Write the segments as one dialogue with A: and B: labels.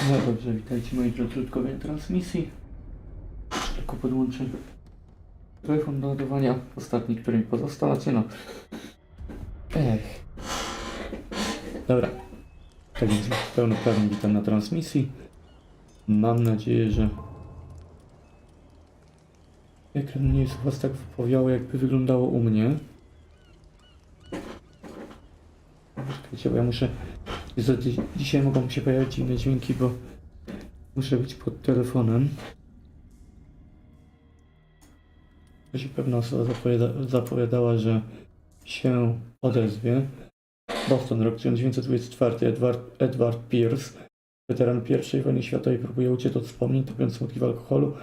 A: No dobrze, witajcie moi drodzy użytkownicy transmisji. Tylko podłączę telefon do ładowania, ostatni, który mi pozostał, no. Dobra, tak więc pełnoprawnie witam na transmisji. Mam nadzieję, że ekran nie jest u was tak wypowiały, jakby wyglądało u mnie. Czekajcie, bo ja muszę... Dzisiaj mogą się pojawić inne dźwięki, bo muszę być pod telefonem. To się pewna osoba zapowiadała, że się odezwie. Boston, rok 1924. Edward Pierce, weteran I wojny światowej, próbuje uciec od wspomnień, topiąc smutki w alkoholu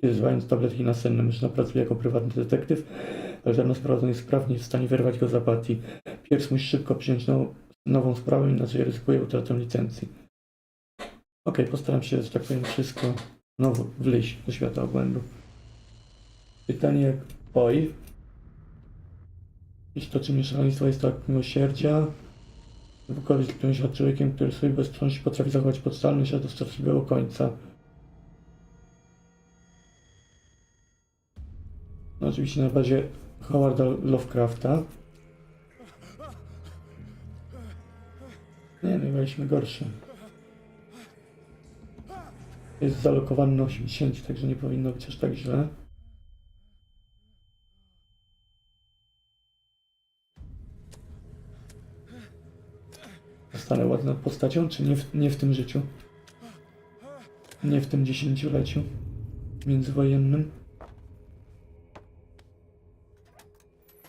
A: i zżywając tabletki nasenne. Mężczyzna pracuje jako prywatny detektyw, ale żadna sprawa nie jest sprawnie w stanie wyrwać go z apatii. Pierce musi szybko przyjąć nową sprawę, inaczej ryzykuje utratę licencji. Okej, postaram się, że tak powiem, wszystko znowu wleźć do świata obłędu. Pytanie jak oj. Jeśli to czym szaleństwo jest to akt miłosierdzia. Wypowiedź którymś się człowiekiem, który sobie bez trząści potrafi zachować podstalność, a do szczęśliwego końca. No oczywiście na bazie Howarda Lovecrafta. Nie, mieliśmy gorsze. Jest zalokowany na 80, także nie powinno być aż tak źle. Zostanę ładną postacią, czy nie w tym życiu? Nie w tym dziesięcioleciu międzywojennym.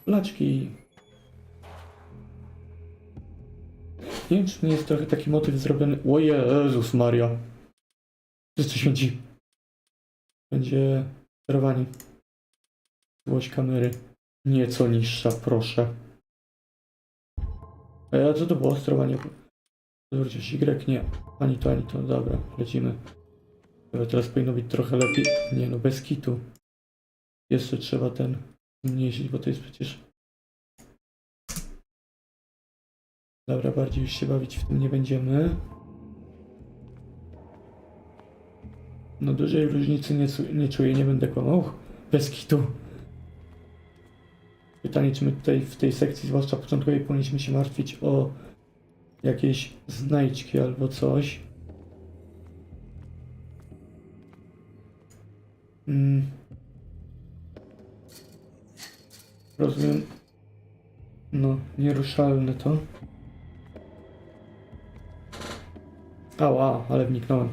A: Laczki. Nie wiem, czy nie jest trochę taki motyw zrobiony... O Jezus Maria. Wszyscy święci. Będzie sterowanie. Głoś kamery. Nieco niższa, proszę. A co to było? Sterowanie. Zwrócić Y, nie. Ani to. Dobra, lecimy. Dobra, teraz powinno być trochę lepiej. Nie no, bez kitu. Jeszcze trzeba ten zmniejszyć, bo to jest przecież... Dobra, bardziej już się bawić w tym nie będziemy. No dużej różnicy nie czuję, nie będę kłamał. Bez kitu. Pytanie, czy my tutaj w tej sekcji, zwłaszcza początkowej, powinniśmy się martwić o jakieś znajdźki albo coś. Rozumiem. No, nieruszalne to. Ała, ale wniknąłem.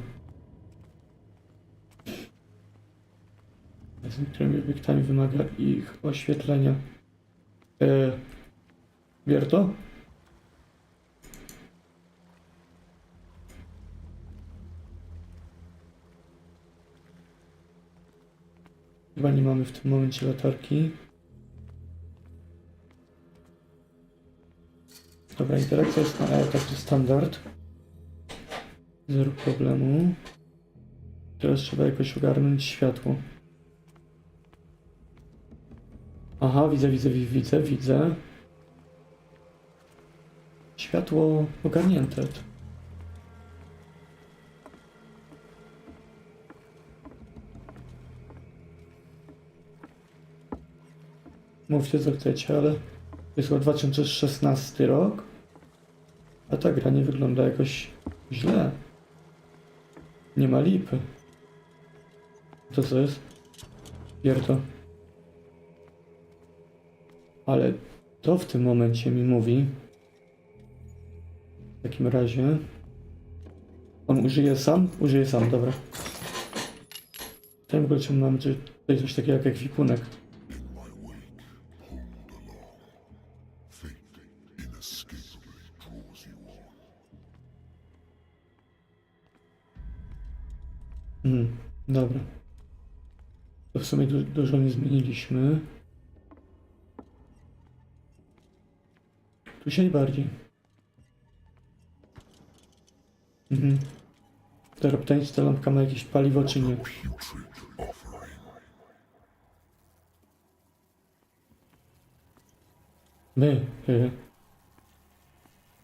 A: Z niektórymi obiektami wymaga ich oświetlenia. Bier to? Chyba nie mamy w tym momencie latarki. Dobra, interakcja jest na E, także standard. Zero problemu. Teraz trzeba jakoś ogarnąć światło. Aha, widzę. Światło ogarnięte. Mówcie co chcecie, ale jest chyba 2016 rok. A ta gra nie wygląda jakoś źle. Nie ma lipy. To co jest? Pierdo. Ale to w tym momencie mi mówi. W takim razie... On użyje sam? Użyje sam, dobra. Ten w ogóle czemu mamy tutaj coś takiego jak ekwipunek. Dobra. To w sumie dużo nie zmieniliśmy. Tu się bardziej. Teraz pytanie, czy ta lampka ma jakieś paliwo, czy nie.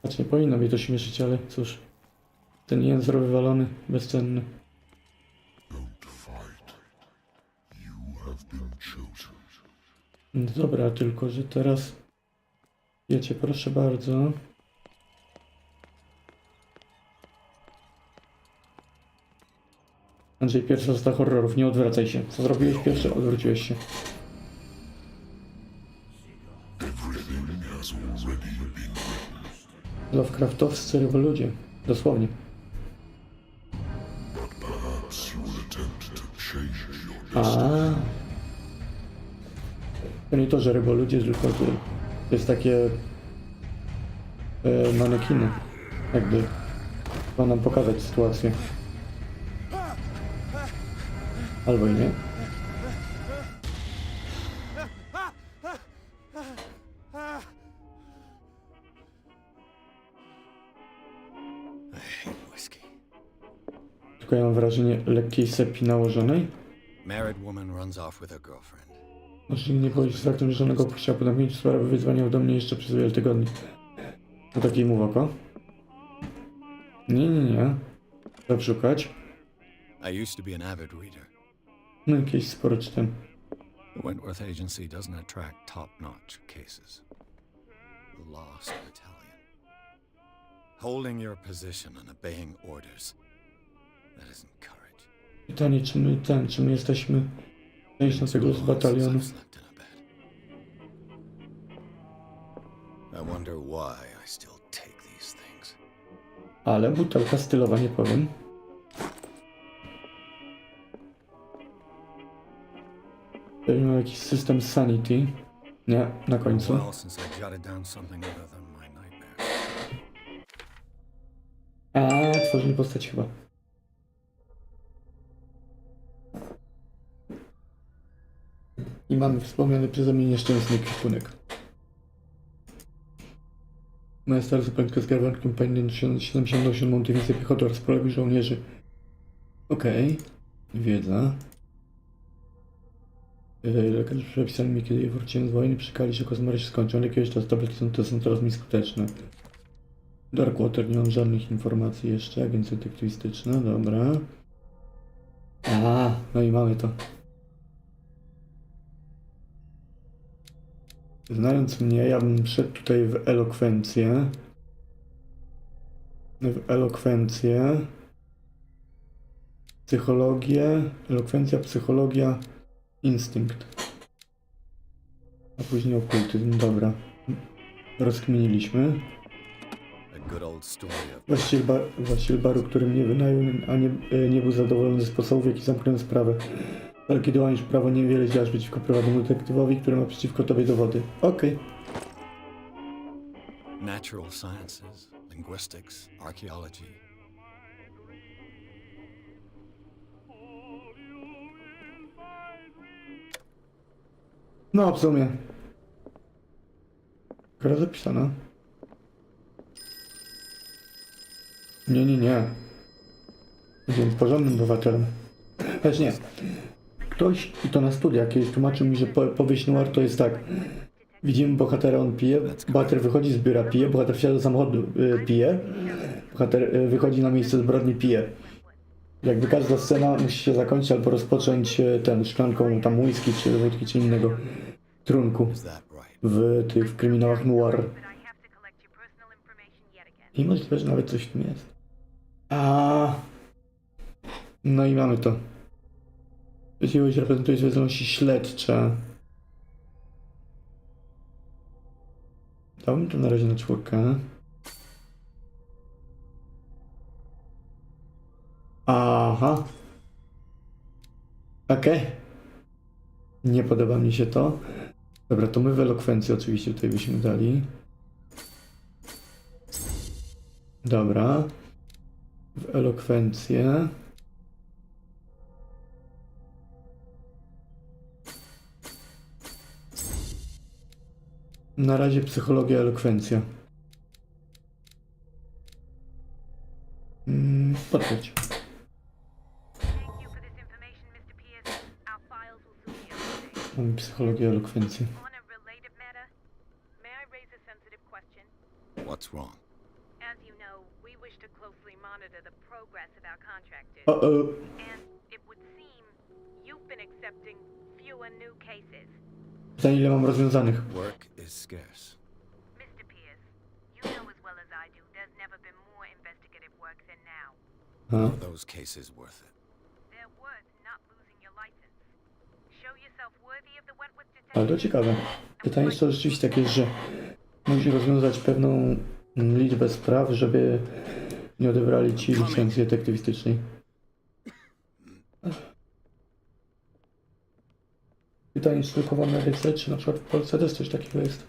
A: Znaczy nie powinno mnie to śmieszyć, ale cóż. Ten język wywalony, bezcenny. Dobra, tylko że teraz... Wiecie, proszę bardzo. Andrzej, pierwsza lista horrorów, nie odwracaj się. Co zrobiłeś pierwszy? Odwróciłeś się. Lovecraftowscy rewoludzie. Dosłownie. A. To nie to, że rewoludzie, tylko to jest takie manekiny. Jakby ma nam pokazać sytuację. Albo i nie. Tylko ja mam wrażenie lekkiej sepi nałożonej. Może nie boisz z faktem, że żonego opuściła po napięciu sprawy wyzwania do mnie jeszcze przez wiele tygodni. O takiej mów oko. Nie. Trzeba szukać. No jakieś sporo czytam.
B: The Wentworth Agency doesn't attract top-notch cases. The Lost Battalion. Holding your position and obeying orders. That isn't courage.
A: Pytanie, czy my jesteśmy częścią tego z batalionu?
B: I wonder why I still take these things.
A: Ale butelka stylowa, nie powiem. Pewnie mam jakiś system sanity. Nie, na końcu. Tworzenie postaci chyba. I mamy wspomniany przeze mnie nieszczęsny kwipunek. Moja stara zupełnie z garbankiem powinien 78 dywizję piechoty oraz poległych żołnierzy. Okej. Wiedza. Lekarze przepisali mi, kiedy wróciłem z wojny, przykali się, koszmary się skończą. Jakiegoś czasu tabletki są coraz mniej skuteczne. Darkwater, nie mam żadnych informacji jeszcze. Agencja detektywistyczna, dobra. No i mamy to. Znając mnie, ja bym szedł tutaj w elokwencję. Psychologię. Elokwencja, psychologia, instynkt. A później okultyzm, dobra. Rozkminiliśmy. Właściciel baru, który mnie wynajął, a nie był zadowolony ze sposobu, w jaki zamknąłem sprawę. Ale kiedy łamiesz prawo, niewiele działasz przeciwko prywatnemu detektywowi, który ma przeciwko tobie dowody. Okej.
B: Natural sciences, linguistics, archaeology.
A: No, w sumie. Gra zapisana. Nie. Będziemy porządnym obywatelem. Też nie. Ktoś, i to na studiach, kiedyś tłumaczył mi, że powieść noir to jest tak. Widzimy bohatera, on pije, bohater wychodzi z biura, pije, bohater wsiada do samochodu, pije, bohater wychodzi na miejsce zbrodni, pije. Jakby każda scena musi się zakończyć albo rozpocząć szklanką tam whisky, czy wódki, czy innego trunku w kryminałach noir. I możliwe, że nawet coś w tym jest. No i mamy to. Właściwość reprezentuje swoje zdolności śledcze. Dałbym to na razie na 4. Aha. Okej. Nie podoba mi się to. Dobra, to my w elokwencji oczywiście tutaj byśmy dali. Dobra. W elokwencję. Na razie psychologia, elokwencja. Podpowiedź. Mamy psychologię, elokwencję.
B: What's wrong?
C: monitor the progress of our contractors.
A: Uh-oh.
C: And it would seem you've been accepting fewer new cases.
A: Pytanie, ile mam rozwiązanych?
B: Work is scarce.
C: Mr. Pierce, you know as well as I do there's never been more investigative work than now.
B: Are those cases worth it?
C: They're worth not losing your license. Show yourself worthy of the Wentworth
A: Ale to
C: detection.
A: ciekawe. Pytanie jest to rzeczywiście takie, że musi rozwiązać pewną liczbę spraw, żeby nie odebrali ci licencji detektywistycznej. Pytanie, czy tylko w Ameryce, czy na przykład w Polsce też coś takiego jest.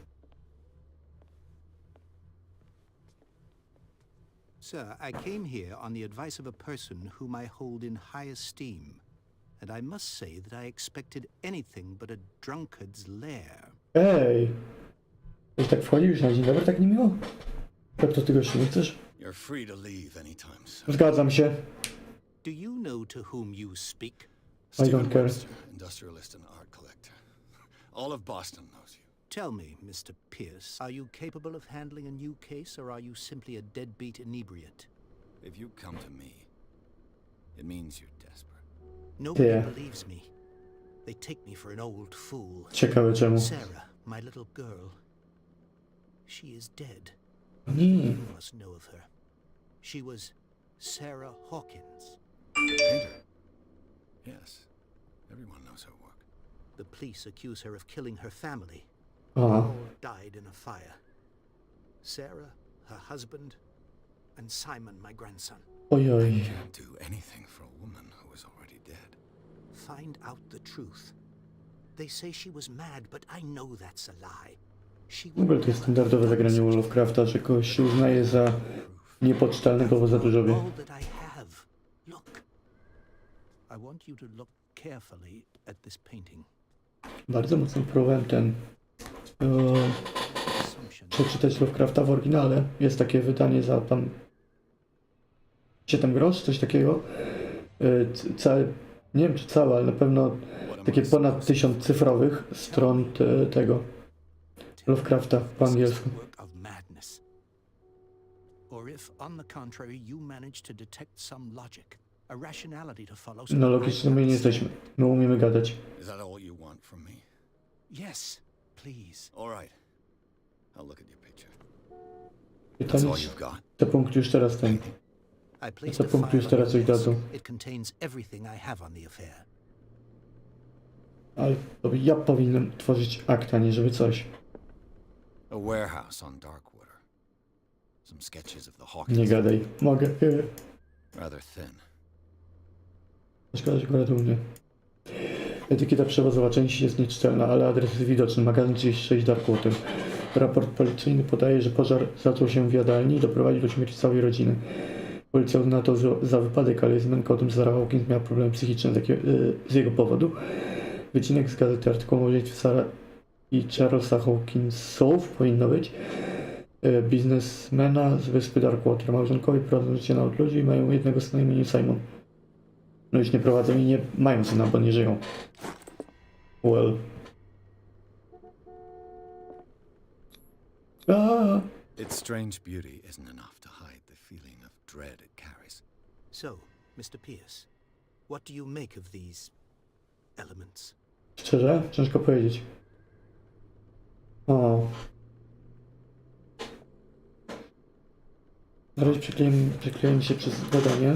D: Sir, I came here on the advice of a person whom I hold in high esteem, and I must say that I expected anything but a drunkard's lair.
A: Ej! Ktoś tak wchodzi już na dzień dobry, tak niemiło? Jak to ty gościu nie chcesz?
B: You're free to leave anytime, sir.
A: Zgadzam się.
D: Do you know to whom you speak?
A: I don't
B: Stephen
A: care.
B: Webster, industrialist and art collector. All of Boston knows you.
D: Tell me, Mr. Pierce, are you capable of handling a new case, or are you simply a deadbeat inebriate?
B: If you come to me, it means you're desperate.
D: Nobody
A: Yeah.
D: believes me. They take me for an old fool.
A: Ciekawe czemu.
D: Sarah, my little girl, she is dead.
A: Nie.
D: You must know of her. She was Sarah Hawkins.
B: Painter? Yes. Everyone knows her work.
D: The police accuse her of killing her family.
A: Aha.
D: All died in a fire. Sarah, her husband, and Simon, my grandson.
A: Ojoj.
B: Can't do anything for a woman who is already dead.
D: Find out the truth. They say she was mad, but I know that's a lie. She
A: W ogóle to jest standardowe zagranie Lovecrafta, że kogoś się uznaje za niepoczytalnego, bo za dużo wie.
D: all that I have. Look. I want you to look carefully at this painting.
A: Bardzo mocno próbowałem
D: Assumption.
A: przeczytać Lovecrafta w oryginale. Jest takie wydanie za tam 7 groszy, coś takiego. Całe, nie wiem czy całe, ale na pewno takie ponad 1000 cyfrowych stron tego Lovecrafta po angielsku.
D: Work of madness. Or if, on the contrary, you manage to detect some logic, a rationality to follow.
A: No logicznie my nie jesteśmy. My umiemy gadać.
B: Is that all you want from me?
D: Yes, please.
B: All right. I'll look at your picture. That's
A: Pytanie,
B: all you've got.
A: te punkty już teraz ten.
D: I placed
A: To
D: a
A: punkt
D: file
A: już teraz
D: on
A: coś
D: this.
A: dadzą.
D: It contains everything I have on the affair.
A: Ale to ja powinienem tworzyć akt, a nie żeby coś.
B: A warehouse on Darkwater. Some sketches of the Hawkins.
A: Nie gadaj. Mogę.
B: Rather thin.
A: Szkoda, że akurat u mnie. Etykieta przewozowa części jest nieczytelna, ale adres jest widoczny. Magazyn 36 Darkwater. Raport policyjny podaje, że pożar zaczął się w jadalni i doprowadził do śmierci całej rodziny. Policja uzna to za wypadek, ale jest męka o tym, że Sarah Hawkins miała problemy psychiczne z jego powodu. Wycinek z gazety artykuł małżeństwie Sarah i Charlesa Hawkinsów powinno być. Biznesmena z wyspy Darkwater. Małżonkowie prowadzą życie na odludziu i mają jednego syna imieniu Simon. No już nie prowadzą i nie mają syna, bo nie żyją. Well.
B: Its strange beauty isn't enough to hide the feeling of dread it carries.
D: So, Mr. Pierce, what do you make of these elements?
A: Szczerze? Ciężko powiedzieć. O. Na razie przyklejemy się przez badanie.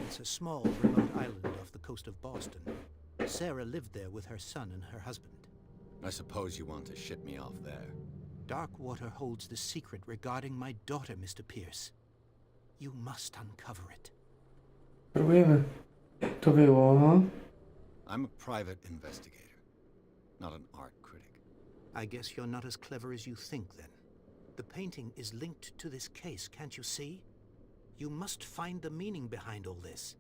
D: It's a small, remote island off the coast of Boston. Sarah lived there with her son and her husband.
B: I suppose you want to ship me off there.
D: Darkwater holds the secret regarding my daughter, Mr. Pierce. You must uncover it.
A: Próbujemy. To było.
B: I'm a private investigator, not an art critic.
D: I guess you're not as clever as you think, then. The painting is linked to this case, can't you see? You must find the meaning behind all this.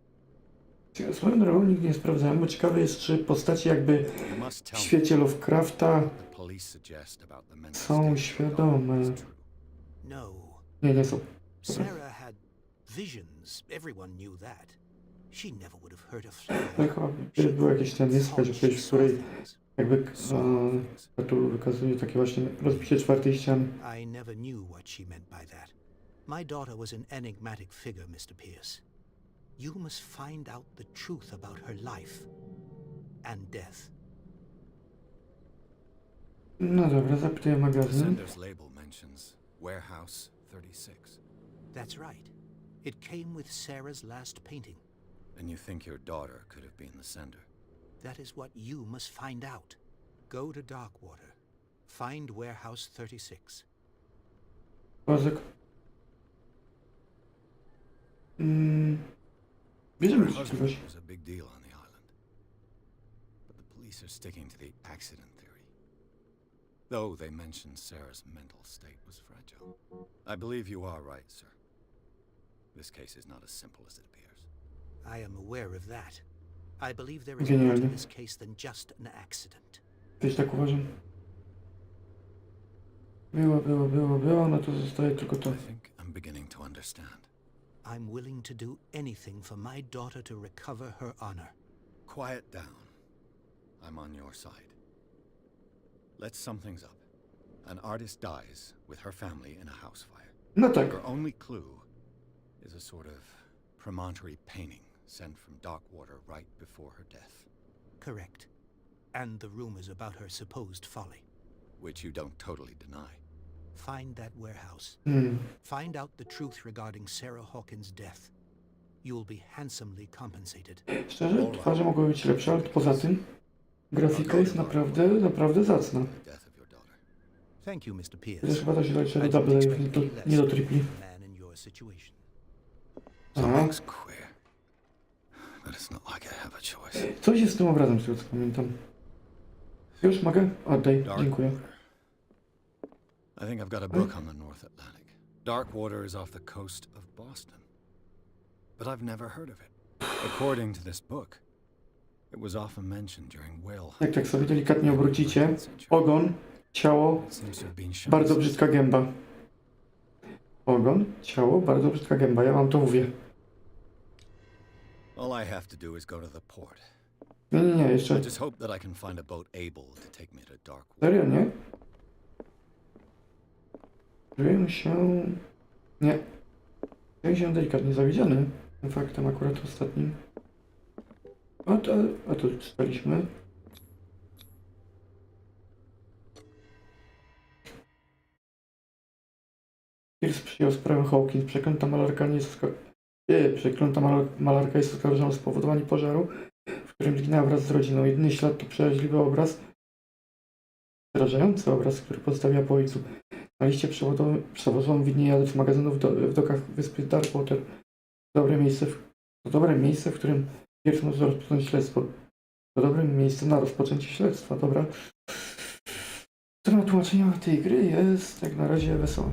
A: Swoją drogą nigdy nie sprawdzałem, bo ciekawe jest, czy postaci jakby
B: You must
A: w
B: tell me
A: świecie Lovecrafta
B: the police suggest about the mental
A: są
B: state of
A: świadome.
B: is true.
D: No.
A: Nie są.
D: Sarah had visions. Everyone knew that. She never would have hurt a
A: No
D: fly.
A: chyba było jakieś ten, jest jakaś opowieść, w której jakby Cthulhu wykazuje takie właśnie rozbicie czwartej ściany.
D: I never knew what she meant by that. My daughter was an enigmatic figure, Mr. Pierce. You must find out the truth about her life and death.
A: No dobra, zapytuję
B: The
A: magazyn.
B: sender's label mentions Warehouse 36.
D: That's right. It came with Sarah's last painting.
B: And you think your daughter could have been the sender?
D: That is what you must find out. Go to Darkwater. Find Warehouse 36.
A: Wozek. Bierzemy
B: Her husband
A: możliwość.
B: was a big deal on the island. But the police are sticking to the accident theory. Though they mentioned Sarah's mental state was fragile. I believe you are right, sir. This case is not as simple as it appears.
D: I am aware of that. I believe there is more to this case than just an accident.
A: Też tak uważam. Było, no to zostaje tylko to.
B: I think I'm beginning to understand.
D: I'm willing to do anything for my daughter to recover her honor.
B: Quiet down. I'm on your side. Let's sum things up. An artist dies with her family in a house fire.
A: No tak.
B: Her only clue is a sort of promontory painting sent from Darkwater right before her death.
D: Correct. And the rumors about her supposed folly.
B: Which you don't totally deny.
D: Find that warehouse.
A: Hmm.
D: Find out the truth regarding Sarah Hawkins' death. You'll be handsomely compensated.
A: Szczerze, twarze mogły być lepsze, ale poza tym grafika jest naprawdę zacna.
B: The death of your daughter.
D: Thank you, Mr.
A: Też
D: Pierce.
A: chyba to się zaliczy do
D: I didn't
A: double,
D: expect
A: nie do
D: less
A: tripli.
D: from a man in your situation.
A: Aha.
B: Something's queer. But it's not like I have a choice.
A: Coś jest z tym obrazem, z tego co pamiętam. Już mogę? Oddaj, dziękuję.
B: I think I've got a book on the North Atlantic. Darkwater is off the coast of Boston. But I've never heard of it. According to this book, it was often mentioned during whale
A: Jak
B: hunting.
A: tak sobie delikatnie obrócicie, ogon, ciało,
B: It seems to have been shown
A: bardzo brzydka gęba. Ogon, ciało, bardzo brzydka gęba, ja wam to mówię.
B: All I have to do is go to the port.
A: Nie, jeszcze.
B: I just hope that I can find a boat able to take me to Darkwater.
A: Serio, nie? Czuję się... Nie. Czuję się delikatnie zawiedziony tym faktem akurat ostatnim. A to czytaliśmy. Pierce przyjął sprawę Hawkins. Przeklęta malarka nie jest malarka jest oskarżona o spowodowanie pożaru, w którym zginęła wraz z rodziną. Jedyny ślad to przeraźliwy obraz, przerażający obraz, który pozostawiła po ojcu. Na liście przewozowym widnieje adres magazynu w dokach wyspy Darkwater. To dobre miejsce, w którym Pierce może rozpocząć śledztwo. To dobre miejsce na rozpoczęcie śledztwa, dobra. Strona tłumaczenia tej gry jest jak na razie wesoła.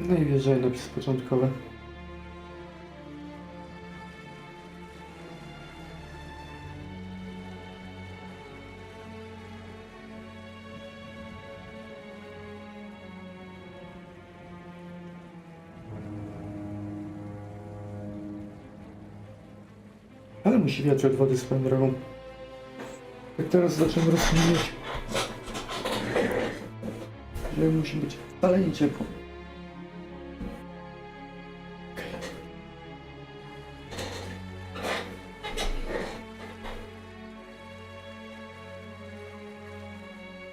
A: No i wjeżdżają napisy początkowe. Ale musi wiatr od wody swoją drogą. Jak teraz zacząłem rozkminiać, że musi być wcale nie ciepło.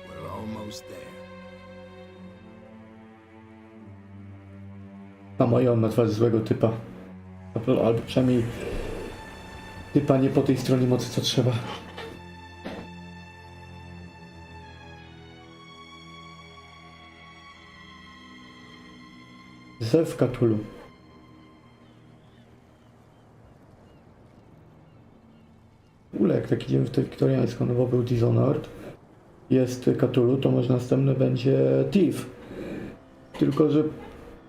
B: We're almost there.
A: A moja ma twarz złego typa. Albo przynajmniej typa nie po tej stronie mocy co trzeba. Zew Cthulhu. W ogóle jak tak idziemy w tę wiktoriańską, no bo był Dishonored, jest Cthulhu, to może następny będzie Thief. Tylko, że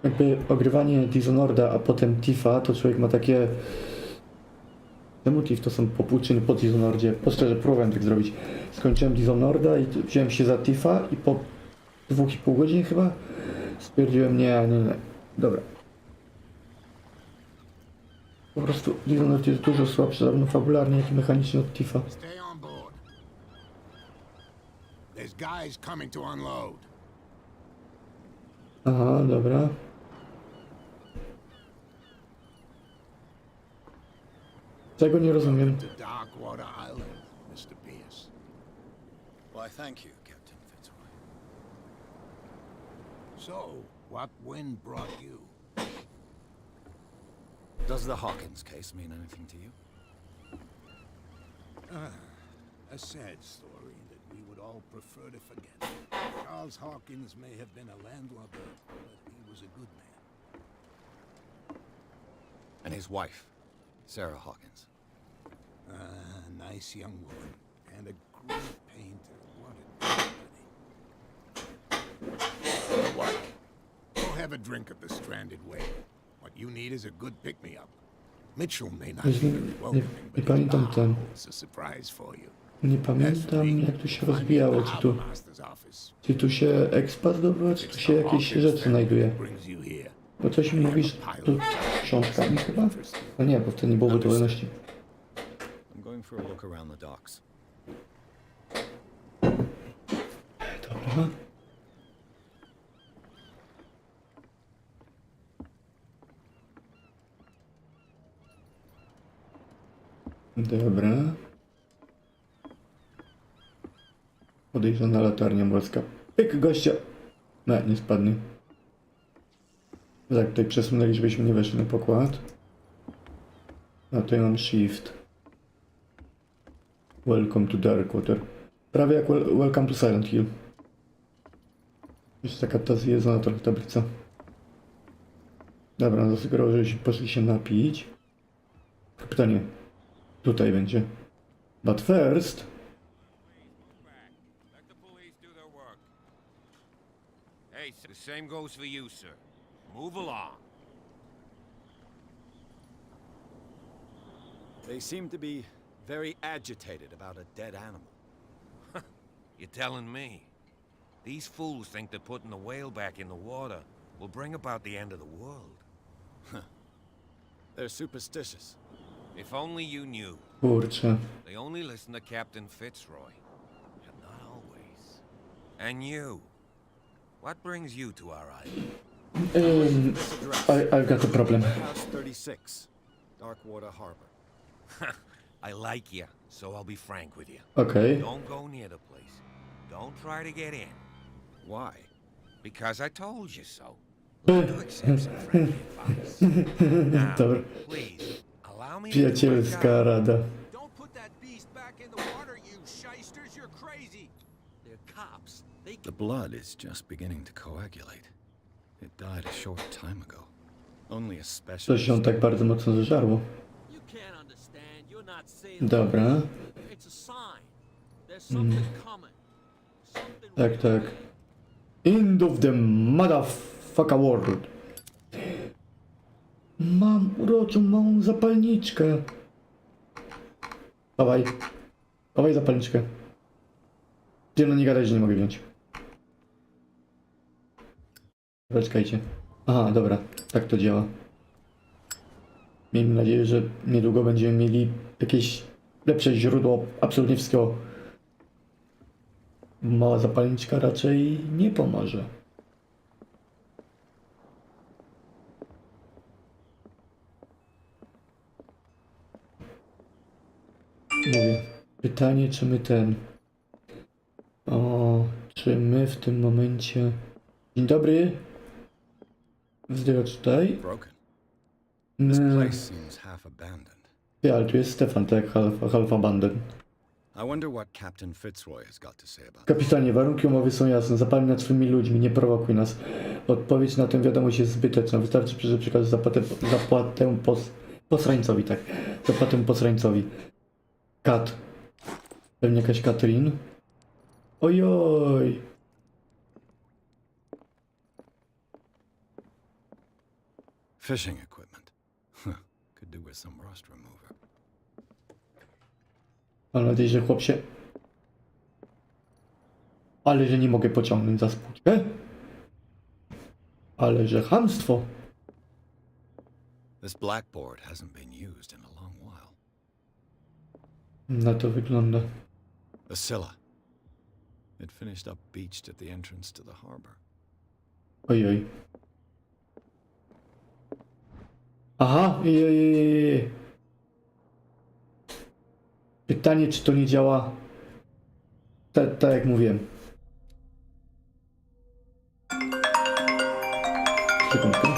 A: jakby ogrywanie Dishonored'a, a potem Thiefa, to człowiek ma takie Temu Tiff to są popłuczyny po Dishonoredzie. Po szczerze próbowałem tak zrobić. Skończyłem Dishonoreда i wziąłem się za Tiffa i po 2,5 godziny chyba stwierdziłem nie. Dobra. Po prostu Dishonored jest dużo słabszy zarówno fabularnie, jak i mechanicznie od Tiffa.
E: Stay on board. There's guys coming to unload.
A: Aha, dobra. Czego nie rozumiem?
E: To Darkwater Island, Mr. Pierce.
B: Why, thank you, Captain Fitzroy.
E: So, what wind brought you?
B: Does the Hawkins case mean anything to you?
E: A sad story that we would all prefer to forget. Charles Hawkins may have been a landlubber, but he was a good man.
B: And his wife, Sarah Hawkins.
E: A nice young woman, and a great painter. What a company. What? Go have a drink at the Stranded Whale. What you need is a good pick-me-up. Mitchell may not be very welcoming, but his
A: pamiętam
E: bar
A: ten.
E: holds a surprise for you.
A: Nie pamiętam jak tu się rozbijało, czy tu się expa zdobywa, czy tu się jakieś rzeczy znajduje. Bo coś mi mówisz tu książkami chyba? No nie, bo wtedy nie było wydolności.
B: I'm going for a look around the docks.
A: Dobra. Dobra. Podejrzana latarnia morska. Pyk, gościa! Nie spadnie. Tak, tutaj przesunęli, żebyśmy nie weszli na pokład. A tutaj mam shift. Welcome to Darkwater. Prawie jak Welcome to Silent Hill. Jest taka ta zjedzona trochę tablica. Dobra, no zasugerował, żebyśmy poszli się napić. Pytanie. Tutaj będzie. But first...
F: Hey, the same goes for you, sir. Move along.
B: They seem to be very agitated about a dead animal.
F: You're telling me? These fools think that putting the whale back in the water will bring about the end of the world.
B: They're superstitious.
F: If only you knew.
A: Kurczę.
F: They only listen to Captain Fitzroy. And not always. And you. What brings you to our island?
A: I've got a problem.
B: House 36, Darkwater Harbor.
F: I like you, so I'll be frank with you.
A: Okej.
F: Don't go near the place. Don't try to get in.
B: Why?
F: Because I told you so. Learn to accept some friendly advice. Now,
A: Dobra.
F: please, allow me to
A: Przyjacielska rada.
G: Don't put that beast back in the water, you shysters. You're crazy. They're cops. They
B: The blood is just beginning to coagulate. It died a short time ago. Only a
A: Coś
B: specialist.
A: się tak bardzo mocno zeżarło.
G: You can't understand. You're not saying
A: Dobra.
G: it's a sign. There's something coming. Something
A: Tak, tak. End of the motherfucker world. Mam uroczą małą zapalniczkę. Dawaj. Dawaj zapalniczkę. Gdzie no nie gadać, że nie mogę wziąć. Czekajcie. Aha, dobra. Tak to działa. Miejmy nadzieję, że niedługo będziemy mieli jakieś lepsze źródło absolutnie wszystkiego. Mała zapalniczka raczej nie pomoże. Mówię. Pytanie, czy my czy my w tym momencie... Dzień dobry. Wzdychacz tutaj.
B: Broken. This place seems half abandoned.
A: Ale tu jest Stefan, tak, half abandoned.
B: I wonder what Captain Fitzroy has got to say about it.
A: Kapitanie, warunki umowy są jasne. Zapalnij nad swymi ludźmi, nie prowokuj nas. Odpowiedź na tę wiadomość jest zbyteczna. Wystarczy, że przekażesz zapłatę posrańcowi, tak. Zapłatę posrańcowi. Kat. Pewnie jakaś Katrin. Ojoj.
B: Fishing equipment. Could do with some rust remover.
A: Mam nadzieję, że chłop się... Ale że nie mogę pociągnąć za spódkę. Ale że chamstwo.
B: This blackboard hasn't been used in a long while.
A: Na to wygląda.
B: The Scylla. It finished up beached at the entrance to the harbor.
A: Ojoj. Aha, ojej. Pytanie, czy to nie działa tak jak mówiłem. Sekundkę.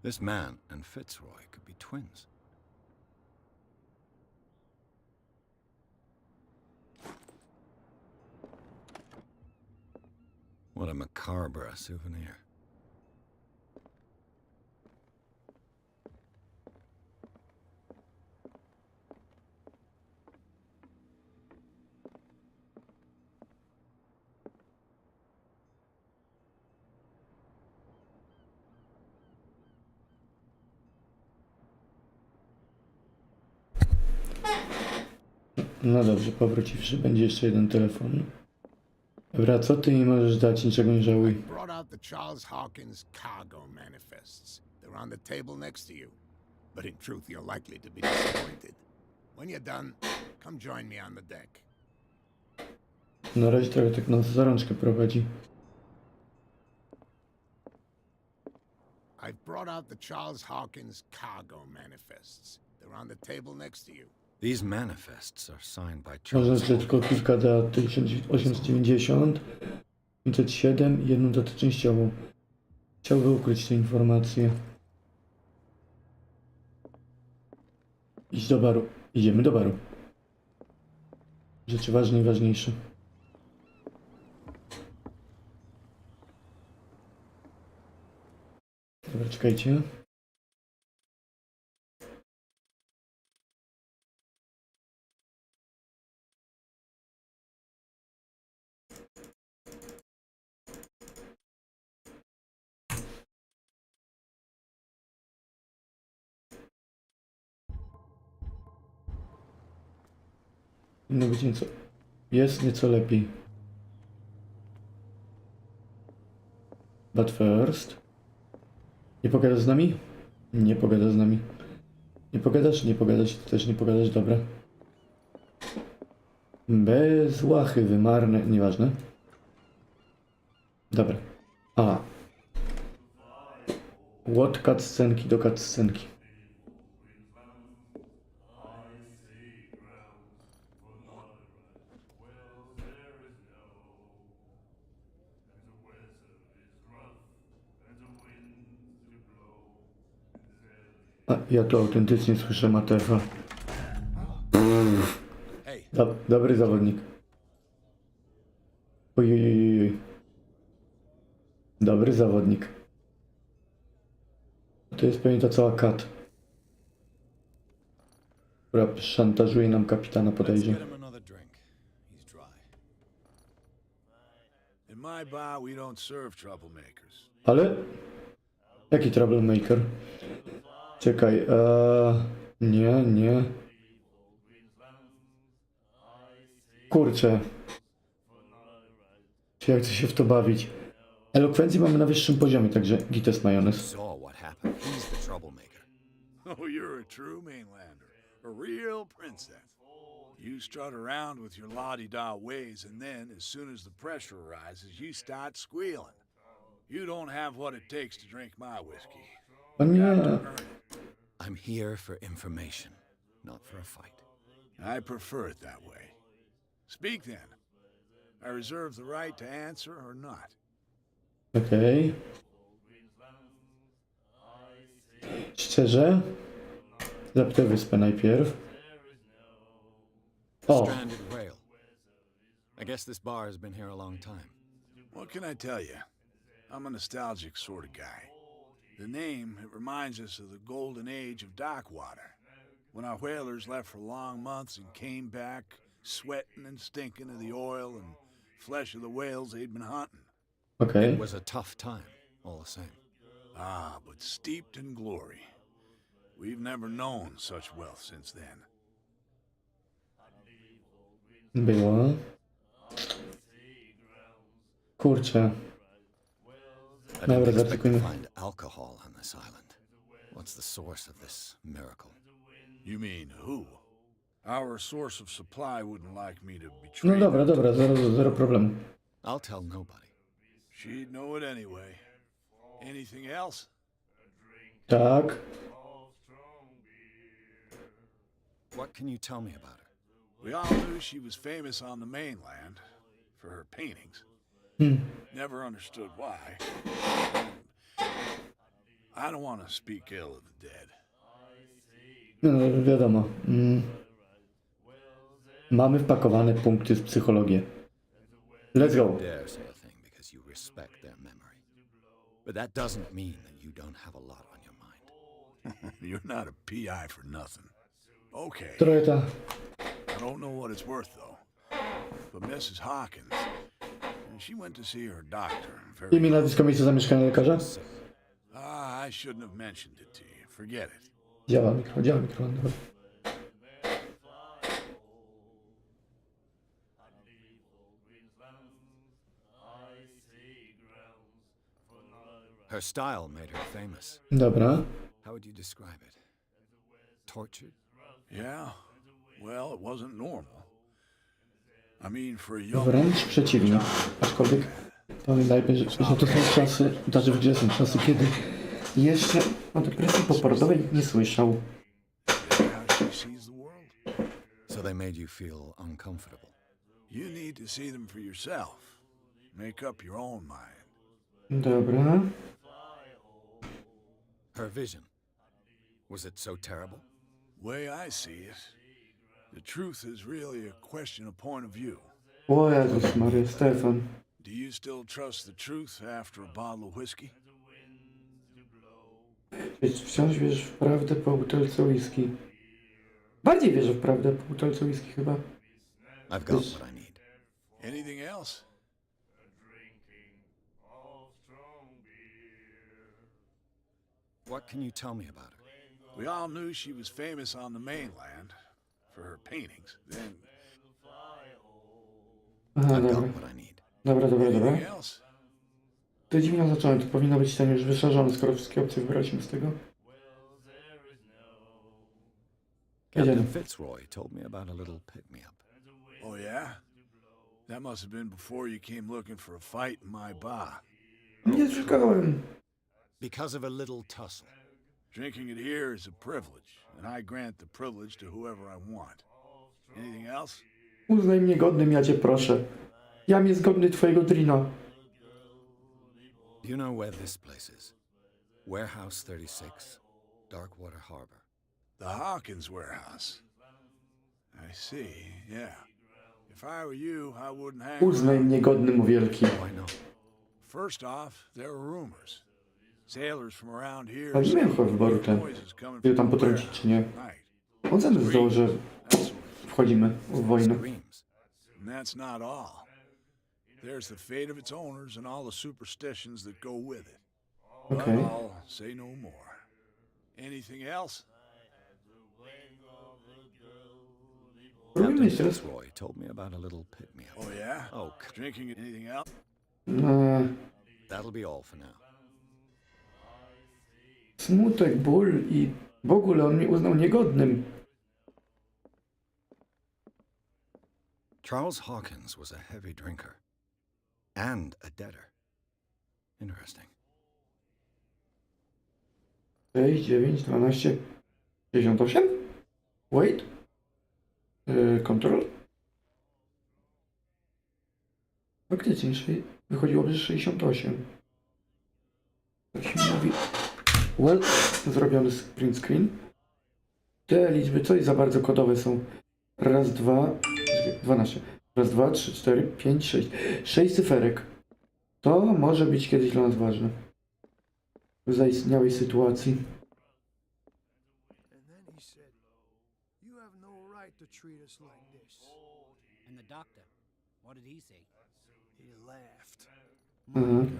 B: This man and Fitzroy could be twins. What a macabre souvenir.
A: No dobrze, powróciwszy, będzie jeszcze jeden telefon. Dobra, co ty nie możesz dać, niczego nie żałuj.
E: Brought out the Charles Hawkins cargo manifests. They're on the table next to you. But in truth, you're likely to be disappointed. When you're done, come join me on the deck.
A: Na razie trochę tak nas za rączkę prowadzi.
E: I've brought out the Charles Hawkins cargo manifests. They're on the table next to you.
B: These manifests are signed by
A: Można
B: Charles
A: jeszcze tylko kilka dat, 1890, 507 i jedną datę częściową. Chciałbym ukryć te informacje. Idź do baru. Idziemy do baru. Rzeczy ważne i ważniejsze. Dobra, czekajcie. Powinno być nieco... Jest nieco lepiej. But first... Nie pogadasz z nami? Nie pogadasz z nami. Nie pogadasz? Nie pogadasz, ty też nie pogadasz, dobra. Bez łachy, wymarne, nieważne. Dobra. A. Łot cutscenki do cutscenki. A, ja tu autentycznie słyszę Matefa.
E: Hey,
A: Dobry zawodnik. Ojojojoj. Dobry zawodnik. To jest pewnie ta cała kat, która szantażuje nam kapitana,
B: Let's
A: podejdzie.
B: get him another drink. He's dry.
E: in my bar we don't serve troublemakers.
A: Ale... Jaki troublemaker? Czekaj, nie. Kurczę. Czy ja chcę się w to bawić? Elokwencji mamy na wyższym poziomie, także gites majonez.
B: Saw what happened. He's the troublemaker.
E: Oh, you're a true mainlander. A real princess. You strut around with your la-di-da ways, and then, as soon as the pressure arises, you start squealing. You don't have what it takes to drink my whiskey.
A: O nie.
E: Earn it.
B: I'm here for information, not for a fight.
E: I prefer it that way. Speak then. I reserve the right to answer or not.
A: Okej. Szczerze? Zapytę wyspę najpierw. O,
B: Stranded whale. I guess this bar has been here a long time.
E: What can I tell you? I'm a nostalgic sort of guy. The name, it reminds us of the golden age of dock water, when our whalers left for long months and came back sweating and stinking of the oil and flesh of the whales they'd been hunting.
A: okej.
B: It was a tough time, all the same.
E: Ah, but steeped in glory. We've never known such wealth since then.
A: Było. Kurczę.
B: I
A: Dobra,
B: didn't expect to
A: zaczekujmy.
B: find alcohol on this island. What's the source of this miracle?
E: You mean who? Our source of supply wouldn't like me to betray
A: No dobra,
E: them.
A: dobra, zero problemu.
B: I'll tell nobody.
E: She'd know it anyway. Anything else?
A: Tak.
B: What can you tell me about her?
E: We all knew she was famous on the mainland for her paintings. Never understood why. I don't want to speak ill of the dead.
A: No, wiadomo. Mamy wpakowane punkty z psychologii. Let's go.
B: Dare say a thing because you respect their memory. But that doesn't mean that you don't have a lot on your mind.
E: You're not a PI for nothing. Okay,
A: Trochę ta...
E: I don't know what it's worth though. But Mrs. Hawkins, she went to see her doctor. Very
A: Imię, nazwisko, miejsce zamieszkania lekarza?
E: I shouldn't have mentioned it to you. Forget it.
A: Działa mikro. Dobra.
B: Her style made her famous.
A: Dobra.
B: How would you describe it? Tortured?
E: Yeah, well, it wasn't normal. I mean, for a young
A: Wręcz przeciwnie. Aczkolwiek pamiętajmy, że to są czasy, znaczy w grze są czasy, kiedy jeszcze o depresji poporodowej nie słyszał.
E: how she sees the world.
B: So they made you feel uncomfortable.
E: You need to see them for yourself. Make up your own mind.
A: Dobra.
B: Her vision. Was it so terrible?
E: Way I see it, the truth is really a question of point of view.
A: O Jezus Maria, Stefan.
E: Do you still trust the truth after a bottle of whiskey?
A: Wciąż wierzysz w prawdę po butelce whisky. Bardziej wierzę w prawdę po butelce whisky chyba.
B: I've got what I need.
E: Anything else?
B: What can you tell me about her?
E: We all knew she was famous on the mainland for her paintings. Then,
A: Aha,
B: I've
A: dobra.
B: got what I need.
A: Dobra.
E: anything else?
A: To dziwnie zacząłem, to powinno być ten już wyszarzony, skoro wszystkie opcje wybraliśmy z tego.
B: Captain
A: Jedziemy.
B: Fitzroy told me about a little pick-me-up.
E: Oh, yeah? That must have been before you came looking for a fight in my bar.
A: Nie szukałem.
B: Because of a little tussle.
E: Drinking it here is a privilege, and I grant the privilege to whoever I want. Anything else?
A: Uznaj mnie godnym, ja cię proszę. Jam jest godny twojego drina.
B: Do you know where this place is? Warehouse 36, Darkwater Harbor.
E: The Hawkins warehouse. I see, yeah. If I were you, I wouldn't hang
A: Uznaj
E: around.
A: mnie godnym, o wielki.
B: Why not?
E: First off, there are rumors. Sailors from around here
A: Ale nie miałem chyba wyboru ten,
E: noises coming
A: żeby
E: from
A: tam
E: the
A: potrącić, czy nie.
E: warehouse at night.
A: On zamysł zdał, że
E: That sort of
A: wchodzimy w wojnę.
B: Screams.
E: And that's not all. There's the fate of its owners and all the superstitions that go with it. But
A: Okej.
E: I'll say no more. Anything else?
A: Robimy
B: Captain
A: jeszcze raz.
B: Fitzroy told me about a little pick-me-up.
E: Oh, yeah?
B: Oh,
E: Drinking anything else?
B: that'll be all for now.
A: Smutek, ból i w ogóle on mnie uznał niegodnym.
B: Charles Hawkins was a heavy drinker and a debtor. Interesting.
A: 6, 9, 12, 68? Wait. Control? Faktycznie, wychodziłoby, że 68. Tak się mówi. Well, zrobiony print screen. Te liczby coś za bardzo kodowe są. Raz, dwa, 12. Raz, dwa, 3, 4, 5, 6. 6 cyferek. To może być kiedyś dla nas ważne. W zaistniałej sytuacji.
H: And then he said, "You have no right to treat us like this."
I: And the doctor, what did he say?
H: He laughed.
A: Mhm.
H: God,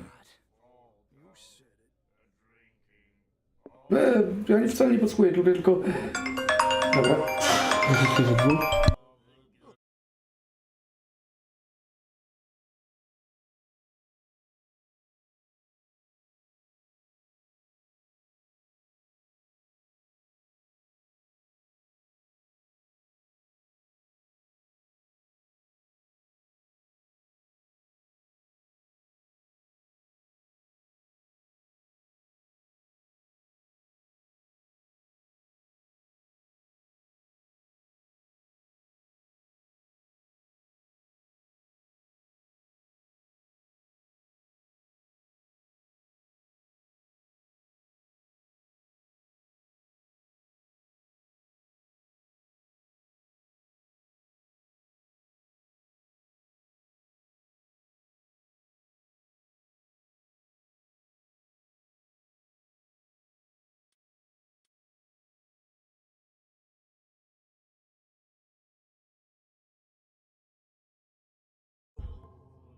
H: you said it.
A: Ja wcale nie podsłuchuję, lubię tylko... Dobra.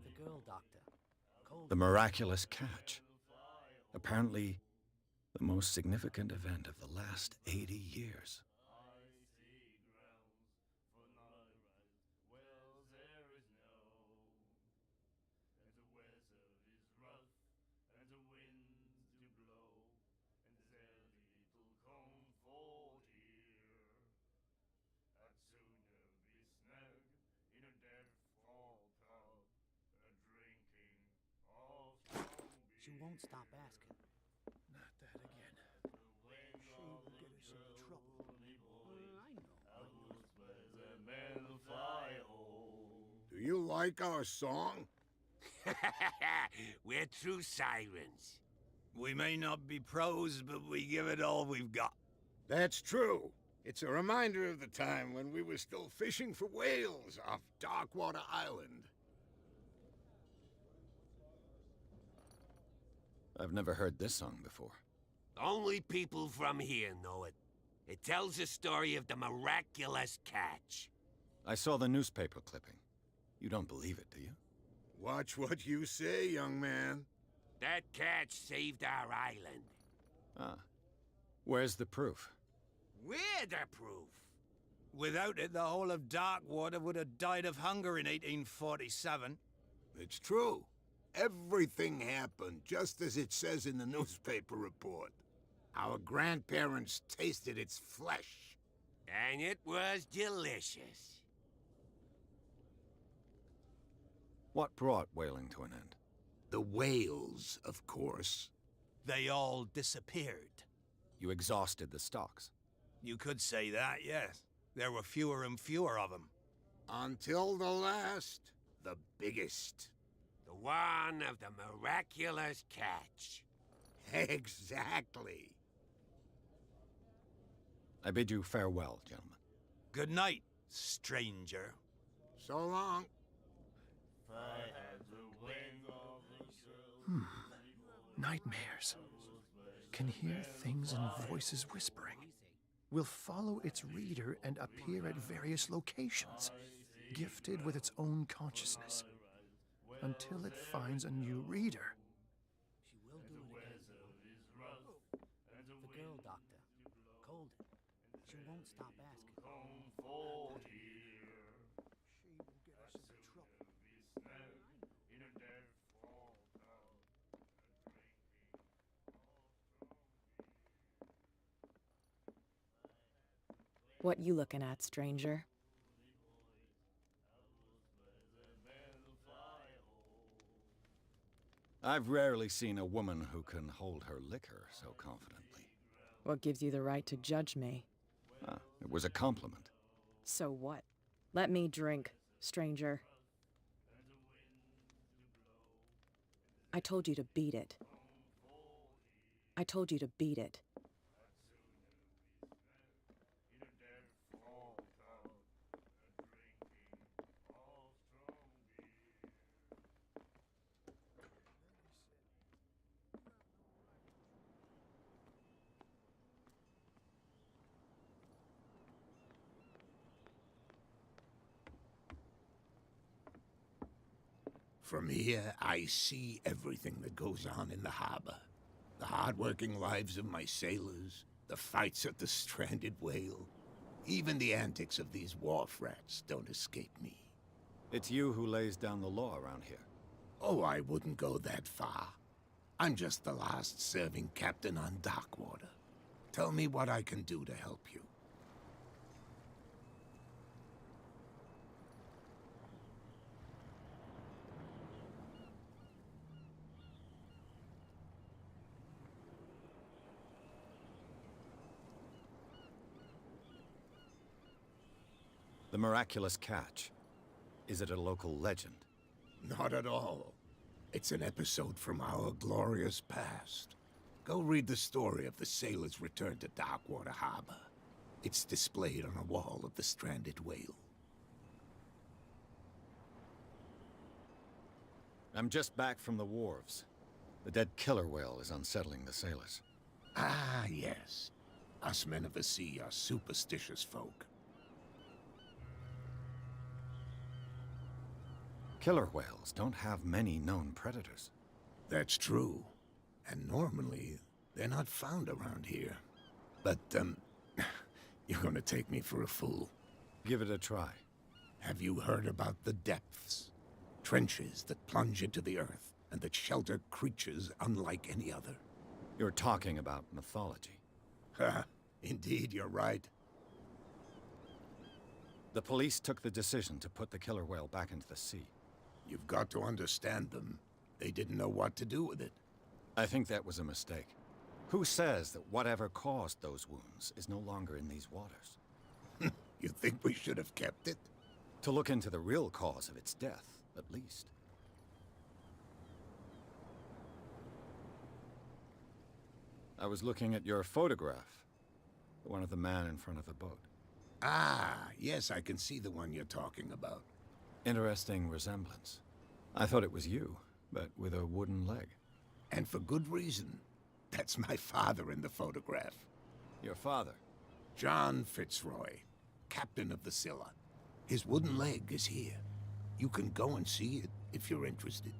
I: The girl doctor. Cold.
B: The miraculous catch. Apparently, the most significant event of the last 80 years.
I: She won't stop asking.
H: Not that again. She will get us into trouble.
I: I know.
J: Do you like our song?
G: We're true sirens. We may not be pros, but we give it all we've got.
J: That's true. It's a reminder of the time when we were still fishing for whales off Darkwater Island.
B: I've never heard this song before.
G: Only people from here know it. It tells the story of the miraculous catch.
B: I saw the newspaper clipping. You don't believe it, do you?
J: Watch what you say, young man.
G: That catch saved our island.
B: Ah. Where's the proof?
G: We're the proof.
D: Without it, the whole of Darkwater would have died of hunger in 1847.
J: It's true. Everything happened just as it says in the newspaper report. Our grandparents tasted its flesh.
G: And it was delicious.
B: What brought whaling to an end?
J: The whales, of course.
H: They all disappeared.
B: You exhausted the stocks.
H: You could say that, yes. There were fewer and fewer of them.
J: Until the last, the biggest.
G: The one of the miraculous catch.
J: Exactly.
B: I bid you farewell, gentlemen.
H: Good night, stranger.
J: So long.
K: Nightmares. Can hear things and voices whispering. Will follow its reader and appear at various locations, gifted with its own consciousness, until it finds a new reader.
I: She will do it again. The girl doctor. Cold. She won't stop asking.
H: She will get us into trouble.
L: What you looking at, stranger?
B: I've rarely seen a woman who can hold her liquor so confidently.
L: What gives you the right to judge me?
B: Ah, it was a compliment.
L: So what? Let me drink, stranger. I told you to beat it. I told you to beat it.
J: From here, I see everything that goes on in the harbor. The hard-working lives of my sailors, the fights at the stranded whale. Even the antics of these wharf rats don't escape me.
B: It's you who lays down the law around here.
J: Oh, I wouldn't go that far. I'm just the last serving captain on Darkwater. Tell me what I can do to help you.
B: The miraculous catch. Is it a local legend?
J: Not at all. It's an episode from our glorious past. Go read the story of the sailor's return to Darkwater Harbor. It's displayed on a wall of the stranded whale.
B: I'm just back from the wharves. The dead killer whale is unsettling the sailors.
J: Ah, yes. Us men of the sea are superstitious folk.
B: Killer whales don't have many known predators.
J: That's true. And normally, they're not found around here. But, you're gonna take me for a fool.
B: Give it a try.
J: Have you heard about the depths? Trenches that plunge into the earth and that shelter creatures unlike any other.
B: You're talking about mythology.
J: Ha! Indeed, you're right.
B: The police took the decision to put the killer whale back into the sea.
J: You've got to understand them. They didn't know what to do with it.
B: I think that was a mistake. Who says that whatever caused those wounds is no longer in these waters?
J: You think we should have kept it?
B: To look into the real cause of its death, at least. I was looking at your photograph. The one of the man in front of the boat.
J: Ah, yes, I can see the one you're talking about.
B: Interesting resemblance. I thought it was you, but with a wooden leg.
J: And for good reason. That's my father in the photograph.
B: Your father?
J: John Fitzroy, captain of the Scylla. His wooden leg is here. You can go and see it if you're interested.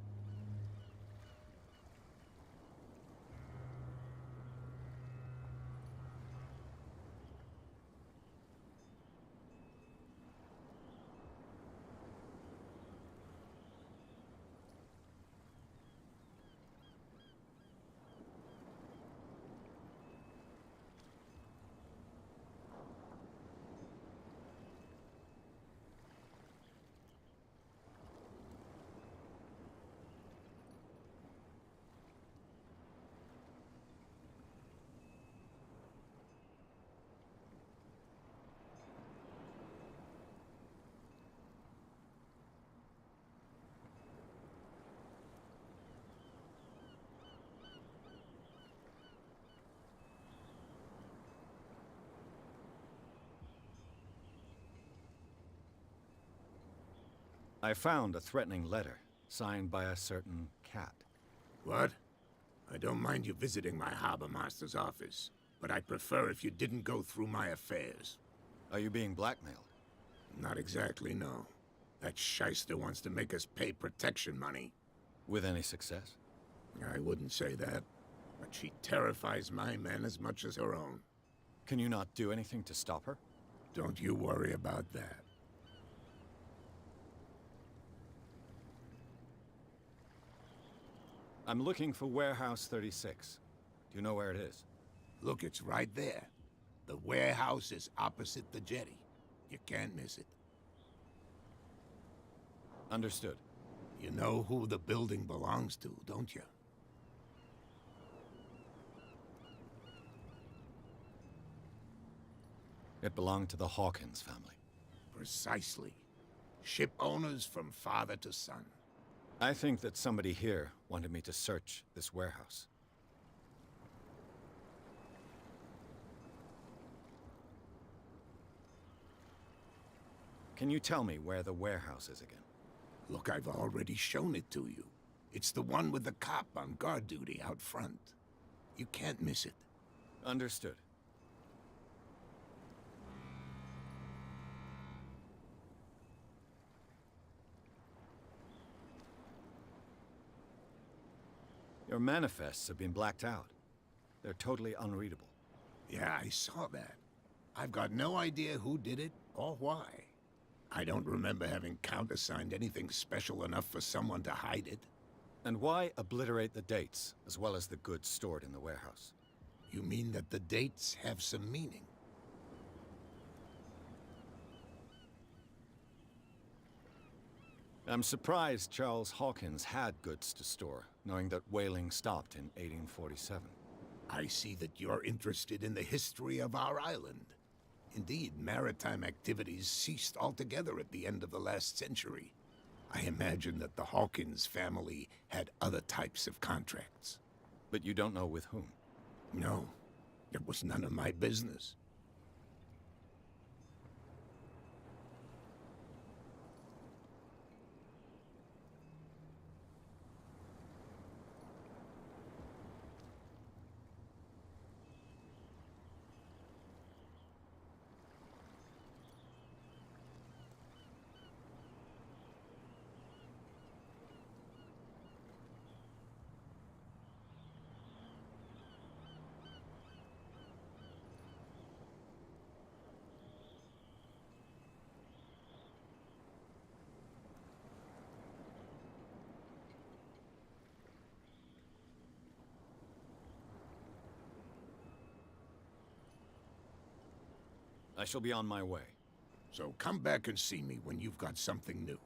B: I found a threatening letter, signed by a certain cat.
J: What? I don't mind you visiting my harbor master's office, but I'd prefer if you didn't go through my affairs.
B: Are you being blackmailed?
J: Not exactly, no. That shyster wants to make us pay protection money.
B: With any success?
J: I wouldn't say that, but she terrifies my men as much as her own.
B: Can you not do anything to stop her?
J: Don't you worry about that.
B: I'm looking for Warehouse 36. Do you know where it is?
J: Look, it's right there. The warehouse is opposite the jetty. You can't miss it.
B: Understood.
J: You know who the building belongs to, don't you?
B: It belonged to the Hawkins family.
J: Precisely. Ship owners from father to son.
B: I think that somebody here wanted me to search this warehouse. Can you tell me where the warehouse is again?
J: Look, I've already shown it to you. It's the one with the cop on guard duty out front. You can't miss it.
B: Understood. Your manifests have been blacked out. They're totally unreadable.
J: Yeah, I saw that. I've got no idea who did it or why. I don't remember having countersigned anything special enough for someone to hide it.
B: And why obliterate the dates, as well as the goods stored in the warehouse?
J: You mean that the dates have some meaning?
B: I'm surprised Charles Hawkins had goods to store, knowing that whaling stopped in 1847.
J: I see that you're interested in the history of our island. Indeed, maritime activities ceased altogether at the end of the last century. I imagine that the Hawkins family had other types of contracts.
B: But you don't know with whom?
J: No, it was none of my business.
B: I shall be on my way.
J: So come back and see me when you've got something new.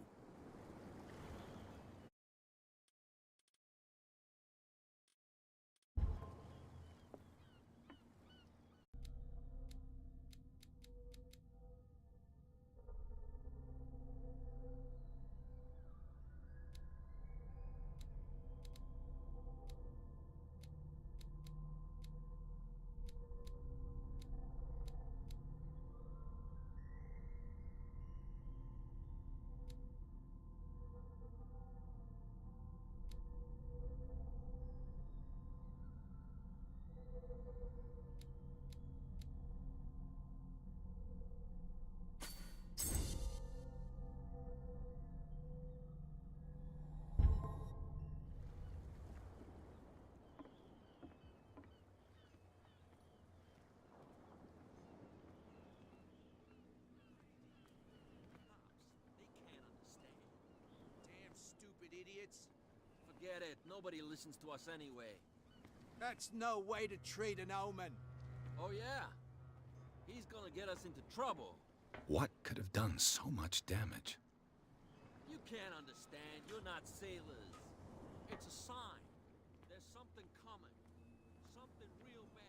I: Idiots. Forget it. Nobody listens to us anyway.
H: That's no way to treat an omen.
I: Oh, yeah? He's gonna get us into trouble.
B: What could have done so much damage?
I: You can't understand. You're not sailors. It's a sign. There's something coming. Something real bad.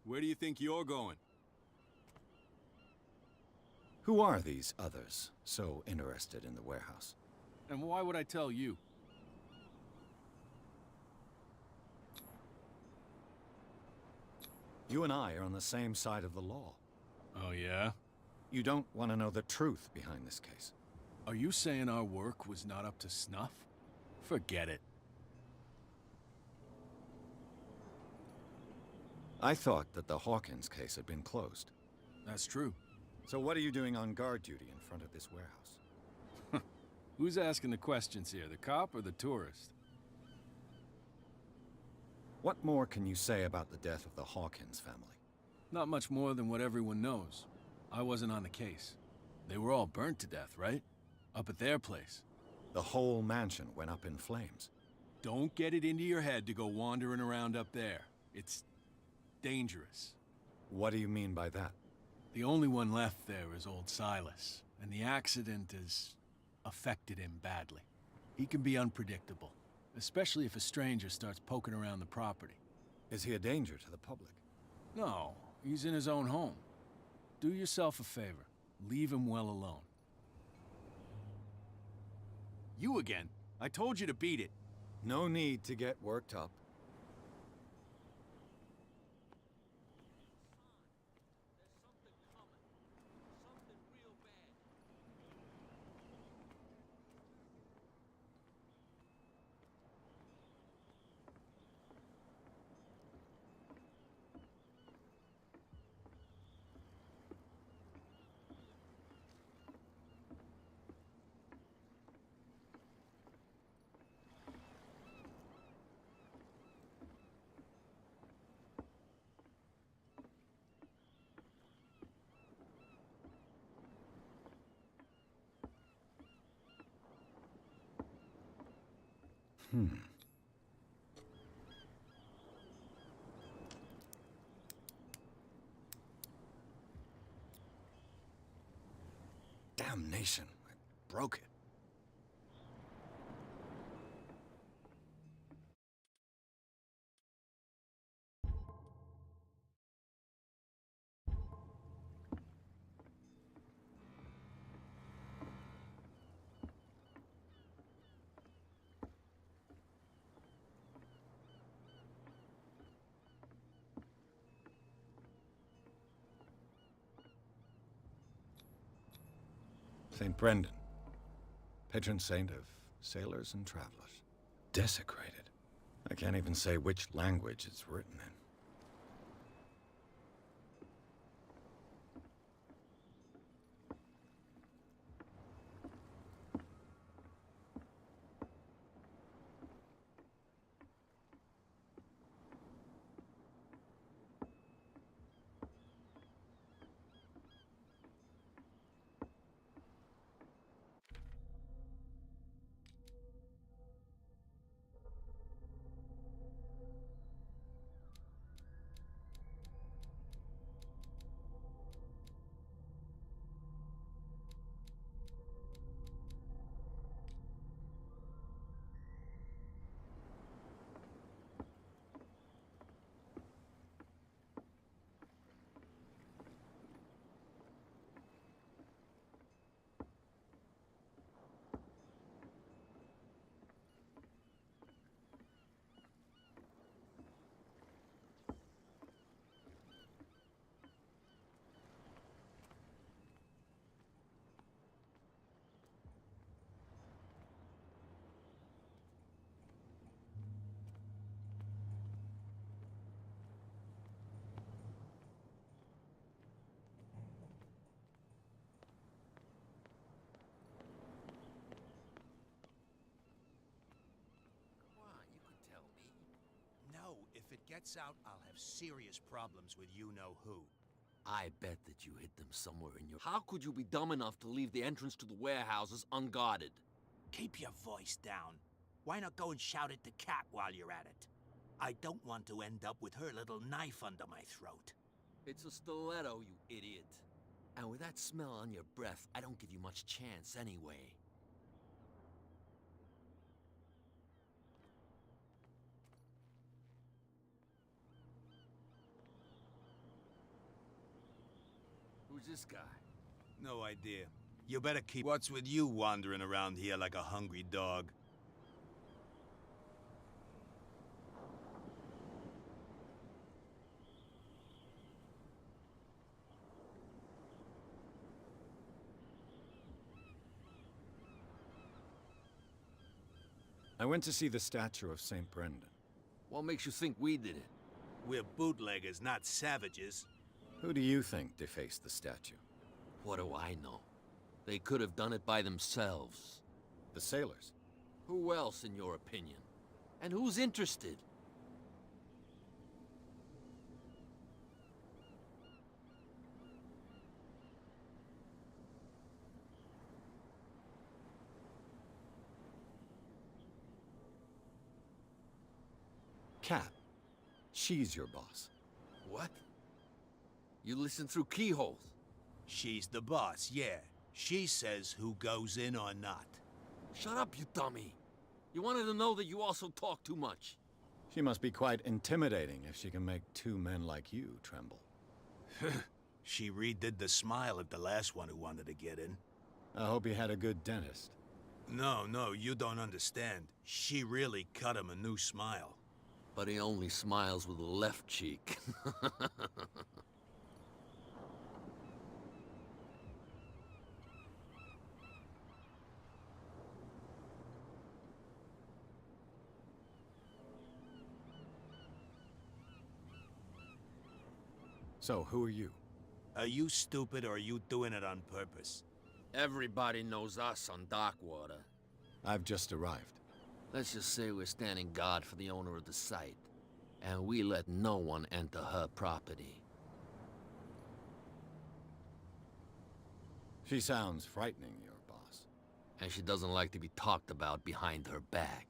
M: Where do you think you're going?
B: Who are these others so interested in the warehouse?
M: And why would I tell you?
B: You and I are on the same side of the law.
M: Oh, yeah?
B: You don't want to know the truth behind this case.
M: Are you saying our work was not up to snuff? Forget it.
B: I thought that the Hawkins case had been closed.
M: That's true.
B: So what are you doing on guard duty in front of this warehouse?
M: Who's asking the questions here, the cop or the tourist?
B: What more can you say about the death of the Hawkins family?
M: Not much more than what everyone knows. I wasn't on the case. They were all burnt to death, right? Up at their place.
B: The whole mansion went up in flames.
M: Don't get it into your head to go wandering around up there. It's dangerous.
B: What do you mean by that?
M: The only one left there is old Silas, and the accident has affected him badly. He can be unpredictable, especially if a stranger starts poking around the property.
B: Is he a danger to the public?
M: No, he's in his own home. Do yourself a favor. Leave him well alone. You again? I told you to beat it.
B: No need to get worked up. Damnation. I broke it. St. Brendan, patron saint of sailors and travelers. Desecrated. I can't even say which language it's written in.
D: If it gets out, I'll have serious problems with you-know-who.
I: I bet that you hid them somewhere in your... How could you be dumb enough to leave the entrance to the warehouses unguarded?
D: Keep your voice down. Why not go and shout at the cat while you're at it? I don't want to end up with her little knife under my throat.
I: It's a stiletto, you idiot. And with that smell on your breath, I don't give you much chance anyway. Who's this guy?
D: No idea. You better keep... What's with you wandering around here like a hungry dog?
B: I went to see the statue of St. Brendan.
I: What makes you think we did it?
G: We're bootleggers, not savages.
B: Who do you think defaced the statue?
I: What do I know? They could have done it by themselves.
B: The sailors?
I: Who else, in your opinion? And who's interested?
B: Kat. She's your boss.
I: What? You listen through keyholes?
G: She's the boss, yeah. She says who goes in or not.
I: Shut up, you dummy. You wanted to know that you also talk too much.
B: She must be quite intimidating if she can make two men like you tremble.
G: She redid the smile at the last one who wanted to get in.
B: I hope he had a good dentist.
G: No, you don't understand. She really cut him a new smile.
I: But he only smiles with the left cheek.
B: So, who are you?
G: Are you stupid or are you doing it on purpose?
I: Everybody knows us on Darkwater.
B: I've just arrived.
I: Let's just say we're standing guard for the owner of the site. And we let no one enter her property.
B: She sounds frightening, your boss.
I: And she doesn't like to be talked about behind her back.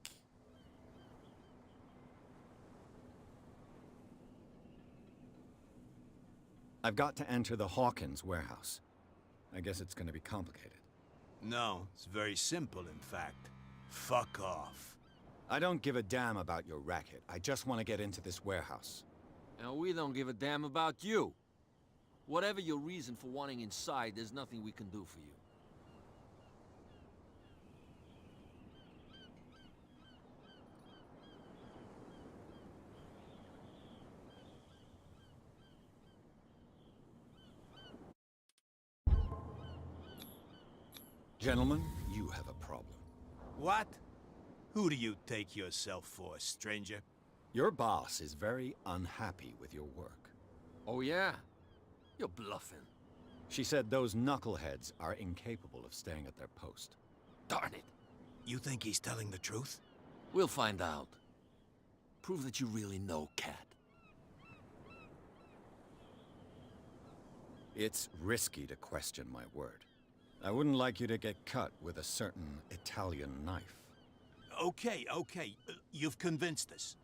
B: I've got to enter the Hawkins warehouse. I guess it's gonna be complicated.
G: No, it's very simple, in fact. Fuck off.
B: I don't give a damn about your racket. I just want to get into this warehouse.
I: And we don't give a damn about you. Whatever your reason for wanting inside, there's nothing we can do for you.
B: Gentlemen, you have a problem.
G: What? Who do you take yourself for, stranger?
B: Your boss is very unhappy with your work.
I: Oh yeah? You're bluffing.
B: She said those knuckleheads are incapable of staying at their post.
I: Darn it.
G: You think he's telling the truth?
I: We'll find out. Prove that you really know Cat.
B: It's risky to question my word. I wouldn't like you to get cut with a certain Italian knife.
G: Okay. You've convinced us.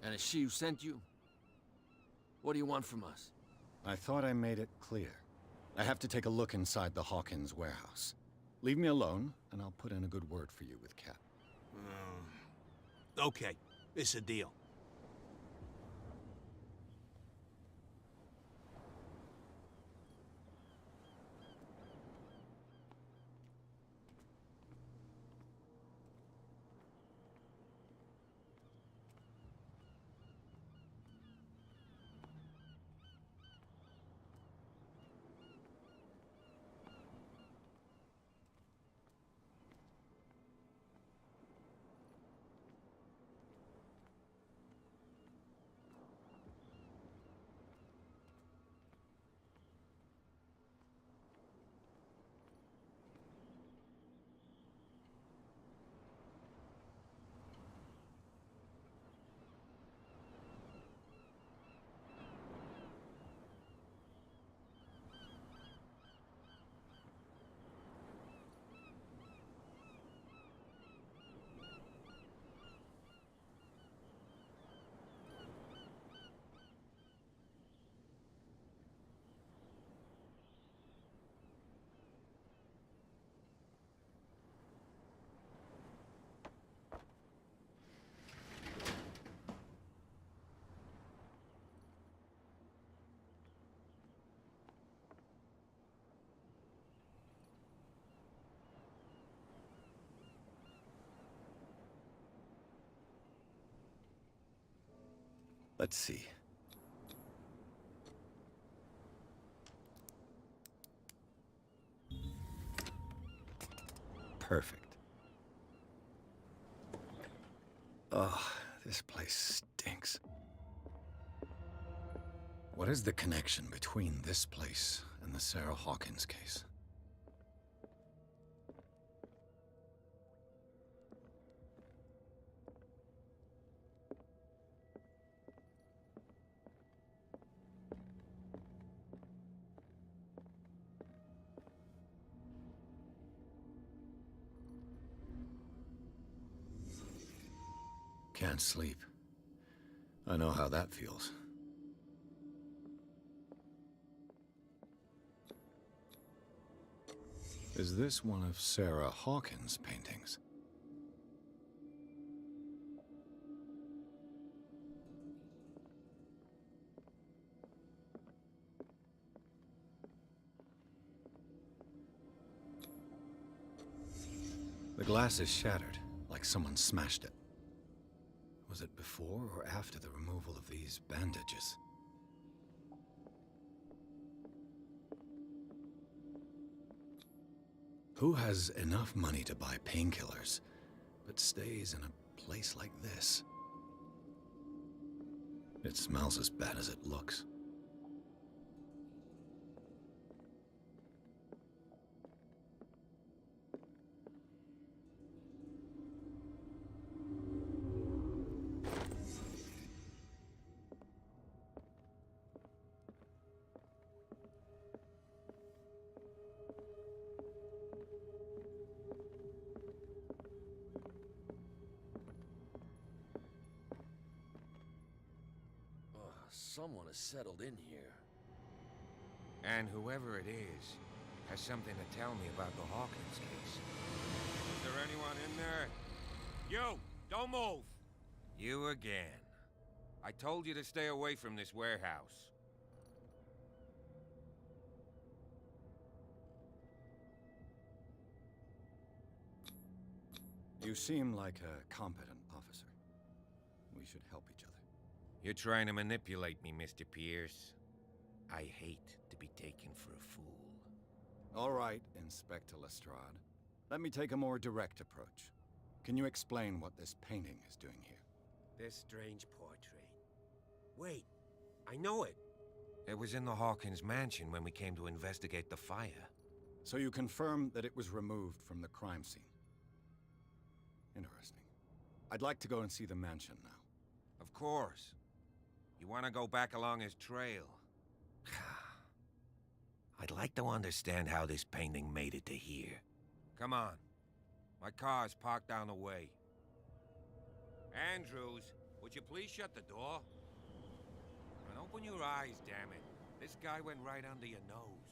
I: And it's she who sent you? What do you want from us?
B: I thought I made it clear. I have to take a look inside the Hawkins warehouse. Leave me alone, and I'll put in a good word for you with Kat.
G: Okay, it's a deal.
B: Let's see. Perfect. Ugh, this place stinks. What is the connection between this place and the Sarah Hawkins case? Can't sleep. I know how that feels. Is this one of Sarah Hawkins' paintings? The glass is shattered, like someone smashed it. Was it before or after the removal of these bandages? Who has enough money to buy painkillers, but stays in a place like this? It smells as bad as it looks.
I: Someone has settled in here.
F: And whoever it is has something to tell me about the Hawkins case. Is there anyone in there? You! Don't move! You again. I told you to stay away from this warehouse.
B: You seem like a competent officer. We should help each other.
F: You're trying to manipulate me, Mr. Pierce. I hate to be taken for a fool.
B: All right, Inspector Lestrade. Let me take a more direct approach. Can you explain what this painting is doing here?
G: This strange portrait. Wait, I know it.
F: It was in the Hawkins mansion when we came to investigate the fire.
B: So you confirm that it was removed from the crime scene? Interesting. I'd like to go and see the mansion now.
F: Of course. You want to go back along his trail? I'd like to understand how this painting made it to here. Come on. My car's parked down the way. Andrews, would you please shut the door? And open your eyes, damn it. This guy went right under your nose.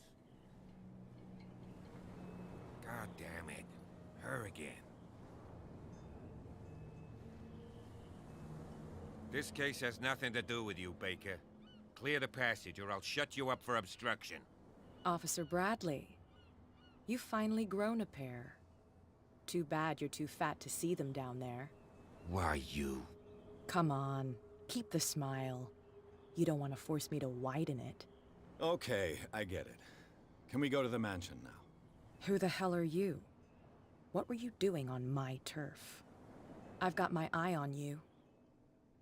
F: God damn it. Her again. This case has nothing to do with you, Baker. Clear the passage or I'll shut you up for obstruction.
L: Officer Bradley, you've finally grown a pair. Too bad you're too fat to see them down there.
F: Why, you?
L: Come on, keep the smile. You don't want to force me to widen it.
B: Okay, I get it. Can we go to the mansion now?
L: Who the hell are you? What were you doing on my turf? I've got my eye on you.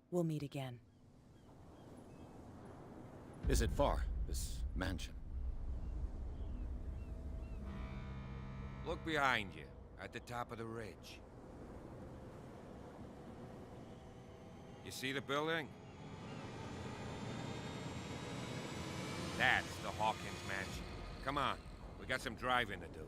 L: We'll meet again.
B: Is it far, this mansion?
F: Look behind you, at the top of the ridge. You see the building? That's the Hawkins mansion. Come on, we got some driving to do.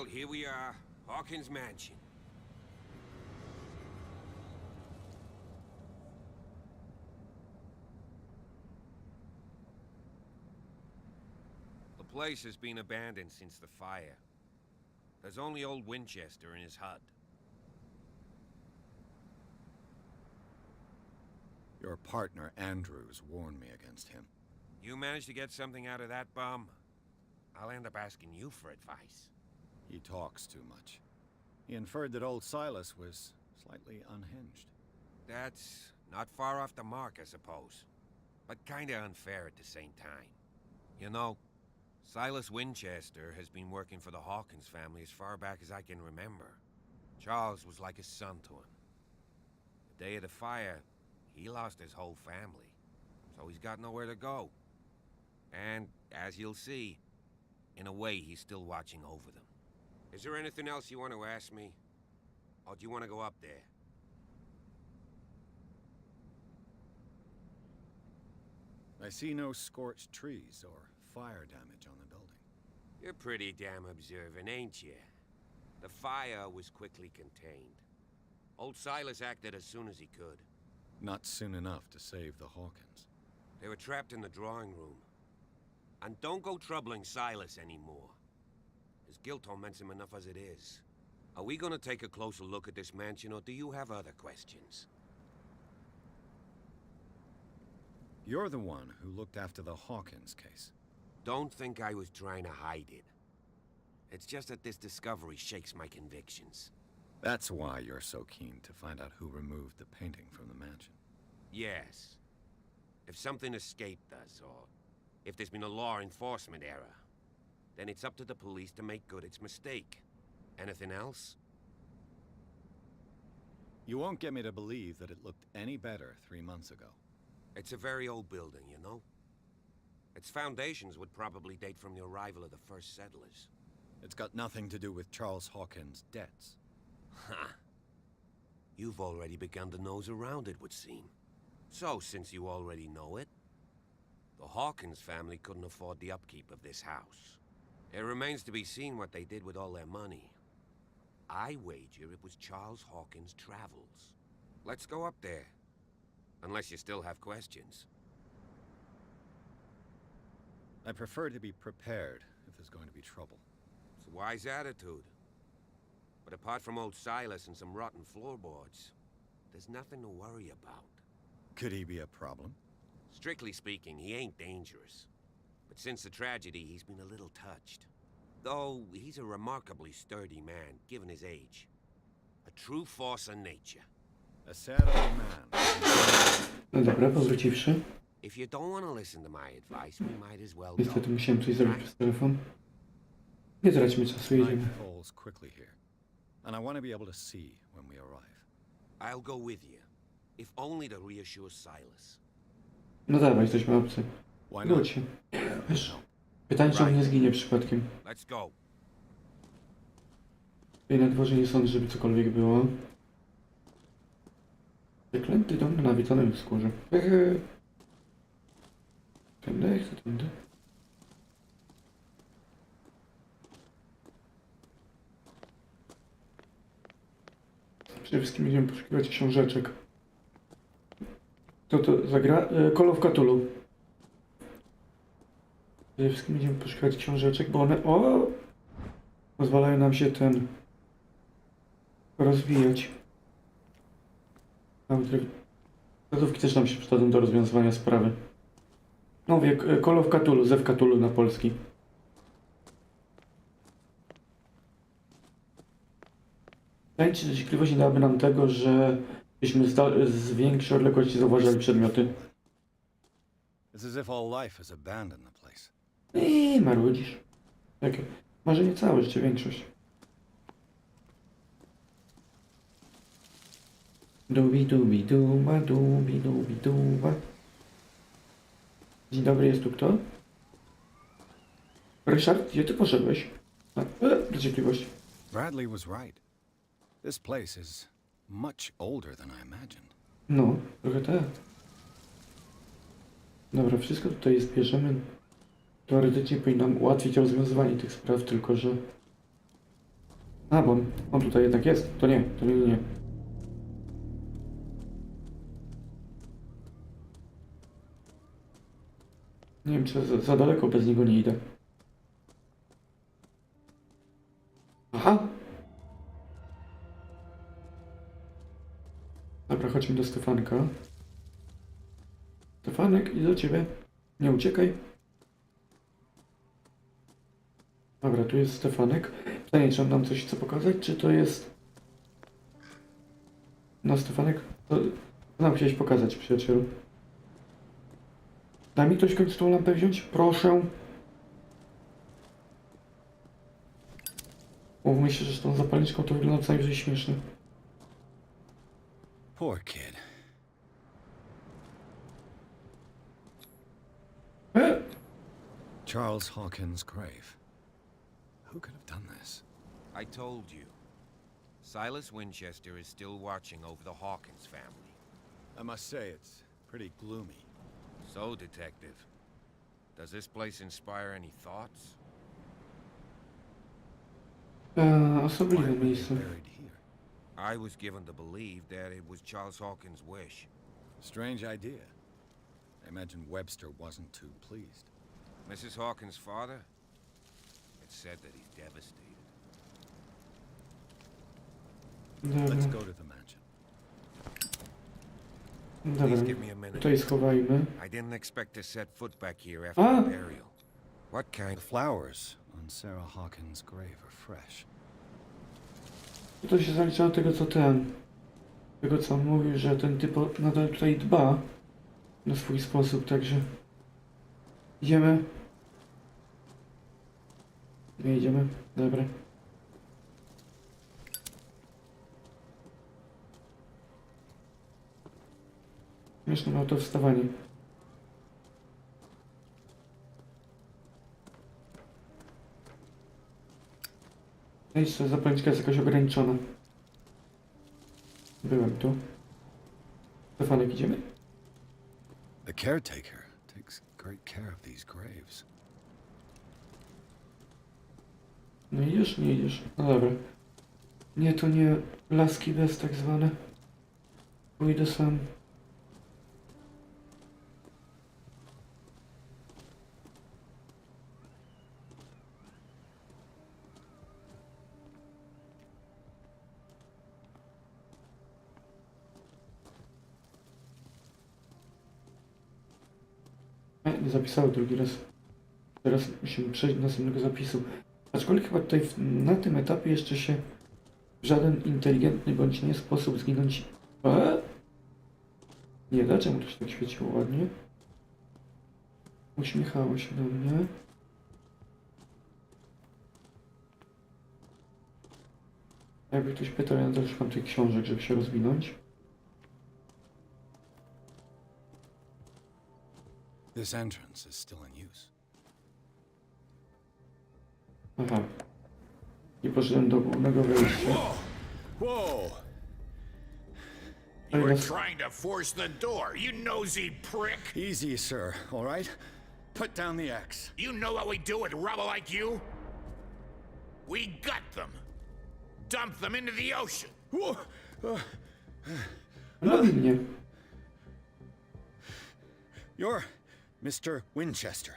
F: Well, here we are. Hawkins Mansion. The place has been abandoned since the fire. There's only old Winchester in his hut.
B: Your partner, Andrews, warned me against him.
F: You managed to get something out of that bum? I'll end up asking you for advice.
B: He talks too much. He inferred that old Silas was slightly unhinged.
F: That's not far off the mark, I suppose. But kinda unfair at the same time. You know, Silas Winchester has been working for the Hawkins family as far back as I can remember. Charles was like a son to him. The day of the fire, he lost his whole family, so he's got nowhere to go. And, as you'll see, in a way, he's still watching over them. Is there anything else you want to ask me? Or do you want to go up there?
B: I see no scorched trees or fire damage on the building.
F: You're pretty damn observant, ain't you? The fire was quickly contained. Old Silas acted as soon as he could.
B: Not soon enough to save the Hawkins.
F: They were trapped in the drawing room. And don't go troubling Silas anymore. His guilt torments him enough as it is. Are we gonna take a closer look at this mansion, or do you have other questions?
B: You're the one who looked after the Hawkins case.
F: Don't think I was trying to hide it. It's just that this discovery shakes my convictions.
B: That's why you're so keen to find out who removed the painting from the mansion.
F: Yes. If something escaped us, or if there's been a law enforcement error, then it's up to the police to make good its mistake. Anything else?
B: You won't get me to believe that it looked any better 3 months ago.
F: It's a very old building, you know? Its foundations would probably date from the arrival of the first settlers.
B: It's got nothing to do with Charles Hawkins' debts.
F: Ha! You've already begun to nose around it, would seem. So, since you already know it, the Hawkins family couldn't afford the upkeep of this house. It remains to be seen what they did with all their money. I wager it was Charles Hawkins' travels. Let's go up there. Unless you still have questions.
B: I prefer to be prepared if there's going to be trouble.
F: It's a wise attitude. But apart from old Silas and some rotten floorboards, there's nothing to worry about.
B: Could he be a problem?
F: Strictly speaking, he ain't dangerous. But since the tragedy, he's been a little touched. Though, he's a remarkably sturdy man, given his age. A true force of nature.
B: A sad old man.
A: No dobra, powróciwszy.
F: If you don't want to listen to my advice, we might as well
A: Niestety
F: go.
A: musiałem coś zrobić przez telefon. Nie traćmy czasu, jedziemy.
B: Night falls quickly here, and I want to be able to see when we arrive.
F: I'll go with you, if only to reassure Silas.
A: No dawaj, jesteśmy obcy.
B: Why not?
A: Wróć się. Wiesz, pytanie, czy on nie zginie przypadkiem.
F: Let's go.
A: Tutaj na dworze nie sądzę, żeby cokolwiek było. Wyklęty dom na nawiedzonym wzgórzu. Tędy, chcę tędy. Przede wszystkim będziemy poszukiwać książeczek. To zagra? Call of Cthulhu. Przede wszystkim będziemy poszukiwać książeczek, bo one pozwalają nam się rozwijać. Wskazówki też nam się przydadzą do rozwiązywania sprawy. No wie, Call of Cthulhu, zew Cthulhu na polski. Pamięć dociekliwość nie dałaby nam tego, że byśmy z większej odległości zauważali przedmioty.
B: It's as if all life has abandoned the place.
A: Marudzisz. Takie. Może nie całe życie, większość. Dubi dubi duba, dubi dubi duba. Dzień dobry, jest tu kto? Ryszard, gdzie ty poszedłeś? Dociekliwość.
B: Bradley was right. This place is much older than I imagined.
A: No, trochę tak. Dobra, wszystko tutaj zbierzemy. Teoretycznie powinno nam ułatwić rozwiązywanie tych spraw, tylko że A, bo on tutaj jednak jest. To nie. Nie wiem, czy za daleko bez niego nie idę. Aha! Dobra, chodźmy do Stefanka. Stefanek, idę do ciebie. Nie uciekaj. Dobra, tu jest Stefanek. Pytanie, czy on nam coś chce pokazać, czy to jest... No, Stefanek, to nam chciałeś pokazać, przyjacielu. Da mi ktoś końcu tą lampę wziąć? Proszę. O, myślę, że z tą zapalniczką to wygląda co najwyżej śmiesznie.
B: Poor kid. Charles Hawkins' grave. Who could have done this?
F: I told you. Silas Winchester is still watching over the Hawkins family.
B: I must say, it's pretty gloomy.
F: So, Detective, does this place inspire any thoughts?
A: Osobliwe
B: Why were they
A: miejsce.
B: buried here?
F: I was given to believe that it was Charles Hawkins' wish.
B: Strange idea. I imagine Webster wasn't too pleased.
F: Mrs. Hawkins' father? It's said that he's devastated.
B: Let's
A: Dobra,
B: go to the mansion.
F: Please
A: dobra.
F: give me a minute.
A: Tutaj schowajmy.
F: I didn't expect to set foot back here after
A: Ah.
F: the burial. What kind
B: The flowers on Sarah Hawkins' grave are fresh.
A: To się zalicza do tego, co tego, co on mówił, że ten typ nadal tutaj dba na swój sposób, także... Idziemy. Nie idziemy. Dobra. Śmieszne miał to wstawanie. Jeszcze zapalniczka jest jakaś ograniczona. Byłem tu. Stefanek, idziemy?
B: The caretaker takes great care of these graves.
A: No idziesz? Nie idziesz. No dobra. Nie, to nie laski bez tak zwane. Pójdę sam. Nie zapisały drugi raz. Teraz musimy przejść do następnego zapisu. Aczkolwiek chyba tutaj na tym etapie jeszcze się w żaden inteligentny bądź nie sposób zginąć nie da. Czemu to się tak świeciło ładnie? Uśmiechało się do mnie. Jakby ktoś pytał, ja też mam tych książek, żeby się rozwinąć.
B: This entrance is still in use.
A: Aha. I poszedłem do głównego wejścia.
J: Whoa!
A: No i
J: You were
A: nas...
J: trying to force the door, you nosy prick!
B: Easy, sir, all right? Put down the axe.
J: You know what we do with rubble like you? We gut them. Dump them into the ocean.
A: Lubi mnie.
B: You're Mr. Winchester.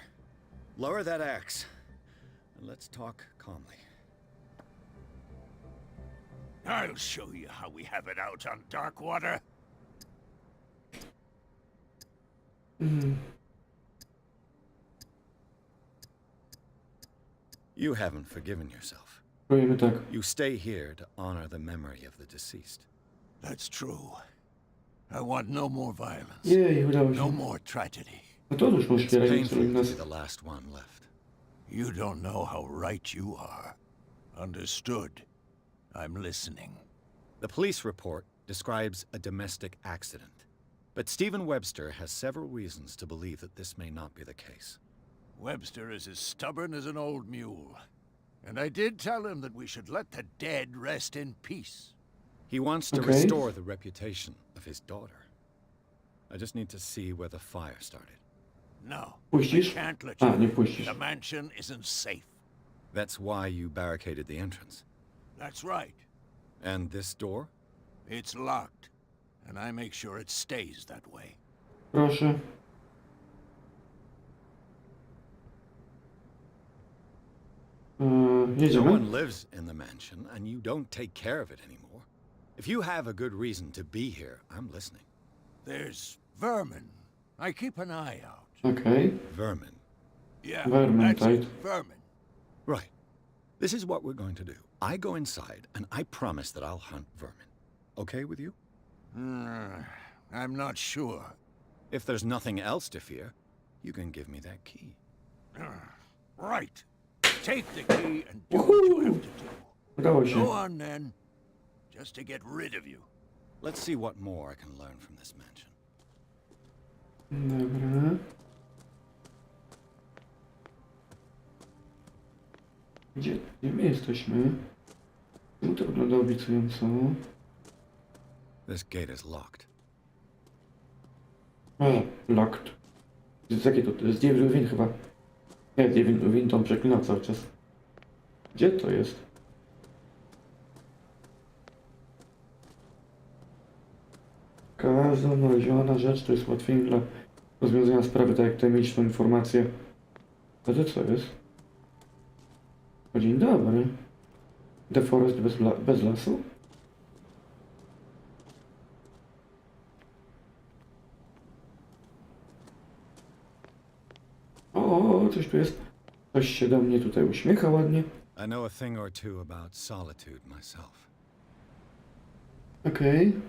B: Lower that axe, and let's talk calmly.
J: I'll show you how we have it out on Darkwater.
B: You haven't forgiven yourself.
A: Powiemy tak.
B: You stay here to honor the memory of the deceased.
J: That's true. I want no more violence.
A: Jej, udało
J: No
A: się.
J: more tragedy.
A: No to już
B: It's
A: pośpierać,
B: painful
A: który
B: to
A: nas...
B: be the last one left.
J: You don't know how right you are. Understood. I'm listening.
B: The police report describes a domestic accident, but Stephen Webster has several reasons to believe that this may not be the case.
J: Webster is as stubborn as an old mule. And I did tell him that we should let the dead rest in peace.
B: He wants to
A: Okay.
B: restore the reputation of his daughter. I just need to see where the fire started.
J: No,
A: Puścisz?
J: I can't let
A: A,
J: you.
A: nie puścisz.
J: The mansion isn't safe.
B: That's why you barricaded the entrance.
G: That's right.
B: And this door?
G: It's locked, and I make sure it stays that way.
A: Proszę.
B: No
A: Jedziemy?
B: one lives in the mansion, and you don't take care of it anymore. If you have a good reason to be here, I'm listening.
G: There's vermin. I keep an eye out.
A: Okej.
B: Vermin.
G: Yeah,
A: Vermin,
G: that's it.
A: right?
G: Vermin.
B: Right. This is what we're going to do. I go inside, and I promise that I'll hunt vermin. Okay with you?
G: I'm not sure.
B: If there's nothing else to fear, you can give me that key.
G: Right. Take the key and do what you have to do.
A: Udało się.
G: Go on then. Just to get rid of you.
B: Let's see what more I can learn from this mansion.
A: Dobra. Gdzie my jesteśmy? No to wygląda obiecująco.
B: This gate is locked.
A: Locked. Z jakie to jest? Devil Win chyba. Nie, Devil Win to on przeklinał cały czas. Gdzie to jest? Każda znaleziona rzecz to jest ułatwienie dla rozwiązania sprawy, tak jak tutaj mieliśmy informację. A to co jest? O, dzień dobry. The Forest bez lasu? O, coś tu jest. Ktoś się do mnie tutaj uśmiecha ładnie.
B: I know a thing or two about solitude myself.
A: Okej.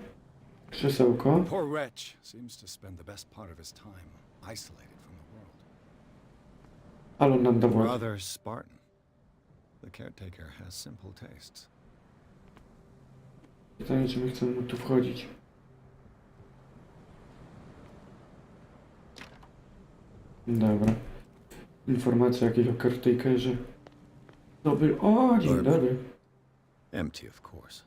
A: Krzesełko.
B: Poor wretch seems to spend the best part of his time isolated from the world.
A: Ale on nam da władzę.
B: Rather Spartan. The caretaker has simple tastes.
A: Pytanie, czy my chcemy tu wchodzić. Dobra. Informacja jakieś o caretakerze. Dobry. O, dzień dobry.
B: Empty, of course.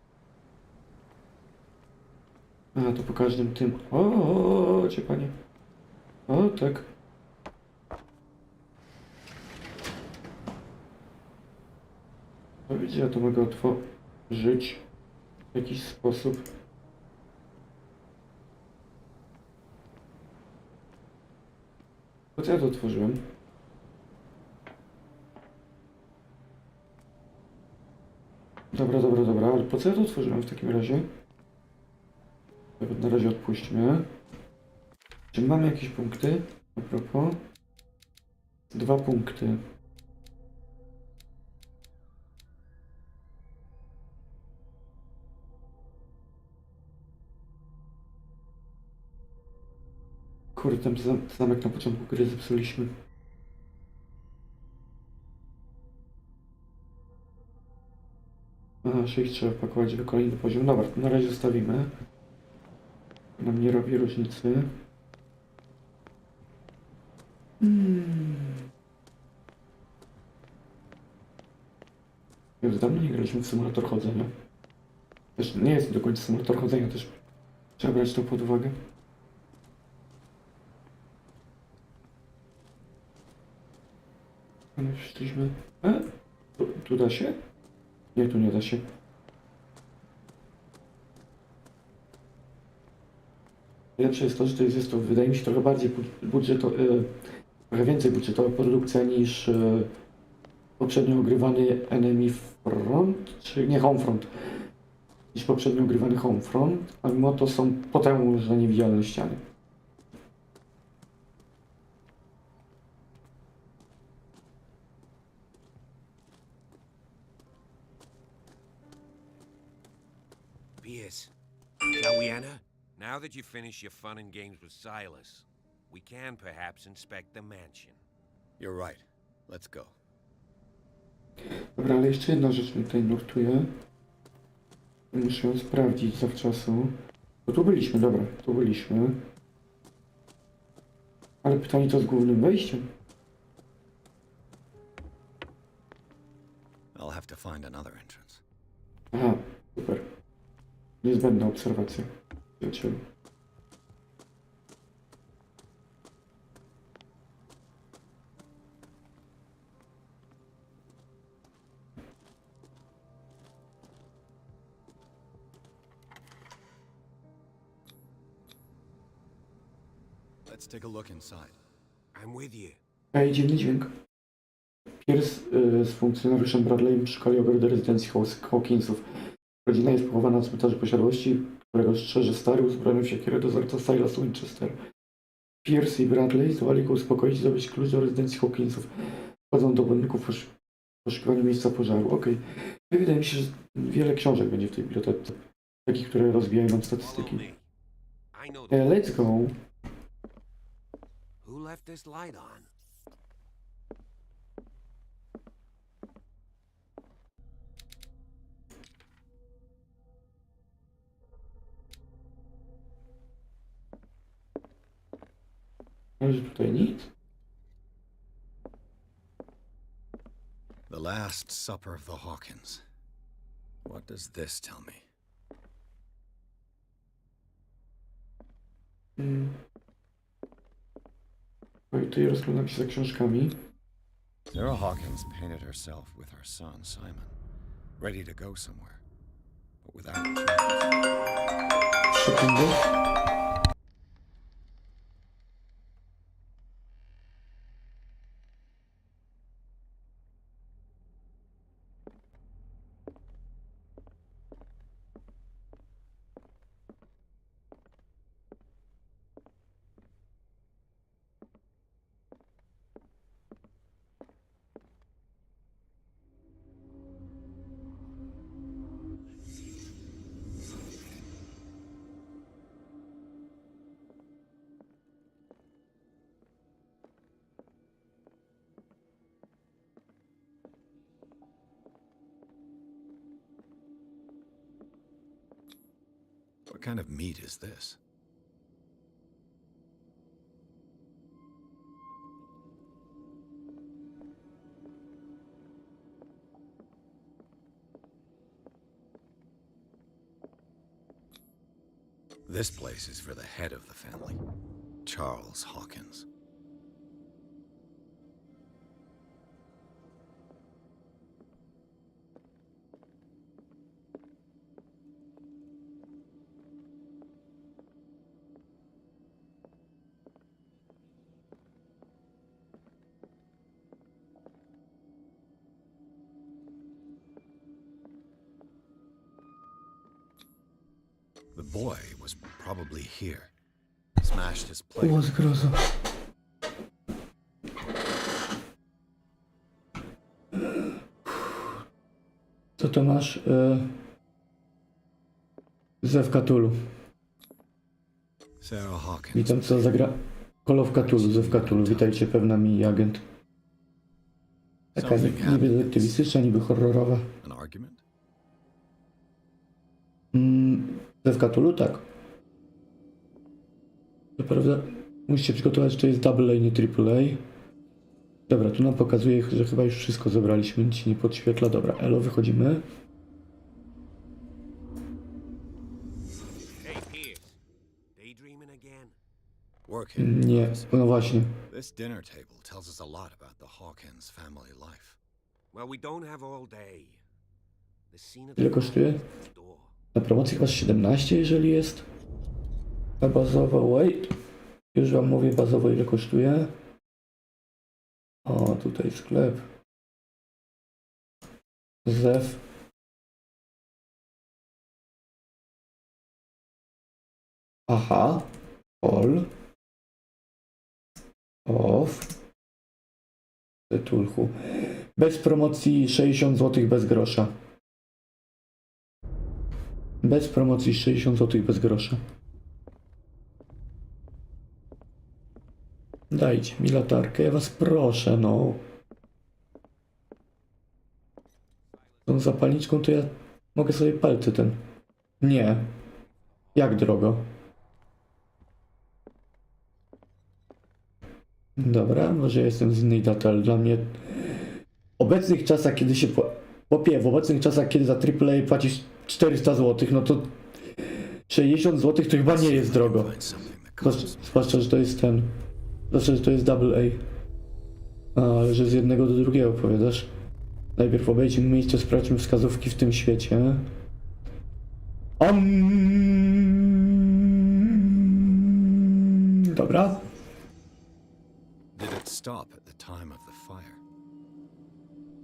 A: A, to po każdym tym. O, cię panie. O, tak. To widzę, ja to mogę otworzyć w jakiś sposób. Po co ja to otworzyłem? Dobra, ale po co ja to otworzyłem w takim razie? Na razie odpuśćmy. Czy mamy jakieś punkty? A propos. 2 punkty. Kurde, ten zamek na początku gry zepsuliśmy. Aha, 6 trzeba wpakować w kolejny poziom. Dobra, to na razie zostawimy. Nam nie robi różnicy. Już dawno nie graliśmy w symulator chodzenia. Też nie jest do końca symulator chodzenia, też trzeba brać to pod uwagę. Ale wszliśmy... Tu da się? Nie, tu nie da się. Lepsze jest to, że jest to, wydaje mi się, trochę bardziej trochę więcej budżetowa produkcja niż poprzednio ogrywany Enemy Front, czy nie Homefront, niż poprzednio ogrywany Homefront, a mimo to są potężne niewidzialne ściany.
G: Pierce, shall we enter? Now that you've finished your fun and games with Silas, we can perhaps inspect the mansion.
B: You're right. Let's go.
A: Dobra, ale jeszcze jedna rzecz mnie tutaj nurtuje. Muszę ją sprawdzić zawczasu. Bo tu byliśmy, dobra, tu byliśmy. Ale pytanie, co z głównym wejściem?
B: I'll have to find another entrance.
A: Aha, super. Niezbędna obserwacja. Przyjacielu.
B: Let's take a look inside.
F: I'm with you.
A: Ej, dziwny dźwięk. Pierce z funkcjonariuszem Bradleyem szukali ogrodu rezydencji Hawkinsów. Rodzina jest pochowana na cmentarzu posiadłości, którego strzeże stary uzbrojony w siekierę dozorca Silas Winchester. Pierce i Bradley zdołali go uspokoić i zdobyć klucz do rezydencji Hawkinsów. Wchodzą do budynków w poszukiwaniu miejsca pożaru. Okej. Wydaje mi się, że wiele książek będzie w tej bibliotece. Takich, które rozbijają nam statystyki. Let's go.
F: Who left this light on?
A: Może tutaj nic?
B: The Last Supper of the Hawkins. What does this tell me?
A: No i tutaj rozglądam się za książkami.
B: Sarah Hawkins painted herself with her son, Simon, ready to go somewhere, but without choice.
A: Sekundę.
B: What kind of meat is this? This place is for the head of the family, Charles Hawkins. The boy was probably here. Smashed his plate.
A: O, zgroza. Co to masz? Zew Cthulhu.
B: Sarah Hawkins.
A: Witam, co zagra... Call of Cthulhu, Zew Cthulhu. Witajcie, pewna mi agent. Taka niby detektywistyczna, niby horrorowa.
B: An argument?
A: Zew Cthulhu? Tak. To prawda, musicie przygotować, że to jest double A, nie triple A. Dobra, tu nam pokazuje, że chyba już wszystko zebraliśmy, nic się nie podświetla. Dobra, elo, wychodzimy. Nie, no właśnie.
B: This dinner table tells us a lot about the Hawkins family life.
F: Well, we don't have all day. The scene of
A: Ile kosztuje? Na promocji chyba 17, jeżeli jest. A bazowo, wait. Już wam mówię bazowo, ile kosztuje. O, tutaj sklep. Zew. Aha. All. Off. Cthulhu. Bez promocji 60 zł bez grosza. Bez promocji 60 zł bez grosza. Dajcie mi latarkę, ja was proszę, no. Tą zapalniczką to ja mogę sobie palce ten... Nie. Jak drogo? Dobra, może ja jestem z innej daty, ale dla mnie... W obecnych czasach, kiedy się... W obecnych czasach, kiedy za AAA płacisz 400 zł, no to 60 zł to chyba nie jest drogo. Zwłaszcza, że to jest ten... Zwłaszcza, że to jest double A. Ale że z jednego do drugiego opowiadasz. Najpierw obejdźmy miejsce, sprawdźmy wskazówki w tym świecie. Dobra.
B: stop at the time of the fire.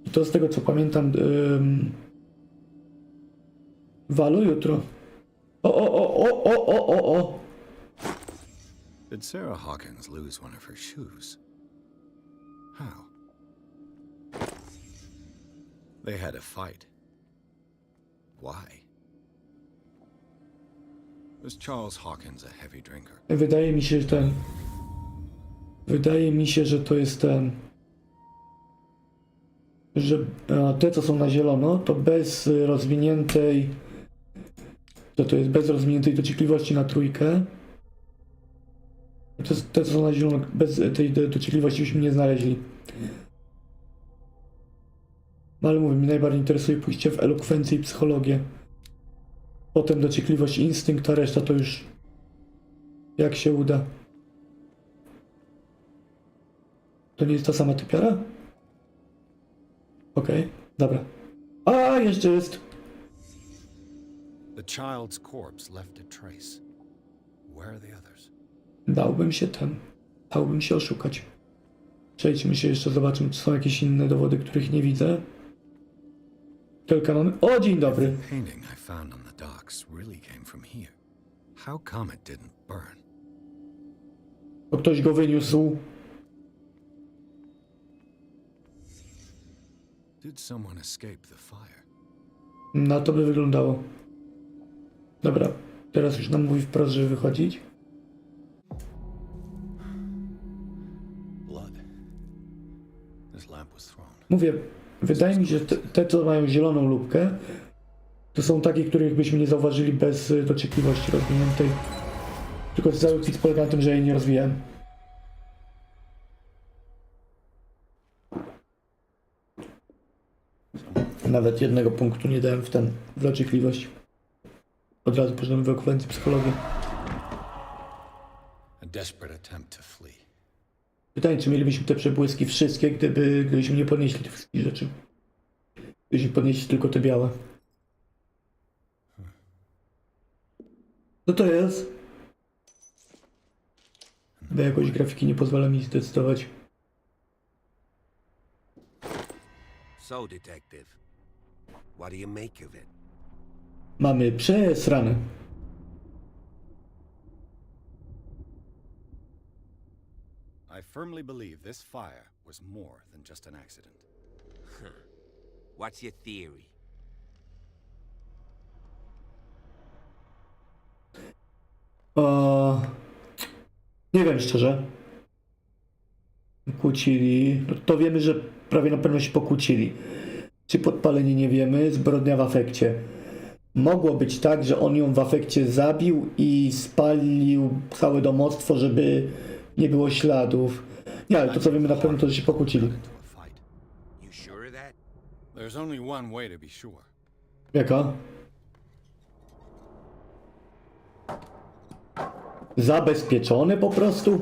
A: I to z tego co pamiętam, Walu jutro. O.
B: Did Sarah Hawkins lose one of her shoes? How? They had a fight. Why? Was Charles Hawkins a heavy drinker?
A: Wydaje mi się, że to jest ten... Że te, co są na zielono, to bez rozwiniętej... To jest bez rozwiniętej dociekliwości na trójkę. Te, co są na zielono, bez tej dociekliwości byśmy nie znaleźli. No ale mówię, mnie najbardziej interesuje pójście w elokwencję i psychologię. Potem dociekliwość, instynkt, a reszta to już jak się uda. To nie jest ta sama typiara? Okej, dobra. A, jeszcze jest!
B: The child's corpse left a trace. Where are the others?
A: Dałbym się oszukać. Przejdźmy się jeszcze, zobaczymy, czy są jakieś inne dowody, których nie widzę. Tylko mamy... O, dzień dobry!
B: The painting I found on the docks really came from here. How come it didn't burn?
A: Bo ktoś go wyniósł.
B: Did someone escape the fire?
A: Na to by wyglądało. Dobra, teraz już nam mówi wprost, żeby wychodzić.
B: Blood. This lamp was thrown.
A: Mówię, wydaje mi się, że te, co mają zieloną lubkę, to są takie, których byśmy nie zauważyli bez dociekliwości rozwiniętej. Tylko cały pic polega na tym, że jej nie rozwijałem. Nawet jednego punktu nie dałem w dociekliwość. Od razu poszedłem w elokwencję psychologię.
B: A desperate attempt to flee.
A: Pytanie, czy mielibyśmy te przebłyski wszystkie, gdybyśmy nie podnieśli tych wszystkich rzeczy. Gdybyśmy podnieśli tylko te białe. Co to jest? Bo jakoś grafiki nie pozwala mi zdecydować.
F: So, detective, what do you make of it?
A: Mamy przesrane.
B: I firmly believe this fire was more than just an accident.
F: What's your theory?
A: Nie wiem szczerze. Kłócili. No to wiemy, że prawie na pewno się pokłócili. Czy podpalenie nie wiemy, zbrodnia w afekcie. Mogło być tak, że on ją w afekcie zabił i spalił całe domostwo, żeby nie było śladów. Nie, ale to co wiemy na pewno, to że się pokłócili.
F: You sure of that?
B: There's only one way to be sure.
A: Jaka? Zabezpieczony po prostu?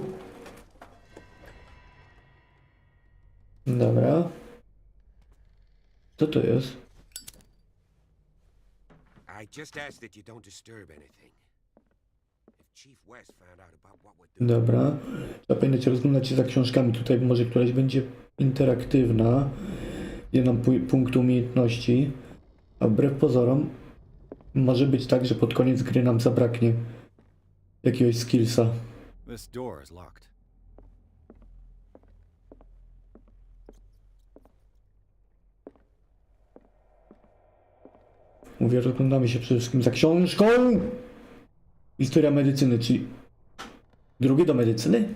A: Dobra. Co to jest?
F: I just ask that you don't disturb anything. If Chief West found out about what we're doing...
A: Dobra. Trzeba pamiętać rozglądać się za książkami tutaj, bo może któraś będzie interaktywna. Nie nam punktu umiejętności. A wbrew pozorom może być tak, że pod koniec gry nam zabraknie jakiegoś skillsa.
B: This door is locked.
A: Mówię, rozglądamy się przede wszystkim za książką. Historia medycyny, czyli drugie do medycyny?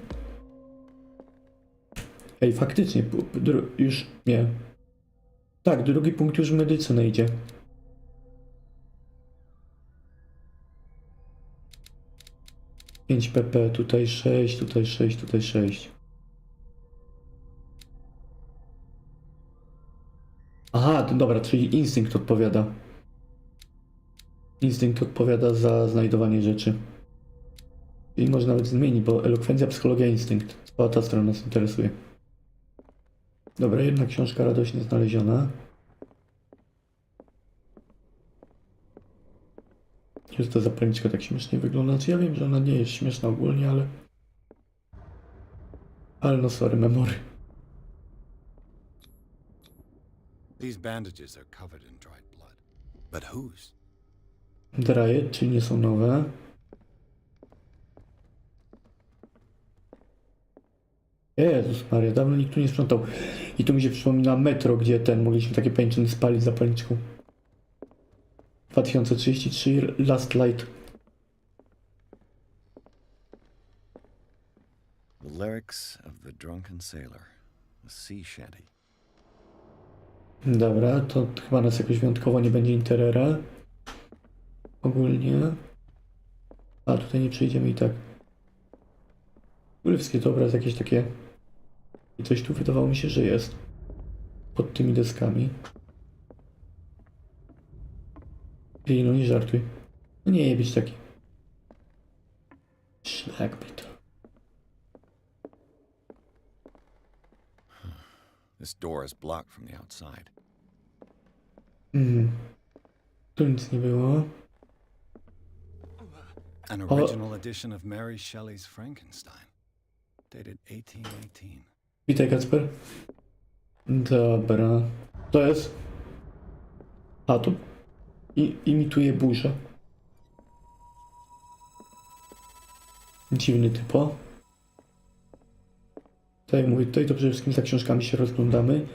A: Ej, faktycznie, już nie. Tak, drugi punkt już w medycynę idzie. PP, tutaj 6, tutaj 6, tutaj 6. Aha, dobra, czyli instynkt odpowiada. Instynkt odpowiada za znajdowanie rzeczy. I może nawet zmienić, bo elokwencja, psychologia, instynkt. O, ta strona nas interesuje. Dobra, jedna książka radośnie znaleziona. Jest to zapalniczka tak śmiesznie wygląda. Znaczy, ja wiem, że ona nie jest śmieszna ogólnie, ale... Ale no sorry, memory.
B: These bandages are covered in dried blood. But whose?
A: Dryed, czyli nie są nowe. Jezus Maria, dawno nikt tu nie sprzątał. I tu mi się przypomina metro, gdzie mogliśmy takie pęczyny spalić zapalniczką. 2033 Last Light.
B: The lyrics of the drunken sailor. A sea shanty.
A: Dobra, to chyba nas jakoś wyjątkowo nie będzie interera. Ogólnie. A tutaj nie przejdziemy i tak. W ogóle wszystkie to obraz jakieś takie. I coś tu wydawało mi się, że jest. Pod tymi deskami. Ej, no nie żartuj. No nie być taki. Szlak by to.
B: This door is blocked from the outside.
A: Tu nic nie było.
B: An original edition of Mary Shelley's Frankenstein, dated 1818.
A: Witaj, Kacper. Dobra. To jest? A, to imituje burzę. Dziwny typo. Tak jak mówię, tutaj to przede wszystkim za książkami się rozglądamy.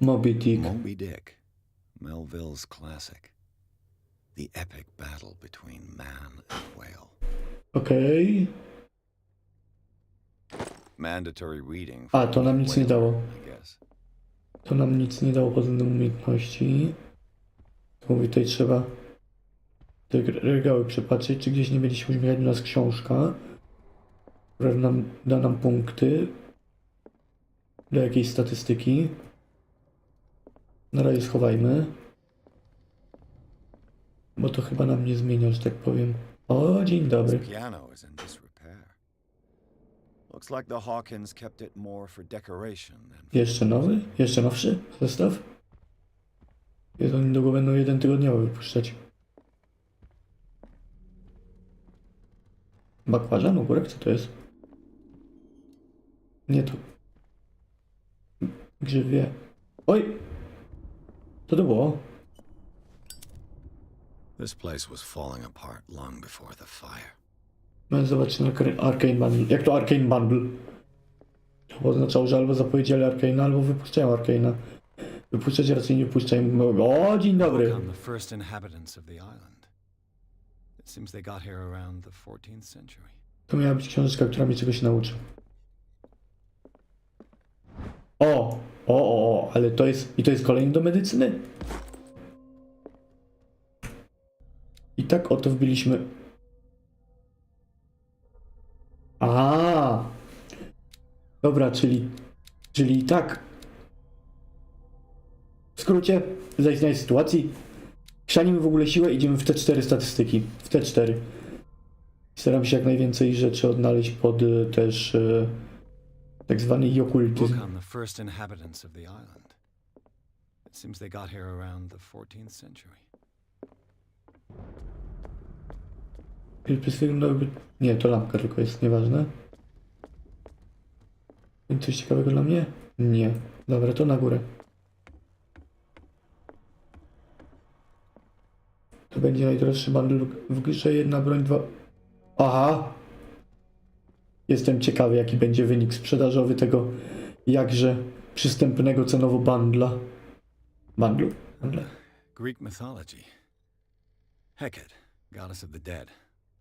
A: Moby Dick.
B: Moby Dick, Melville's classic. The epic battle between man and whale.
A: Okej.
B: Mandatory reading.
A: A, to nam nic nie dało.
B: I guess.
A: To nam nic nie dało pod względem umiejętności. To mówię, tutaj trzeba te regały przepatrzeć, czy gdzieś nie będzie się uśmiechać u nas książka, która da nam punkty do jakiejś statystyki. Na razie schowajmy. Bo to chyba nam nie zmienia, że tak powiem. O, dzień dobry.
B: This piano is in disrepair. Looks like the Hawkins kept it more for decoration than for...
A: Jeszcze nowy? Jeszcze nowszy zestaw? Jest oni niedługo będą jeden tygodniowy wypuszczać. Bakłażan, ogórek? Co to jest? Nie to. Grzywie. Oj! Co to było?
B: This place was falling apart long before the fire.
A: No zobaczcie na Arcane Bundle. Jak to Arcane Bundle? To oznaczało, że albo zapowiedzieli Arcane'a, albo wypuszczają Arcane'a. Wypuszczać raczej nie wypuszczają. O, dzień dobry!
B: On the first inhabitants of the island. It seems they got here around the 14th century.
A: To miała być książeczka, która mnie czegoś nauczy. O, ale to jest... I to jest kolejny do medycyny? I tak oto wbiliśmy... A, dobra, czyli tak. W skrócie, w zaistniałej sytuacji chrzanimy w ogóle siłę, idziemy w te 4 statystyki. W te 4. Staram się jak najwięcej rzeczy odnaleźć pod też tak zwany okultyzm.
B: Look on the first inhabitants of the island. It seems they got here around the 14th century.
A: Nie, to lampka tylko jest, nieważne. Coś ciekawego dla mnie? Nie. Dobra, to na górę. To będzie najdroższy bundle w grze, jedna broń, 2... Aha! Jestem ciekawy, jaki będzie wynik sprzedażowy tego jakże przystępnego cenowo bundla. Bundlu?
B: Greek mythology. Hecate, goddess of the dead,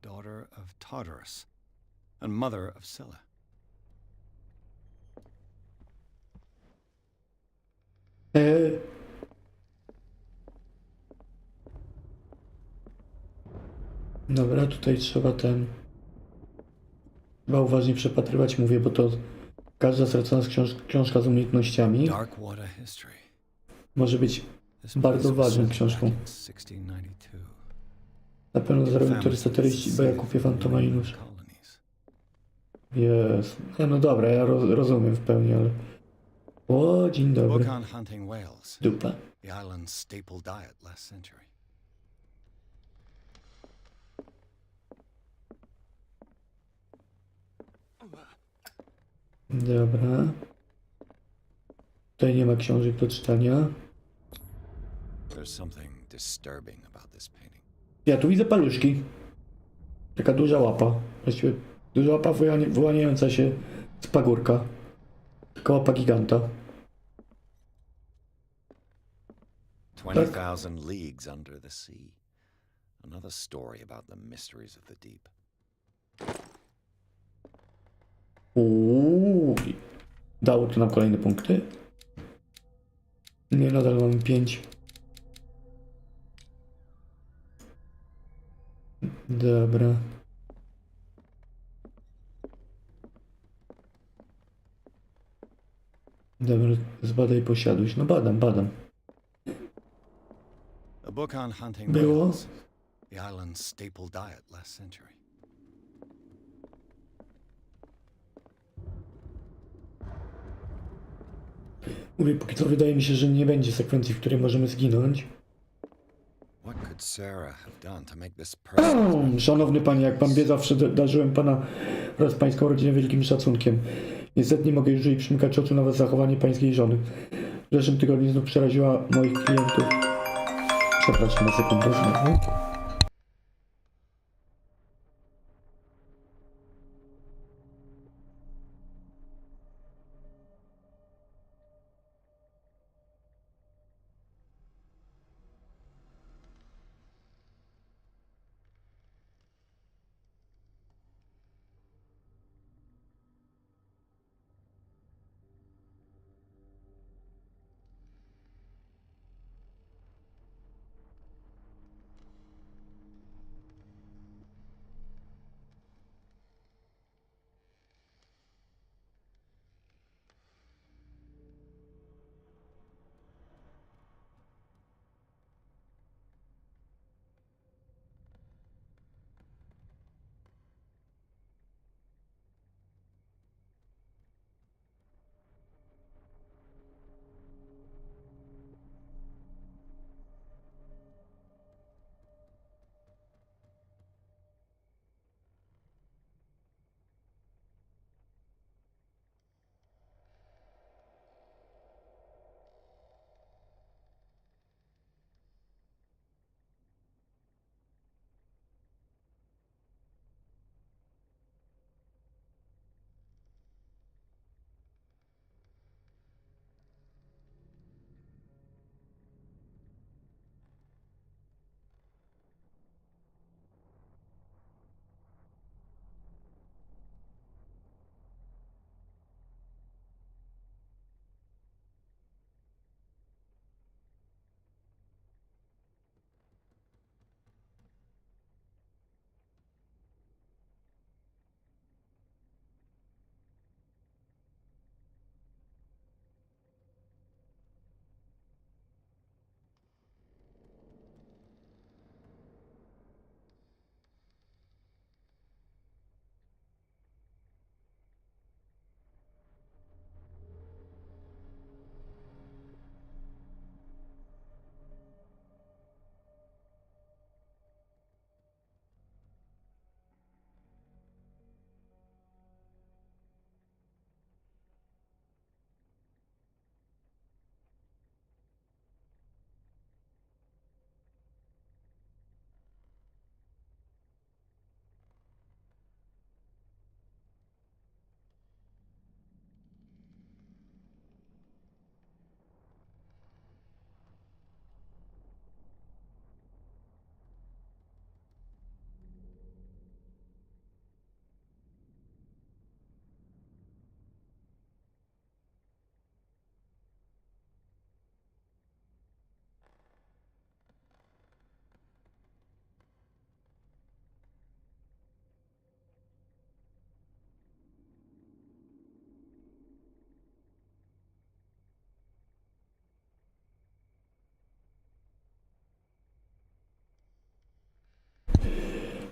B: daughter of Tartarus, and mother of Scylla.
A: Dobra, tutaj trzeba chyba uważnie przepatrywać, mówię, bo to każda stracona książka z umiejętnościami może być bardzo ważną książką. Na pewno zarobię 440, bo ja kupię Fantoma i nóż. Jest. No dobra, ja rozumiem w pełni, ale... O, dzień dobry. Dupa. Dobra. Tutaj nie ma książek do czytania.
B: There's something disturbing about this painting.
A: Ja tu widzę paluszki. Taka duża łapa. Właściwie duża łapa wyłaniająca się z pagórka. Taka łapa giganta.
B: 20,000 leagues under the sea. Another story about the mysteries of the deep.
A: Dało to nam kolejne punkty. Nie, nadal mamy 5. Dobra. Dobra, zbadaj posiadłość. No badam.
B: A book on hunting
A: Było?
B: whales. The island's staple diet last century.
A: Mówię, póki co wydaje mi się, że nie będzie sekwencji, w której możemy zginąć.
B: What could Sarah have done to make this person?
A: Szanowny panie, jak pan wie, zawsze darzyłem pana oraz pańską rodzinę wielkim szacunkiem. Niestety nie mogę już dłużej przymykać oczu na zachowanie pańskiej żony. W zeszłym tygodniu znów przeraziła moich klientów. Przepraszam na sekundę znowu.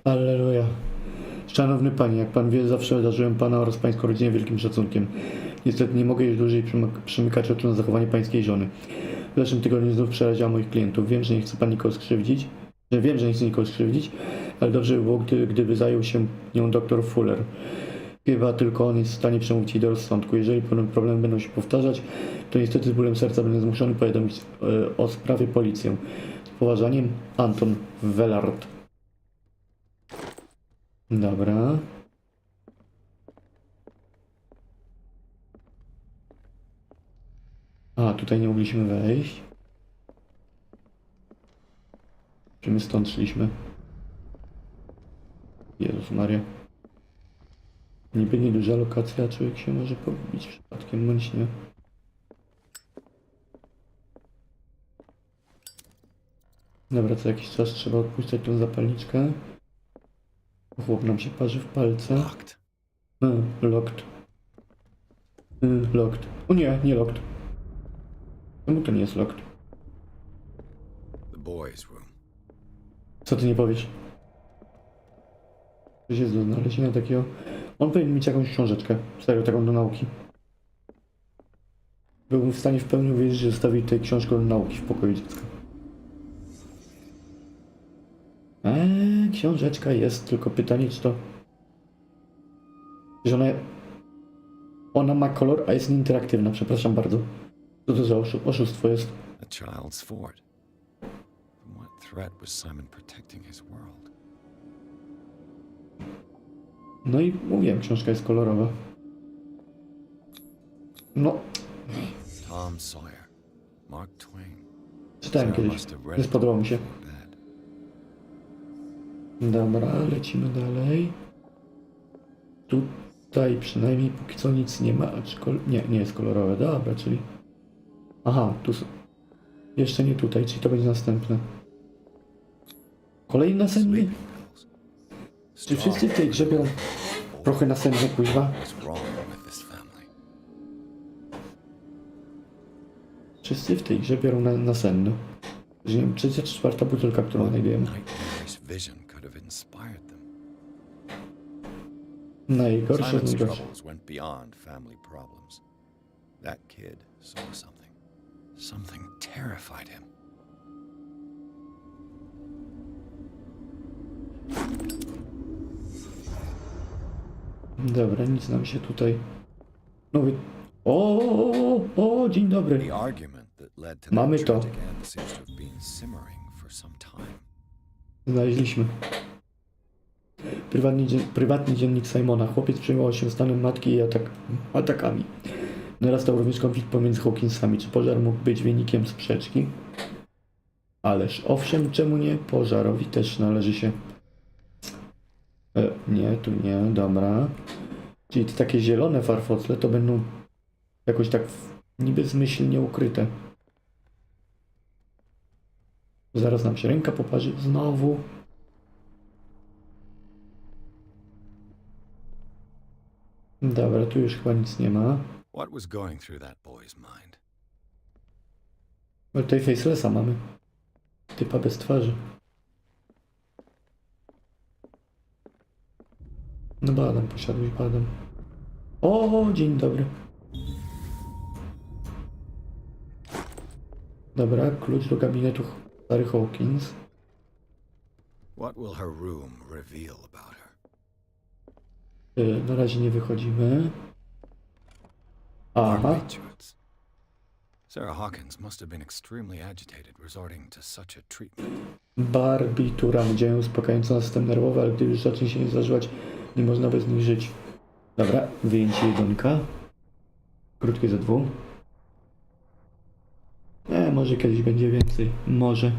A: Alleluja. Szanowny panie, jak pan wie, zawsze darzyłem pana oraz pańską rodzinę wielkim szacunkiem. Niestety nie mogę już dłużej przymykać oczu na zachowanie pańskiej żony. W zeszłym tygodniu znów przeraziła moich klientów. Wiem, że nie chce pan nikogo skrzywdzić. Ale dobrze by było, gdyby zajął się nią dr Fuller. Chyba tylko on jest w stanie przemówić jej do rozsądku. Jeżeli problemy będą się powtarzać, to niestety z bólem serca będę zmuszony powiadomić o sprawie policję. Z poważaniem, Anton Wellard. Dobra. A, tutaj nie mogliśmy wejść. Czy my stąd szliśmy? Jezus Maria. Niby nieduża lokacja, człowiek się może pogubić przypadkiem, bądź nie. Dobra, co jakiś czas trzeba odpuszczać tą zapalniczkę. Chłop nam się parzy w palce.
B: Locked.
A: Locked. Locked. O nie, nie locked. Czemu to nie jest locked?
B: The boys' room.
A: Co ty nie powiesz? Coś jest do znalezienia takiego. On powinien mieć jakąś książeczkę. Serio, taką do nauki. Byłbym w stanie w pełni uwierzyć, że zostawił tutaj książkę do nauki w pokoju dziecka. Książeczka jest, tylko pytanie, czy to... Że ona ma kolor, a jest nieinteraktywna, przepraszam bardzo. Co to za oszustwo jest?
B: A child's fort. From what threat was Simon protecting his world?
A: No i mówiłem, książka jest kolorowa. No.
B: Tom Sawyer. Mark Twain.
A: Czytałem kiedyś. Nie spodobał mi się. Dobra, lecimy dalej. Tutaj przynajmniej póki co nic nie ma, aczkolwiek... Nie jest kolorowe. Dobra, czyli... Aha, tu są... Jeszcze nie tutaj, czyli to będzie następne. Kolejny następny? Czy wszyscy w tej grze biorą trochę następne, kuźwa? Wszyscy w tej grze biorą następne. Że nie wiem, trzecia czy czwarta butelka, którą znajdujemy. Najgorsze z najgorszych.
B: That kid saw something. Something terrified him.
A: Dobra, nic nam się tutaj... Nowy... O, dzień dobry. Mamy to. Znaleźliśmy. Prywatny dziennik Simona. Chłopiec przejmował się stanem matki i atakami. Narastał również konflikt pomiędzy Hawkinsami. Czy pożar mógł być wynikiem sprzeczki? Ależ owszem, czemu nie? Pożarowi też należy się... nie, tu nie, dobra. Czyli te takie zielone farfocle to będą jakoś tak niby zmyślnie ukryte. Zaraz nam się ręka poparzy znowu. Dobra, tu już chyba nic nie ma.
B: What was going through that boy's mind?
A: Ale tutaj facelessa mamy. Typa bez twarzy. No badam, posiadłeś badam. O, dzień dobry. Dobra, klucz do gabinetu Sary Hawkins.
B: What will her room reveal about her?
A: Na razie nie wychodzimy. Aha.
B: Sarah Hawkins must have been extremely agitated resorting to such a treatment.
A: Barbituran, działają uspokajająco na system nerwowy, ale gdy już zacznie się nie zdarzywać, nie można bez nich żyć. Dobra, wyjęcie jedynka. Krótkie ze dwóch. Może kiedyś będzie więcej. Może.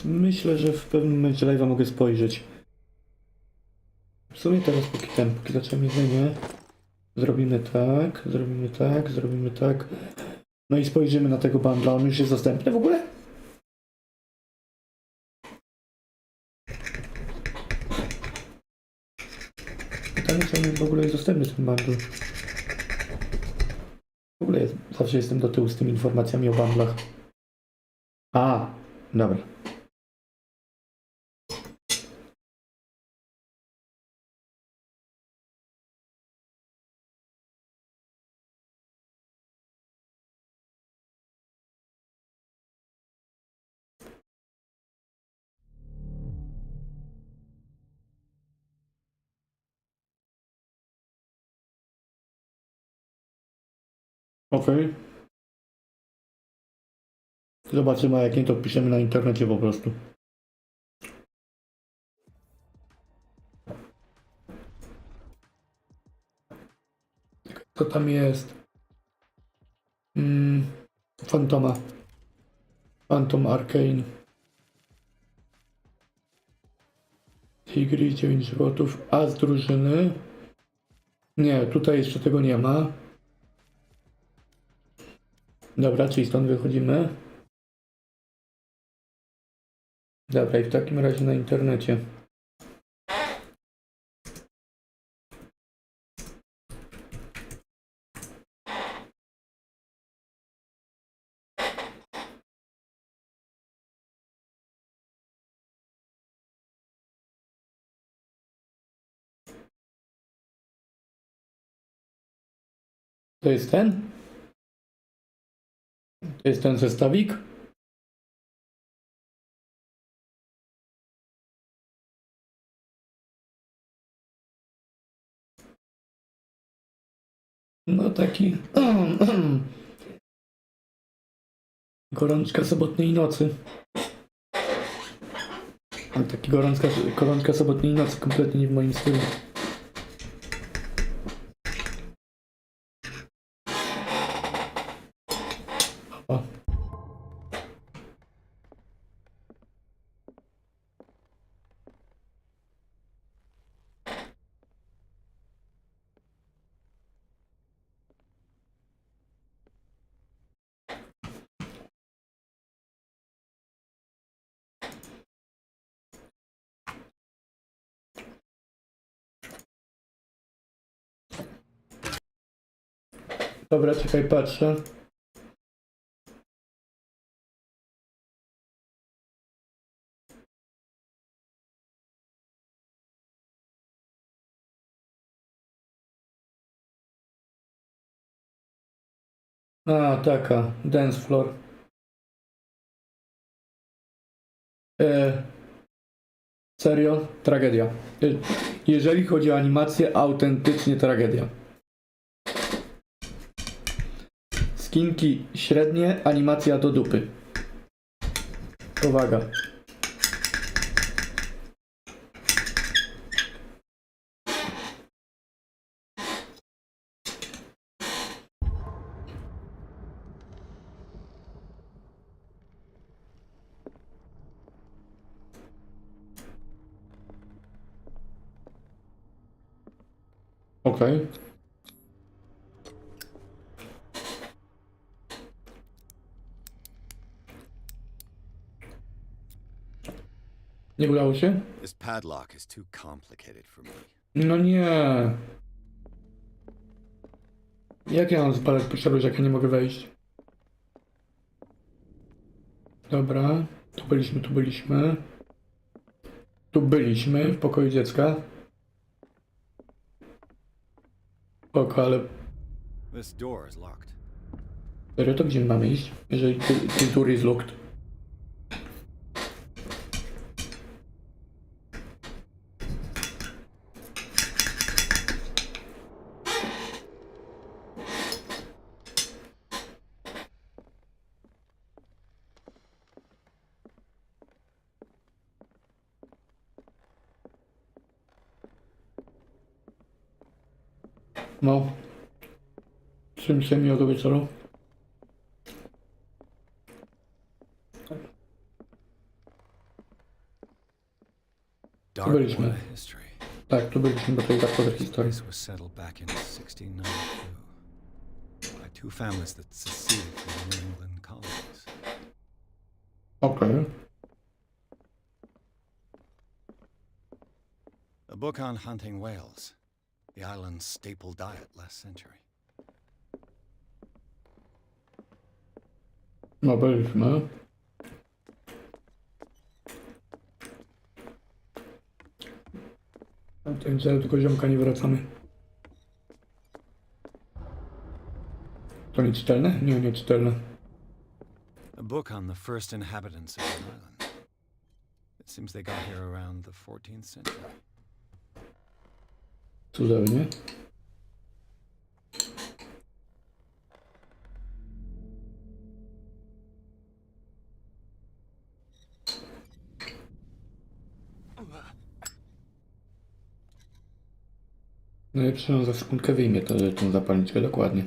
A: Myślę, że w pewnym momencie live'a mogę spojrzeć. W sumie teraz póki zacząłem jedzenie, zrobimy tak, zrobimy tak, zrobimy tak. No i spojrzymy na tego bundla, on już jest dostępny w ogóle? Pytanie, czy on w ogóle jest dostępny ten bundle. W ogóle zawsze jestem do tyłu z tymi informacjami o bundlach. A, dobra. Okej. Zobaczymy, a jak nie, to piszemy na internecie po prostu. Co tam jest? Fantoma. Phantom Arcane. Tigris 9 złotów. A z drużyny? Nie, tutaj jeszcze tego nie ma. Dobra, czyli stąd wychodzimy. Dobra, i w takim razie na internecie. To jest ten? To jest ten zestawik? No taki... Gorączka sobotniej nocy. Taki gorączka sobotniej nocy, kompletnie nie w moim stylu. O. Dobra, czekaj, patrzę. A, taka, dance floor. Serio? Tragedia. Jeżeli chodzi o animację, autentycznie tragedia. Skinki średnie, animacja do dupy. Uwaga. Okej. Nie udało się?
B: This padlock is too complicated for me.
A: No nie. Jak ja mam zbadać posiadłość, jak ja nie mogę wejść? Dobra. Tu byliśmy. Tu byliśmy w pokoju dziecka. Oko, ale...
B: This door is locked.
A: Serio, to gdzie my mamy iść? Jeżeli the door is locked. No. Czym się miło do wieczoru?
B: dark
A: byliśmy.
B: war history.
A: Tak, tu byliśmy do tej zakłady
B: This
A: historii.
B: place was settled back in 1692 by two families that seceded from the New England colonies.
A: Okej.
B: A book on hunting whales, the island's staple diet last century.
A: No byliśmy. Więc do tego ziomka nie wracamy. To nieczytelne? Nie, nieczytelne.
B: A book on the first inhabitants of the island. It seems they got here around the 14th century.
A: Cudownie. No i przynajmniej za sekundkę wyjmie tą zapalniczkę dokładnie.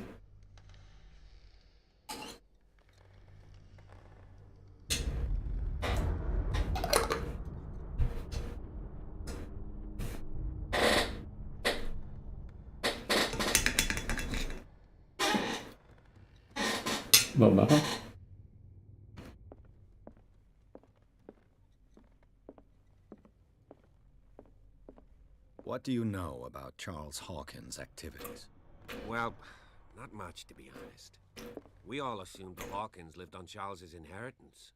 A: Dobra.
B: What do you know about Charles Hawkins' activities?
F: Well, not much, to be honest. We all assumed the Hawkins lived on Charles's inheritance.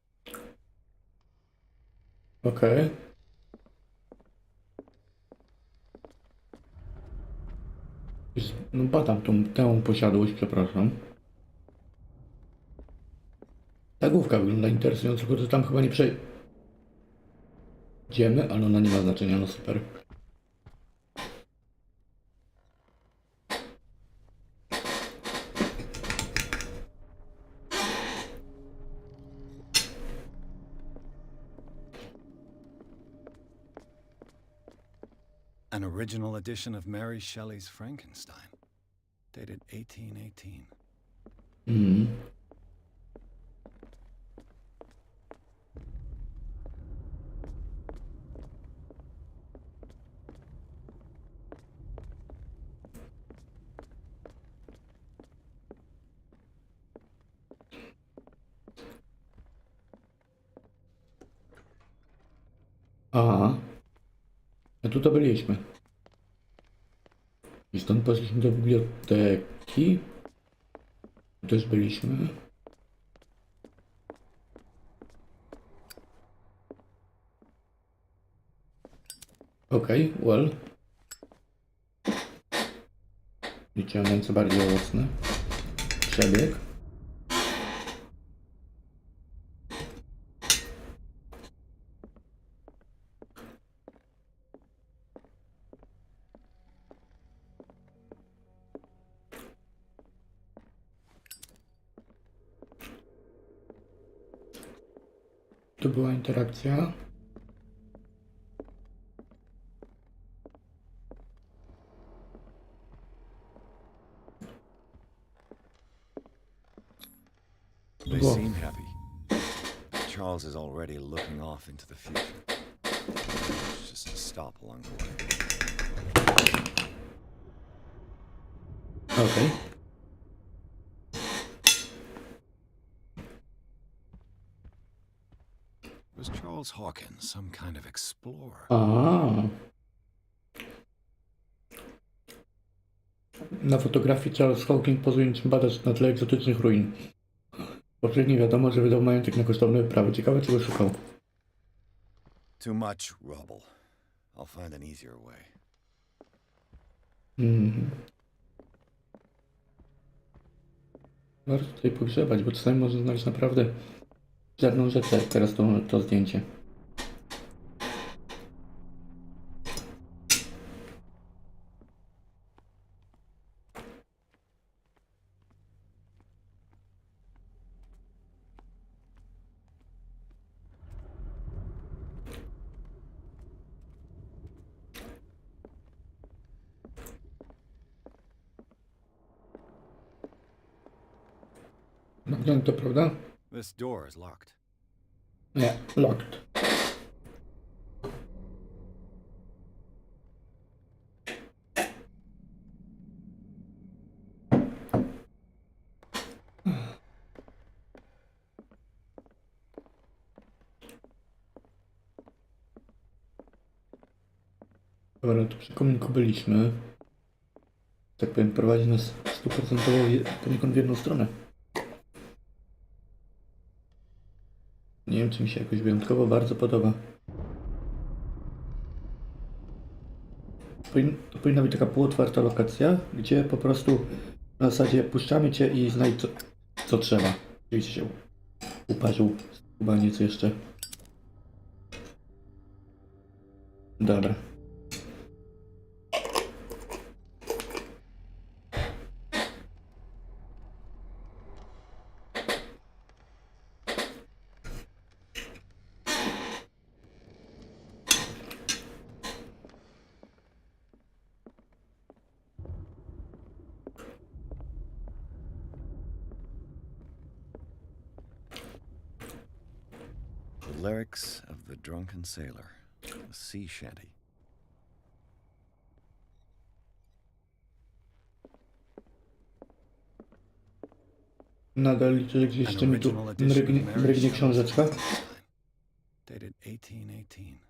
A: Okej. No badam tę posiadłość, przepraszam. Ta główka wygląda interesująco, tylko że tam chyba nie przejdziemy, ale ona nie ma znaczenia, no super.
B: An original edition of Mary Shelley's Frankenstein, dated 1818.
A: Mhm. Aha. A tu to byliśmy. I stąd poszliśmy do biblioteki. Tu też byliśmy. Okej, well. Wyciągające bardziej owocne. Przebieg. Tu była interakcja.
B: They seem happy. Charles is already looking off into the future. It's just a stop along the way.
A: Okej.
B: Was Charles Hawkins some kind of explorer?
A: A. Na fotografii Charles Hawkins pozuje niczym badacz na tle egzotycznych ruin. Poprzednio wiadomo, że wydał majątek na kosztowne wyprawy. Ciekawe, czego szukał.
B: Too much rubble. I'll find an easier way.
A: Warto tutaj pogrzebać, bo czasami można znaleźć naprawdę żadną rzecz, jak teraz to zdjęcie. Zamknięto, prawda?
B: This door is locked.
A: Nie, locked. Dobra, tu przy kominku byliśmy. Tak powiem, prowadzi nas 100% poniekąd w jedną stronę. Nie wiem, czy mi się jakoś wyjątkowo bardzo podoba. Powinna być taka półotwarta lokacja, gdzie po prostu na zasadzie puszczamy cię i znajdź co trzeba. Oczywiście się uparzył, chyba nieco jeszcze. Dobra.
B: The lyrics of the drunken sailor, a sea shanty.
A: Nadal liczę, że gdzieś jeszcze mi tu mrygnie książeczka.
B: Dated 1818.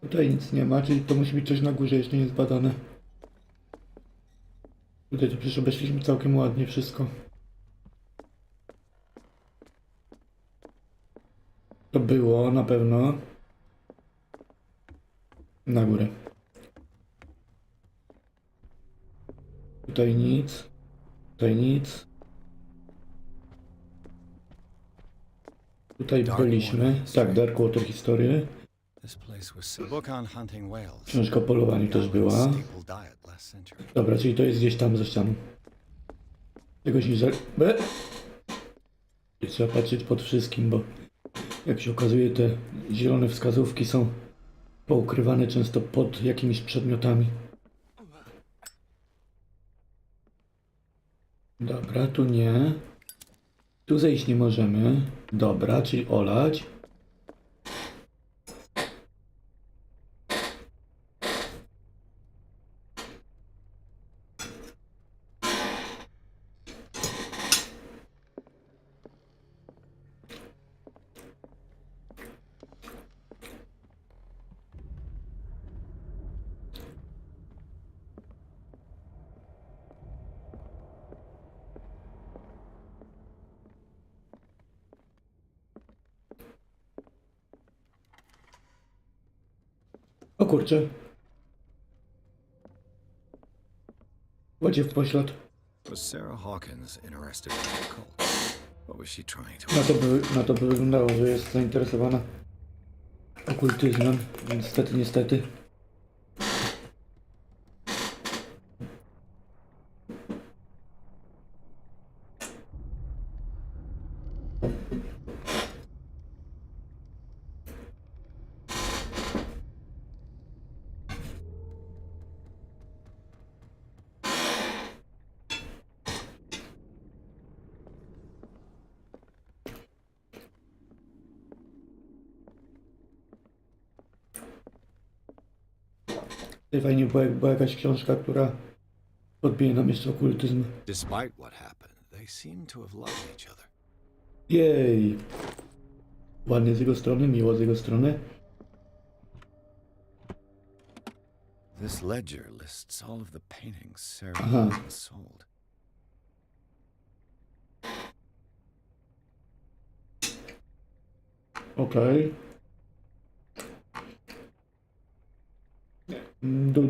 A: Tutaj nic nie ma, czyli to musi być coś na górze jeszcze niezbadane. Tutaj to przecież obeszliśmy całkiem ładnie wszystko. To było na pewno na górę. Tutaj nic. Tutaj nic. Tutaj byliśmy. Tak, Darkwater historię. Książka o polowaniu też była. Dobra, czyli to jest gdzieś tam ze ścianą. Tego się nie trzeba patrzeć pod wszystkim, bo jak się okazuje, te zielone wskazówki są poukrywane często pod jakimiś przedmiotami. Dobra, tu nie. Tu zejść nie możemy. Dobra, czyli olać. O kurczę. Ładzie w poślad. Na to by wyglądało, że jest zainteresowana okultyzmem. Niestety, niestety. Fajnie była jakaś książka, która podbije nam jeszcze okultyzm.
B: Despite what happened, they seem to have loved each other.
A: Jej! Ładnie z jego strony, miło z jego strony.
B: This ledger lists all of the paintings Sarah sold.
A: Okej.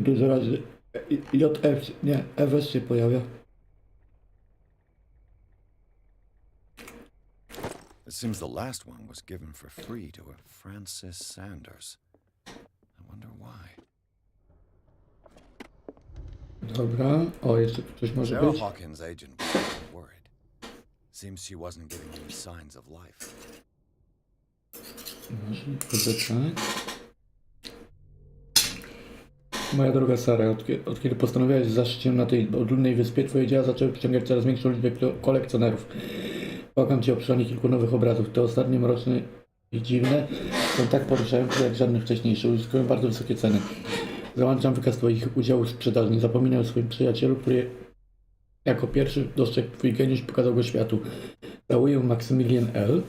A: Dużo razy JF, nie, EWS się pojawia.
B: It seems the last one was given for free to a Francis Sanders. I wonder why.
A: Dobra, o, jeszcze tu coś może
B: Sarah
A: być.
B: Hawkins' agent was worried. Seems she wasn't giving him signs of life.
A: Może poczekać. Moja droga Sara, od kiedy postanowiłaś zaszyć się na tej odludnej wyspie, twoje dzieła zaczęły przyciągać coraz większą liczbę kolekcjonerów. Płakam ci o przylanie kilku nowych obrazów. Te ostatnie mroczne i dziwne są tak poruszające jak żadne wcześniejsze. Uzyskują bardzo wysokie ceny. Załączam wykaz twoich udziałów sprzedaży. Nie zapominaj o swoim przyjacielu, który jako pierwszy dostrzegł twój geniusz i pokazał go światu. Całuję Maksymilian L.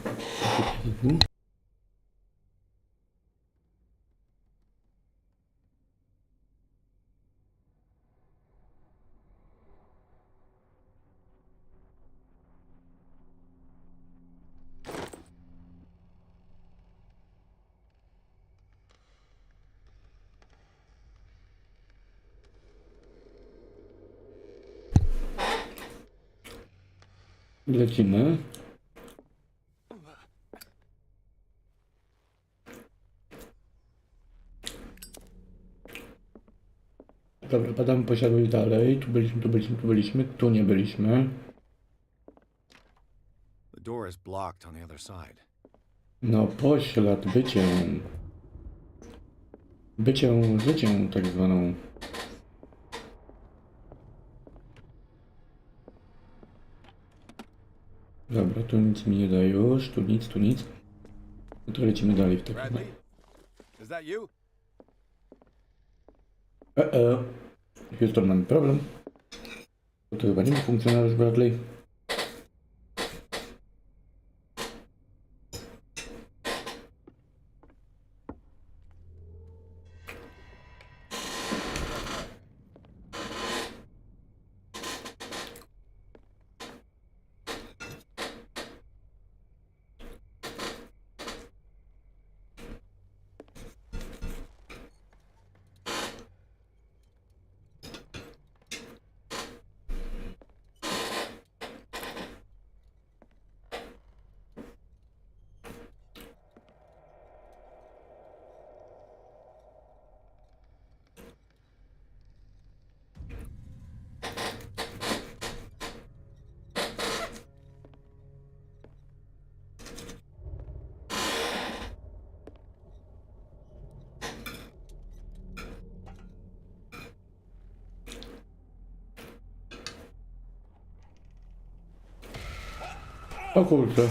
A: Lecimy. Dobra, badamy posiadłość dalej. Tu byliśmy. Tu nie byliśmy.
B: The door is blocked on the other side.
A: No, poślad, życiem tak zwaną. Dobra, tu nic mi nie da już, tu nic. No to lecimy dalej w takim razie.
M: Is that you?
A: Houston, mamy problem. To chyba nie był funkcjonariusz Bradley. O kurczę.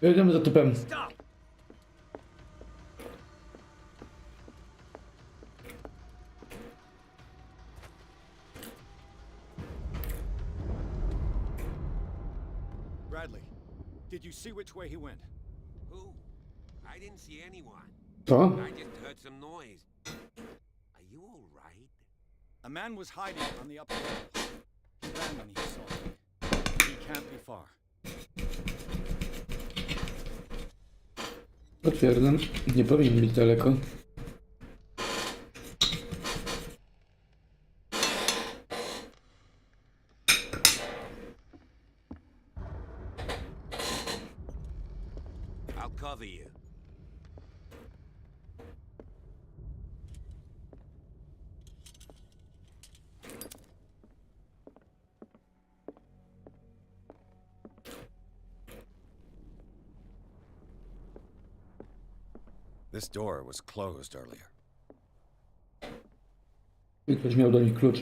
A: Jedziemy za typem.
M: Bradley, did you see which way he went?
F: Who? I didn't see anyone.
A: Co?
F: I just heard some noise. Are you all right?
M: A man was hiding on the upper level. He ran when he saw me. He can't be far.
A: Potwierdzam, nie powinien być daleko.
F: I'll cover you.
B: This door was closed earlier.
A: I ktoś miał do nich klucz.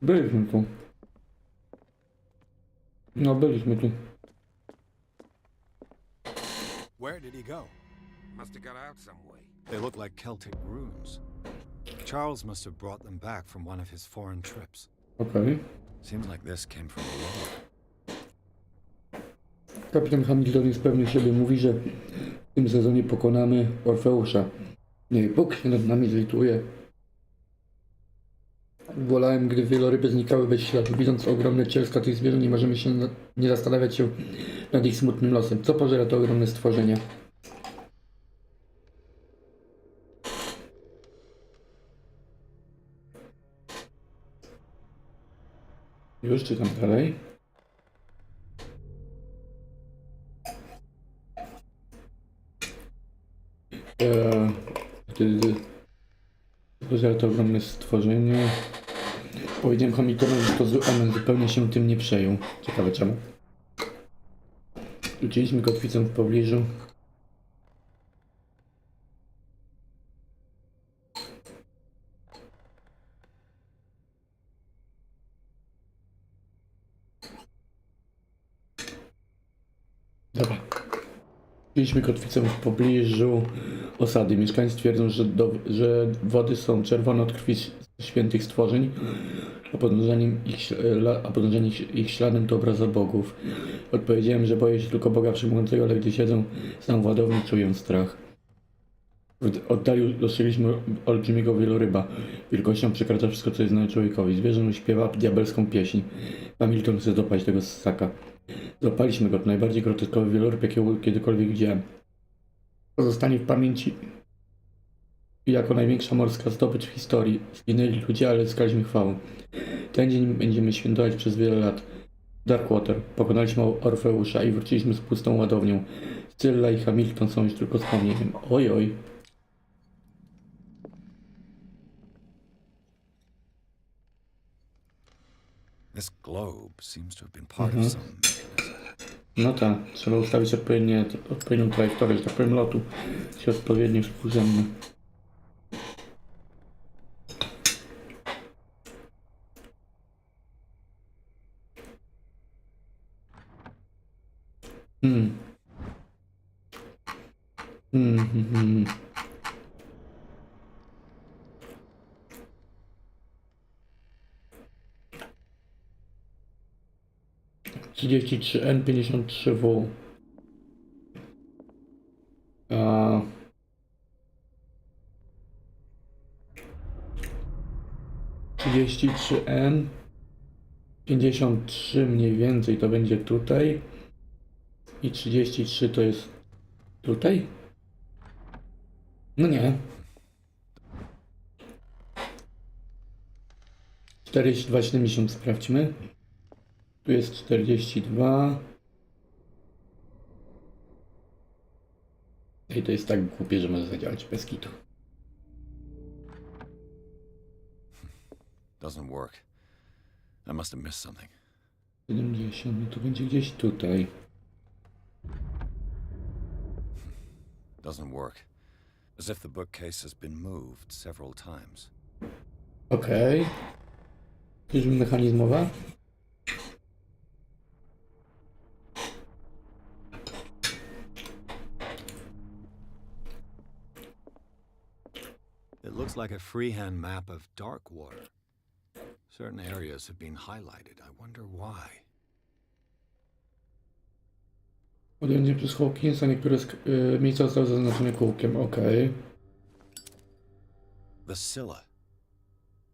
A: Byliśmy tu. No, byliśmy tu.
M: Where did he go?
F: Must have got out some way.
B: They look like Celtic runes. Charles must have brought them back from one of his foreign trips.
A: Okej.
B: Seems like this came from the Lord.
A: Kapitan Hamilton jest pewny siebie. Mówi, że w tym sezonie pokonamy Orfeusza. Niech Bóg się nad nami zlituje. Wolałem, gdy wieloryby znikały bez śladu. Widząc ogromne cielska tych zwierząt, nie możemy się nie zastanawiać się nad ich smutnym losem. Co pożera to ogromne stworzenie? Już czytam dalej. Wtedy pożera to ogromne stworzenie. Powiedziałem Hamiltonowi, że to zły omen, zupełnie się tym nie przejął. Ciekawe czemu. Rzuciliśmy kotwicę w pobliżu. Dobra. Rzuciliśmy kotwicę w pobliżu osady. Mieszkańcy twierdzą, że wody są czerwone od krwi świętych stworzeń, a podążanie ich śladem to obraza bogów. Odpowiedziałem, że boję się tylko Boga Wszechmogącego, ale gdy siedzą sam w ładowni, czuję strach. W oddali dostrzegliśmy olbrzymiego wieloryba. Wielkością przekracza wszystko, co jest znane człowiekowi. Zwierzę śpiewa diabelską pieśń. Hamilton chce złapać tego ssaka. Złapaliśmy go. To najbardziej groteskowy wieloryb, jakiego kiedykolwiek widziałem. Pozostanie w pamięci jako największa morska zdobycz w historii. Zginęli ludzie, ale zyskaliśmy chwałę. Ten dzień będziemy świętować przez wiele lat. Darkwater. Pokonaliśmy Orfeusza i wróciliśmy z pustą ładownią. Scylla i Hamilton są już tylko wspomnieniem. Oj, oj.
B: This globe seems to have been part of some mechanism.
A: No tak, trzeba ustawić odpowiednią trajektorię, że tak powiem, lotu. Się odpowiednio współrzędne. Hmm. 33N53W. 33N53 mniej więcej to będzie tutaj. I 33 to jest tutaj? No nie. 42,70 sprawdźmy. Tu jest 42. I to jest tak głupie, że może zadziałać bez kitu.
B: Doesn't work. I must have missed something.
A: 70, no to będzie gdzieś tutaj.
B: Doesn't work. As if the bookcase has been moved several times.
A: Okej. Czyżby mechanizmowa?
B: It looks like a freehand map of Darkwater. Certain areas have been highlighted. I wonder why.
A: Podjęcie przez Hawkinsa, niektóre miejsca zostały zaznaczone kółkiem. Okej.
B: The Scylla.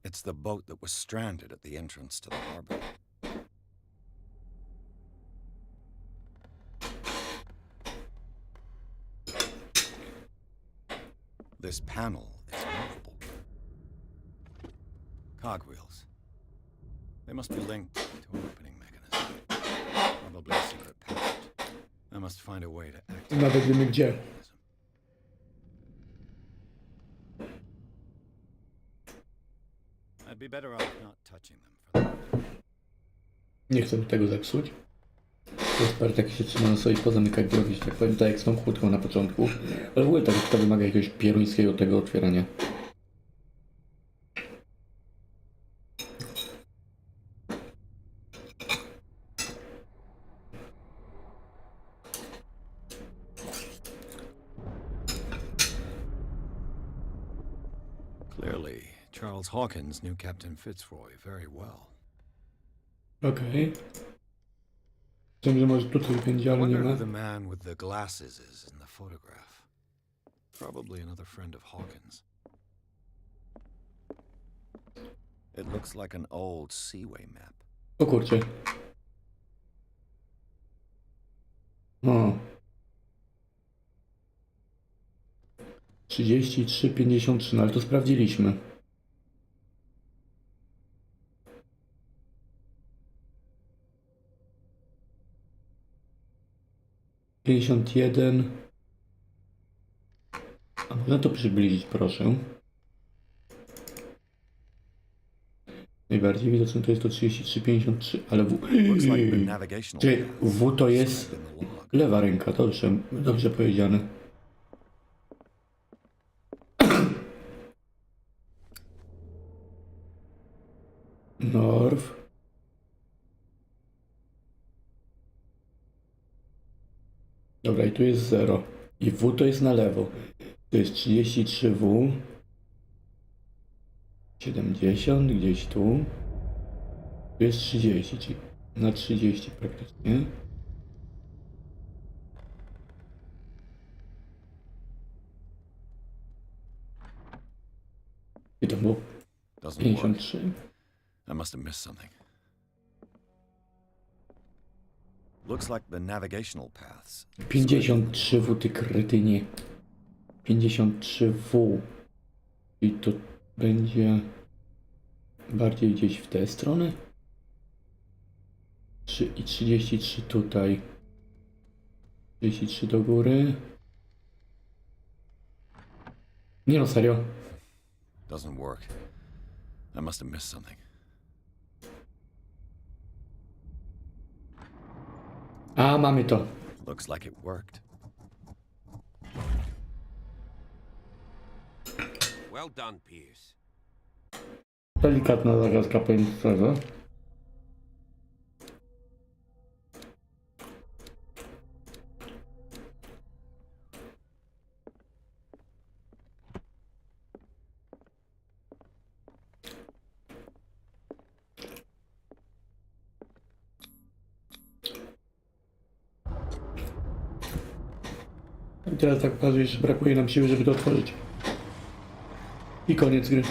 B: It's the boat that was stranded at the entrance to the harbor. This panel is movable. Cogwheels. They must be linked to an opening mechanism. Probably a secret passage. I must find a way to activate.
A: Nawet wiemy gdzie.
B: I'd be better off not touching them for the moment.
A: Nie chcę tego zepsuć. To jest parę takich się trzyma na sobie pozamykać drogi, że tak powiem, tak jak z tą chłódką na początku. Ale w ogóle tak to wymaga jakiegoś pieruńskiego tego otwierania.
B: Clearly, Charles Hawkins knew Captain Fitzroy very well.
A: Okej. Wiem, że może tutaj będzie,
B: I
A: ale nie
B: wonder
A: ma.
B: who the man with the glasses is in the photograph. Probably another friend of Hawkins. It looks like an old seaway map.
A: O kurczę. O. 33,53, no ale to sprawdziliśmy. $51. A można to przybliżyć, proszę? Najbardziej widoczne to jest to 33,53, ale W...
B: Looks like the navigational
A: Czyli
B: path
A: W to jest
B: described in the log.
A: lewa ręka, dobrze powiedziane. North. Dobra, i tu jest 0. I W to jest na lewo. To jest 33W. 70, gdzieś tu. Tu jest 30, czyli na 30 praktycznie. I to było
B: Doesn't work.
A: 53.
B: I must have missed something. Looks like the navigational paths.
A: 53W, ty kretynie. 53W. I to będzie bardziej gdzieś w tę stronę. I 33 tutaj. 33 do góry. Nie no, serio.
B: Doesn't work. I must have missed something.
A: A, mamy to.
B: Looks like it worked.
F: Well done, Pierce.
A: Delikatna zagadka, powiem szczerze. I teraz tak okazuje się, że brakuje nam siły, żeby to otworzyć. I koniec gry.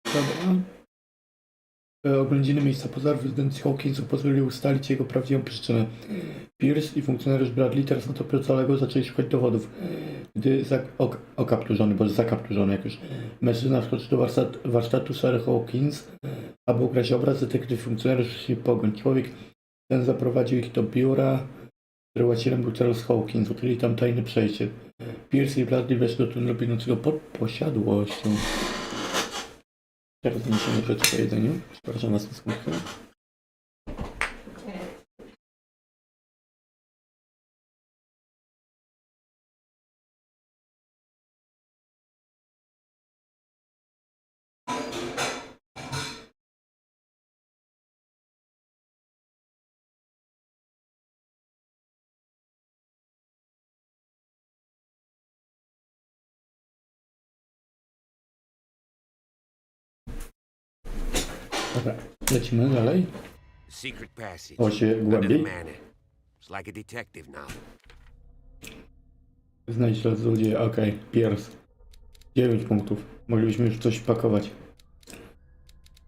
A: Dobra. Oględziny miejsca pożaru w rezydencji Hawkinsów pozwoliły ustalić jego prawdziwą przyczynę. Pierce i funkcjonariusz Bradley teraz na to zaległo zaczęli szukać dowodów. Gdy zakapturzony, jak już mężczyzna wskoczył do warsztatu Sary Hawkins, aby ukraść obraz, detektyw i funkcjonariusz się pogoń. Człowiek ten zaprowadził ich do biura, którego właścicielem był Charles Hawkins, ukryli tam tajne przejście. Pierce i Bradley weszli do tunelu biegnącego pod posiadłością. Teraz zniesiemy rzeczy po jedzeniu. Przepraszam was na skutkę. Dobra, lecimy dalej.
F: Secret passage.
A: O się
F: Under the
A: głębiej.
F: manor. It's like a detective novel.
A: Znajdź los złodzieja. Okej, Pierce. 9 punktów. Moglibyśmy już coś pakować.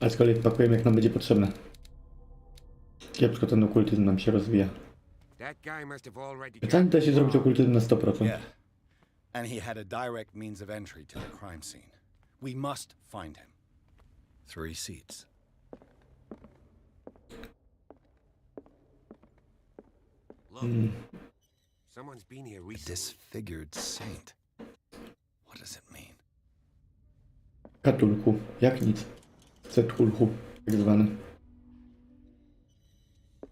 A: A z kolei pakujemy, jak nam będzie potrzebne. Kiepsko ten okultyzm nam się rozwija.
F: That guy must have already
A: Pytanie da się zrobić okultyzm na 100%.
B: Yeah. And he had a direct means of entry to the crime scene. We must find him. 3 seats.
F: Look. Someone's been here recently.
B: Disfigured saint. What does it mean?
A: Cthulhu. Jak nic. Cthulhu, tak zwany.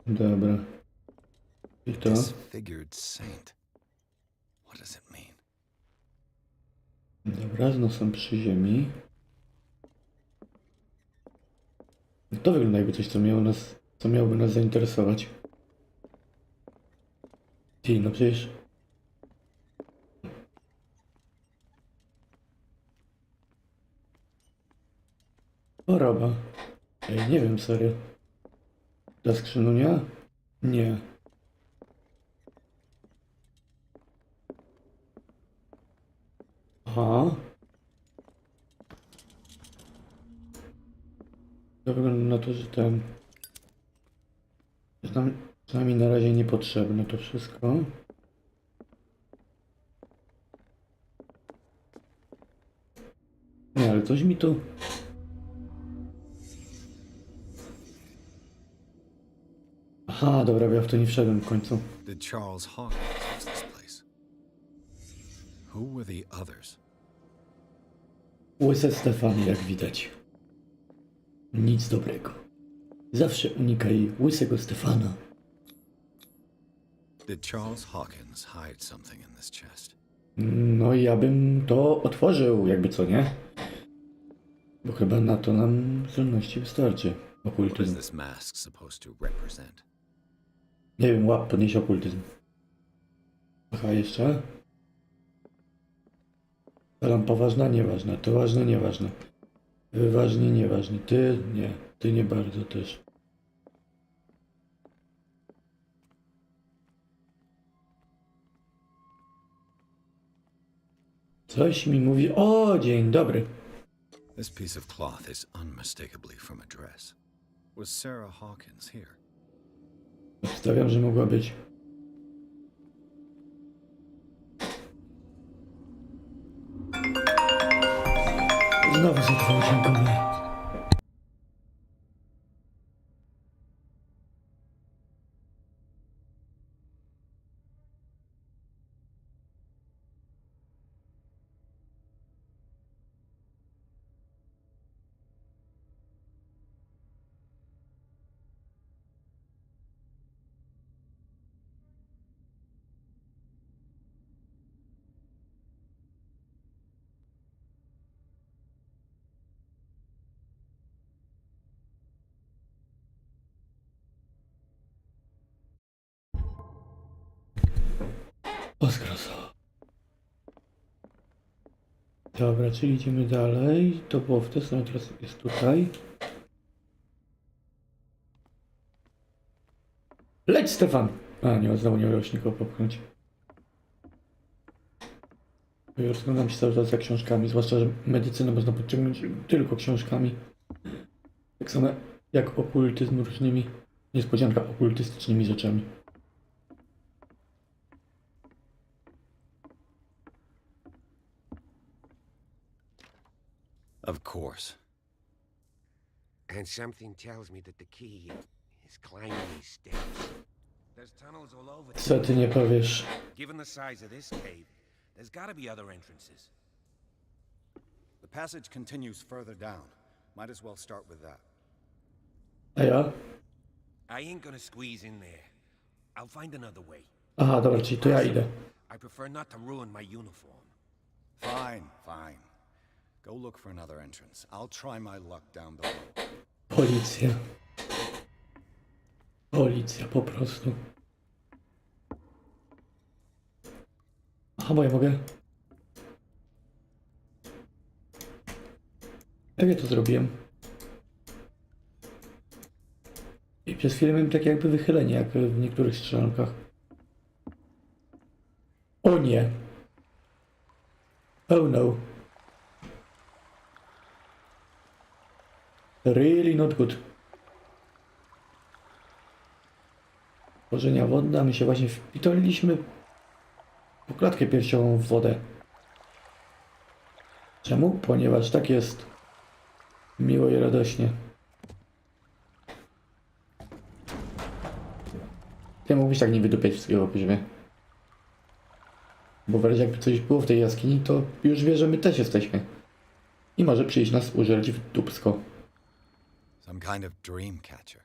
A: Dobra. I to.
B: Disfigured saint. What does it mean?
A: Dobra, z nosem przy ziemi. To wygląda jakby coś, co miałoby nas zainteresować. Ty, no przecież... Choroba. Ej, nie wiem, serio. Ta skrzynunia? Nie. Aha. To wygląda na to, że ten... Jest nam przynajmniej na razie niepotrzebne to wszystko. Nie, ale coś mi tu... Aha, dobra, bo ja w to nie wszedłem w końcu.
B: Did Charles Hawkins use this place? Who were the others?
A: Łyse Stefany, jak widać. Nic dobrego. Zawsze unikaj łysego Stefana.
B: Did Charles Hawkins hide something in this chest?
A: No ja bym to otworzył, jakby co, nie? Bo chyba na to nam zdolności wystarczy.
B: What is
A: Okultyzm.
B: this mask supposed to represent?
A: Nie wiem, łap, podnieś okultyzm. Aha, jeszcze? Ta lampa ważna, nieważna. To ważne, nieważne. Ważnie, nieważne. Ty, nie. Ty nie bardzo też. Coś mi mówi... O, dzień dobry.
B: This piece of cloth is unmistakably from a dress. Was Sarah Hawkins here?
A: Obstawiam, że mogła być. Znowu za 2 dźwiękowe. Ostroso. Dobra, czyli idziemy dalej. To było w tę stronę, teraz jest tutaj. Leć, Stefan! A, nie, znowu nie udało się nikogo popchnąć. Ja rozglądam się cały czas za książkami, zwłaszcza, że medycynę można podciągnąć tylko książkami. Tak samo jak okultyzm różnymi, niespodzianka, okultystycznymi rzeczami.
B: Of course.
F: And something tells me that the key is climbing these steps. There's tunnels all over.
A: Co ty nie powiesz?
F: Given the size of this cave, there's gotta be other entrances.
N: The passage continues further down. Might as well start with that.
A: A ja?
F: I ain't gonna squeeze in there. I'll find another way.
A: Aha, dobra, czyli to ja idę.
F: I prefer not to ruin my uniform.
N: Fine, fine. Go look for another entrance. I'll try my luck down below.
A: Policja. Policja, po prostu. Aha, bo ja mogę... Jak ja to zrobiłem? I przez chwilę miałem takie jakby wychylenie, jak w niektórych strzelankach. O nie! Oh no. Really not good. Tworzenia wodne, a my się właśnie wpitoliliśmy po klatkę piersiową w wodę. Czemu? Ponieważ tak jest. Miło i radośnie. Ty mógłbyś tak nie wydupiać wszystkiego po poziomie. Bo w razie jakby coś było w tej jaskini, to już wie, że my też jesteśmy. I może przyjść nas użerć w dupsko.
B: Some kind of dream catcher.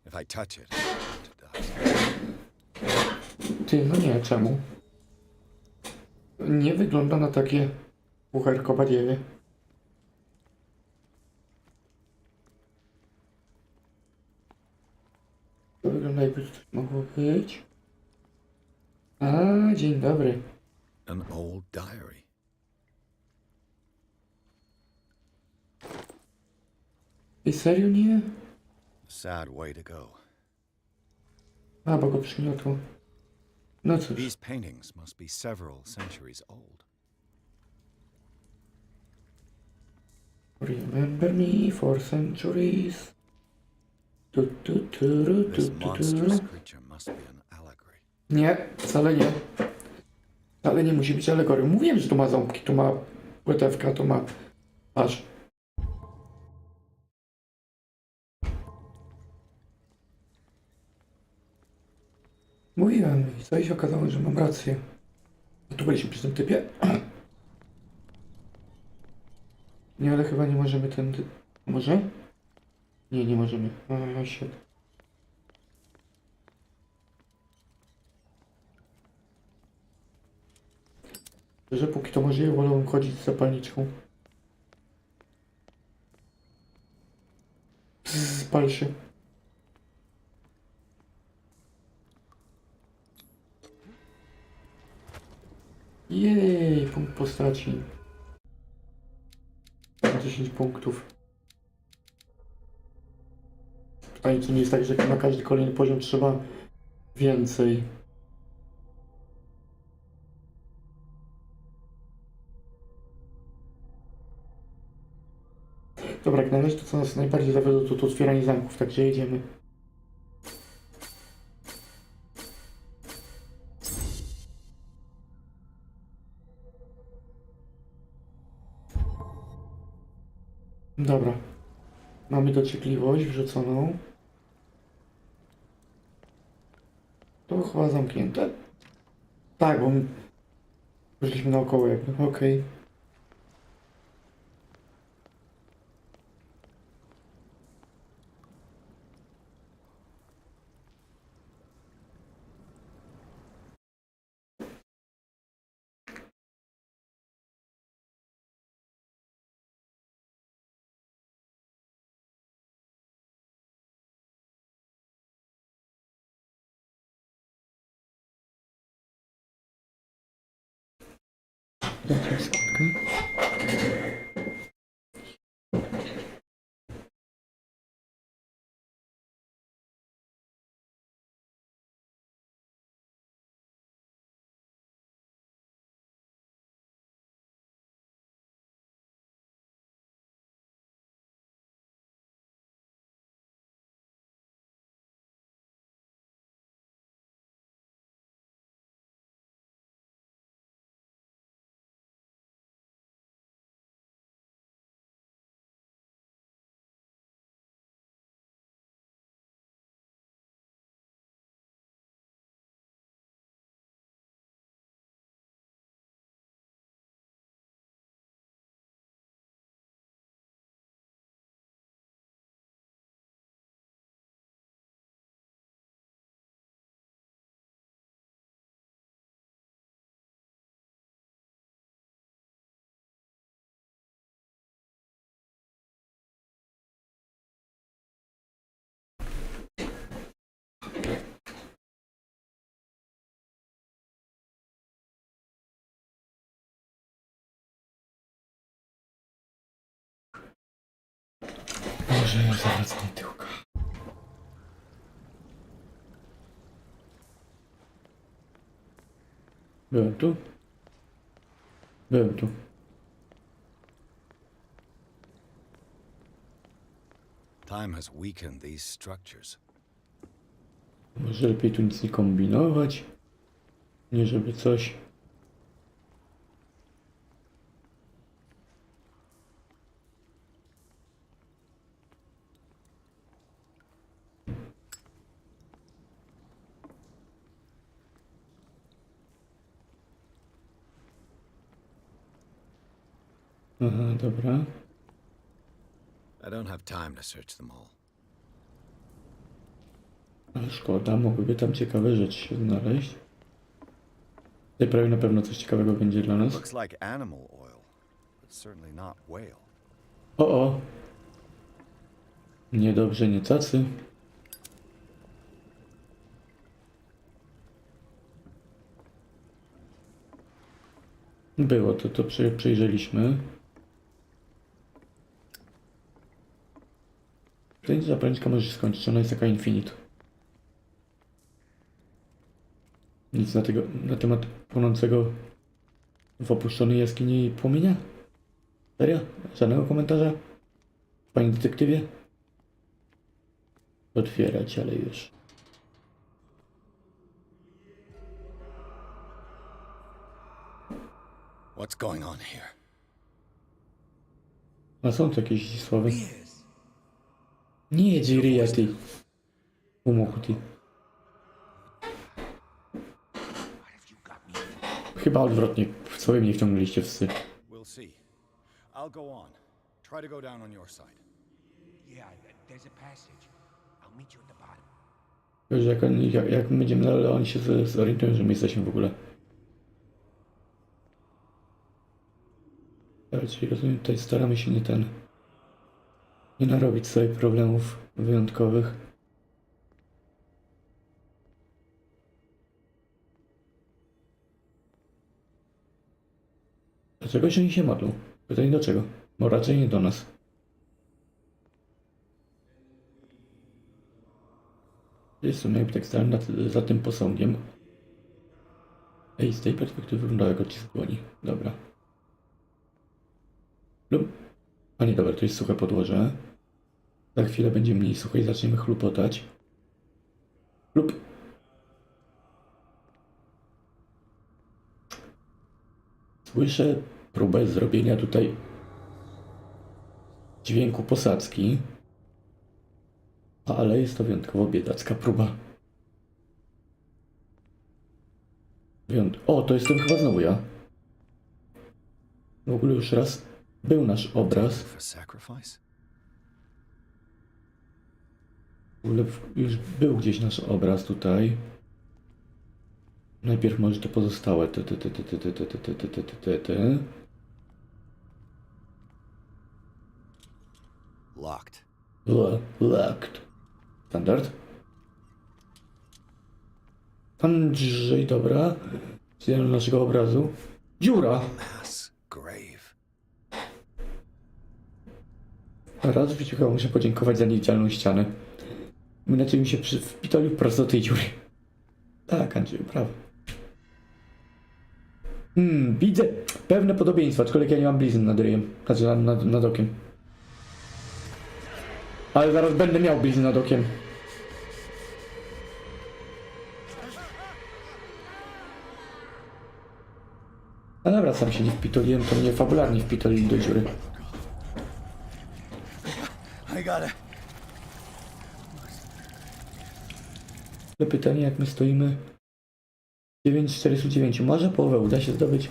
B: If I touch it, I'm to die.
A: Ty, no nie, czemu? Nie wygląda na takie pucharko badziewie. To wygląda jakby to mogło być. A, dzień dobry.
B: An old diary.
A: I serio nie?
B: Sad way to go.
A: A, bo go przygniotło. No cóż.
B: These paintings must be several centuries old.
A: Remember me for centuries.
B: This monstrous creature must be an allegory.
A: Nie, wcale nie. Wcale nie musi być alegorią. Mówiłem, że tu ma ząbki, tu ma płetewka, tu ma... Patrz. Mówiłem i co i się okazało, że mam rację. Tu byliśmy przy tym typie. Nie, ale chyba nie możemy tędy... Może? Nie, nie możemy. A, się... Że póki to możliwe, wolę chodzić z zapalniczką. Spal się. Jej, punkt postaci. 10 punktów. Pytanie, czy nie jest tak, że na każdy kolejny poziom trzeba więcej. Dobra, jak na razie to co nas najbardziej zawiodło, to otwieranie zamków, także jedziemy. Dobra. Mamy dociekliwość wrzuconą. To chyba zamknięte. Tak, bo my wyszliśmy naokoło jakby, okej. Dobra, skutkę. Może zawracam tyłka. Byłem tu? Byłem tu.
B: Time has weakened these structures.
A: Może lepiej tu nic nie kombinować. Nie żeby coś. Aha, dobra.
B: I don't have time to search them all.
A: Ale szkoda, mogłyby tam ciekawe rzeczy się znaleźć. Tutaj prawie na pewno coś ciekawego będzie dla nas.
N: Looks like animal oil, but certainly not whale.
A: O! Niedobrze, nie tacy. Było to przejrzeliśmy. Ten zapalniczka może się skończyć, ona jest taka infinite. Nic na temat płonącego w opuszczonej jaskini płomienia? Serio? Żadnego komentarza? Panie detektywie? Otwierać, ale już.
B: What's going on here?
A: A są tu jakieś słowy? Nie, Gierki, ty. Umuchu ty. Chyba odwrotnie. W sobie mnie wciągnęliście w psy.
N: We'll see. I'll go on. Try to go down on your side.
F: Yeah, there's a passage. I'll meet you at the bottom.
A: Że jak będziemy dalej, oni się zorientują, że my jesteśmy w ogóle. Ale czyli rozumiem, tutaj staramy się nie narobić sobie problemów wyjątkowych. Dlaczego się oni się modlą? Pytanie do czego? Bo raczej nie do nas. Jest to jakby tak stałem za tym posągiem. Ej, z tej perspektywy wygląda jak odcisk dłoni. Dobra. Lub... A nie, dobra, to jest suche podłoże. Za chwilę będzie mniej suche i zaczniemy chlupotać. Lub... Słyszę próbę zrobienia tutaj dźwięku posadzki. Ale jest to wyjątkowo biedacka próba. O, to jestem chyba znowu ja. W ogóle już raz był nasz obraz. W ogóle już był gdzieś nasz obraz tutaj. Najpierw może te pozostałe.
N: Locked.
A: Locked. Standard. Andrzej, dobra. Zjadłem do naszego obrazu. Dziura!
N: Mass grave.
A: Raz w życiu chyba muszę podziękować za niewidzialną ścianę. Inaczej mi się wpitolił prosto do tej dziury. Tak, Andrzeju, brawo. Widzę pewne podobieństwa, aczkolwiek ja nie mam blizn nad ryjem. Znaczy nad okiem. Ale zaraz będę miał blizn nad okiem. A dobra, sam się nie wpitoliłem, to mnie fabularnie wpitolili do dziury. Pytanie, jak my stoimy? 9,409. Może połowę uda się zdobyć?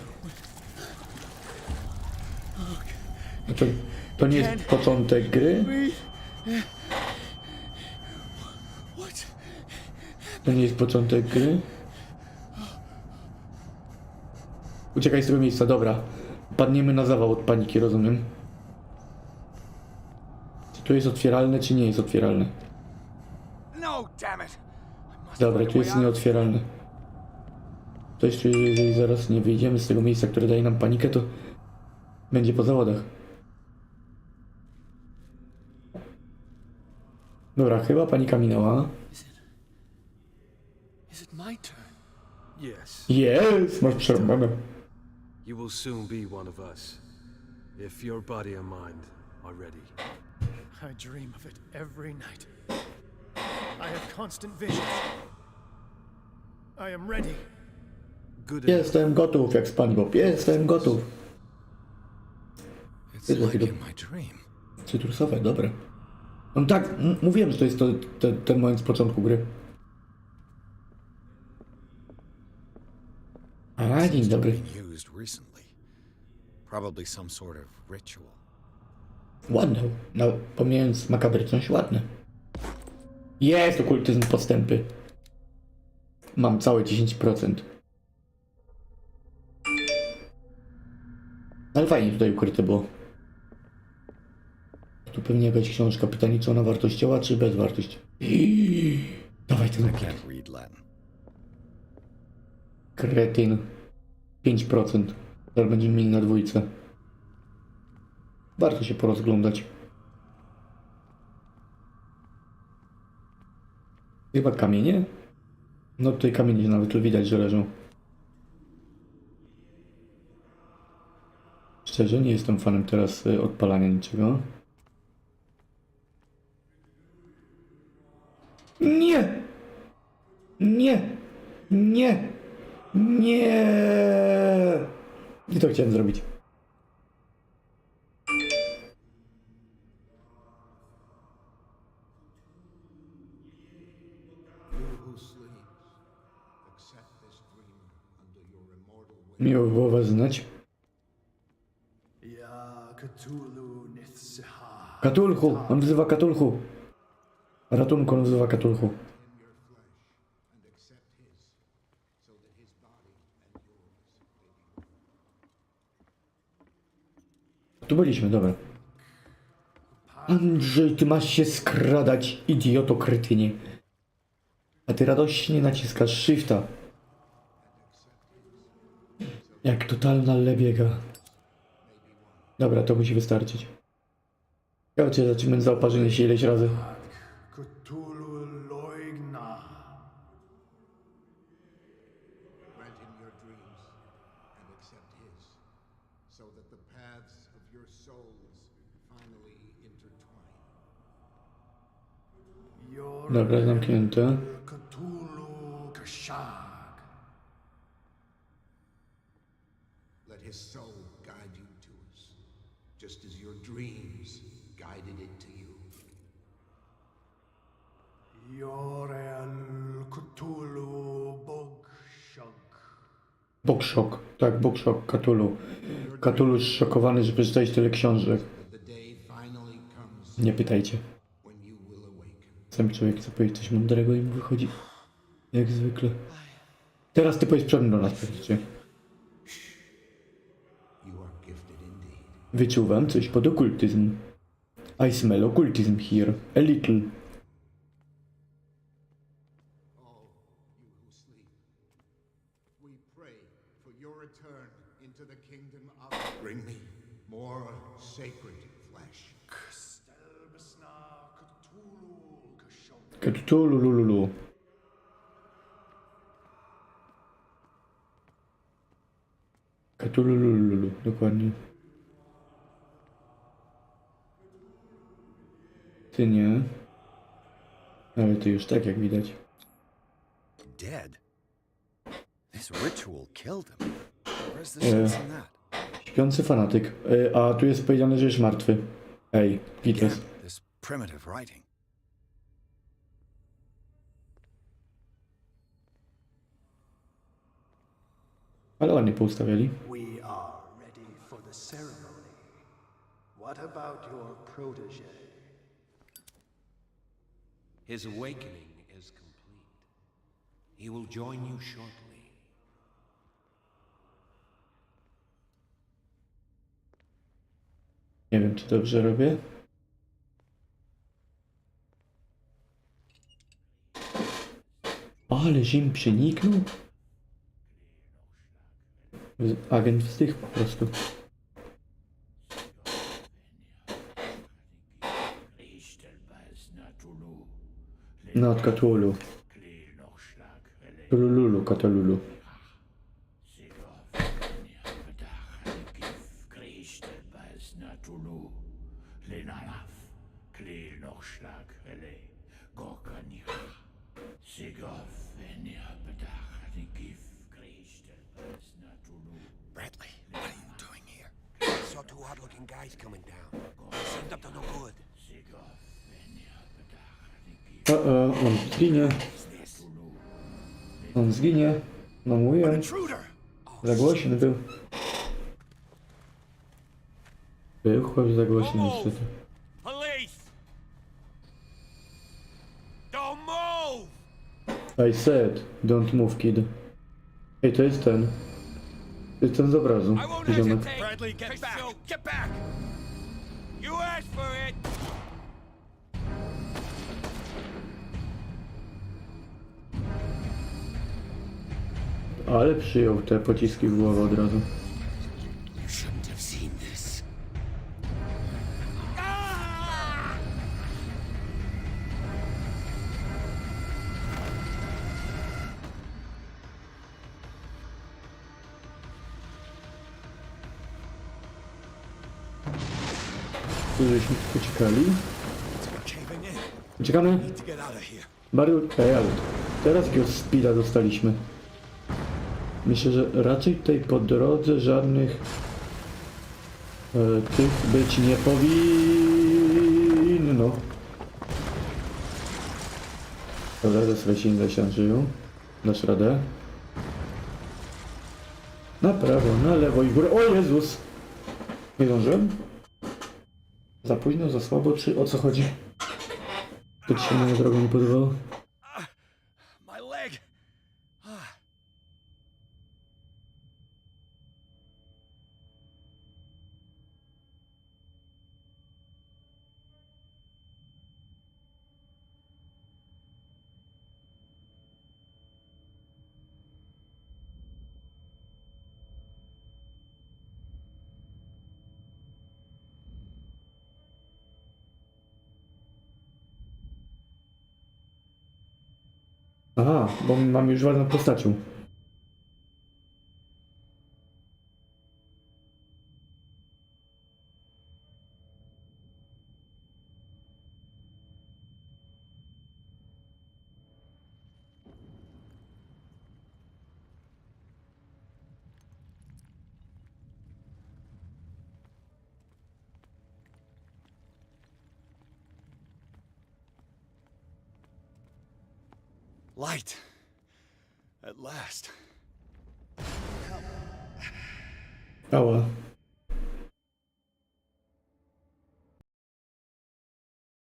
A: To nie jest początek gry? To nie jest początek gry? Uciekaj z tego miejsca, dobra. Padniemy na zawał od paniki, rozumiem. Czy tu jest otwieralne, czy nie jest otwieralne? Dobra, tu jest nieotwieralne. To jeszcze, jeżeli zaraz nie wyjdziemy z tego miejsca, które daje nam panikę, to będzie po zawodach. Dobra, chyba panika minęła.
H: Is it my turn? Yes.
A: Yes, masz przerwane.
H: You will soon be one of us, if your body and mind are ready. I dream of it every night. I have constant visions. I am ready.
A: Jestem gotów, jak SpongeBob. Jestem gotów. Cytrusowe, dobre. No tak, mówiłem, że to jest ten moment z początku gry. A, dzień dobry. Ładne. No, pomijając makabryczność, ładne. Jest okultyzm podstępy. Mam całe 10%. Ale fajnie tutaj ukryte było. Tu pewnie jakaś książka. Pytanie, czy ona wartościowa, czy bez wartości. Dawaj ten kretyn. 5%. Teraz będziemy mieli na dwójce. Warto się porozglądać. Chyba kamienie? No tutaj kamienie nawet tu widać, że leżą. Szczerze, nie jestem fanem teraz odpalania niczego. Nie! Nie! Nie! Nie! I to chciałem zrobić. Miło było was znać. Cthulhu! On wzywa Cthulhu! Ratunku, on wzywa Cthulhu. Tu byliśmy, dobra. Andrzej, ty masz się skradać, idioto kretynie. A ty radośnie naciskasz shifta. Jak totalna lebiega. Dobra, to musi wystarczyć. Ja cię zaczynam zaoparzenie się ileś razy. Dobra, zamknięte.
J: Let his soul guide you to us, just as your dreams guided it to you.
A: Bogszok, tak, Bogszok, Cthulhu. Cthulhu jest szokowany, że przeczytałeś tyle książek. Nie pytajcie. Sam człowiek chce powiedzieć coś mądrego i mu wychodzi jak zwykle. Teraz ty powiedz przed mną do nas, powiedzcie. Wyczuwam coś pod okultyzm. I smell occultism here. A little.
J: Bring me more sacred flesh.
A: Cthulhu, lululu. Cthulhu, lululu, dokładnie. Ty nie. Ale ty już tak, jak widać.
N: Dead? This ritual killed him. Where's the sense in that?
A: Śpiący fanatyk. A tu jest powiedziane, że jest martwy. Ej, Gites.
N: This primitive writing.
A: Ale ładnie poustawiali.
K: We are ready for the ceremony. What about your protege?
F: His awakening is complete. He will join you shortly.
A: Nie wiem, czy dobrze robię. Ale zim przeniknął. Agent wstych po prostu. No, od Cthulhu. Lululu, Cthulhu.
F: Bradley, what are you doing here? I saw two odd-looking guys coming down. They seemed up to no good.
A: On zginie. On zginie. No mówię. Za głośny był. Był chłop za głośny niestety. I said, don't move, kid. Ej, to jest ten. To jest ten z obrazu. Ziomek.
F: Bradley, get back! Get back! You asked for it!
A: Ale przyjął te pociski w głowę od razu. Tu żeśmy uciekali. Uciekamy? Bardzo... Ej, ale teraz jakiego speeda dostaliśmy. Myślę, że raczej tutaj po drodze żadnych tych być nie powinno. Dobra, zasrać się nie żyją. Dasz radę? Na prawo, na lewo i w górę. O Jezus! Nie zdążyłem? Za późno, za słabo, czy o co chodzi? To ci się moją drogą nie podobało?
M: My leg!
A: Aha, bo mam już ładną postacią.
M: Light. At last.
A: Ała.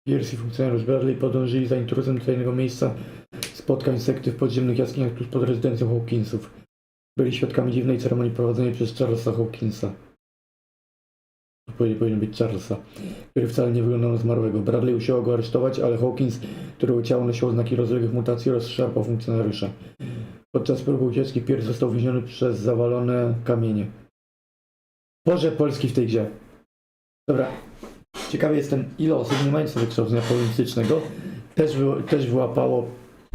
A: Pierce i funkcjonariusz Bradley podążyli za intruzem do tajnego miejsca spotkań sekty w podziemnych jaskiniach tuż pod rezydencją Hawkinsów. Byli świadkami dziwnej ceremonii prowadzonej przez Charlesa Hawkinsa. Powinien być Charlesa, który wcale nie wyglądał na zmarłego. Bradley usiłował go aresztować, ale Hawkins, którego ciało nosiło znaki rozległych mutacji, rozszarpał funkcjonariusza. Podczas próby ucieczki Pierce został więziony przez zawalone kamienie. Boże, polski w tej grze. Dobra. Ciekawy jestem, ile osób nie mając wykształcenia politycznego też wyłapało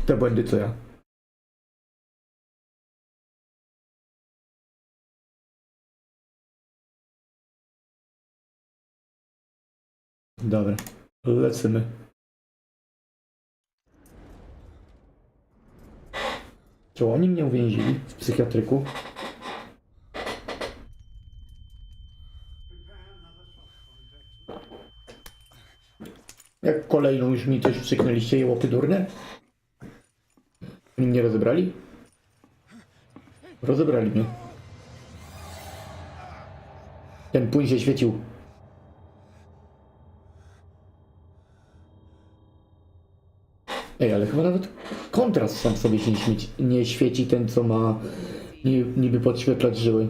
A: te błędy, co ja. Dobra, lecimy. Czy oni mnie uwięzili w psychiatryku? Jak kolejną już mi coś przyknęliście, jełopy durne? Oni mnie rozebrali? Rozebrali mnie. Ten płyn się świecił. Ej, ale chyba nawet kontrast sam sobie się nie świeci, ten co ma niby podświetlać żyły.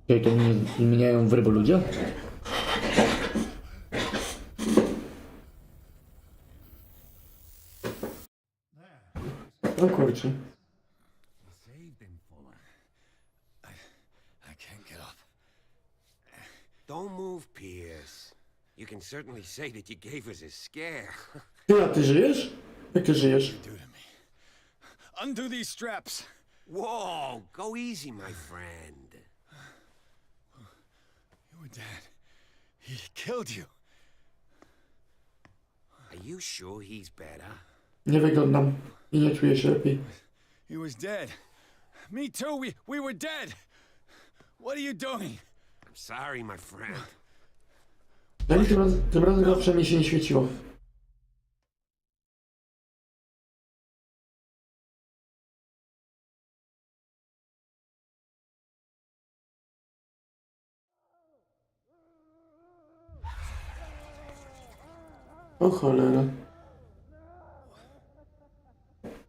A: Ej, to mnie zmieniają w ryby ludzie? O kurczę.
F: Don't move, Pierce. You can certainly say that you gave us a scare.
A: Ty, a ty żyjesz? Jak ty żyjesz?
M: Undo these straps.
F: Whoa, go easy, my friend.
M: You were dead. He killed you.
F: Are you sure he's better?
A: Nie wyglądam i nie czuję się lepiej.
M: He was dead. Me too. We were dead. What are you doing?
F: I'm sorry, my friend.
A: Jak tym razem zawsze mi się nie świeciło. O cholera.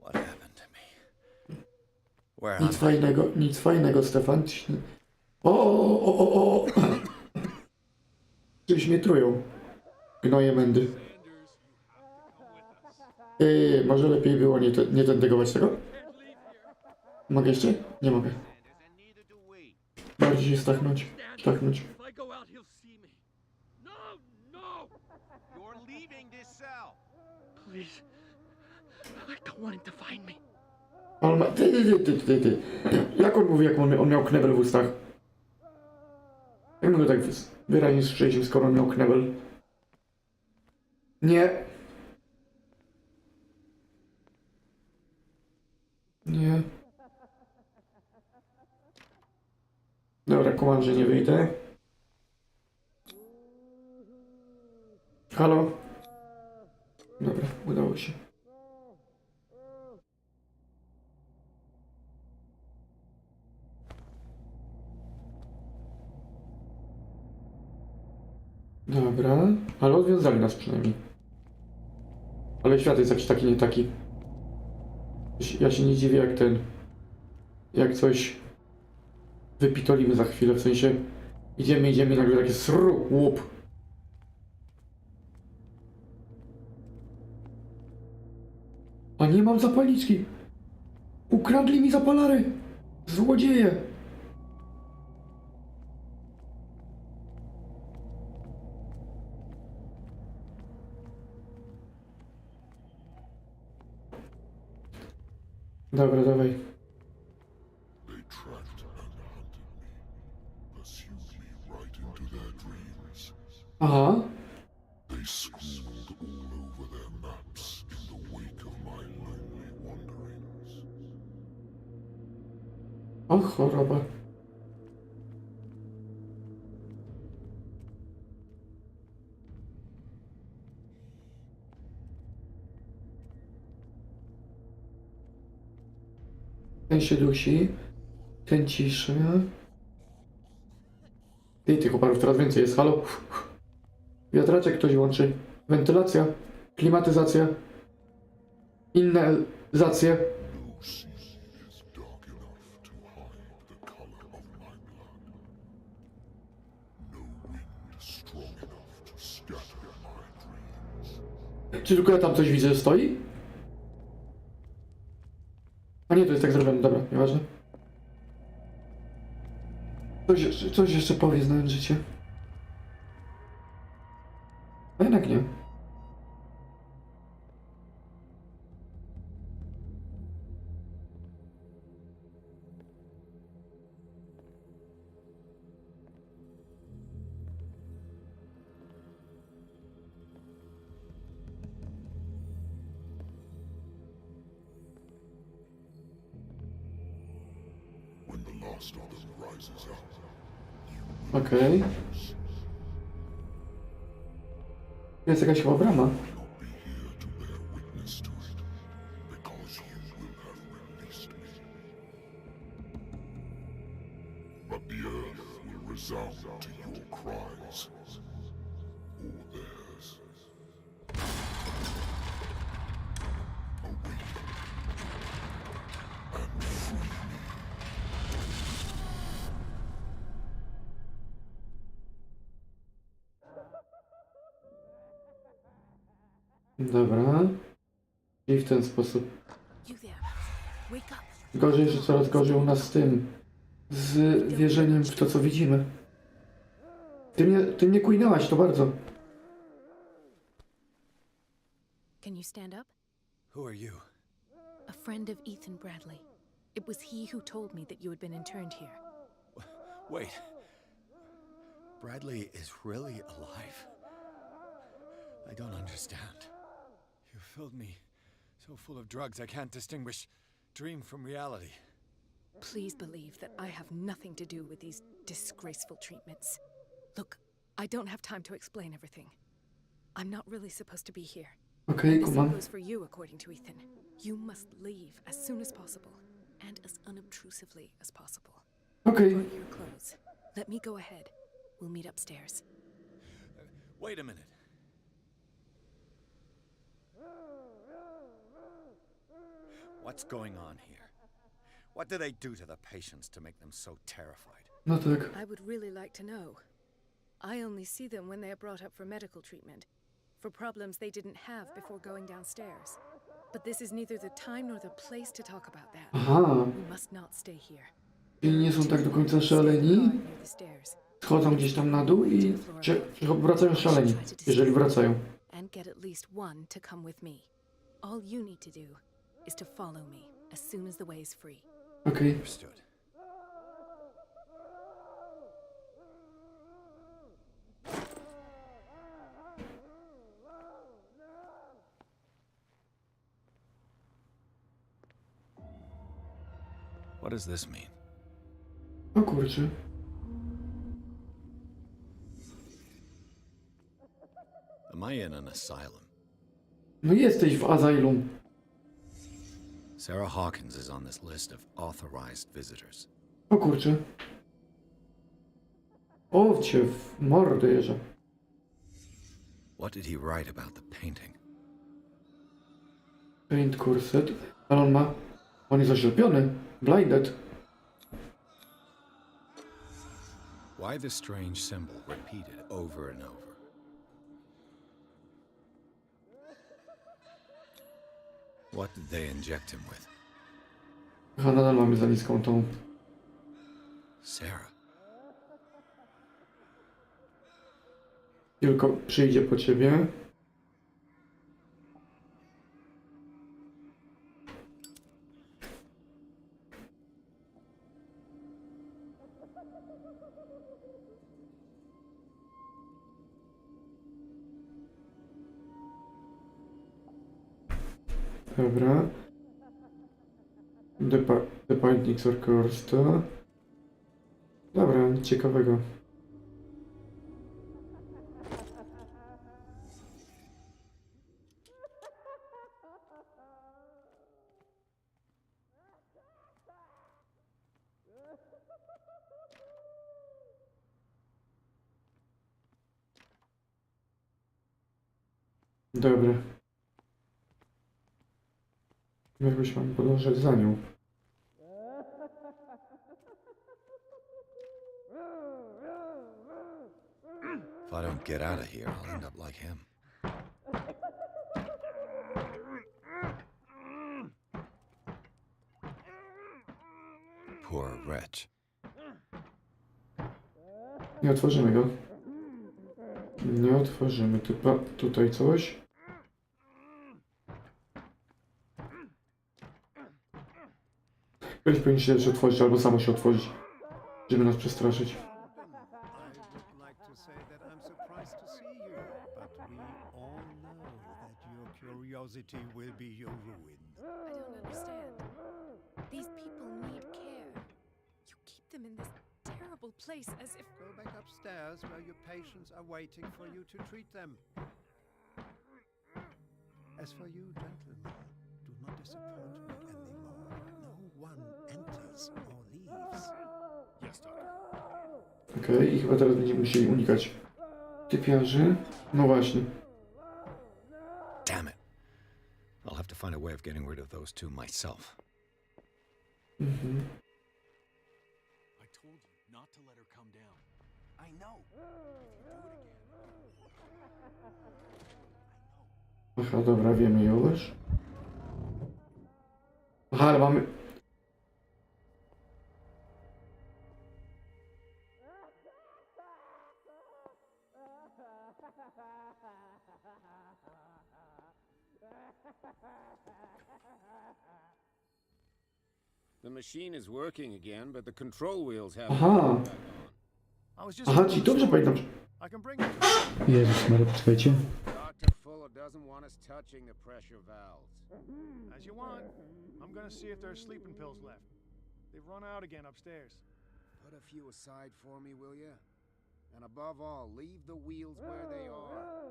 N: What happened to me? Where
A: Nic fajnego, Stefan. O. Czymś mnie trują. Gnoje mędy. Może lepiej było nie tendegować tego? Mogę jeszcze? Nie mogę. Bardziej się stachnąć.
I: Please. I don't want him to find me.
A: On ma... Ty. Jak on mówi, jak on miał knebel w ustach? Jak mogę tak wyraźnie strzelić, skoro on miał knebel? Nie. Dobra, kumam, że nie wyjdę. Halo? Dobra, udało się. Dobra, ale odwiązali nas przynajmniej. Ale świat jest jakiś taki, nie taki. Ja się nie dziwię jak ten... Jak coś... Wypitolimy za chwilę, w sensie... Idziemy i nagle takie sru, łup. A nie mam zapalniczki! Ukradli mi zapalary! Złodzieje! Dobra, dawaj. Aha. O choroba. Ten się dusi, ten ciszy. Tych oparów coraz więcej jest, halo? Wiatraczek ktoś łączy. Wentylacja, klimatyzacja, inne zacje. Czy tylko ja tam coś widzę, że stoi? A nie, to jest tak zrobione, dobra, nieważne. Coś jeszcze powie, znając życie. A jednak nie. Okej. Jest jakaś chyba brama. Dobra. I w ten sposób. Gorzej, że coraz gorzej u nas z tym. Z wierzeniem w to, co widzimy. Ty mnie kujnęłaś, to bardzo.
O: Can you stand up?
B: Who are you?
O: A friend of Ethan Bradley. It was he who told me that you had been interned here.
B: Wait. Bradley is really alive? I don't understand. You filled me so full of drugs I can't distinguish dream from reality.
O: Please believe that I have nothing to do with these disgraceful treatments. Look, I don't have time to explain everything. I'm not really supposed to be here.
A: Okay,
O: the
A: come
O: same
A: on.
O: goes for you, according to Ethan. You must leave as soon as possible, and as unobtrusively as possible.
A: Okay.
O: Put on your clothes. Let me go ahead. We'll meet upstairs.
B: Wait a minute. What's going on here? What do they do to the patients to make them so terrified?
A: No tak.
O: I would really like to know. I only see them when they are brought up for medical treatment, for problems they didn't have before going downstairs. But this is neither the time nor the place to talk about that.
A: Aha.
O: We must not stay here.
A: Czyli nie są tak do końca szaleni. Schodzą gdzieś tam na dół i wracają szaleni, jeżeli wracają.
O: And get at least one to come with me. All you need to do is to follow me as soon as the way is free.
A: Okay.
B: Understood. What does this mean?
A: O kurczę.
B: Am I in an asylum?
A: No jesteś w asylum.
B: Sarah Hawkins is on this list of authorized visitors.
A: O kurczę. O cię w mordę jeża.
B: What did he write about the painting?
A: Paint corset. Ale on jest oślepiony. Blinded.
B: Why the strange symbol repeated over and over? What did they inject him with?
A: Aha, nadal mamy za niską tą.
B: Sarah.
A: Tylko przyjdzie po ciebie. Dobra. The Paintings or Cursed. Dobra, nic ciekawego. Dobra. Jakoś mam podążać za nią.
B: If I don't get out of here, I'll end up like him. Poor wretch.
A: Nie otworzymy go. Nie otworzymy. Tutaj coś. Ktoś powinien się też otworzyć, albo samo się otworzyć, żeby nas przestraszyć.
D: Curiosity will be your ruin.
O: I don't understand. These people need care. You keep them in this terrible place as if...
D: Go back upstairs where your patients are waiting for you to treat them. As for you, gentlemen, do not disappoint me anymore. No one enters or leaves.
H: Yes, doctor.
A: Okej, i chyba teraz będziemy musieli unikać typiarzy. No właśnie.
B: Damn it. I'll have to find a way of getting rid of those two myself.
A: Mhm.
M: I told you not to let her come down.
E: I know.
A: Aha, dobra, wiemy już. Aha, ale mamy...
F: The machine is working again, but the control wheels have.
A: Aha. Aha, ci dobrze pamiętam. Jezus Maria, poczekajcie.
F: Dr. Fuller doesn't want us touching the pressure valves.
H: As you want. I'm gonna see if there's sleeping pills left. They've run out again upstairs.
F: Put a few aside for me, will you? And above all, leave the wheels where they are.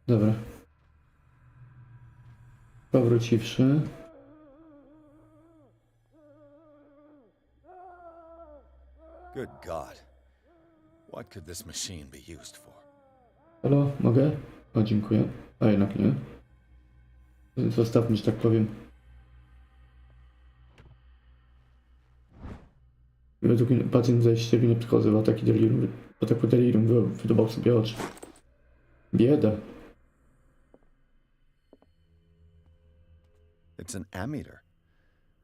A: Dobra. Powróciwszy.
B: Good God. What could this machine be used for?
A: Halo, mogę? O, dziękuję. A jednak nie. Zostawmy, że tak powiem. Według pacjent zaś z siebie nie przychodzę w ataku delirium wydobał sobie oczy. Bieda.
B: It's an ammeter.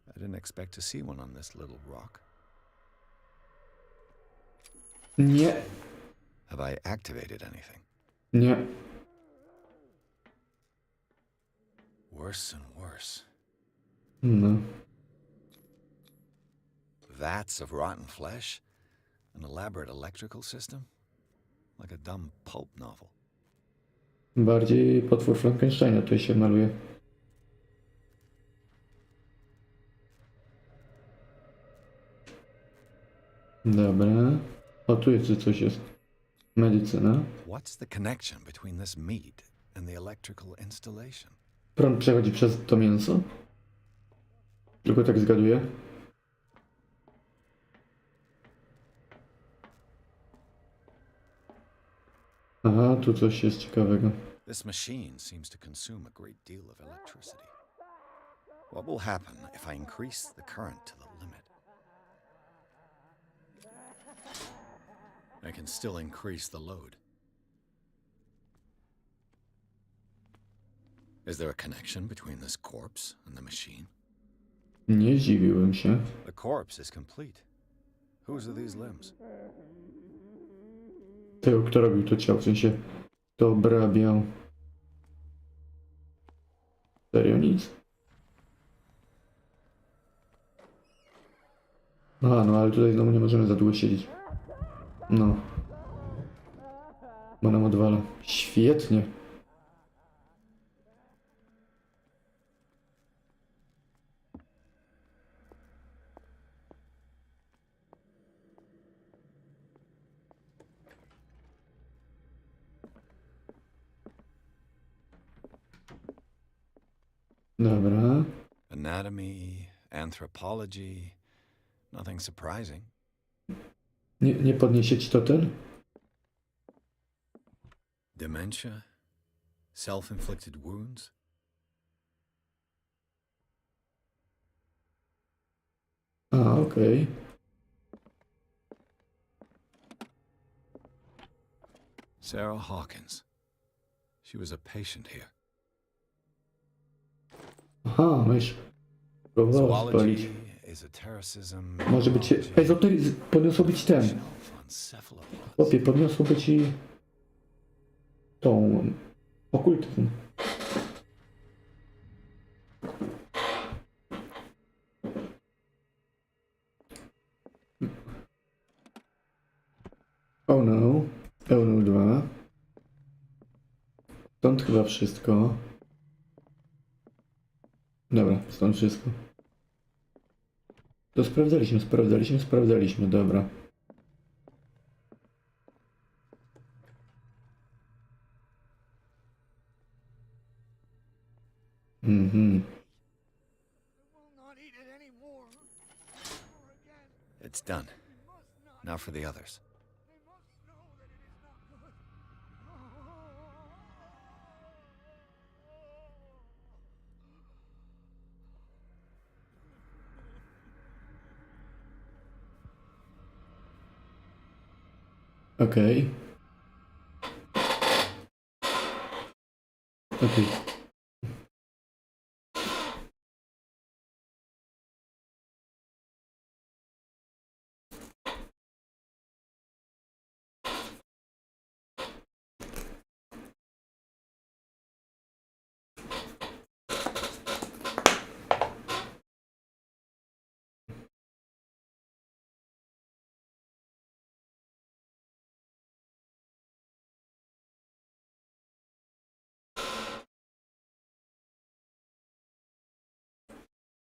B: I didn't expect to see one on this little rock.
A: Nie.
B: Have I activated anything?
A: Nie.
B: Worse and worse.
A: No.
B: Vats of rotten flesh? An elaborate electrical system? Like a dumb pulp novel.
A: Bardziej potwór Frankensteina tutaj się maluje. Dobra. O, tu jest coś jest. Medycyna.
B: What's the connection between this meat and the electrical installation?
A: Prąd przechodzi przez to mięso? Tylko tak zgaduję. Aha, tu coś jest ciekawego.
B: This machine seems to consume a great deal of electricity. What will happen if I increase the current to the limit? I can still increase the load. Is there a connection between this corpse and the machine?
A: Nie zdziwiłem się.
B: The corpse is complete. Whose are these limbs?
A: Tego, kto robił to ciało, w sensie to obrabiał. Serio nic? A, no ale tutaj znowu nie możemy za długo siedzieć. No. Bo nam odwala. Świetnie. Dobra.
B: Anatomy, anthropology, nothing surprising.
A: Nie podniesie ci to ten?
B: Dementia, self-inflicted wounds.
A: A, okej.
B: Sarah Hawkins. She was a patient here.
A: Aha, myśl. Próbował spalić.
B: Zoology, esotericism,
A: Może być ezoteryzm. Podniosło być ten. Chłopie, podniosło być i tą okultyzm. Oh no. Oh no 2. Stąd chyba wszystko. Dobra, stąd wszystko. To sprawdzaliśmy, dobra. Mhm.
B: It's done. Now for the others.
A: Okej. Okej.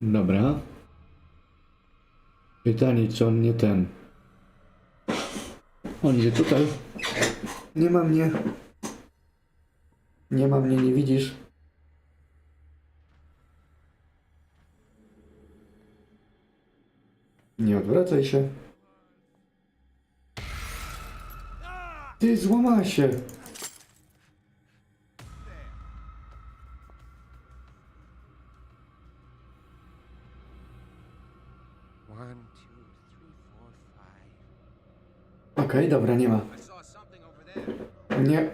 A: Dobra. Pytanie, czy on nie ten. On idzie tutaj. Nie ma mnie. Nie ma mnie, nie widzisz. Nie odwracaj się. Ty, złamała się. Okej, dobra, nie ma. Nie.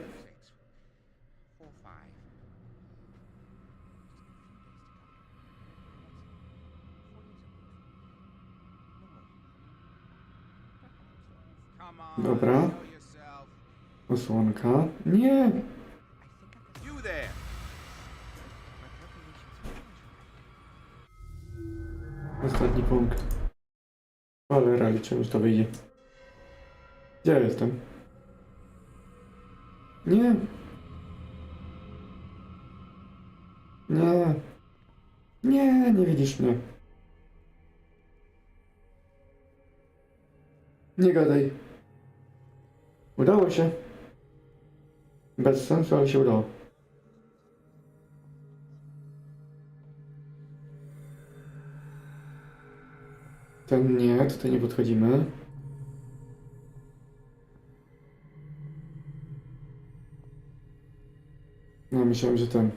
A: Dobra. Osłonka. Nie. Ostatni punkt. Ale raliczę, już to wyjdzie. Gdzie ja jestem? Nie. Nie. Nie, nie widzisz mnie. Nie gadaj. Udało się. Bez sensu, ale się udało. Ten nie, tutaj nie podchodzimy. No, myślałem, że ten.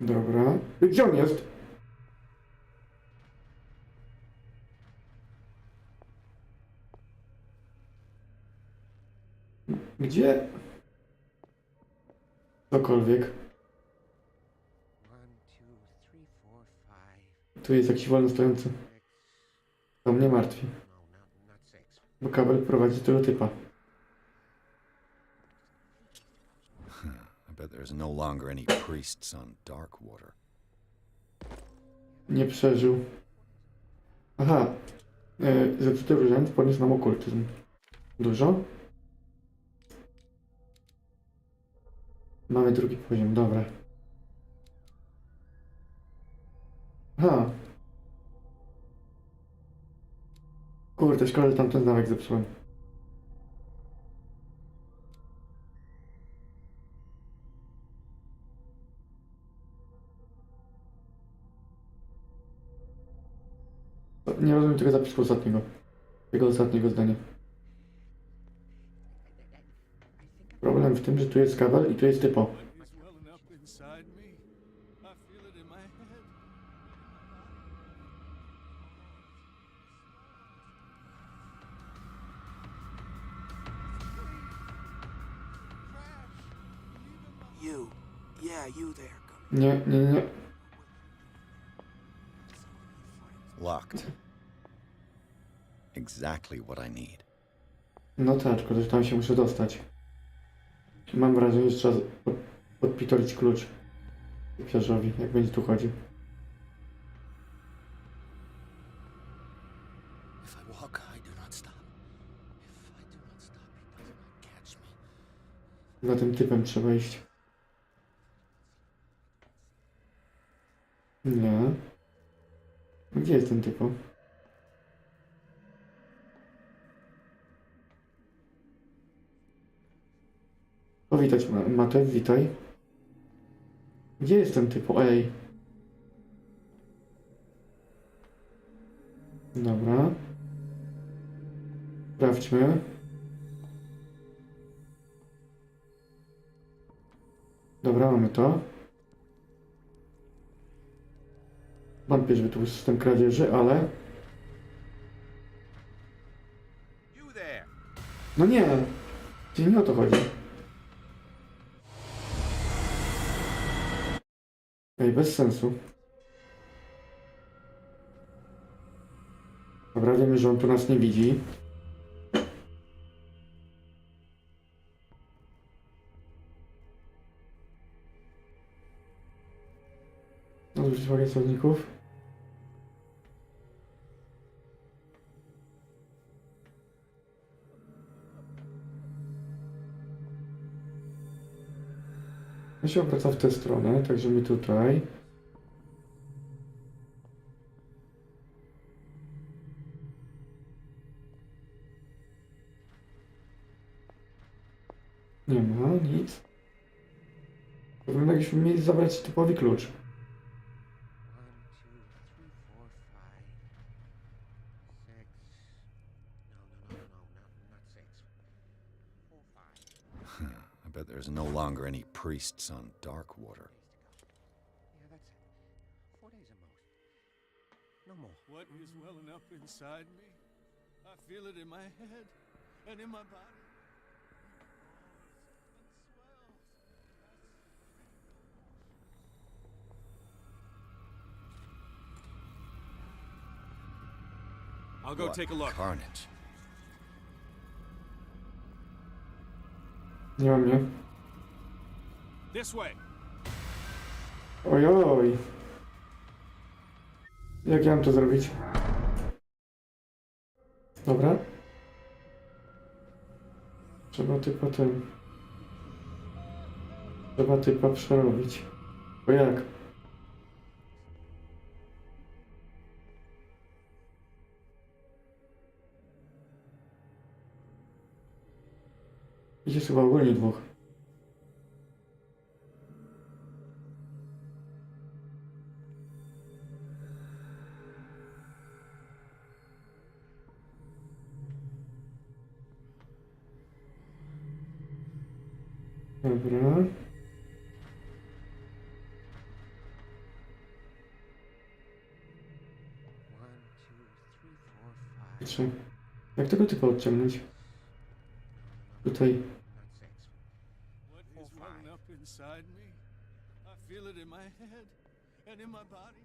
A: Dobra. Gdzie on jest? Gdzie? Cokolwiek. Tu jest jakiś wolno stojący. To mnie martwi. Bo kabel prowadzi do tego typa.
B: I bet there's no longer any priests on Darkwater.
A: Nie przeżył. Aha. Zepsuty urząd podniósł nam okultyzm. Dużo? Mamy drugi poziom, dobra. Aha. Kurde, szkoda, że tamten znamek zepsułem. Nie rozumiem tego zapisu ostatniego. Tego ostatniego zdania. Problem w tym, że tu jest kabel i tu jest typo. Nie, nie, nie.
B: Locked. Exactly what I need.
A: No tak, tylko że tam się muszę dostać. Mam wrażenie, że trzeba podpitolić klucz piarzowi, jak będzie tu chodził. Za tym typem trzeba iść. Nie. Gdzie jest ten typo? O, widać Matę, witaj. Gdzie jest ten typo? Ej. Dobra. Sprawdźmy. Dobra, mamy to. Wampirz wytłumaczy system kradzieży, ale... No nie! Czyli nie o to chodzi. Ej, bez sensu. Dobra, wiemy, że on tu nas nie widzi. Zwróć uwagę słowników. Ja się obraca w tę stronę, także my tutaj. Nie ma nic. Wygląda, jakbyśmy mieli zabrać typowy klucz.
B: I bet there's no longer any priests on Darkwater.
M: What is welling up inside me? I feel it in my head and in my body. I'll go
B: What
M: take a look.
B: Carnage.
A: Nie ma mnie.
M: This way.
A: Ojoj. Jak ja mam to zrobić? Dobra. Trzeba typa ten... Trzeba typa przerobić. Bo jak? Jest chyba ogólnie dwóch. Dobra. Patrzę. Jak tego typa odciągnąć? Tutaj.
M: What is running up inside me? I feel it in my head and in my body.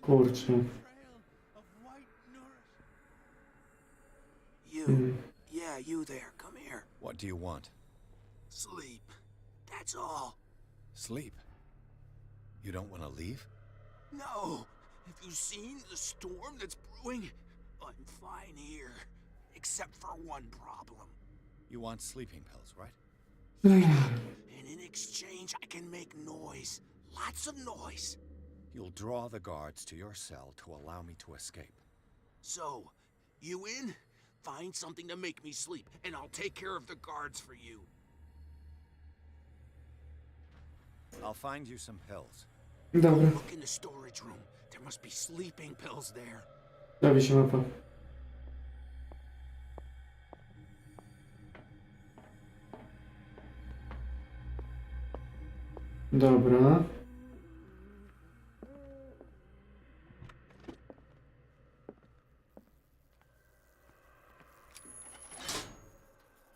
A: Kurczę.
J: Yeah, you there. Come here.
B: What do you want?
J: Sleep. That's all.
B: Sleep? You don't want to leave?
J: No. Have you seen the storm that's brewing? I'm fine here. Except for one problem.
B: You want sleeping pills, right?
J: And in exchange, I can make noise. Lots of noise.
B: You'll draw the guards to your cell to allow me to escape.
J: So, you in? Find something to make me sleep, and I'll take care of the guards for you.
B: I'll find you some pills.
A: Dobra.
J: Look in the storage room. There must be sleeping pills there.
A: Robi się mapa. Dobra.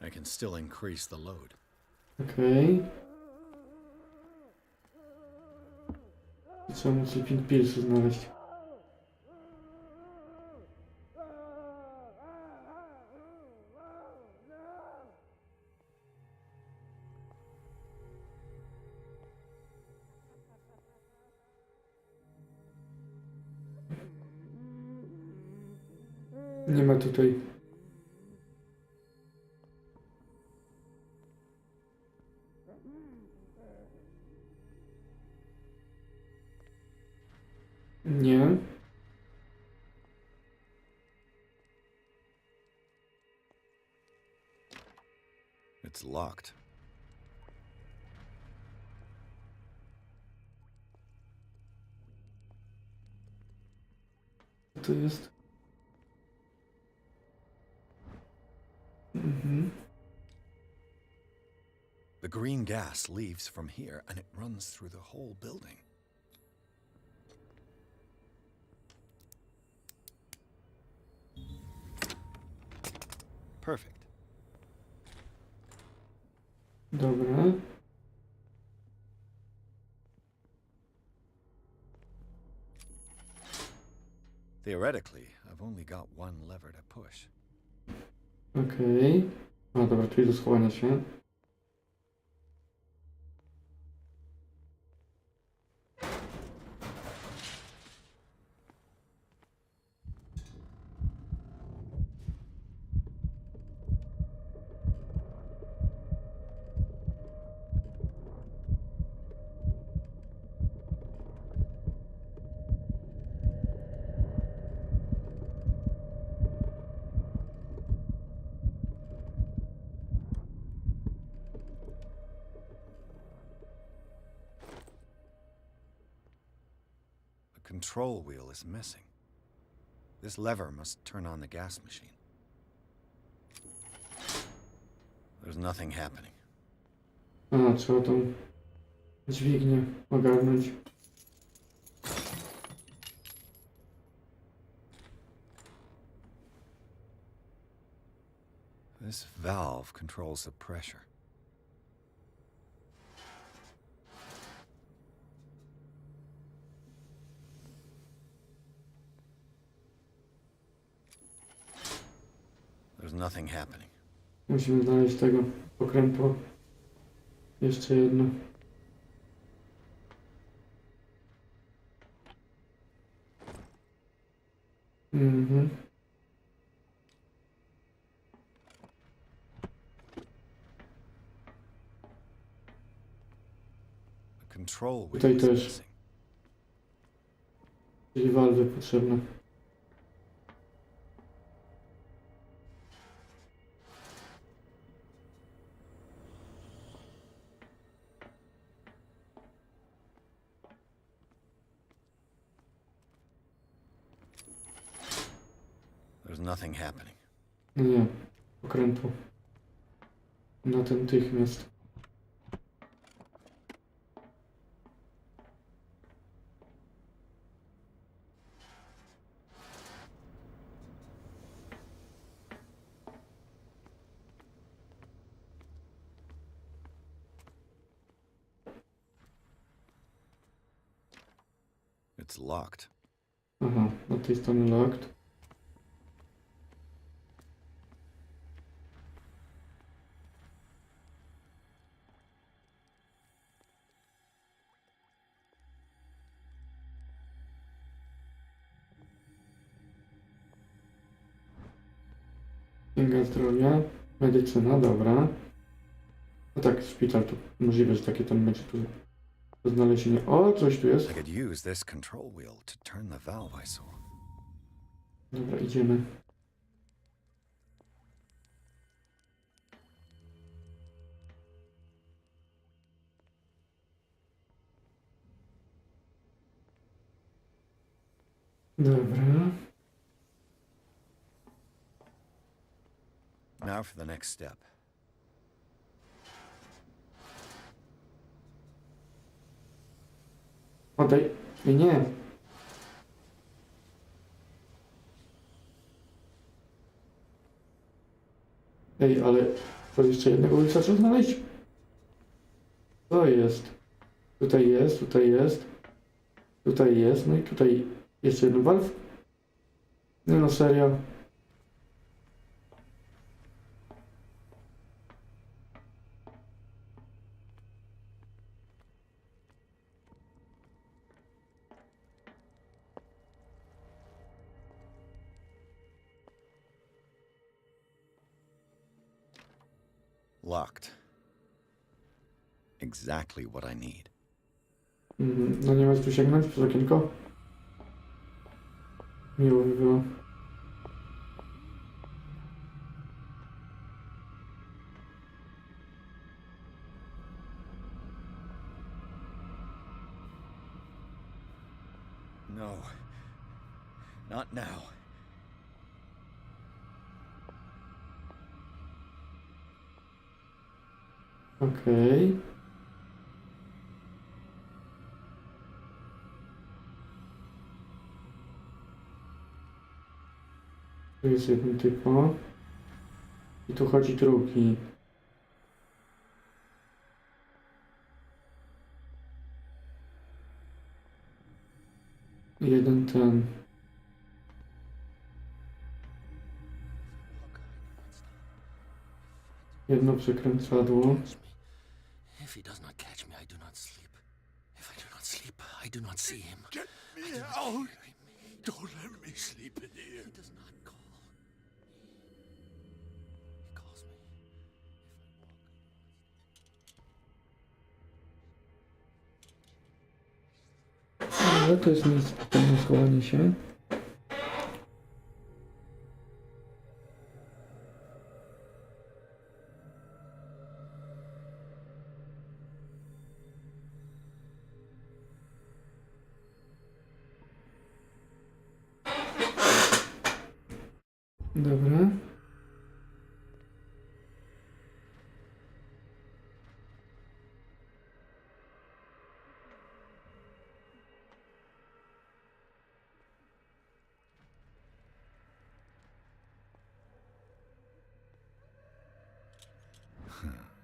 B: I can still increase the load.
A: Okej. Trzeba mu sleeping pillsy znaleźć. Nie ma tutaj. Nie.
B: It's locked.
A: Co to jest?
B: The green gas leaves from here and it runs through the whole building. Perfect.
A: Dobra.
B: Theoretically, I've only got one lever to push.
A: Okej. A dobra, czyli do schowania się.
B: The control wheel is missing. This lever must turn on the gas machine. There's nothing happening.
A: A, trzeba tą dźwignię ogarnąć.
B: This valve controls the pressure. There's nothing happening.
A: Musimy znaleźć tego pokrętła. Jeszcze jedno.
B: The control wheel
A: Tutaj
B: is
A: też.
B: missing.
A: Czyli walwy potrzebne.
B: There's nothing happening.
A: No nie, okrętu. Natychmiast.
B: It's locked.
A: Aha, od tej strony locked. Księga zdrowia, medycyna, dobra. No tak, szpital tu możliwe, że takie tam będzie tu do znalezienia. O, coś tu jest.
B: I could use this control wheel to turn the valve I saw.
A: Dobra, idziemy. Dobra.
B: Now for the next step.
A: Oddaj. Nie. Ej, ale to jeszcze jednego ulica trzeba znaleźć? To jest. Tutaj jest, tutaj jest. Tutaj jest, no i tutaj jeszcze jeden valve. Nie no, serio.
B: Locked. Exactly what I need.
A: No nie masz tu sięgnąć przez okienko? Miło by było.
B: No. Not now.
A: Okej. Tu jest jeden typo. I tu chodzi drugi. Jeden ten. Jedno przekręcadło.
I: If he does not catch me, I do not sleep. If I do not sleep, I do not see him.
E: Get me out! Don't let me sleep in here.
I: He does not call. He calls me.
A: Ale to jest miejsce na schowanie się. Dobra.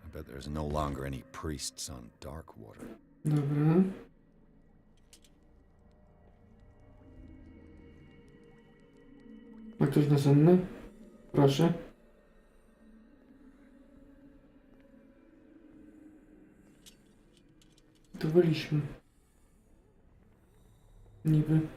B: I bet there's no longer any priests on Darkwater.
A: Dobra. Ma ktoś następny? Proszę. Tu byliśmy. Niby.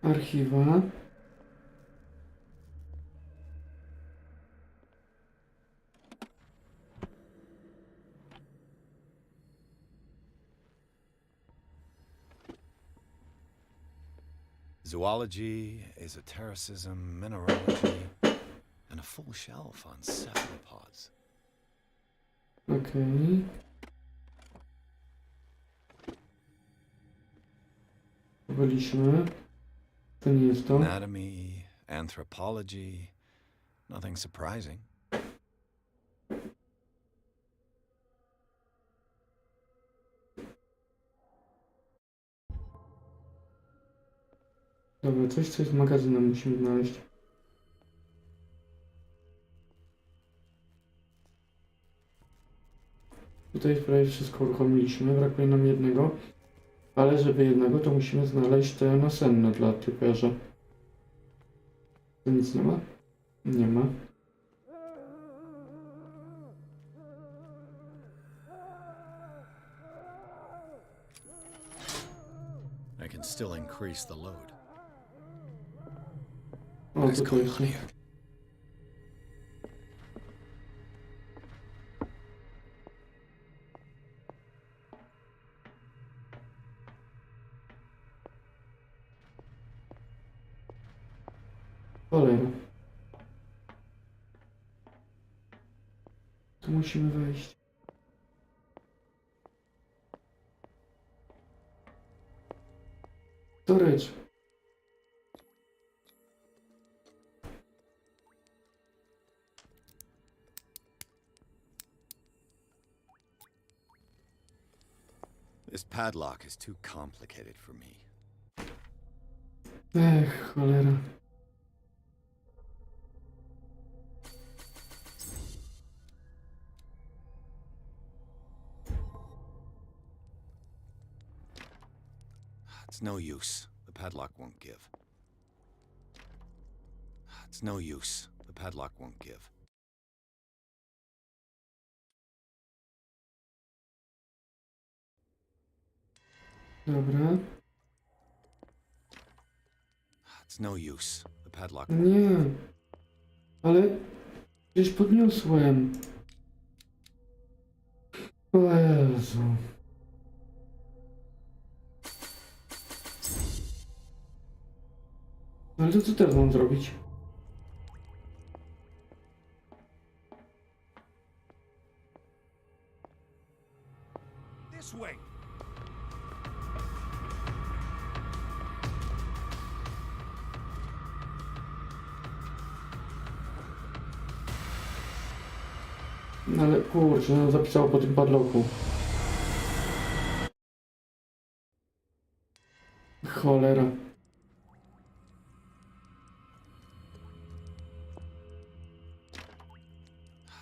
A: Archiwa.
B: Zoology, esotericism, mineralogy. full shelf on cephalopods.
A: Okej. Byliśmy. To nie jest to.
B: Anatomy, anthropology, nothing surprising.
A: Dobra, coś co jest magazynem musimy znaleźć. Tutaj prawie wszystko uruchomiliśmy, brakuje nam jednego. Ale żeby jednego, to musimy znaleźć te nasenne dla typiarza. To nic nie ma? Nie ma.
B: I can still increase the load.
A: O,
B: What is
A: tutaj
B: going
A: jest.
B: on here?
A: Cholera. Tu musimy wejść. Storage.
B: This padlock is too complicated for me.
A: Cholera.
B: It's no use. The padlock won't give. It's no use. The padlock won't give.
A: Dobra.
B: It's no use. The padlock.
A: Nie. Ale przecież podniosłem. O Jezu. Ale to co teraz mam zrobić?
G: This way.
A: No ale kurczę, no zapisało po tym padlocku. Cholera.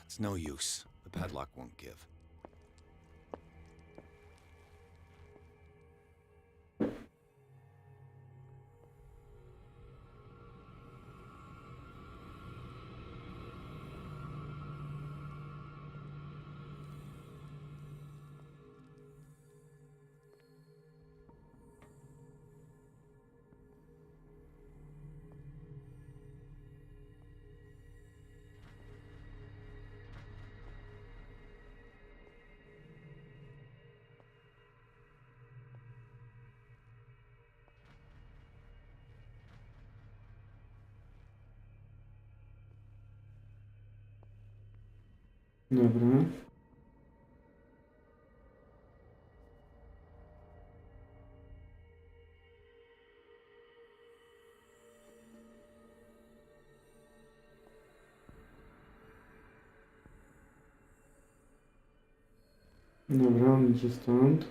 B: It's no use. The padlock won't give.
A: Dobra. Dobra, on idzie stąd.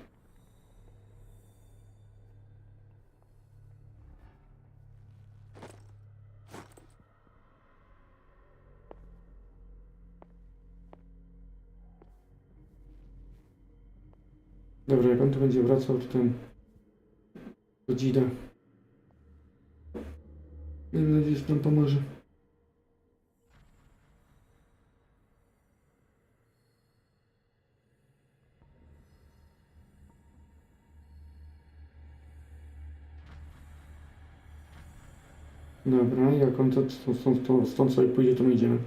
A: Dobra, jak on tu będzie wracał, to ten godzina. Miejmy nadzieję, że nam pomoże. Dobra, jak on stąd sobie pójdzie, to my idziemy.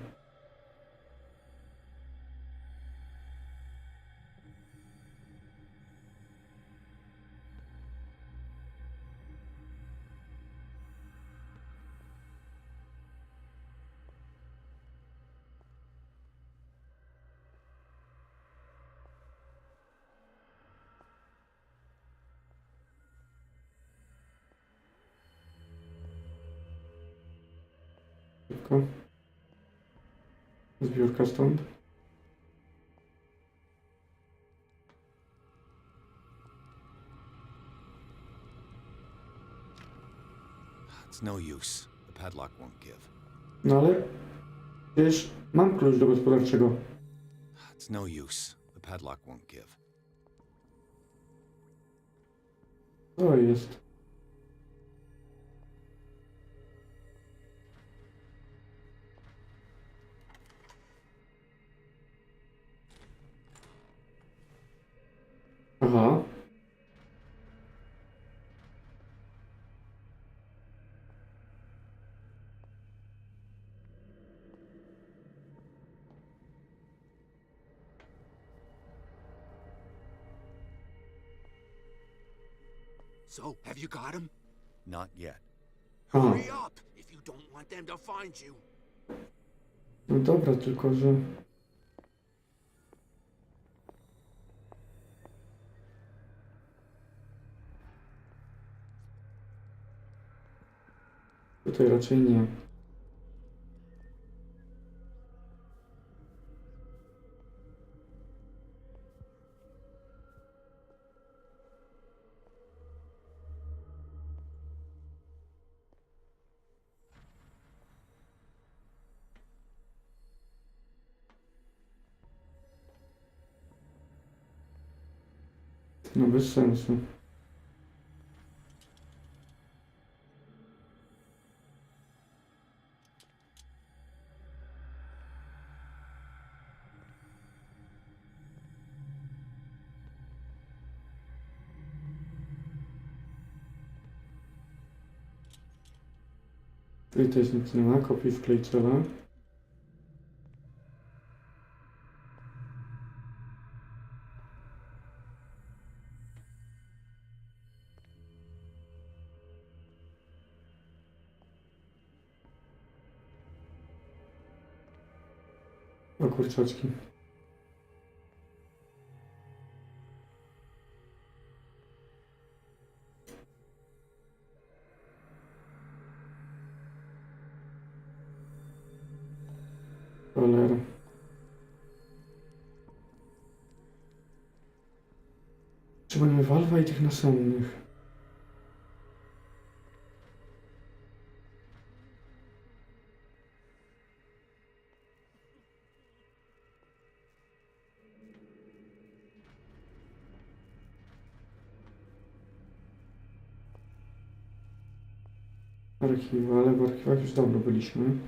A: Szybko. Zbiórka stąd.
B: It's no use. The padlock won't give.
A: No ale przecież mam klucz do gospodarczego.
B: It's no use. The padlock won't give.
A: To jest. Aha.
J: So, have you got him?
B: Not yet.
A: Aha.
J: Hurry up if you don't want them to find you.
A: No dobra, tylko że... Tutaj raczej nie. No bez sensu. Tutaj też nic nie ma, kopiuj wklej cela. O kurczaczki. Cholera. Trzeba nie walwa i tych nasennych. Archiwa, ale w archiwach już dawno byliśmy.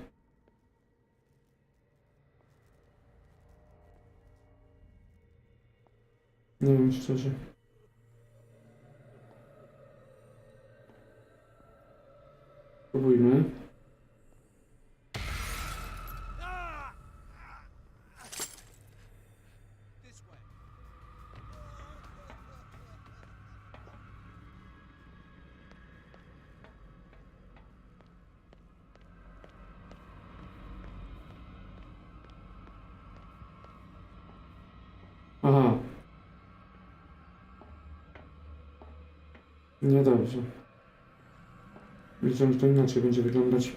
A: Nie wiem szczerze. Spróbujmy. Aha. Niedobrze. Wiedziałem, że to inaczej będzie wyglądać.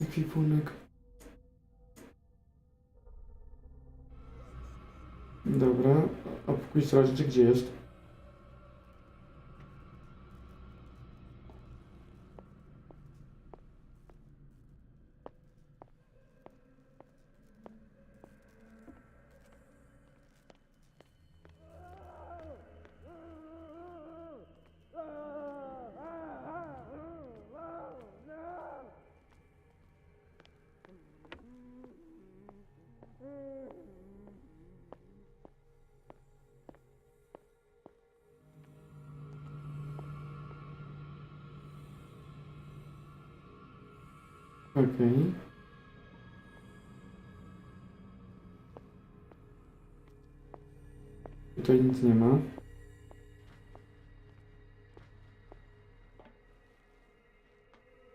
A: Ekwipunek. Dobra, a pokój strażniczy gdzie jest? Okej. Tutaj nic nie ma.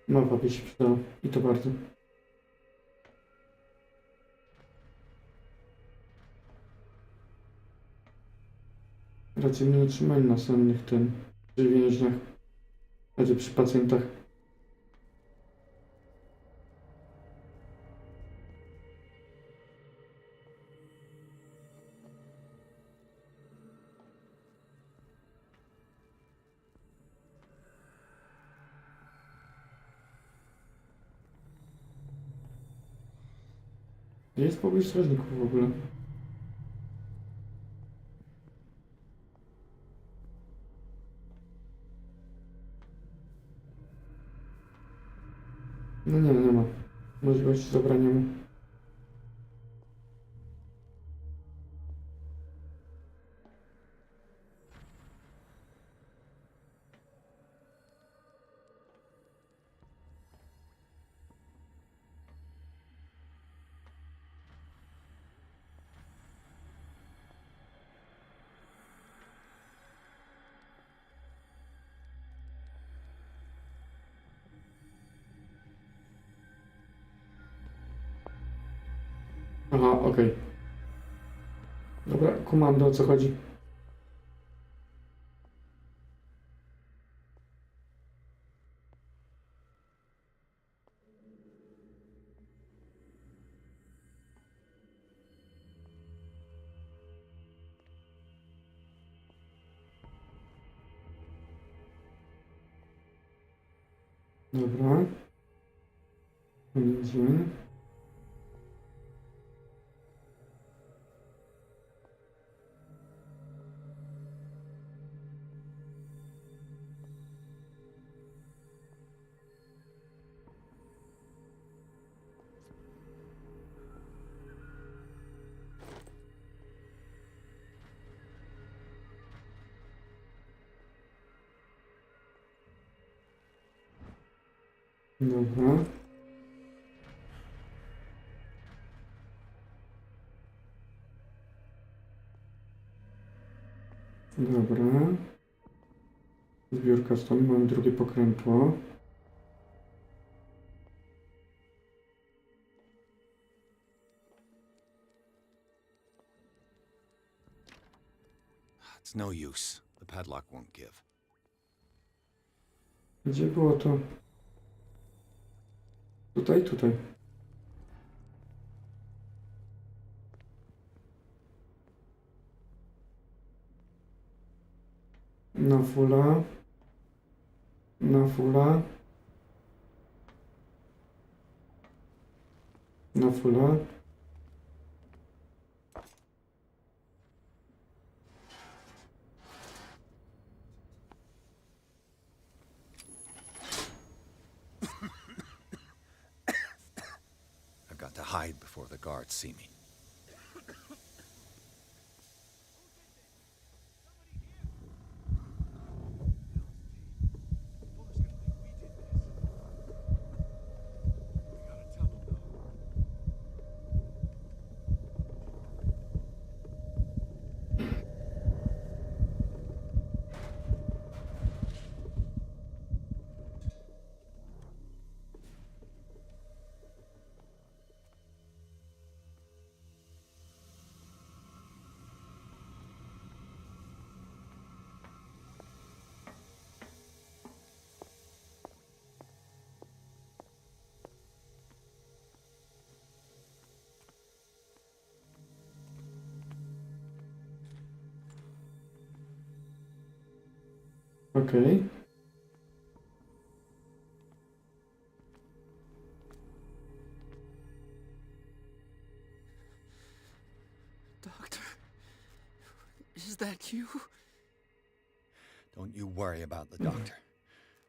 A: Mapa by się przydała. I to bardzo. Raczej mnie nie trzymali na samych przy więźniach. Raczej przy pacjentach. Gdzie jest pokój strażników w ogóle? No nie ma możliwości zabrania mu. Aha, okej. Dobra, kumam, o co chodzi. Dobra. Idziemy. Dobra. Dobra. Zbiórka stąd, mamy drugie pokrętło.
B: It's no use. The padlock won't give.
A: Gdzie było to? Tutaj, tutaj. Na fula. Na fula. Na fula.
B: I've got to hide before the guards see me.
A: Okej.
K: Doctor, is that you?
B: Don't you worry about the doctor.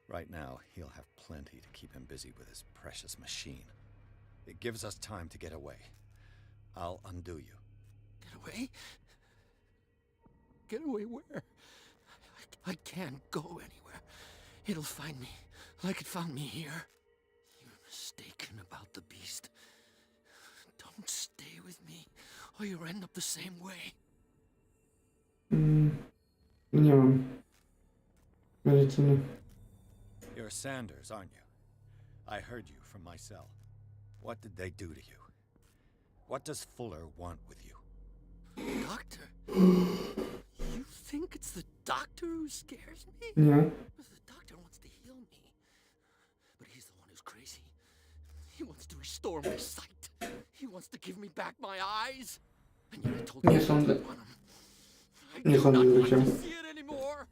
B: Right now, he'll have plenty to keep him busy with his precious machine. It gives us time to get away. I'll undo you.
K: Get away? Get away where? I can't go anywhere. It'll find me, like it found me here. You're mistaken about the beast. Don't stay with me, or you'll end up the same way.
A: Nie mam medycyny.
B: You're Sanders, aren't you? I heard you from my cell. What did they do to you? What does Fuller want with you?
I: Doctor? You think it's the doctor who scares me?
A: Nie.
I: The doctor wants to heal me. But he's the one who's crazy. He wants to restore my sight. He wants to give me back my eyes. And yet I told
A: Nie
I: him
A: sądzę.
I: I want him.
A: Nie
I: do
A: sądzę,
I: not
A: że
I: want
A: się...
I: to see it anymore.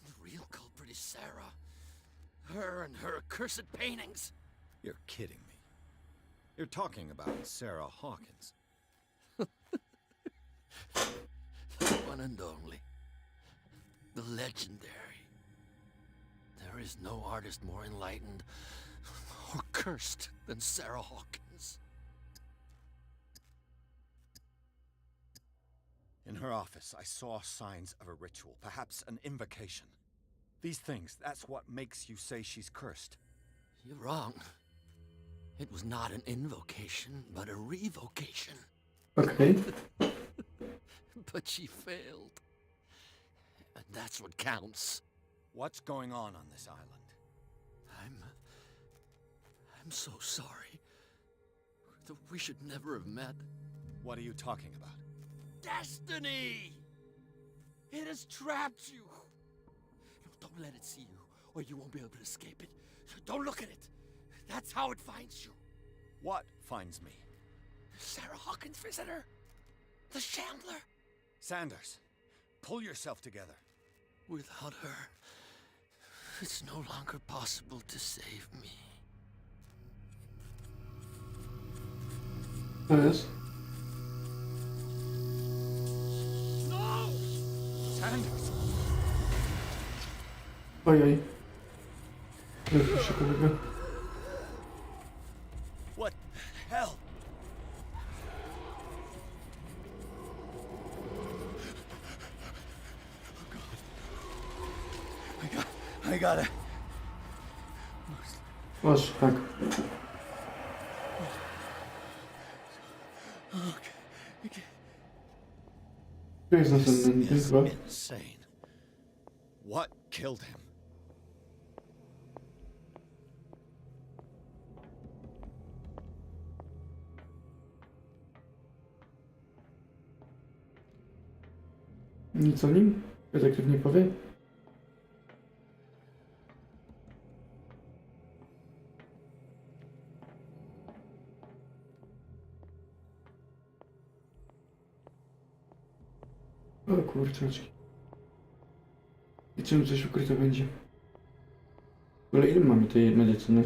I: The real culprit is Sarah. Her and her accursed paintings.
B: You're kidding me. You're talking about Sarah Hawkins.
I: The one and only. The legendary. There is no artist more enlightened or cursed than Sarah Hawkins.
B: In her office, I saw signs of a ritual, perhaps an invocation. These things, that's what makes you say she's cursed.
I: You're wrong. It was not an invocation, but a revocation.
A: Okej.
I: But she failed. And that's what counts.
B: What's going on this island?
I: I'm so sorry. We should never have met.
B: What are you talking about?
I: Destiny! It has trapped you. No, don't let it see you, or you won't be able to escape it. Don't look at it. That's how it finds you.
B: What finds me?
I: Sarah Hawkins' visitor. The Shambler.
B: Sanders, pull yourself together.
I: Without her, it's no longer possible to save me.
A: To jest?
I: No!
B: Sanders!
A: Ojej. Już się kolega.
B: What the hell? I got it.
A: Masz, tak. Tu jest następny, chyba.
B: Insane. What killed him?
A: Nic o nim? Detektyw nie powie? O kurczaczki. I czym coś ukryte będzie? Ale ile mamy tej medycyny?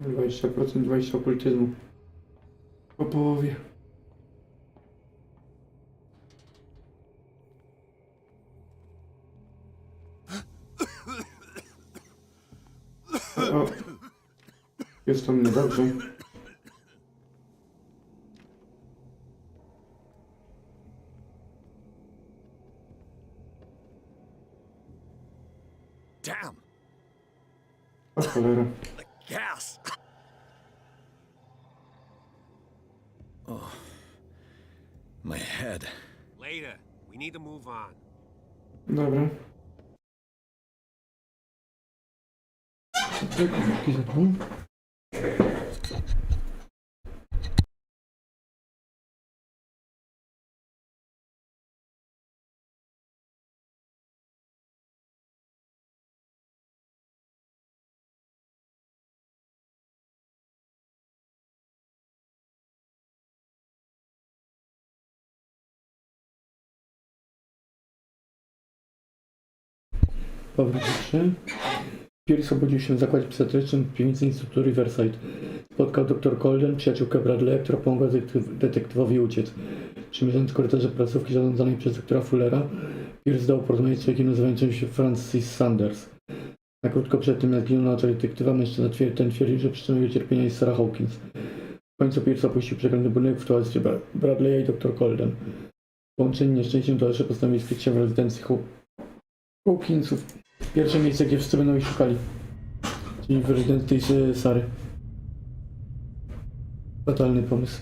A: 20%, 20 okultyzmu. Po połowie. O, jest tam niedobrze.
B: Damn!
A: O cholera.
B: The gas! Oh, my head.
F: Later. We need to move on.
A: Dobra. Jaki zapał? Powrót 3. Pierce obudził się w zakładzie psychiatrycznym w piwnicy Instytutu Riverside. Spotkał dr Colden, przyjaciółkę Bradley'a, która pomogła detektywowi uciec. Przemierzając korytarze placówki zarządzanej przez doktora Fullera, Pierce zdał porozmawiać z człowiekiem nazywającym się Francis Sanders. Na krótko przed tym, jak ginął na oczach detektywa, mężczyzna ten twierdził, że przyczyną jego cierpienia jest Sarah Hawkins. W końcu Pierce opuścił przeklęty budynek w towarzystwie Bradley'a i dr Colden. Połączeni nieszczęściem towarzysze postanowili skryć się w rezydencji Hawkinsów. Pierwsze miejsce, gdzie wszyscy będą ich szukali. Czyli w rezydencji Sary. Fatalny pomysł.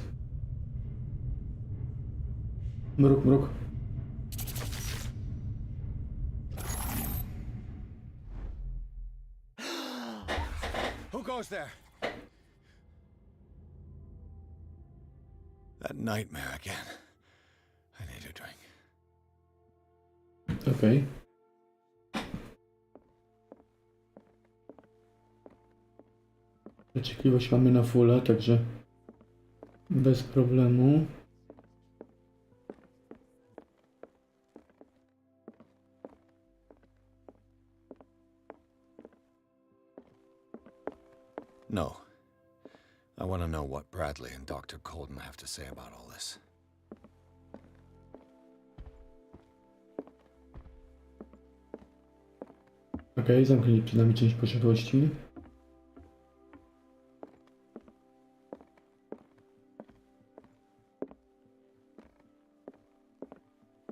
A: Mruk, mruk.
B: Who goes there? That nightmare again. I need a drink.
A: Okej. Dociekliwość mamy na fulla, także bez problemu.
B: No. I want to know what Bradley and Dr. Colden have to say about all this.
A: Okej, zamknęli przed nami część posiadłości.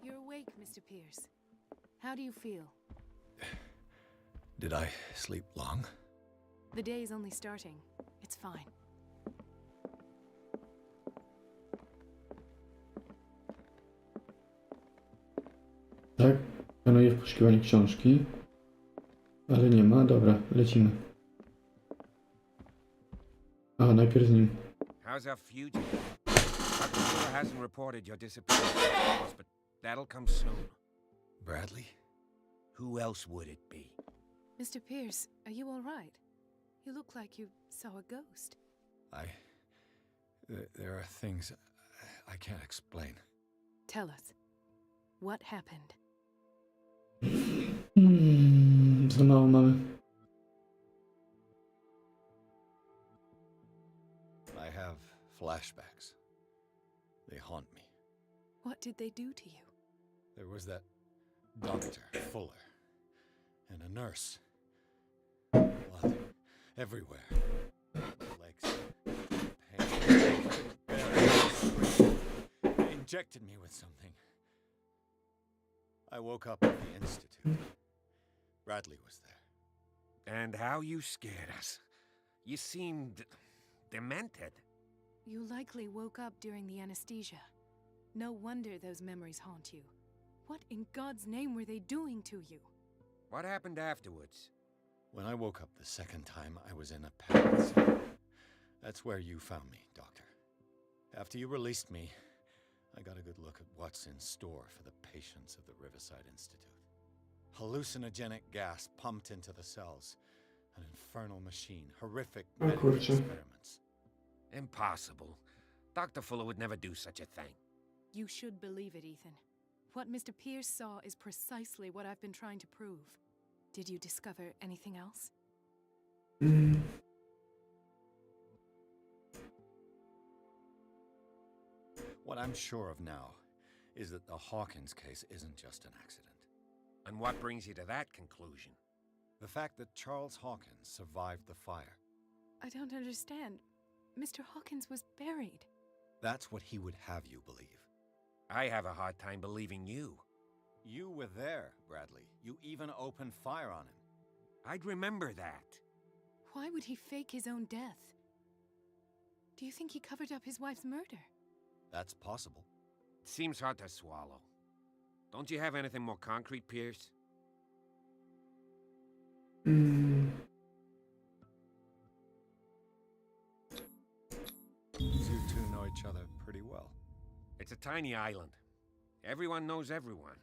O: You're awake, Mr. Pierce. How do you feel?
B: Did I sleep long?
O: The day's only starting. It's fine.
A: Tak, planuję w poszukiwaniu książki. Ale nie ma, dobra, lecimy. A, najpierw z nim.
F: How's our future? Cthulhu hasn't reported your disappearance, to us, but that'll come soon.
B: Bradley?
F: Who else would it be?
O: Mr. Pierce, are you all right? You look like you saw a ghost.
B: There are things I can't explain.
O: Tell us. What happened?
A: Za mało mamy.
B: I have flashbacks. They haunt me.
O: What did they do to you?
B: There was that Dr. Fuller and a nurse. Blood everywhere. Legs. Pain. They injected me with something. I woke up at the institute. Bradley was there.
F: And how you scared us. You seemed demented.
O: You likely woke up during the anesthesia. No wonder those memories haunt you. What in God's name were they doing to you?
F: What happened afterwards?
B: When I woke up the second time, I was in a panic cell. That's where you found me, Doctor. After you released me, I got a good look at what's in store for the patients of the Riverside Institute. Hallucinogenic gas pumped into the cells. An infernal machine. Horrific medical experiments.
F: Impossible. Dr. Fuller would never do such a thing.
O: You should believe it, Ethan. What Mr. Pierce saw is precisely what I've been trying to prove. Did you discover anything else?
B: What I'm sure of now is that the Hawkins case isn't just an accident.
F: And what brings you to that conclusion?
B: The fact that Charles Hawkins survived the fire.
O: I don't understand. Mr. Hawkins was buried.
B: That's what he would have you believe.
F: I have a hard time believing you.
B: You were there, Bradley. You even opened fire on him.
F: I'd remember that.
O: Why would he fake his own death? Do you think he covered up his wife's murder?
B: That's possible.
F: It seems hard to swallow. Don't you have anything more concrete, Pierce?
B: You two know each other pretty well.
F: It's a tiny island. Everyone knows everyone.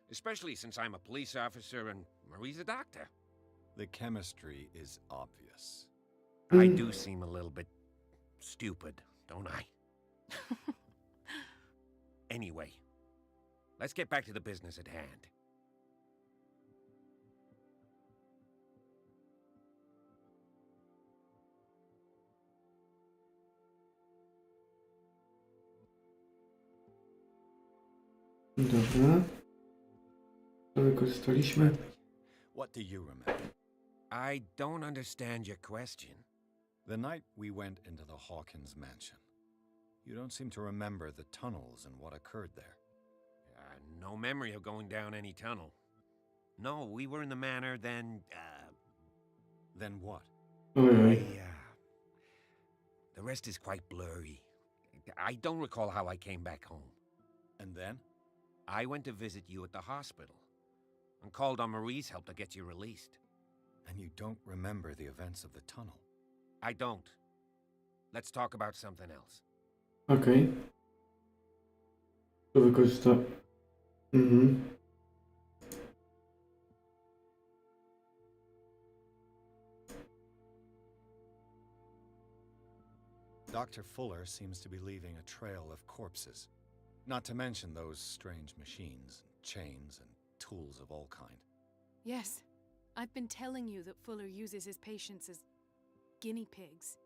F: Especially since I'm a police officer and Marie's a doctor.
B: The chemistry is obvious.
F: I do seem a little bit stupid, don't I? Anyway, let's get back to the business at hand.
A: Dobra. To wykorzystaliśmy.
B: What do you remember?
F: I don't understand your question.
B: The night we went into the Hawkins mansion. You don't seem to remember the tunnels and what occurred there.
F: No memory of going down any tunnel. No, we were in the manor, then,
B: Then what?
F: the rest is quite blurry. I don't recall how I came back home.
B: And then?
F: I went to visit you at the hospital and called on Marie's help to get you released.
B: And you don't remember the events of the tunnel?
F: I don't. Let's talk about something else.
A: Okej. Tu wykorzysta...
B: Dr. Fuller seems to be leaving a trail of corpses. Not to mention those strange machines, chains, and tools of all kind.
O: Yes, I've been telling you that Fuller uses his patients as guinea pigs.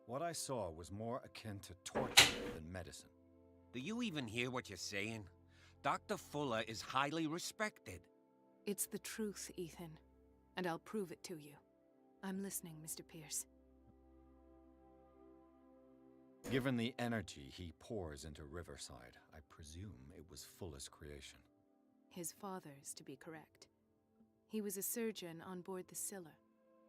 B: What I saw was more akin to torture than medicine.
F: Do you even hear what you're saying? Dr. Fuller is highly respected.
O: It's the truth, Ethan, and I'll prove it to you. I'm listening, Mr. Pierce.
B: Given the energy he pours into Riverside, I presume it was Fuller's creation.
O: His father's, to be correct. He was a surgeon on board the Scylla.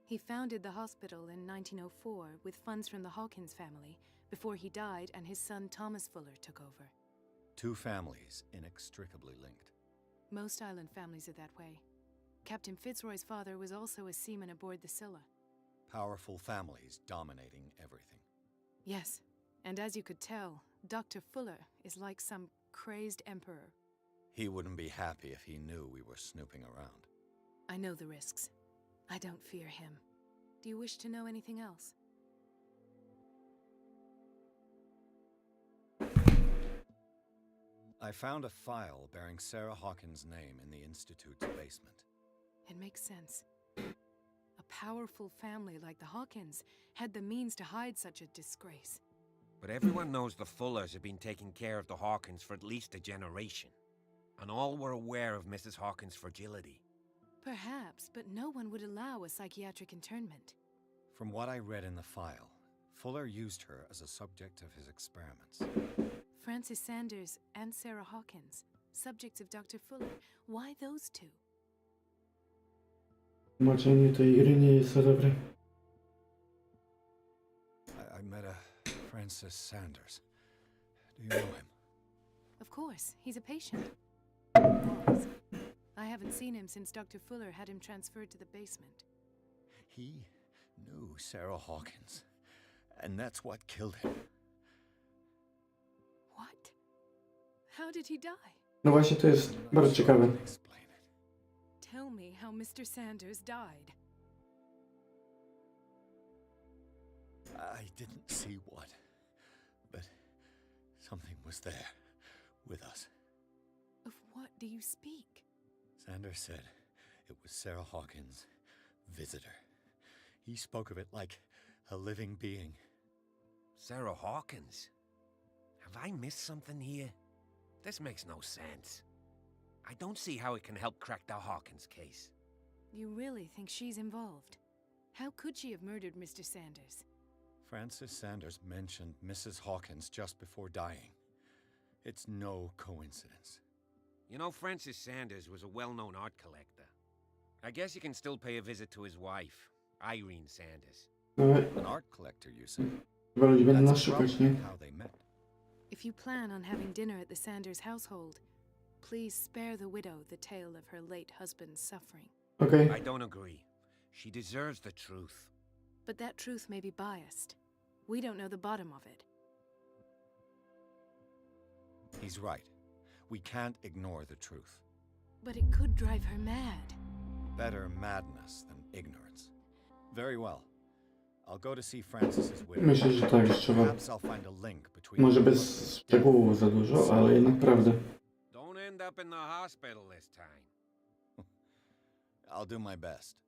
O: He founded the hospital in 1904 with funds from the Hawkins family before he died and his son Thomas Fuller took over.
B: Two families inextricably linked.
O: Most island families are that way. Captain Fitzroy's father was also a seaman aboard the Scylla.
B: Powerful families dominating everything.
O: Yes, and as you could tell, Dr. Fuller is like some crazed emperor.
B: He wouldn't be happy if he knew we were snooping around.
O: I know the risks. I don't fear him. Do you wish to know anything else?
B: I found a file bearing Sarah Hawkins' name in the Institute's basement.
O: It makes sense. A powerful family like the Hawkins had the means to hide such a disgrace.
F: But everyone knows the Fullers have been taking care of the Hawkins for at least a generation. And all were aware of Mrs. Hawkins' fragility.
O: Perhaps, but no one would allow a psychiatric internment.
B: From what I read in the file, Fuller used her as a subject of his experiments.
O: Francis Sanders and Sarah Hawkins, subjects of Dr. Fuller. Why those two?
A: Tłumaczenie tej gry nie jest za dobre.
B: I met a Francis Sanders. Do you know him?
O: Of course, he's a patient. Was. I haven't seen him since Dr. Fuller had him transferred to the basement.
B: He knew Sarah Hawkins, and that's what killed him.
O: What? How did he die?
A: No właśnie, to jest bardzo ciekawe.
O: Tell me how Mr. Sanders died.
B: I didn't see what, but something was there with us.
O: Of what do you speak?
B: Sanders said it was Sarah Hawkins' visitor. He spoke of it like a living being.
F: Sarah Hawkins? Have I missed something here? This makes no sense. I don't see how it can help crack the Hawkins case.
O: You really think she's involved? How could she have murdered Mr. Sanders?
B: Francis Sanders mentioned Mrs. Hawkins just before dying. It's no coincidence.
F: You know, Francis Sanders was a well-known art collector. I guess you can still pay a visit to his wife, Irene Sanders.
B: An art collector, you say?
A: Chyba ludzie będą nas
B: That's
A: szukać, nie?
B: probably how they met.
O: If you plan on having dinner at the Sanders household, please spare the widow the tale of her late husband's suffering.
A: Okay.
F: I don't agree. She deserves the truth.
O: But that truth may be biased. We don't know the bottom of it.
B: He's right. We can't ignore the truth.
O: But it could drive her mad.
B: Better madness than ignorance. Very well. I'll go to see Francis's widow.
A: Myślę, że tak, że trzeba.
B: Perhaps I'll find a link between
A: Może bez szczegółów za dużo, ale jednak prawdę.
F: Don't end up in the hospital this time.
B: I'll do my best.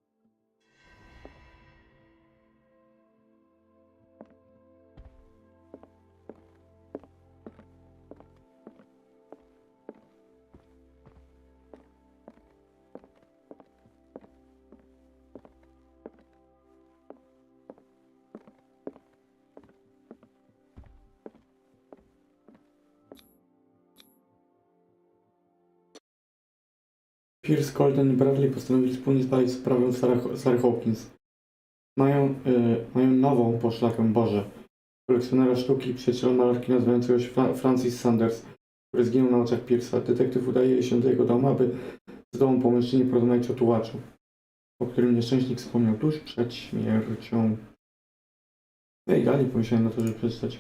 A: Pierce, Colton i Bradley postanowili wspólnie zbadać sprawę Sarah Hawkins. Mają nową poszlakę Boże. Kolekcjonera sztuki i przyjaciela malarki nazywającego się Francis Sanders, który zginął na oczach Pierce'a. Detektyw udaje się do jego domu, aby z domem po mężczyźnie porozmawiać o tułaczu, o którym nieszczęśnik wspomniał tuż przed śmiercią. Ej, Gali, pomyślałem na to, żeby przeczytać.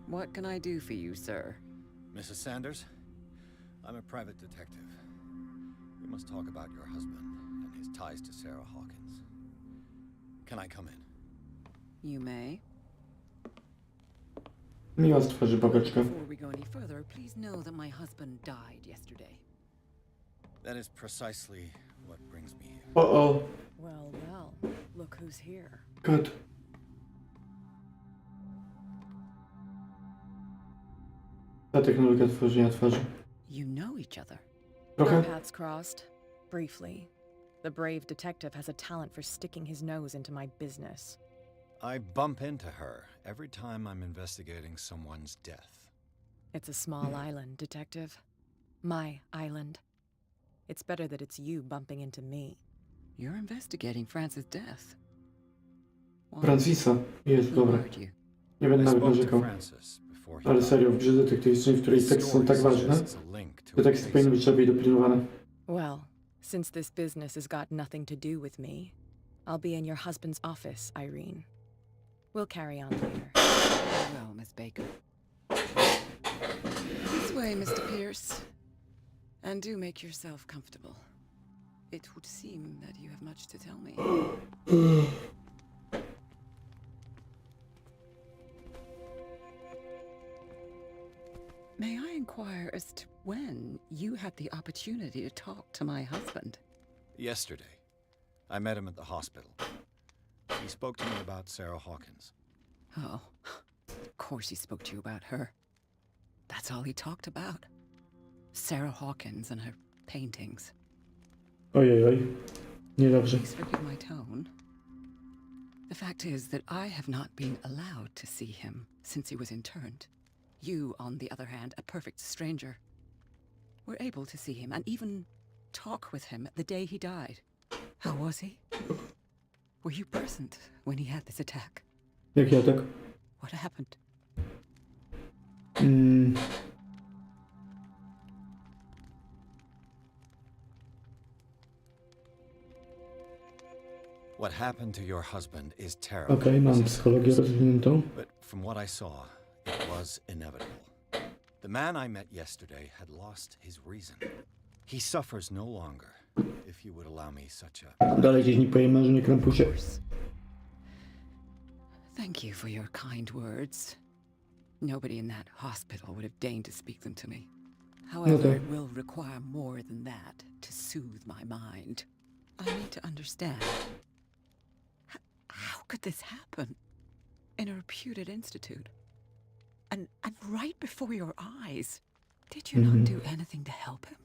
P: What can I do for you, sir?
B: Mrs. Sanders, I'm a private detective. We must talk about your husband and his ties to Sarah Hawkins. Can I come in?
P: You may.
A: Miła z twarzy bagaczka.
P: Before we go any further, please know that my husband died yesterday.
B: That is precisely what brings me here.
A: O.
L: Well, well, look who's here.
A: Kat. Ta technologia tworzenia twarzy.
P: You know each other.
A: Trochę.
L: Our paths crossed. Briefly. The brave detective has a talent for sticking his nose into my business.
B: I bump into her every time I'm investigating someone's death.
L: It's a small island, detective. My island. It's better that it's you bumping into me.
P: You're investigating Francis' death. Why?
A: Francisa. Jest,
P: Who
A: dobra.
P: hired you?
A: Nie będę
B: I
A: nawet
B: spoke to
A: narzekał.
B: Francis before he
A: Ale
B: died.
A: serio, w grze detektywistycznej, w której
B: His
A: teksty są
B: story
A: tak ważne,
B: suggests a link to
A: te
B: a
A: teksty
B: case
A: powinny być lepiej dopilnowane.
L: Well, since this business has got nothing to do with me, I'll be in your husband's office, Irene. We'll carry on later.
P: Well, Miss Baker. This way, Mr. Pierce. And do make yourself comfortable. It would seem that you have much to tell me. May I inquire as to when you had the opportunity to talk to my husband?
B: Yesterday, I met him at the hospital. He spoke to me about Sarah Hawkins.
P: Oh, of course he spoke to you about her. That's all he talked about. Sarah Hawkins and her paintings.
A: Ojej, niedobrze.
P: Please forgive my tone. The fact is that I have not been allowed to see him since he was interned. You, on the other hand, a perfect stranger, were able to see him and even talk with him the day he died. How was he? Were you present when he had this attack?
A: Jaki atak?
P: What happened?
B: What happened to your husband is terrible.
A: Okej, mam psychologię rozwiniętą.
B: But from what I saw, it was inevitable. The man I met yesterday had lost his reason. He suffers no longer, if you would allow me such a...
A: Dalej gdzieś nie pojem marzynie krampusie.
P: Thank you for your kind words. Nobody in that hospital would have deigned to speak them to me. However, it will require more than that to soothe my mind. I need to understand. How could this happen? In a reputed institute? And right before your eyes? Did you not do anything to help him?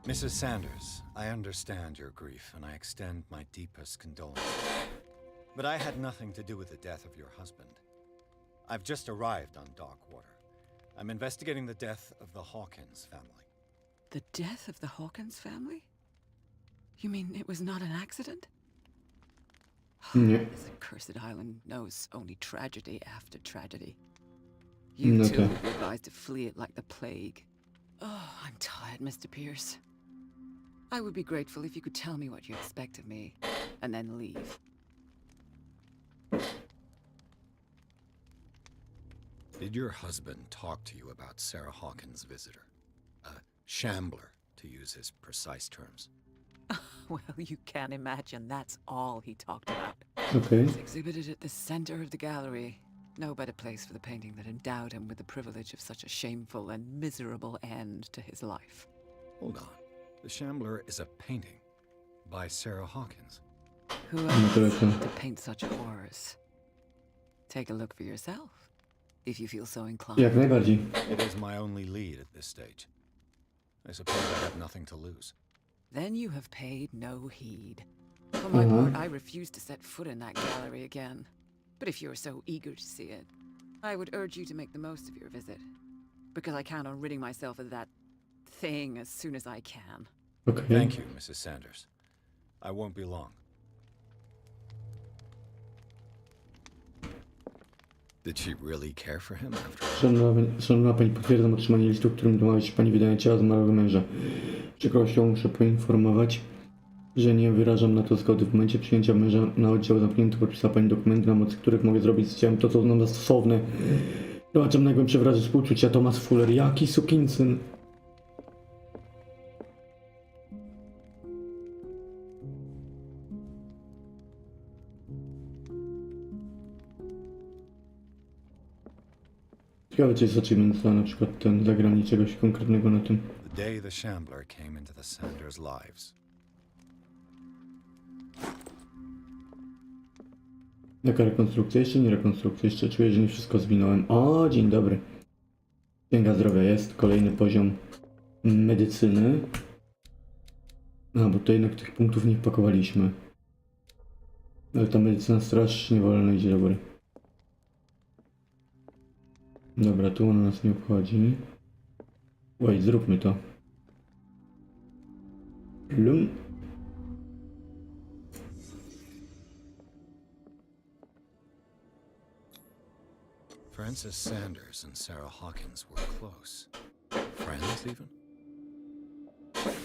B: Mrs. Sanders, I understand your grief, and I extend my deepest condolences. But I had nothing to do with the death of your husband. I've just arrived on Darkwater. I'm investigating the death of the Hawkins family.
P: The death of the Hawkins family? You mean it was not an accident?
A: Nie.
P: This accursed island knows only tragedy after tragedy. You too would be advised to flee it like the plague. Oh, I'm tired, Mr. Pierce. I would be grateful if you could tell me what you expect of me, and then leave.
B: Did your husband talk to you about Sarah Hawkins' visitor? A shambler, to use his precise terms.
P: Well, you can imagine that's all he talked about.
A: Okay.
P: It's exhibited at the center of the gallery. No better place for the painting that endowed him with the privilege of such a shameful and miserable end to his life.
B: Hold on. The Shambler is a painting by Sarah Hawkins.
P: Who else to paint such horrors? Take a look for yourself, if you feel so inclined.
A: Jak najbardziej.
B: It is my only lead at this stage. I suppose I have nothing to lose.
P: Then you have paid no heed. For my part, I refuse to set foot in that gallery again. But if you're so eager to see it, I would urge you to make the most of your visit. Because I count on ridding myself of that thing as soon as I can.
A: Okay.
B: Thank you, Mrs. Sanders. I won't be long. Did she really care for him after
A: Szanowna pani, potwierdzam otrzymanie listu, w którym domagała się pani wydania ciała zmarłego męża. Z przykrością muszę poinformować, że nie wyrażam na to zgody. W momencie przyjęcia męża na oddział zamknięty podpisała pani dokumenty, na mocy których mogę zrobić z ciałem to, co uznam za stosowne. Dołączam najgłębsze wyrazy współczucia. Thomas Fuller. Jaki sukinsyn. Ciekawe, czy jest achievement za na przykład ten zagranie czegoś konkretnego na tym.
B: the day the Shambler came into the Sanders' lives?
A: Jaka rekonstrukcja? Jeszcze nie rekonstrukcja. Jeszcze czuję, że nie wszystko zwinąłem. O, dzień dobry. Księga zdrowia jest. Kolejny poziom medycyny. A, bo tutaj jednak tych punktów nie wpakowaliśmy. Ale ta medycyna strasznie wolno idzie do góry. Dobra, tu ona nas nie obchodzi. Oj, zróbmy to. Plum.
B: Frances Sanders and Sarah Hawkins were close. Friends, even?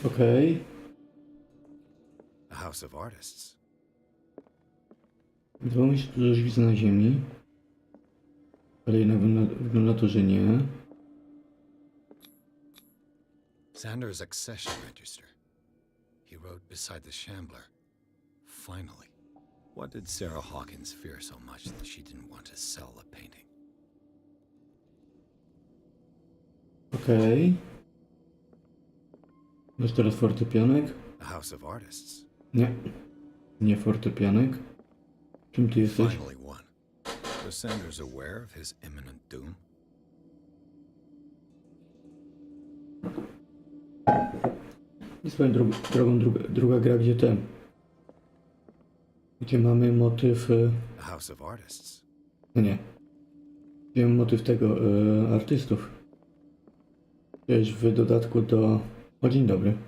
A: Okej.
B: A house of artists.
A: Wydawało mi się, że coś widzę na ziemi. Ale jednak wygląda to, że nie.
B: Sanders' accession register. He wrote beside the Shambler. Finally. What did Sarah Hawkins fear so much that she didn't want to sell the painting?
A: Okej. Masz teraz fortepianek?
B: A house of artists.
A: Nie. Nie fortepianek. Czym ty jesteś?
B: Finally won. Was Sanders aware of his imminent doom?
A: I swoją drogą druga gra, gdzie ten. Gdzie mamy motyw.
B: A house of artists.
A: No nie. Gdzie mamy motyw tego artystów. Przecież w dodatku do. O, dzień dobry.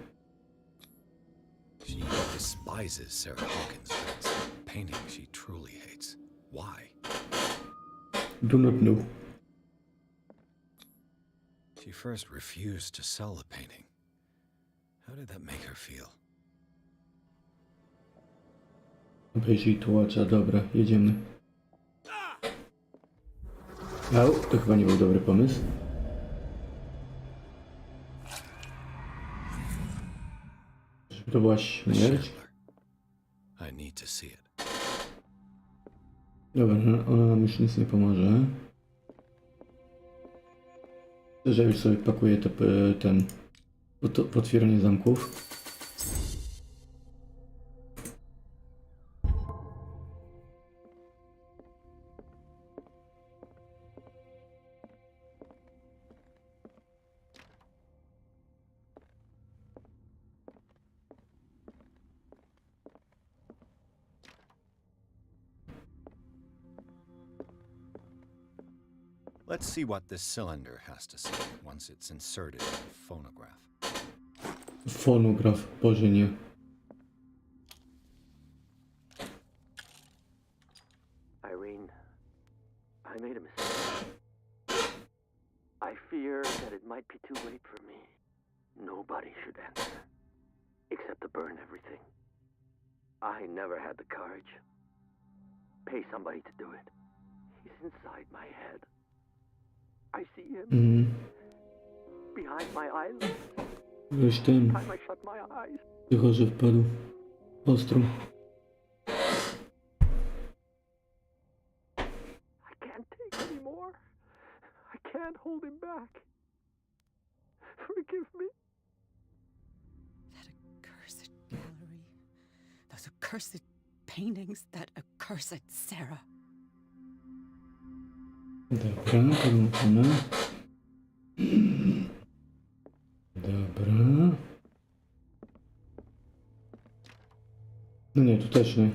B: She despises Sarah Hawkins for its painting she truly hates. Why?
A: Do not know.
B: She first refused to sell the painting. How did that make her feel?
A: Obejrzyj tłocza, dobra, jedziemy. Au, to chyba nie był dobry pomysł. To była śmierć.
B: I need to see it.
A: Dobra, ona nam już nic nie pomoże. Że już sobie pakuję ten otwieranie zamków.
B: Let's see what this cylinder has to say once it's inserted in the phonograph.
A: Fonograf, Boże nie.
I: Irene, I made a mistake. I fear that it might be too late for me. Nobody should answer, except to burn everything. I never had the courage. Pay somebody to do it. He's inside my head. I see him behind my eyelids.
A: Weź ten.
I: Time I shut my eyes.
A: Tylko, że wpadł. Ostro.
I: I can't take anymore. I can't hold him back. Forgive me.
P: That accursed gallery. Those accursed paintings. That accursed Sarah.
A: Dobra, podłączone. Dobra. No nie, tu też nie.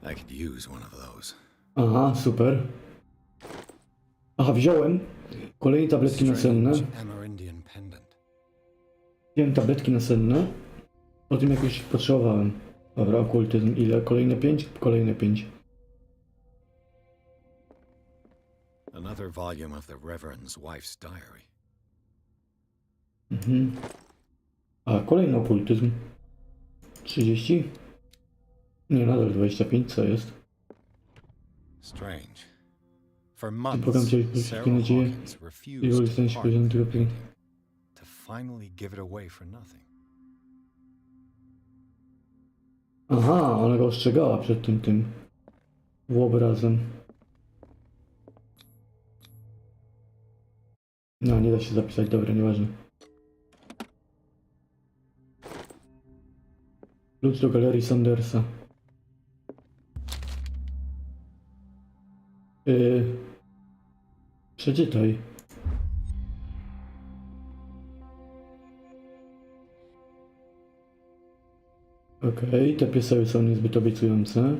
B: I could use one of those.
A: Aha, super. Aha, wziąłem. Kolejne tabletki nasenne.
B: Amerindian pendant.
A: Wziąłem tabletki nasenne. Po tym jak już ich potrzebowałem. Dobra, okultyzm. Ile? Kolejne 5? Kolejne 5.
B: Another volume of the Reverend's wife's diary.
A: Mhm. A, kolejny okultyzm. 30? Nie, nadal 25, co jest?
B: Strange. For
A: Ten
B: months,
A: program chcieli
B: Sarah
A: wszystkie nadzieje
B: Hawkins
A: i
B: refused
A: woli
B: to
A: stać się
B: part
A: poziom
B: with
A: tego
B: her
A: pieniądza.
B: to finally give it away for nothing.
A: Aha, ona go ostrzegała przed tym obrazem. No, nie da się zapisać, dobra, nieważne. Klucz do galerii Sandersa. Przeczytaj. Okej, te pieseły są niezbyt obiecujące.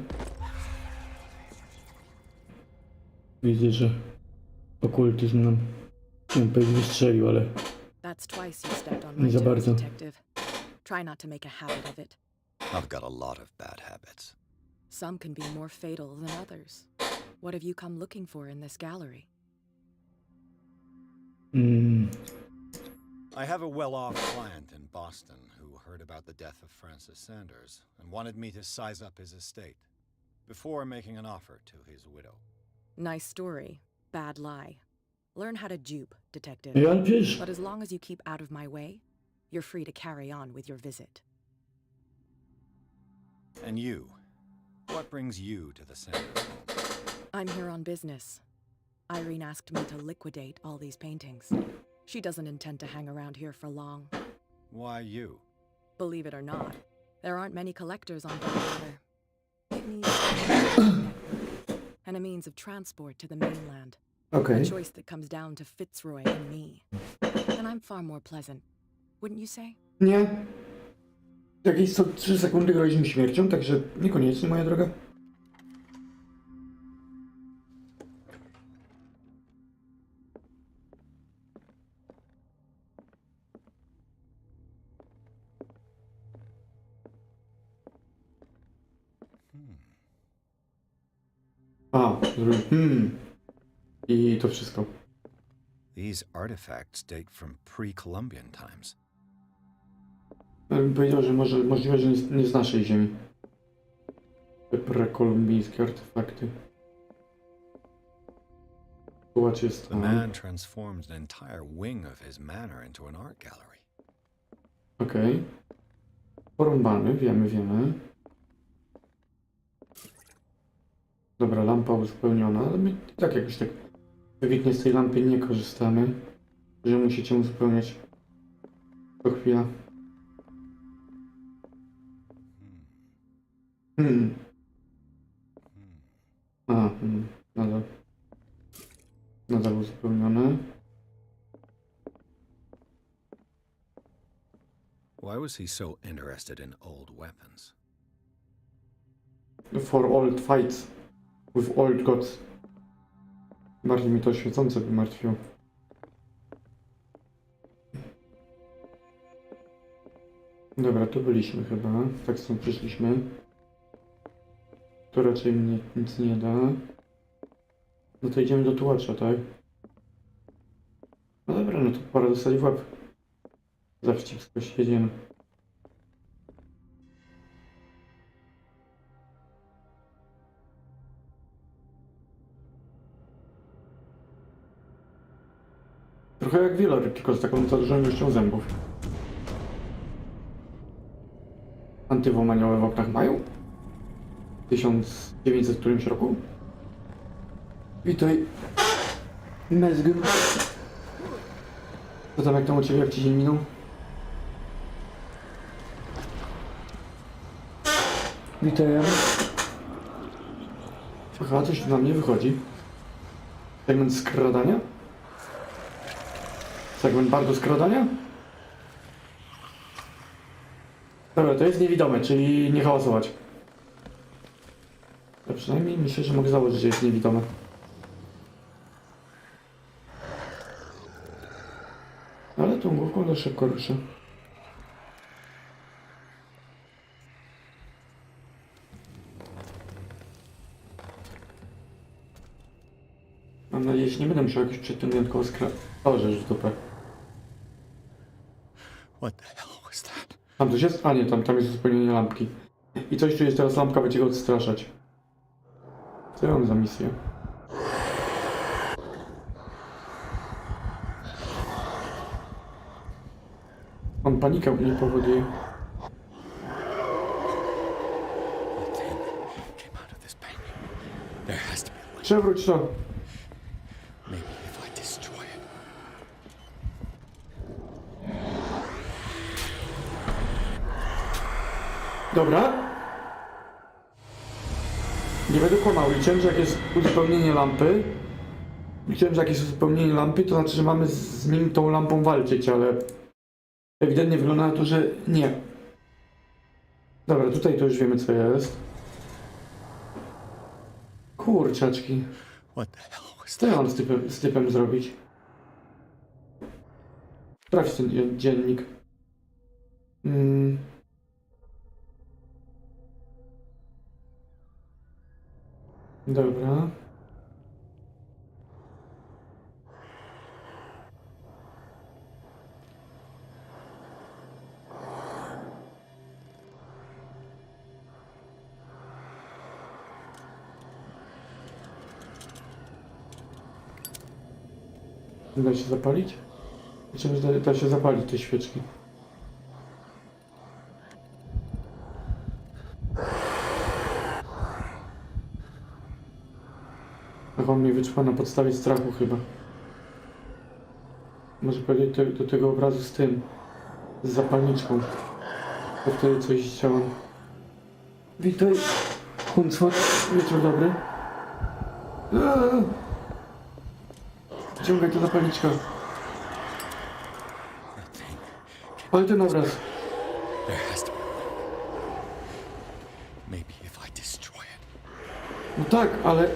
A: Widzę, że okultyzm nam wystrzelił, ale
L: That's twice you stepped on
A: nie
L: my
A: za
L: toes,
A: bardzo.
L: detective. Try not to make a habit of it.
B: I've got a lot of bad habits.
L: Some can be more fatal than others. What have you come looking for in this gallery?
B: I have a well-off client in Boston who heard about the death of Francis Sanders and wanted me to size up his estate before making an offer to his widow.
L: Nice story. Bad lie. Learn how to dupe, detective.
A: Ja, ale wiesz,
L: But as long as you keep out of my way, you're free to carry on with your visit.
B: And you? What brings you to the Sanders home?
L: I'm here on business. Irene asked me to liquidate all these paintings. She doesn't intend to hang around here for long.
B: Why you?
L: Believe it or not, there aren't many collectors on Blackwater. It needs a network and a means of transport to the mainland.
A: okej.
L: A choice that comes down to Fitzroy and me. And I'm far more pleasant, wouldn't you say?
A: Nie. Jakieś co 3 sekundy grozi mi śmiercią, także niekoniecznie, moja droga. A, I to wszystko.
B: These artifacts date from pre-Columbian times.
A: Ja bym powiedział, że możliwe, że nie z naszej ziemi. Te prekolumbijskie artefakty. Zobacz, jest
B: The man transformed an entire wing of his manor into an art gallery.
A: Okej. Porąbany, wiemy. Dobra, lampa uzupełniona, ale my tak jakoś tak wybitnie z tej lampy nie korzystamy, że musicie uzupełniać co chwila. Nadal uzupełnione.
B: Why was he so interested in old weapons?
A: For old fights with old gods. Bardziej mi to świecące by martwiło. Dobra, tu byliśmy chyba. Tak stąd przyszliśmy. To raczej mnie nic nie da. No to idziemy do tułacza, tak? No dobra, no to pora dostać w łeb. Za wścibskość jedziemy. Trochę jak wieloryb, tylko z taką za dużą ilością zębów. Antywłamaniowe w oknach mają? 1900 którymś roku? Witaj. Mezgl. Co tam, jak tam u ciebie, jak ci dzień minął? Witaj. Aha, coś tu na mnie wychodzi. Segment skradania? Segment bardzo skradania? Dobra, to jest niewidome, czyli nie hałasować. Ja przynajmniej myślę, że mogę założyć, że jest niewidome. Ale tą główką to szybko ruszę. Mam nadzieję, że nie będę musiał jakoś przed tym wyjątkowo skrążyć w dupę.
J: What the hell was that?
A: Tam coś jest? A nie, tam jest uzupełnienie lampki. I coś tu jest, teraz lampka będzie go odstraszać. Co ja mam za misję? On panikę nie powoduje. Przewróć to. Dobra. Nie będę kłamał. Liczyłem, że jak jest uzupełnienie lampy. To znaczy, że mamy z nim tą lampą walczyć, ale ewidentnie wygląda na to, że nie. Dobra, tutaj to już wiemy, co jest. Kurczaczki. Co ja mam z typem zrobić? Sprawdź ten dziennik. Dobra. Da się zapalić? Czymś da się zapalić te świeczki. Ach, on mnie wyczuwa na podstawie strachu chyba. Może powiedzieć do tego obrazu z tym. Z zapalniczką. To wtedy coś chciałem. Witaj, Huncwat. Wieczór dobry. Ciągaj to zapalniczka. Ale ten obraz. No tak, ale...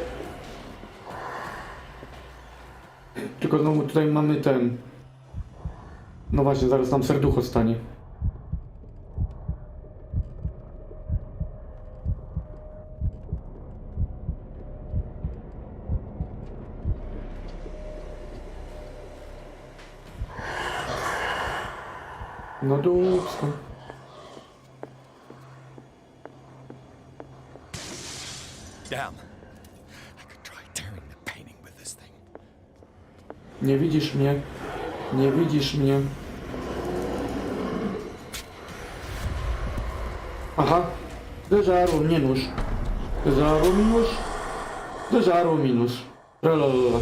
A: Tylko znowu tutaj mamy ten... No właśnie, zaraz nam serducho stanie. No dupsko. Nie widzisz mnie. Nie widzisz mnie. Aha. Deżaru, nie nóż. Deżaru minus. Deżaru minus. Tralala.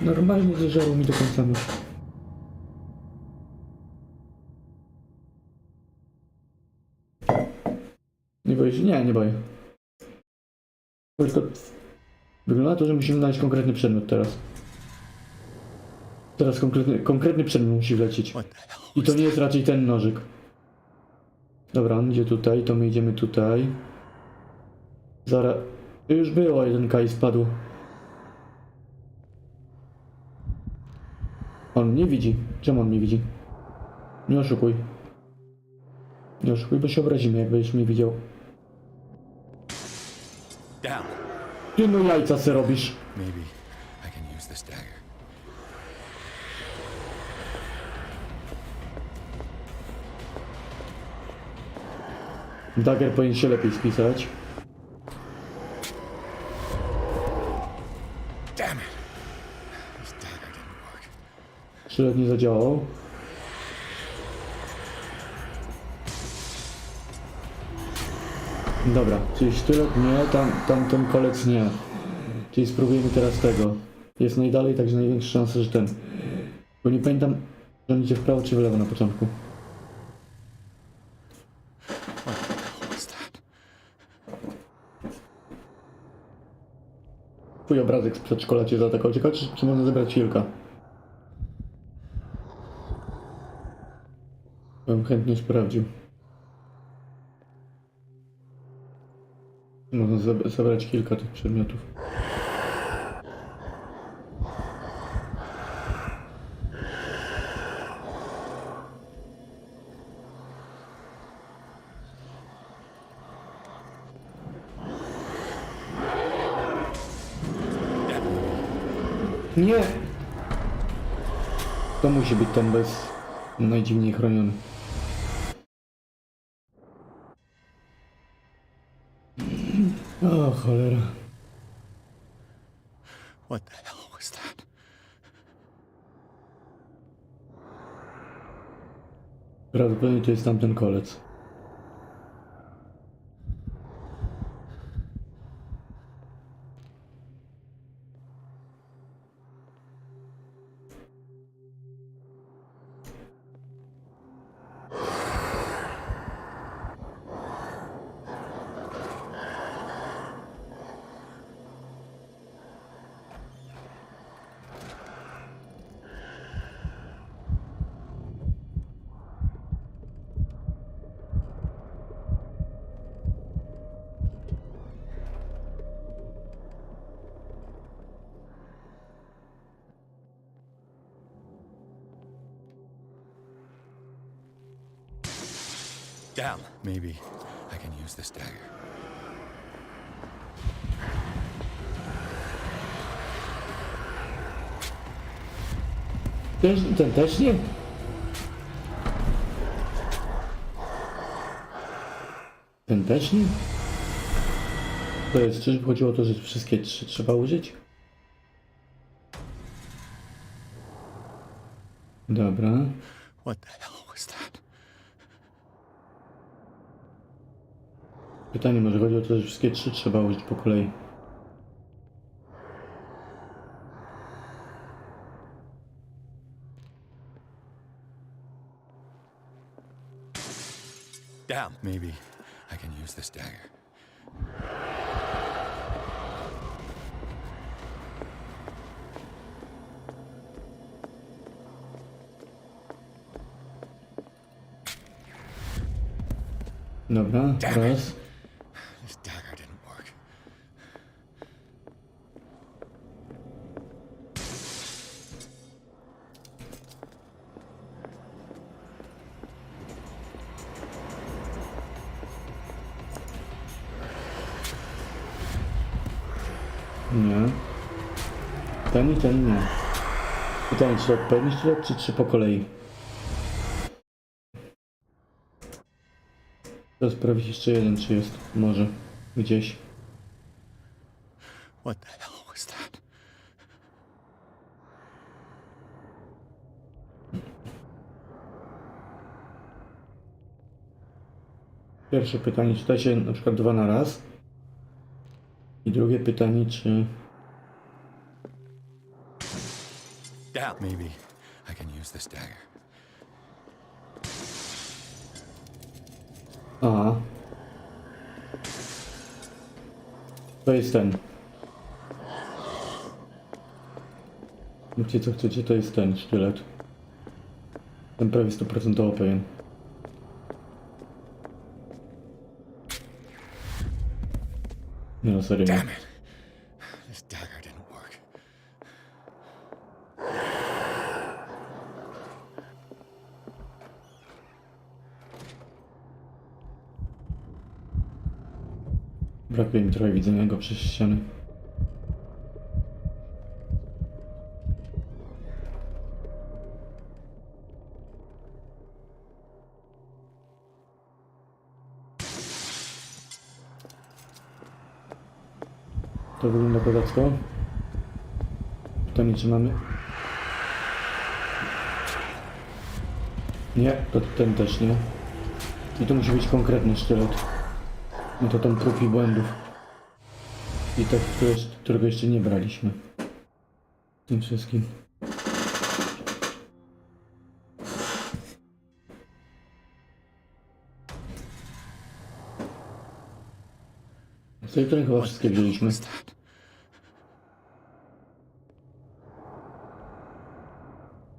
A: Normalnie deżaru mi do końca nóż. Nie boję się? Nie boję. Tylko wygląda na to, że musimy znaleźć konkretny przedmiot teraz. Teraz konkretny przedmiot musi wlecieć. I to nie jest raczej ten nożyk. Dobra, on idzie tutaj, to my idziemy tutaj. Zaraz... Już było, jeden kaj spadł. On mnie widzi. Czemu on mnie widzi? Nie oszukuj. Nie oszukuj, bo się obrazimy, jak będziesz mnie widział. Ty no jajca se robisz. Dagger powinien się lepiej spisać. Sztylet nie zadziałał. Dobra, czyli sztylet nie, tamten kolec nie. Czyli spróbujemy teraz tego. Jest najdalej, także największa szansa, że ten. Bo nie pamiętam, że on idzie w prawo czy w lewo na początku. Twój obrazek z przedszkola cię zaatakował. Ciekawe, czy można zebrać wilka. Bym chętnie sprawdził. Można zebrać kilka tych przedmiotów. Nie! To musi być ten bez najdziwniej chroniony. O cholera.
J: What the hell was that?
A: Prawdopodobnie to jest tamten kolec.
B: Damn. Maybe I can use this dagger.
A: Ten też nie? Ten też nie? To jest, czyżby chodziło o to, że wszystkie trzy trzeba użyć? Dobra.
J: What the hell was that?
A: Pytanie, może chodzi o to, że wszystkie trzy trzeba użyć po kolei.
B: Damn. Maybe I can use this dagger.
A: Dobra, raz.
B: This dagger didn't work.
A: Nie. Ten i ten nie. Pytanie, czy odpowiedni sztylet, czy trzy po kolei? Teraz sprawdzić jeszcze jeden, czy jest może gdzieś.
J: What the hell was that?
A: Pierwsze pytanie, czy da się na przykład dwa na raz? I drugie pytanie, czy...
B: Damn. Maybe I can use this dagger.
A: A. To jest ten. Mówcie co chcecie, to jest ten sztylet. Jestem prawie 100% pewien. Nie no, serio.
B: Damn it. This dagger didn't work.
A: Brakuje mi trochę widzenia go przez ściany. To wygląda kozacko. Pytanie, czy mamy... Nie, to ten też nie. I to musi być konkretny sztylet. No to tam prób i błędów. I tak, którego jeszcze nie braliśmy. Tym wszystkim. Z tej strony chyba wszystkie wzięliśmy. Z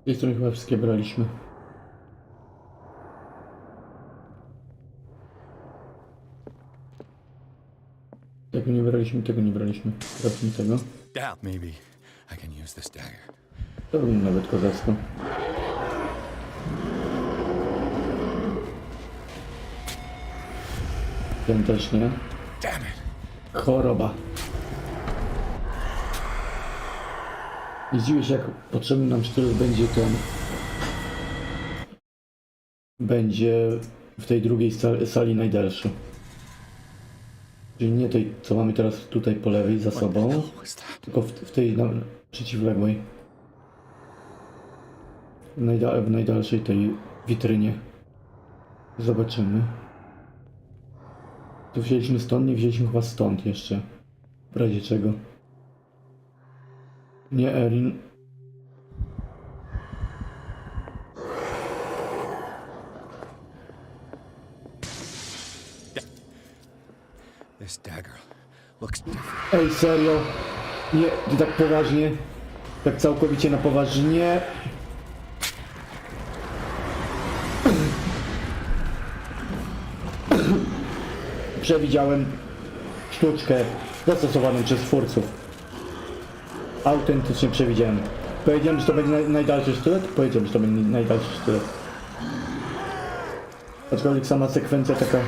A: tej strony chyba wszystkie braliśmy. Tego nie braliśmy, tego nie braliśmy. Sprawdźmy tego.
B: Maybe I can use this dagger.
A: To bym nawet kozacko. Ten też nie. Choroba. I zdziwię się, jak potrzebny nam sztylet będzie ten... Będzie w tej drugiej sali najdalszy. Czyli nie tej, co mamy teraz tutaj po lewej za sobą, tylko w tej przeciwległej. W najdalszej tej witrynie. Zobaczymy. Tu wzięliśmy stąd, nie wzięliśmy chyba stąd jeszcze. W razie czego. Nie, Erin.
N: This dagger looks different.
A: Ej, serio? Nie, ty tak poważnie? Tak całkowicie na poważnie? Przewidziałem sztuczkę zastosowaną przez twórców. Autentycznie przewidziałem. Powiedziałem, że to będzie najdalszy sztylet? Powiedziałem, że to będzie najdalszy sztylet. Aczkolwiek sama sekwencja taka...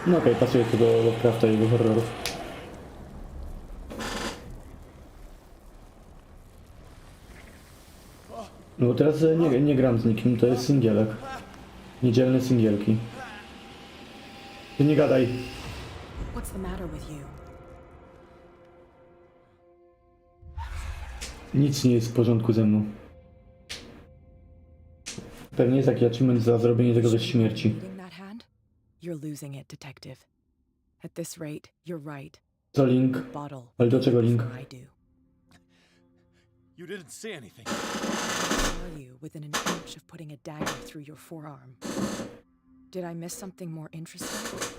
A: No okej, pasuje to do Lovecrafta i jego horrorów. No bo teraz nie gram z nikim, to jest Singielek. Niedzielne Singielki. Ty nie gadaj.
L: What's the matter with you?
A: Nic nie jest w porządku ze mną. Pewnie jest taki achievement za zrobienie tego bez śmierci.
L: You're losing it, detective. At this rate, you're right.
A: Co link? Ale do czego link?
H: You didn't see anything.
L: Are you within an inch of putting a dagger through your forearm? Did I miss something more interesting?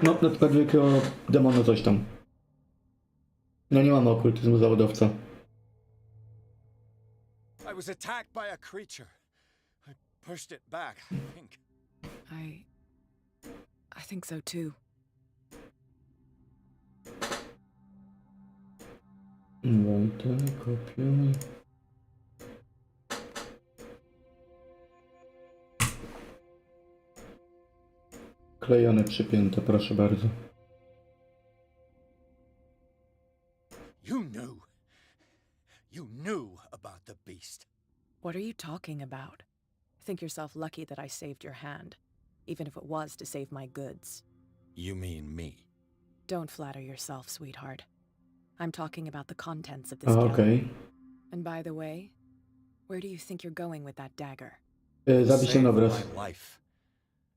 A: No, na przykład wielkiego demonu coś tam. Ja nie mam okultyzmu zawodowca.
H: I was attacked by a creature. I pushed it back, I think.
L: I think so too.
A: Wojtek, kopiuj. Klejone, przypięte, proszę bardzo.
H: You knew about the beast.
L: What are you talking about? Think yourself lucky that I saved your hand, even if it was to save my goods.
B: You mean me?
L: Don't flatter yourself, sweetheart. I'm talking about the contents of this gallery.
A: Okay.
L: And by the way, where do you think you're going with that dagger?
A: Zapisz ten obraz.
B: My life.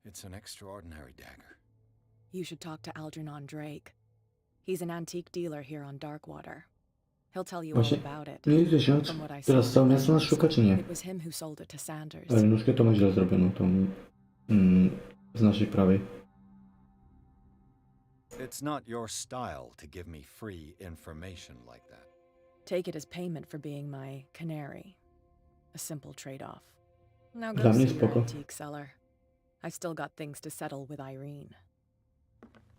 B: It's an extraordinary dagger.
L: You should talk to Algernon Drake. He's an antique dealer here on Darkwater. He'll tell you all
A: Właśnie,
L: about it.
A: nie jest 10. Teraz całe miasto nas szuka, czy nie?
L: It was him who sold it to Sanders.
A: Ale nóżkę to ma źle zrobioną, tą z naszej prawej.
N: It's not your style to give me free information like that.
L: Take it as payment for being my canary. A simple trade-off. Now
A: Dla
L: go
A: mnie
L: see your
A: spoko.
L: antique seller. I've still got things to settle with Irene.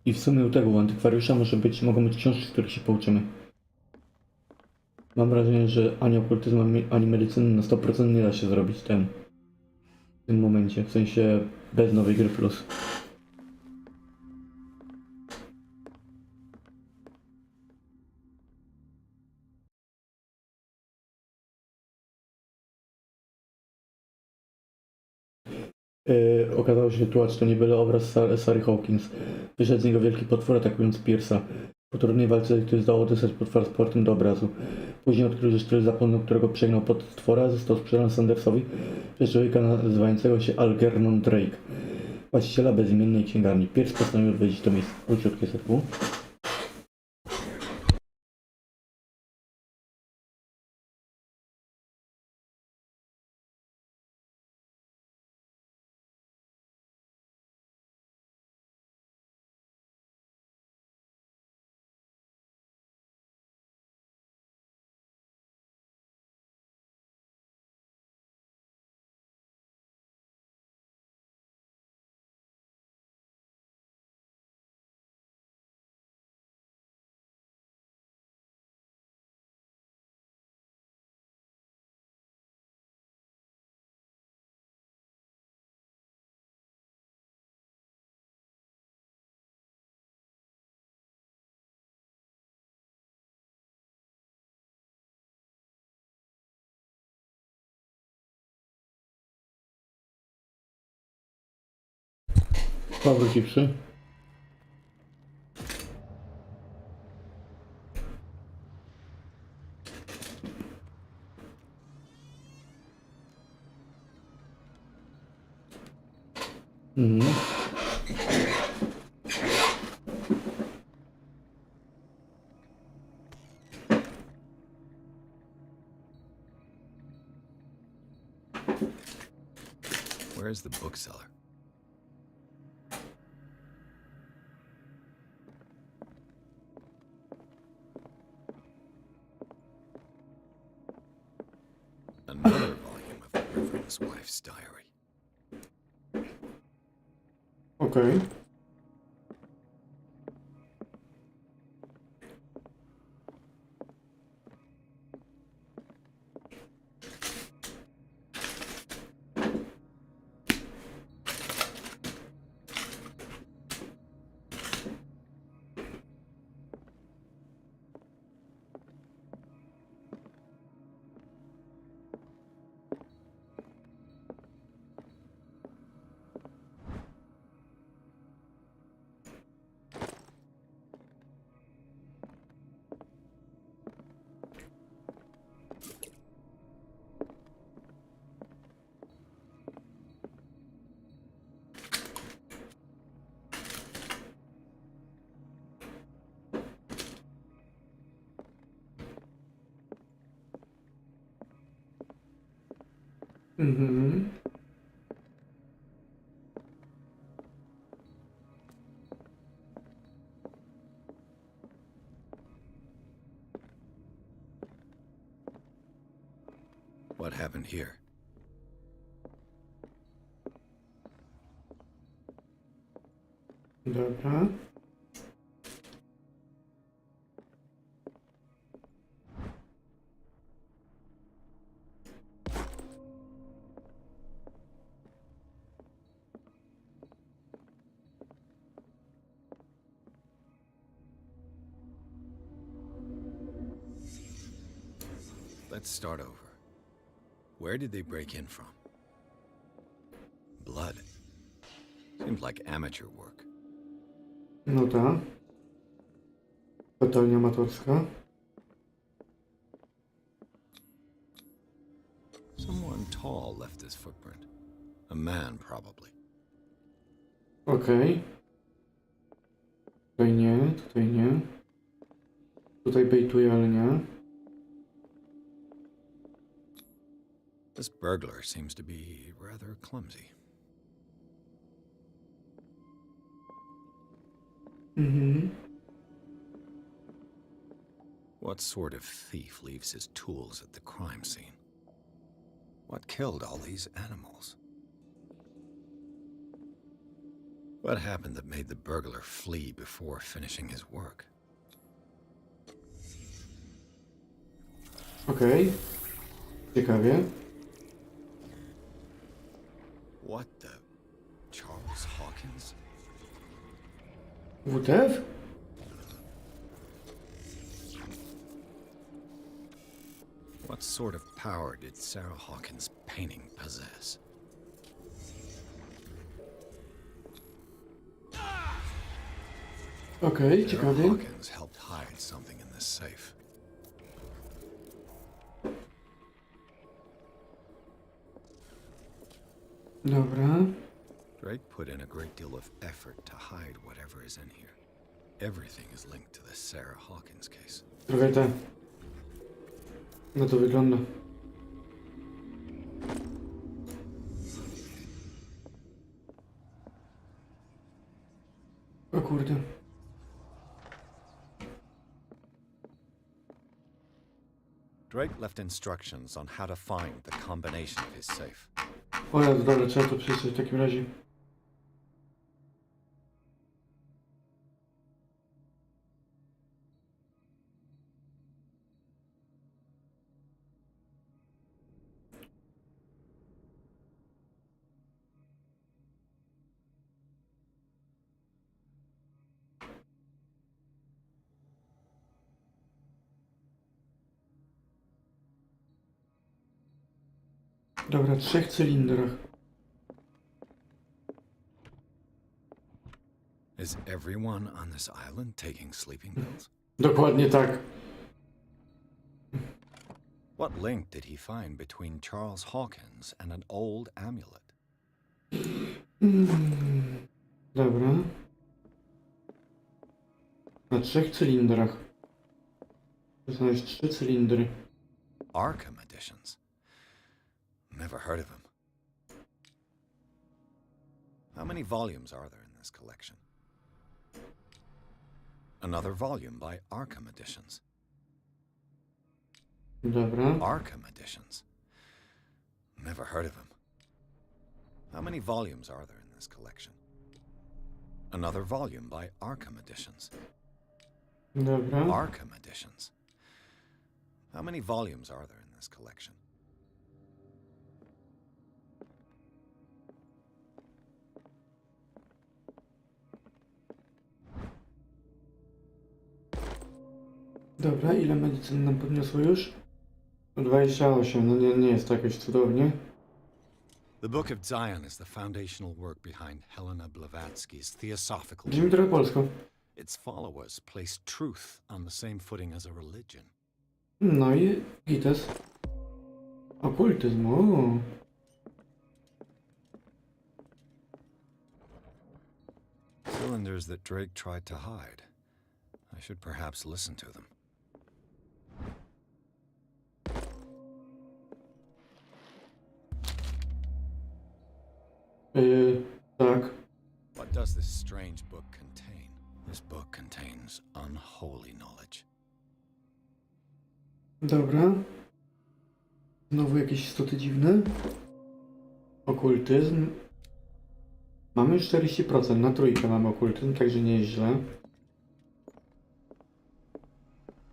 A: I w sumie u tego antykwariusza mogą być książki, z których się pouczymy. Mam wrażenie, że ani okultyzmu, ani medycyny na 100% nie da się zrobić w tym momencie. W sensie bez nowej gry plus. Okazało się, że tłumacz to nie byle obraz Sary Hawkins. Wyszedł z niego wielki potwór, atakując Pierce'a. Po trudnej walce ktoś zdołał odesłać potwór z portem do obrazu. Później odkrył, że sztylet zapłonął, którego przegnał potwora, został sprzedany Sandersowi przez człowieka nazywającego się Algernon Drake, właściciela bezimiennej księgarni. Pierce postanowił odwiedzić to miejsce. Króciutkie serwu. Powróciwszy. Mhm.
B: Where's the bookseller? Another volume of the Reverend's wife's diary.
A: Okej. Mhm.
B: What happened here?
A: Dobra.
B: Let's start over. Where did they break in from? Blood. Seems like amateur work.
A: No tak. Totalnie amatorska.
B: Someone tall left this footprint. A man, probably.
A: Okej. Tutaj nie, tutaj nie. Tutaj bejtuję, ale nie.
B: This burglar seems to be rather clumsy.
A: Mhm.
B: What sort of thief leaves his tools at the crime scene? What killed all these animals? What happened that made the burglar flee before finishing his work?
A: Okej. Ciekawie.
B: What the... Charles Hawkins?
A: WTF?
B: What sort of power did Sarah Hawkins' painting possess?
A: Okej,
B: Sarah
A: ciekawie.
B: Hawkins helped hide something in this safe.
A: Dobra.
B: Drake put in a great deal of effort to hide whatever is in here. Everything is linked to the Sarah Hawkins case.
A: Trochę tak. No to wygląda. O kurde.
N: Drake left instructions on how to find the combination of his safe.
A: O ja, dobra, trzeba to przeczytać w takim razie. Dobra, 3 cylindrach.
B: Is everyone on this island taking sleeping pills?
A: Dokładnie tak.
B: What link did he find between Charles Hawkins and an old amulet?
A: Dobra. Na 3 cylindrach. Znaleźć 3 cylindry.
B: Arkham editions. Never heard of him. How many volumes are there in this collection? Another volume by Arkham Editions.
A: Dobra.
B: Arkham Editions. Never heard of him. How many volumes are there in this collection? Another volume by Arkham Editions.
A: Dobra.
B: Arkham Editions. How many volumes are there in this collection?
A: Dobra, ile medycyny nam podniosło już? 28, no nie jest to jakoś cudownie.
B: The Book of Zion is the foundational work behind Helena Blavatsky's Theosophical.
A: Brzmi trochę polsko.
B: Its followers place truth on the same footing as a religion.
A: No i gites. Okultyzm, o.
B: Cylinders that Drake tried to hide. I should perhaps listen to them.
A: Tak.
B: What does this strange book contain? This book contains unholy knowledge.
A: Dobra. Znowu jakieś istoty dziwne. Okultyzm. Mamy już 40%, na trójkę mamy okultyzm, także nie jest źle.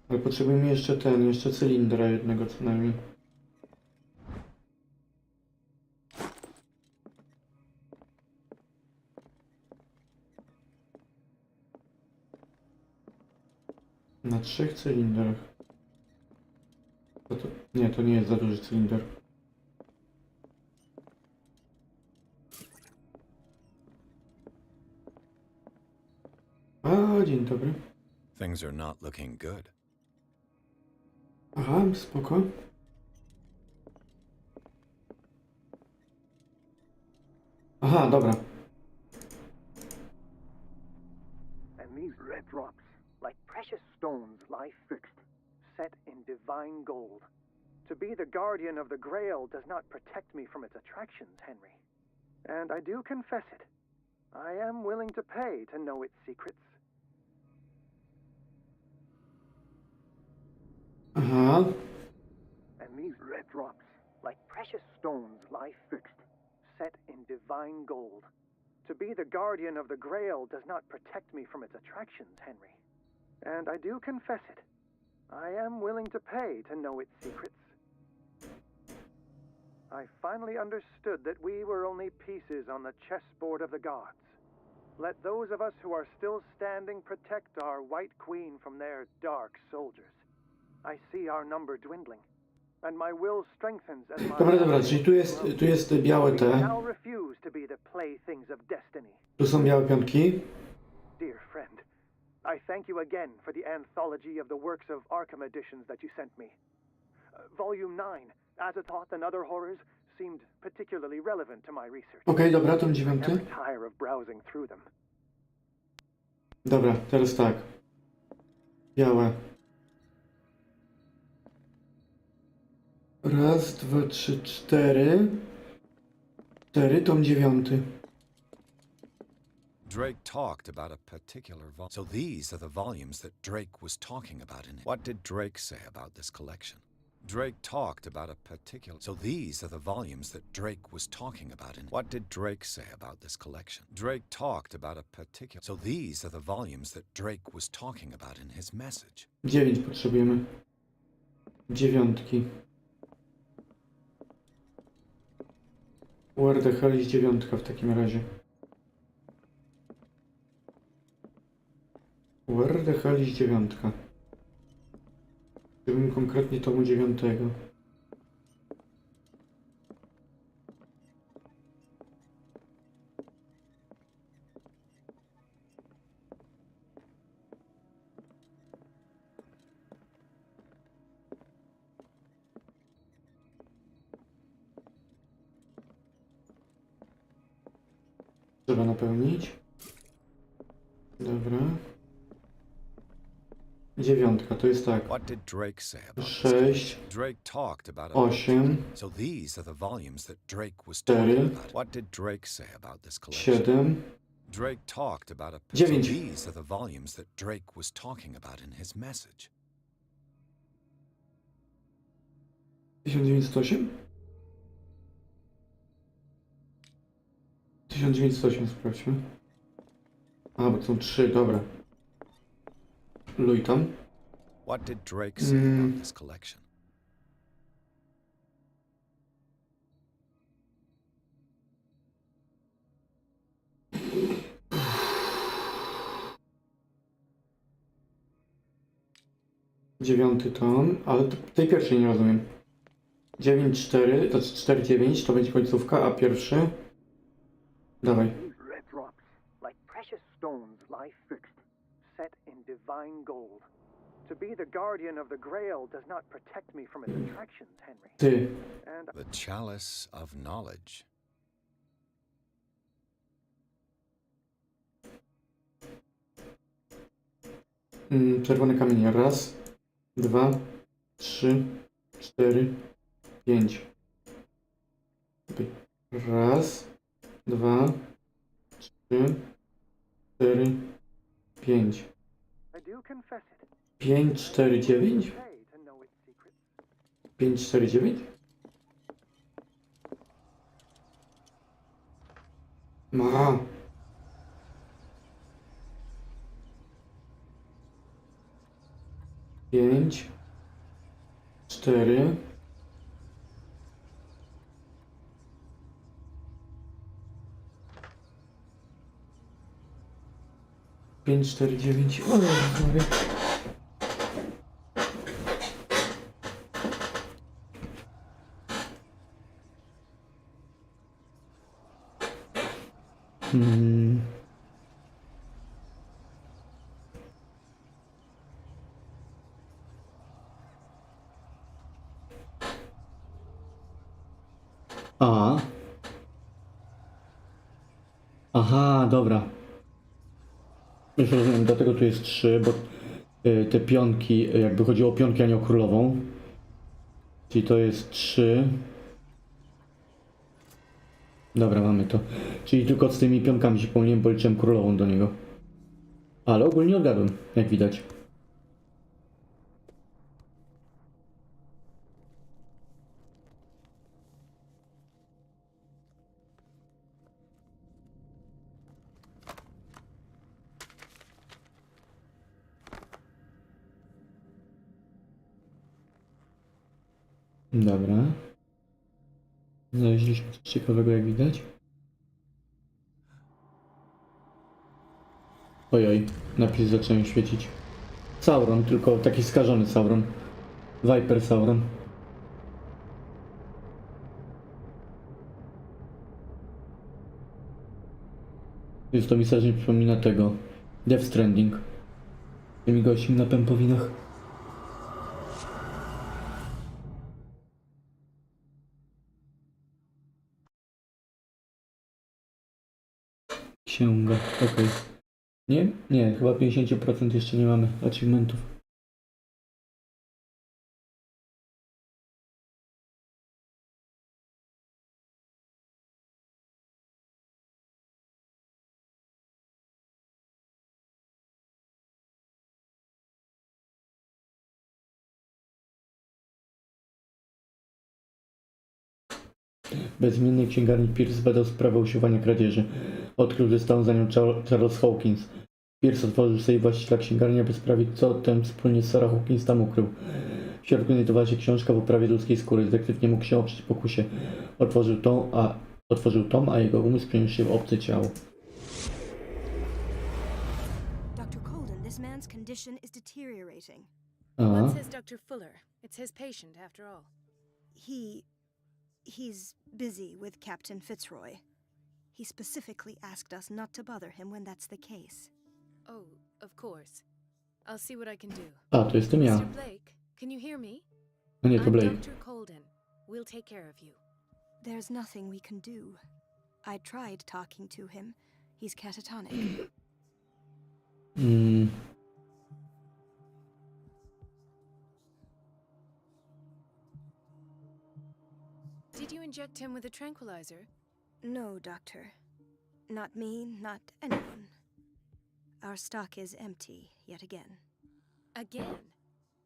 A: Ale potrzebujemy jeszcze cylindra jednego co najmniej. Na 3 cylindrach. Nie, to nie jest za duży cylinder. A, dzień dobry.
B: Things are not looking good.
A: Aha, spoko. Aha, dobra.
K: And these red drops, like precious stones, lie fixed, set in divine gold. To be the guardian of the Grail does not protect me from its attractions, Henry. And I do confess it. I am willing to pay to know its secrets.
A: Aha.
K: And these red drops, like precious stones, lie fixed, set in divine gold. To be the guardian of the Grail does not protect me from its attractions, Henry. And I do confess it. I am willing to pay to know its secrets. I finally understood that we were only pieces on the chessboard of the gods. Let those of us who are still standing protect our White Queen from their dark soldiers. I see our number dwindling, and my will strengthens as my...
A: Dobra, czyli tu jest białe te.
K: Now refuse to be the playthings of destiny.
A: Tu są białe pionki.
K: Dear friend, I thank you again for the anthology of the works of Arkham editions that you sent me. Volume 9, Azathoth and Other Horrors, seemed particularly relevant to my research.
A: Okej, dobra, tom 9.
K: I never tire of browsing through them.
A: Dobra, teraz tak. Białe. Raz, 2, 3, 4. 4, tom 9.
B: Drake talked about a particular volume. So these are the volumes that Drake was talking about in it. What did Drake say about this collection? Drake talked about a particular... So these are the volumes that Drake was talking about in it. What did Drake say about this collection? Drake talked about a particular... So these are the volumes that Drake was talking about in his message.
A: 9 potrzebujemy. 9. Where the hell jest 9 w takim razie? Where the hell jest 9? Chciałbym konkretnie tomu 9. Trzeba napełnić. Dobra. 9 to jest tak.
B: What did Drake say about
A: 6,
B: Drake talked about it.
A: 8,
B: So these are the volumes that Drake was
A: 4,
B: talking about. What did Drake say about this collection?
A: 7,
B: Drake talked about a
A: 9.
B: So these are the volumes that Drake was talking about in his message.
A: 1908? 1908 sprawdźmy. A, bo są 3, dobra. Luj tam.
B: What did Drake say about this collection?
A: Dziewiąty ton, ale tej pierwszej nie rozumiem. 9-4, to 4-9 to będzie końcówka, a pierwszy... Dawaj.
K: Red drops, like precious stones, lie fixed, set in divine gold. To be the guardian of the Grail does not protect me from its attractions, Henry.
A: Ty.
K: And
B: The chalice of knowledge.
A: Czerwone kamienie. 1, 2, 3, 4, 5. 1, 2, 3, 4, 5. 5, 4, 9? 5, 4, 9? Ma. Pięć, 4, 5, 4, 9. O, sorry. A. Aha, dobra. Już rozumiem, dlatego tu jest 3, bo te pionki, jakby chodziło o pionki, a nie o królową. Czyli to jest 3. Dobra, mamy to. Czyli tylko z tymi pionkami się pomyliłem, bo liczyłem królową do niego. Ale ogólnie odgadłem, jak widać. Dobra. Znaleźliśmy coś ciekawego, jak widać. Ojoj, napis zacząłem świecić. Sauron, tylko taki skażony Sauron. Viper Sauron. Jest to mi strasznie przypomina tego. Death Stranding. Tymi gośćmi na pępowinach. Księga, okej. Nie? Nie, chyba 50% jeszcze nie mamy achievementów. Bezimiennej księgarni Pierce badał sprawę usiłowania kradzieży. Odkrył, że stał za nią Charles Hawkins. Pierce otworzył sobie właściciela księgarni, aby sprawdzić, co ten wspólnie z Sarah Hawkins tam ukrył. W środku znajdowała się książka w oprawie ludzkiej skóry. Detektyw nie mógł się oprzeć pokusie. Otworzył tom, a jego umysł przeniósł się w obce ciało.
Q: Dr. Colden, this man's condition is deteriorating.
O: What says Dr. Fuller? It's his patient, after all.
Q: He's busy with Captain Fitzroy. He specifically asked us not to bother him when that's the case.
O: Oh, of course. I'll see what I can do.
A: A, to jestem ja.
O: Mr. Blake, can you hear me?
A: No nie, to Blake.
O: I'm Dr. Colden. We'll take care of you.
Q: There's nothing we can do. I tried talking to him. He's catatonic.
O: Did you inject him with a tranquilizer?
Q: No, Doctor. Not me, not anyone. Our stock is empty, yet again.
O: Again?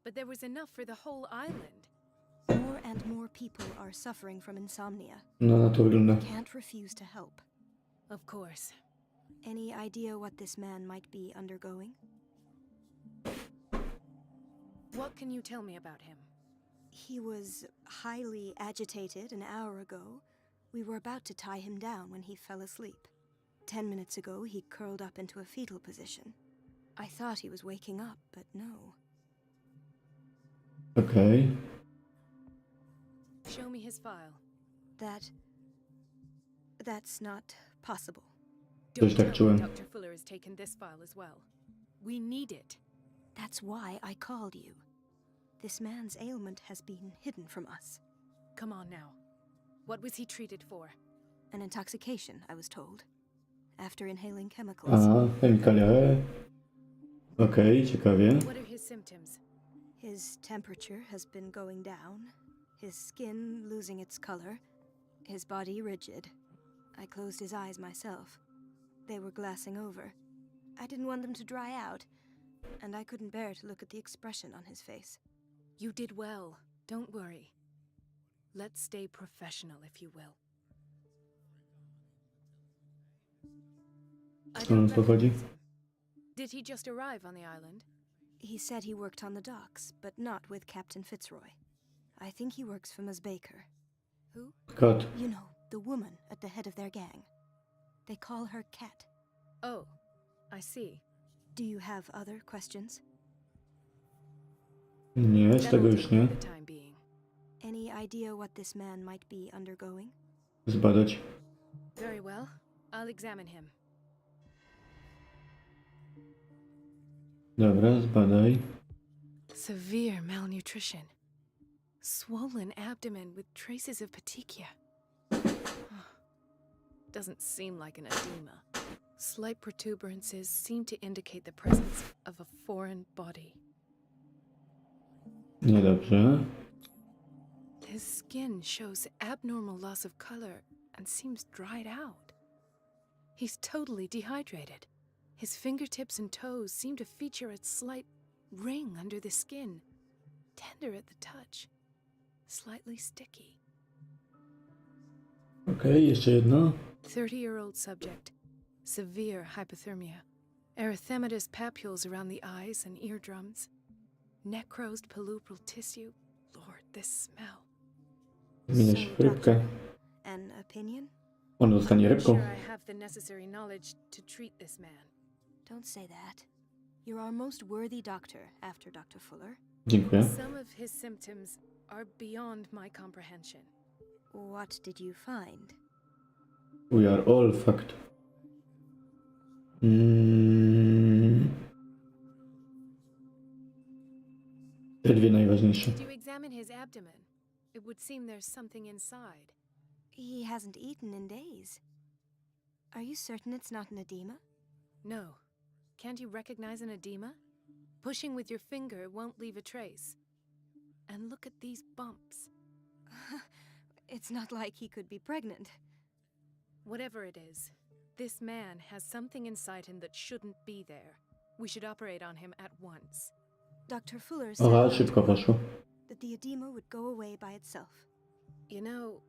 O: But there was enough for the whole island.
Q: More and more people are suffering from insomnia.
A: No na to wygląda.
Q: Can't refuse to help.
O: Of course.
Q: Any idea what this man might be undergoing?
O: What can you tell me about him?
Q: He was highly agitated an hour ago. We were about to tie him down when he fell asleep. 10 minutes ago, he curled up into a fetal position. I thought he was waking up, but no.
A: Okej.
O: Show me his file.
Q: That's not possible.
A: Coś tak czułem.
O: Dr. Fuller has taken this file as well. We need it.
Q: That's why I called you. This man's ailment has been hidden from us.
O: Come on now. What was he treated for?
Q: An intoxication, I was told. After inhaling chemicals.
A: A, chemikalia. Okej, ciekawie.
O: What are his symptoms?
Q: His temperature has been going down. His skin losing its color. His body rigid. I closed his eyes myself. They were glassing over. I didn't want them to dry out, and I couldn't bear to look at the expression on his face.
O: You did well. Don't worry. Let's stay professional, if you will.
A: Skąd to chodzi?
O: Did he just arrive on the island?
Q: He said he worked on the docks, but not with Captain Fitzroy. I think he works for Ms. Baker.
O: Who?
A: Kat.
Q: You know, the woman at the head of their gang. They call her Cat.
O: Oh, I see.
Q: Do you have other questions?
A: Nie, z tego już nie.
Q: Any idea what this man might be undergoing?
A: Zbadać.
O: Very well. I'll examine him.
A: Dobra, zbadaj.
O: Severe malnutrition. Swollen abdomen with traces of petechia. Doesn't seem like an edema. Slight protuberances seem to indicate the presence of a foreign body.
A: Niedobrze.
O: His skin shows abnormal loss of color and seems dried out. He's totally dehydrated. His fingertips and toes seem to feature a slight ring under the skin, tender at the touch, slightly sticky.
A: Okej, jeszcze jedno.
O: 30-year-old subject, severe hypothermia, erythematous papules around the eyes and eardrums, necrosed palpebral tissue. Lord, this smell.
A: Zmieniasz rybkę.
Q: An opinion?
A: On zostanie rybką.
O: Sure I have the necessary knowledge to treat this man.
Q: Don't say that. You're our most worthy doctor after Dr. Fuller.
A: Dziękuję.
O: Some of his symptoms are beyond my comprehension.
Q: What did you find?
A: We are all fucked. Te dwie najważniejsze.
O: Did you examine his abdomen? It would seem there's something inside.
Q: He hasn't eaten in days. Are you certain it's not an edema?
O: No. Can't you recognize an edema? Pushing with your finger won't leave a trace. And look at these bumps.
Q: It's not like he could be pregnant.
O: Whatever it is, this man has something inside him that shouldn't be there. We should operate on him at once.
Q: Dr. Fuller said
A: Aha, szybko poszło.
Q: that the edema would go away by itself.
O: You know,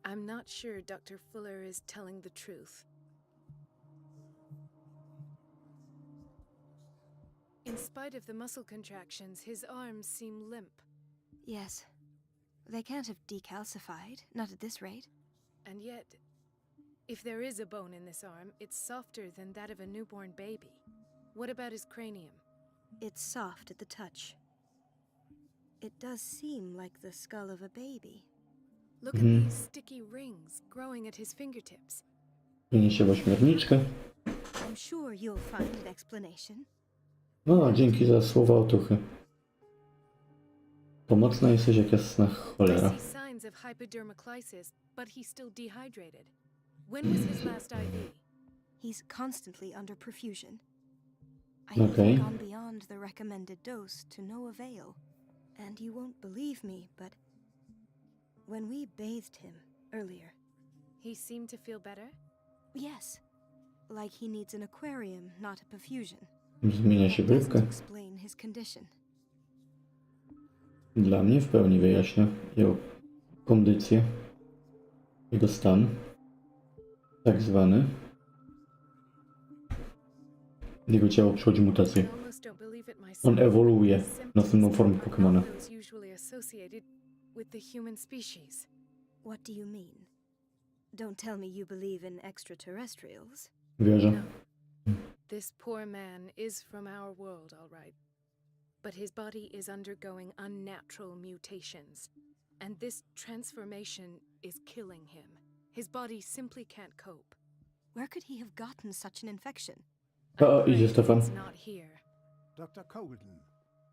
O: I'm not sure Dr. Fuller is telling the truth. In spite of the muscle contractions, his arms seem limp.
Q: Yes. They can't have decalcified, not at this rate.
O: And yet, if there is a bone in this arm, it's softer than that of a newborn baby. What about his cranium?
Q: It's soft at the touch. It does seem like the skull of a baby.
O: Look at these sticky rings growing at his fingertips.
A: Zmieni się w ośmiorniczkę.
Q: I'm sure you'll find an explanation.
A: No, dzięki za słowa otuchy. Pomocna jesteś jak jasna cholera.
O: I see signs of hypodermoclysis, but he's still dehydrated. When was his last IV?
Q: He's constantly under perfusion. I have gone beyond the recommended dose to no avail. And you won't believe me, but when we bathed him earlier...
O: He seemed to feel better?
Q: Yes. Like he needs an aquarium, not a perfusion.
A: Zmienia się brywkę.
Q: Explain his condition.
A: Dla mnie w pełni wyjaśnia jego kondycję, jego stan, tak zwany. Jego ciało przechodzi mutację. On ewoluuje w następną formę Pokemona.
Q: What do you mean? Don't tell me you believe in extraterrestrials.
A: Wierzę.
O: This poor man is from our world, all right. But his body is undergoing unnatural mutations. And this transformation is killing him. His body simply can't cope.
Q: Where could he have gotten such an infection?
A: Idzie Stefan.
O: It's not here.
D: Dr. Colden,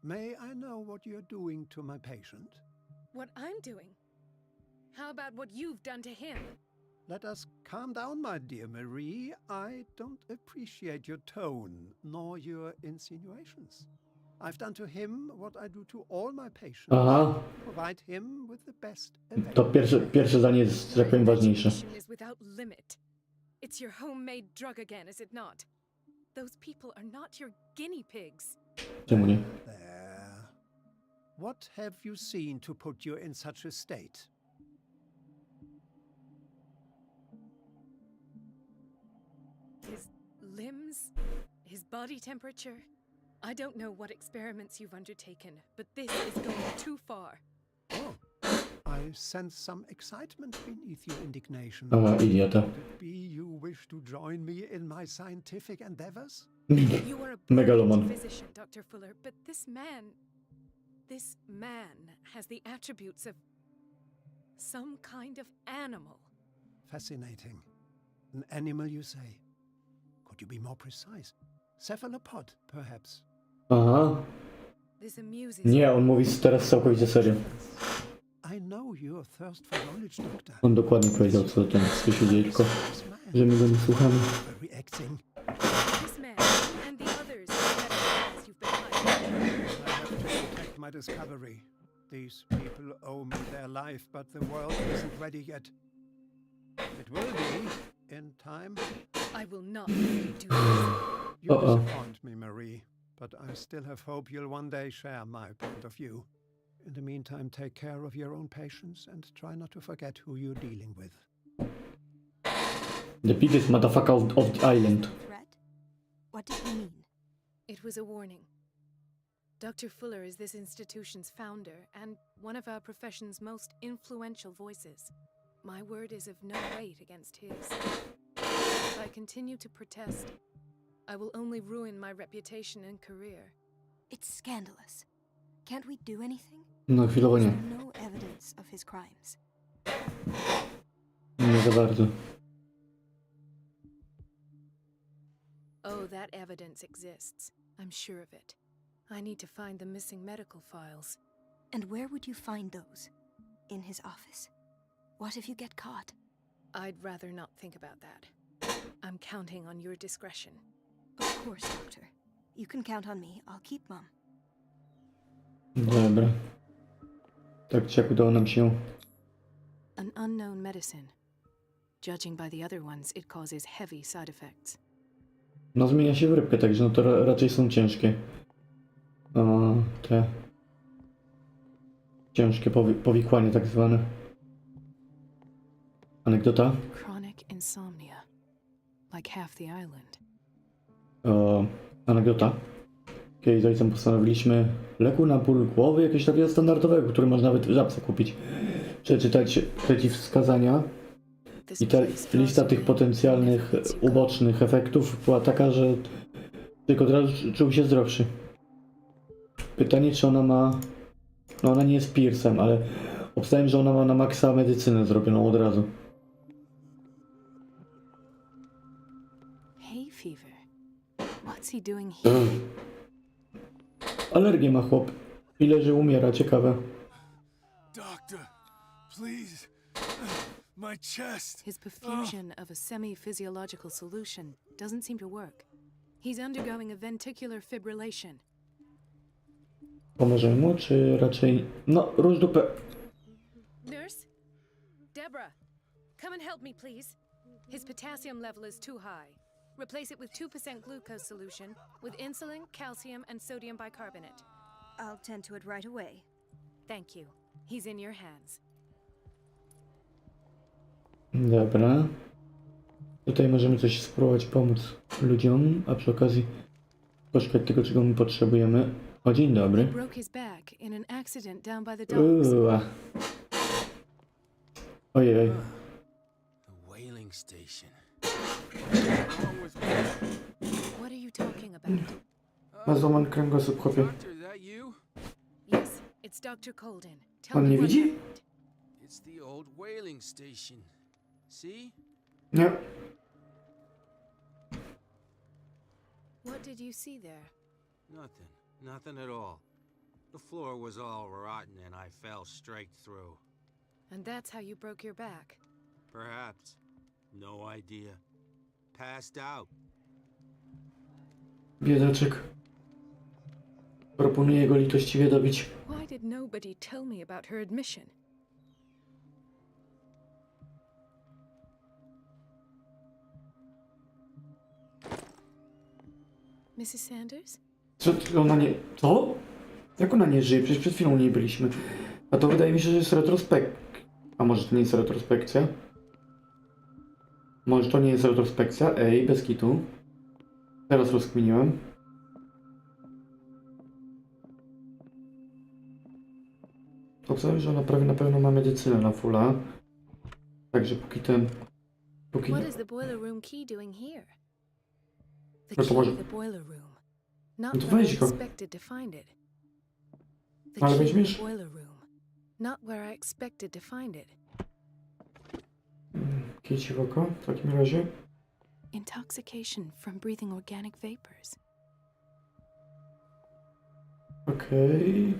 D: may I know what you're doing to my patient?
O: What I'm doing? How about what you've done to him?
D: Let us calm down, my dear Marie. I don't appreciate your tone, nor your insinuations. I've done to him what I do to all my patients.
A: Aha.
D: Provide him with the best
A: To pierwsze zdanie jest, że tak powiem, ważniejsze.
O: Is without limit. It's your homemade drug again, is it not? Those people are not your guinea pigs.
A: Czemu nie?
D: There. What have you seen to put you in such a state?
O: His limbs? His body temperature? I don't know what experiments you've undertaken, but this is going too far.
D: Oh, I sense some excitement beneath your indignation.
A: Aha, idiota.
D: Could it be you wish to join me in my scientific endeavors?
O: You are a
A: Megaloman.
O: physician, Dr. Fuller, but this man has the attributes of some kind of animal.
D: Fascinating. An animal, you say? Could you be more precise? Cephalopod, perhaps?
A: Aha.
O: This amuses
A: Nie, on mówi teraz całkowicie serio.
D: I know your thirst for knowledge, doctor.
A: On dokładnie powiedział, co ten co się dzieje, tylko że my go nie słuchamy.
D: Reacting.
O: This man and the others that you've been hiding.
D: I have to protect my discovery. These people owe me their life, but the world isn't ready yet. It will be in time.
O: I will not let you do this.
D: You disappoint me, Marie, but I still have hope you'll one day share my point of view. In the meantime, take care of your own patients and try not to forget who you're dealing with.
A: The biggest motherfucker of the island.
Q: Threat? What did he mean?
O: It was a warning. Dr. Fuller is this institution's founder and one of our profession's most influential voices. My word is of no weight against his. If I continue to protest, I will only ruin my reputation and career.
Q: It's scandalous. Can't we do anything?
A: No chwilowo nie.
Q: No evidence of his crimes.
A: Nie za bardzo.
O: Oh, that evidence exists. I'm sure of it. I need to find the missing medical files.
Q: And where would you find those? In his office? What if you get caught?
O: I'd rather not think about that. I'm counting on your discretion.
Q: Of course, Doctor. You can count on me. I'll keep Mum.
A: Dobra. Tak czy jak udało nam się.
O: An unknown medicine. Judging by the other ones, it causes heavy side effects.
A: No zmienia się w rybkę, także no to raczej są ciężkie. O, te ciężkie powikłanie tak zwane. Anegdota?
O: Chronic insomnia. Like half the island.
A: O, anegdota. Kiedy z ojcem postanowiliśmy leku na ból głowy, jakiegoś takiego standardowego, który można nawet w żabce kupić. Przeczytać przeciwwskazania. I ta lista tych potencjalnych ubocznych efektów była taka, że tylko od razu czuł się zdrowszy. Pytanie, czy ona ma... No ona nie jest Piersem, ale obstawiam, że ona ma na maksa medycynę zrobioną od razu.
O: Hay fever. What's he doing here?
A: Alergię ma chłop. I leży, umiera, ciekawe.
E: Doctor, please.
M: My chest!
O: His perfusion of a semi-physiological solution doesn't seem to work. He's undergoing a ventricular fibrillation.
A: Pomożemy mu, czy raczej... No, rusz dupę.
O: Nurse? Deborah, come and help me, please. His potassium level is too high. Replace it with 2% glucose solution with insulin, calcium, and sodium bicarbonate.
Q: I'll tend to it right away.
O: Thank you. He's in your hands.
A: Dobra. Tutaj możemy coś spróbować pomóc ludziom, a przy okazji poszukać tego, czego my potrzebujemy. O, dzień dobry.
O: Broke his back in an accident down by the docks.
A: Ojej.
G: The whaling station.
O: What are you talking about?
A: Ma złamany kręgosłup, chłopie.
G: Doctor, is that you?
O: Yes, it's Dr. Colden. Tell
A: On
O: me
A: nie
O: what
A: widzi?
O: happened.
G: It's the old whaling station. See?
A: Nie.
O: What did you see there?
G: Nothing. Nothing at all. The floor was all rotten and I fell straight through.
O: And that's how you broke your back.
G: Perhaps. No idea. Passed out.
A: Biedaczek. Proponuję go litościwie dobić.
O: Why did nobody tell me about her admission? Mrs. Sanders?
A: Co? Ona nie... Co? Jak ona nie żyje? Przecież przed chwilą nie byliśmy. A to wydaje mi się, że jest A może to nie jest retrospekcja? Może to nie jest retrospekcja? Ej, bez kitu. Teraz rozkminiłem. Obstawiam, że ona prawie na pewno ma medycynę na fulla. Także póki
O: What is the boiler room key doing here? The
A: No to
O: key
A: może...
O: to the boiler room. Not
A: No to
O: where I
A: weź go.
O: expected to find it. The
A: Ale
O: key to
A: weźmiesz?
O: the boiler room. Not where I expected to find it.
A: Kieci w oko w takim razie.
O: Intoxication from breathing organic vapors.
A: Okej.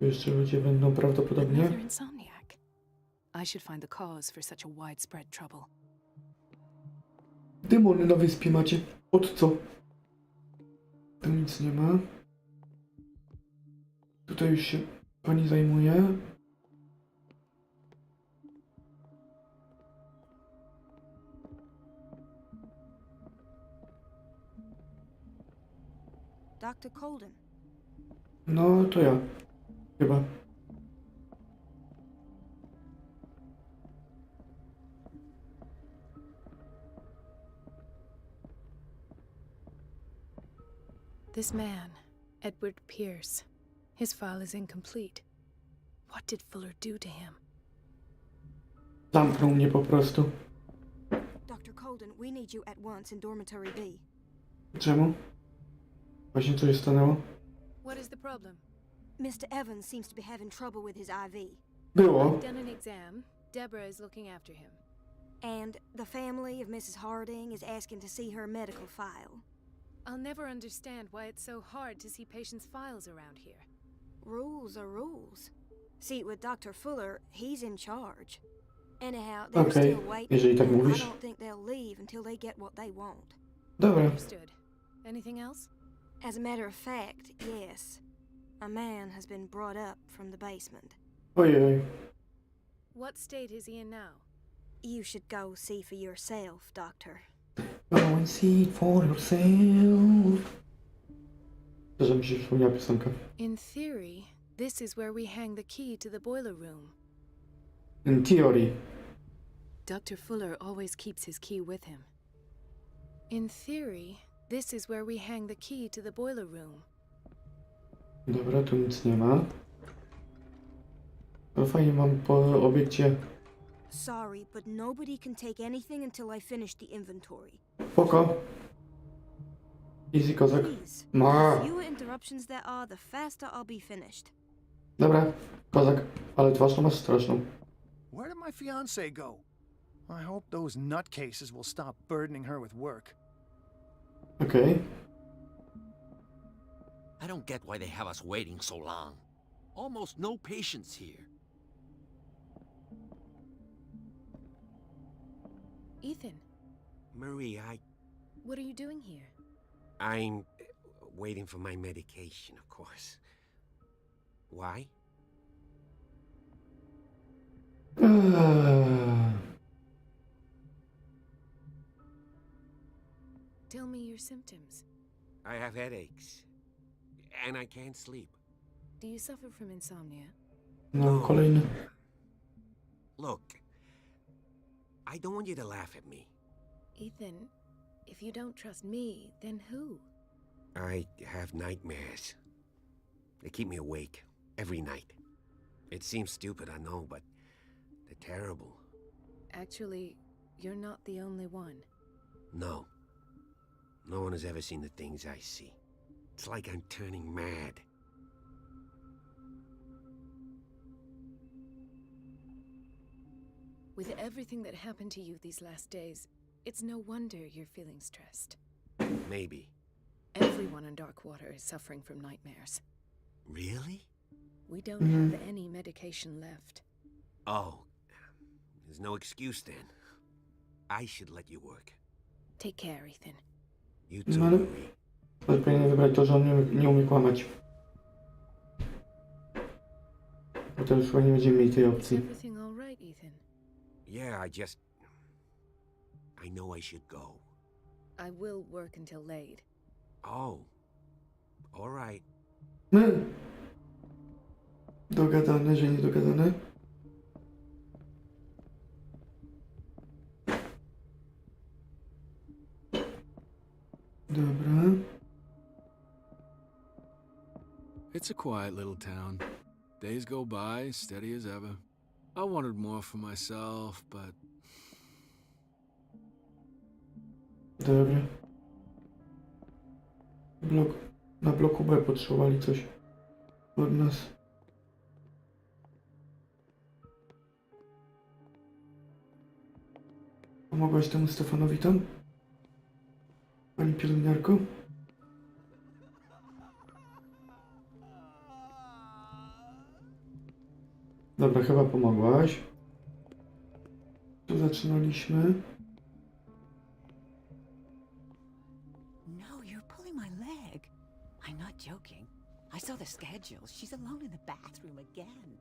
A: Jeszcze ludzie będą prawdopodobnie.
O: Another insomniac. I should find the cause for such a widespread trouble.
A: Demony na wyspie macie. Od co? Tu nic nie ma. Tutaj już się pani zajmuje.
Q: Dr. Colden.
A: No, to ja. Chyba.
O: This man, Edward Pierce, his file is incomplete. What did Fuller do to him?
A: Zamknął mnie po prostu.
Q: Dr. Colden, we need you at once in dormitory B.
A: Czemu? Właśnie co się stanęło?
O: What is the problem?
Q: Mr. Evans seems to be having trouble with his IV.
A: Było.
O: I've done an exam. Deborah is looking after him.
Q: And the family of Mrs. Harding is asking to see her medical file.
O: I'll never understand why it's so hard to see patients' files around here.
Q: Rules are rules. See, with Dr. Fuller, he's in charge. Anyhow, they're
A: Okej,
Q: still waiting,
A: jeżeli tak
Q: and I
A: mówisz.
Q: don't think they'll leave until they get what they want.
A: Dobra.
O: Understood. Anything else?
Q: As a matter of fact, yes. A man has been brought up from the basement.
A: Ojej.
O: What state is he in now?
Q: You should go see for yourself, Doctor.
A: Go and see it for yourself. To, że mi się przypomniała piosenka.
O: In theory, this is where we hang the key to the boiler room.
A: In theory.
O: Dr. Fuller always keeps his key with him. In theory, this is where we hang the key to the boiler room.
A: Dobra, tu nic nie ma. No fajnie, mam po obiekcie.
Q: Sorry, but nobody can take anything until I finish the inventory.
A: Spoko. Easy kozak.
Q: Please.
A: Ma.
Q: The fewer interruptions there are, the faster I'll be finished.
A: Dobra, kozak. Ale twarz to masz straszną.
K: Where did my fiancée go? I hope those nutcases will stop burdening her with work.
A: Okej.
I: I don't get why they have us waiting so long.
G: Almost no patients here.
O: Ethan,
G: Marie,
O: what are you doing here?
G: I'm waiting for my medication, of course. Why?
O: Tell me your symptoms.
G: I have headaches. And I can't sleep.
O: Do you suffer from insomnia?
A: No, kolejny.
G: Look, I don't want you to laugh at me.
O: Ethan, if you don't trust me, then who?
G: I have nightmares. They keep me awake every night. It seems stupid, I know, but they're terrible.
O: Actually, you're not the only one.
G: No. No one has ever seen the things I see. It's like I'm turning mad.
O: With everything that happened to you these last days, it's no wonder you're feeling stressed.
G: Maybe.
O: Everyone on Darkwater is suffering from nightmares.
G: Really?
O: We don't have any medication left.
G: Oh. There's no excuse then. I should let you work.
O: Take care, Ethan.
G: You too,
A: No, ale
G: Marie.
A: ale powinien wybrać to, że on nie umie kłamać. Bo to już chyba nie będziemy mieli tej
O: Is
A: opcji.
O: everything all right, Ethan?
G: Yeah, I know I should go.
O: I will work until late.
G: Oh. All right.
A: Dogadane, że nie dogadane. Dobra.
M: It's a quiet little town. Days go by, steady as ever. I wanted more for myself, but...
A: Dobra. Na bloku B potrzebowali coś od nas. Pomogłaś temu Stefanowi tam? Pani pielęgniarko? Dobra, chyba pomogłaś. Tu zaczynaliśmy.
P: No, you're pulling my leg. I'm not joking. I saw the schedule. She's alone in the bathroom again.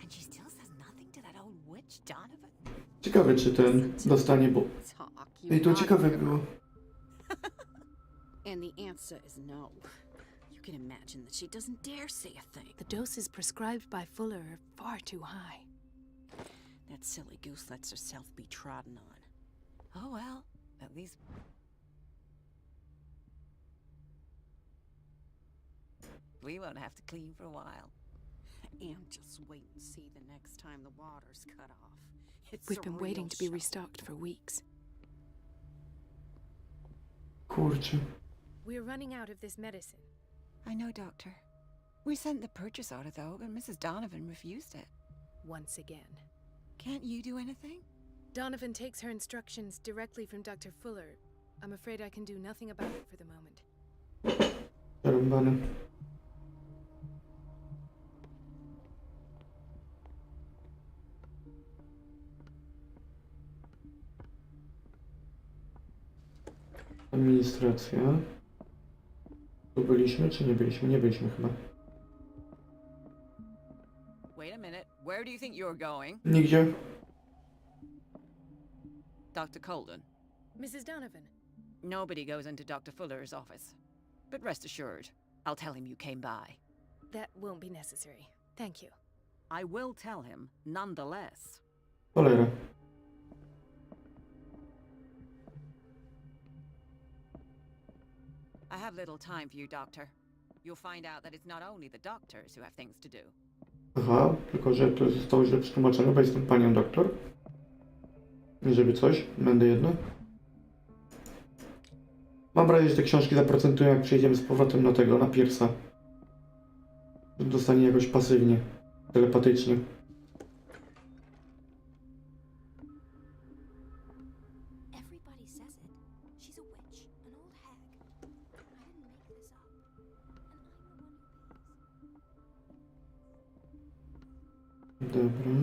P: And she still says nothing to that old witch, Donovan?
A: Ciekawe, czy ten dostanie, bo... Ej, to ciekawe było.
R: And the answer is no. You can imagine that she doesn't dare say a thing.
O: The doses prescribed by Fuller are far too high.
R: That silly goose lets herself be trodden on.
P: Oh well, at least... we won't have to clean for a while.
R: And just wait and see the next time the water's cut off. It's
O: We've
R: a
O: been
R: real
O: waiting to be
R: shock.
O: restocked for weeks.
A: Kurczę.
O: We're running out of this medicine.
P: I know, Doctor. We sent the purchase order, though, but Mrs. Donovan refused it.
O: Once again.
P: Can't you do anything?
O: Donovan takes her instructions directly from Dr. Fuller. I'm afraid I can do nothing about it for the moment.
A: Zarąbane. Administracja. Tu byliśmy, czy nie byliśmy? Nie byliśmy chyba.
P: Wait a minute. Where do you think you're going?
A: Nigdzie.
P: Dr. Colden.
O: Mrs. Donovan.
P: Nobody goes into Dr. Fuller's office. But rest assured, I'll tell him you came by.
O: That won't be necessary. Thank you.
P: I will tell him, nonetheless.
A: Cholera.
P: I have little time for you, Doctor. You'll find out that it's not only the doctors who have things to do.
A: Aha, tylko że to zostało źle przetłumaczone, bo jestem panią doktor. I żeby coś, będę jedno. Mam nadzieję, że te książki zaprocentują, jak przejdziemy z powrotem na tego, na Pierce'a. Dostanie jakoś pasywnie, telepatycznie.
Q: Everybody says it. She's a witch, an old hag. I didn't make this up. And
A: Dobra.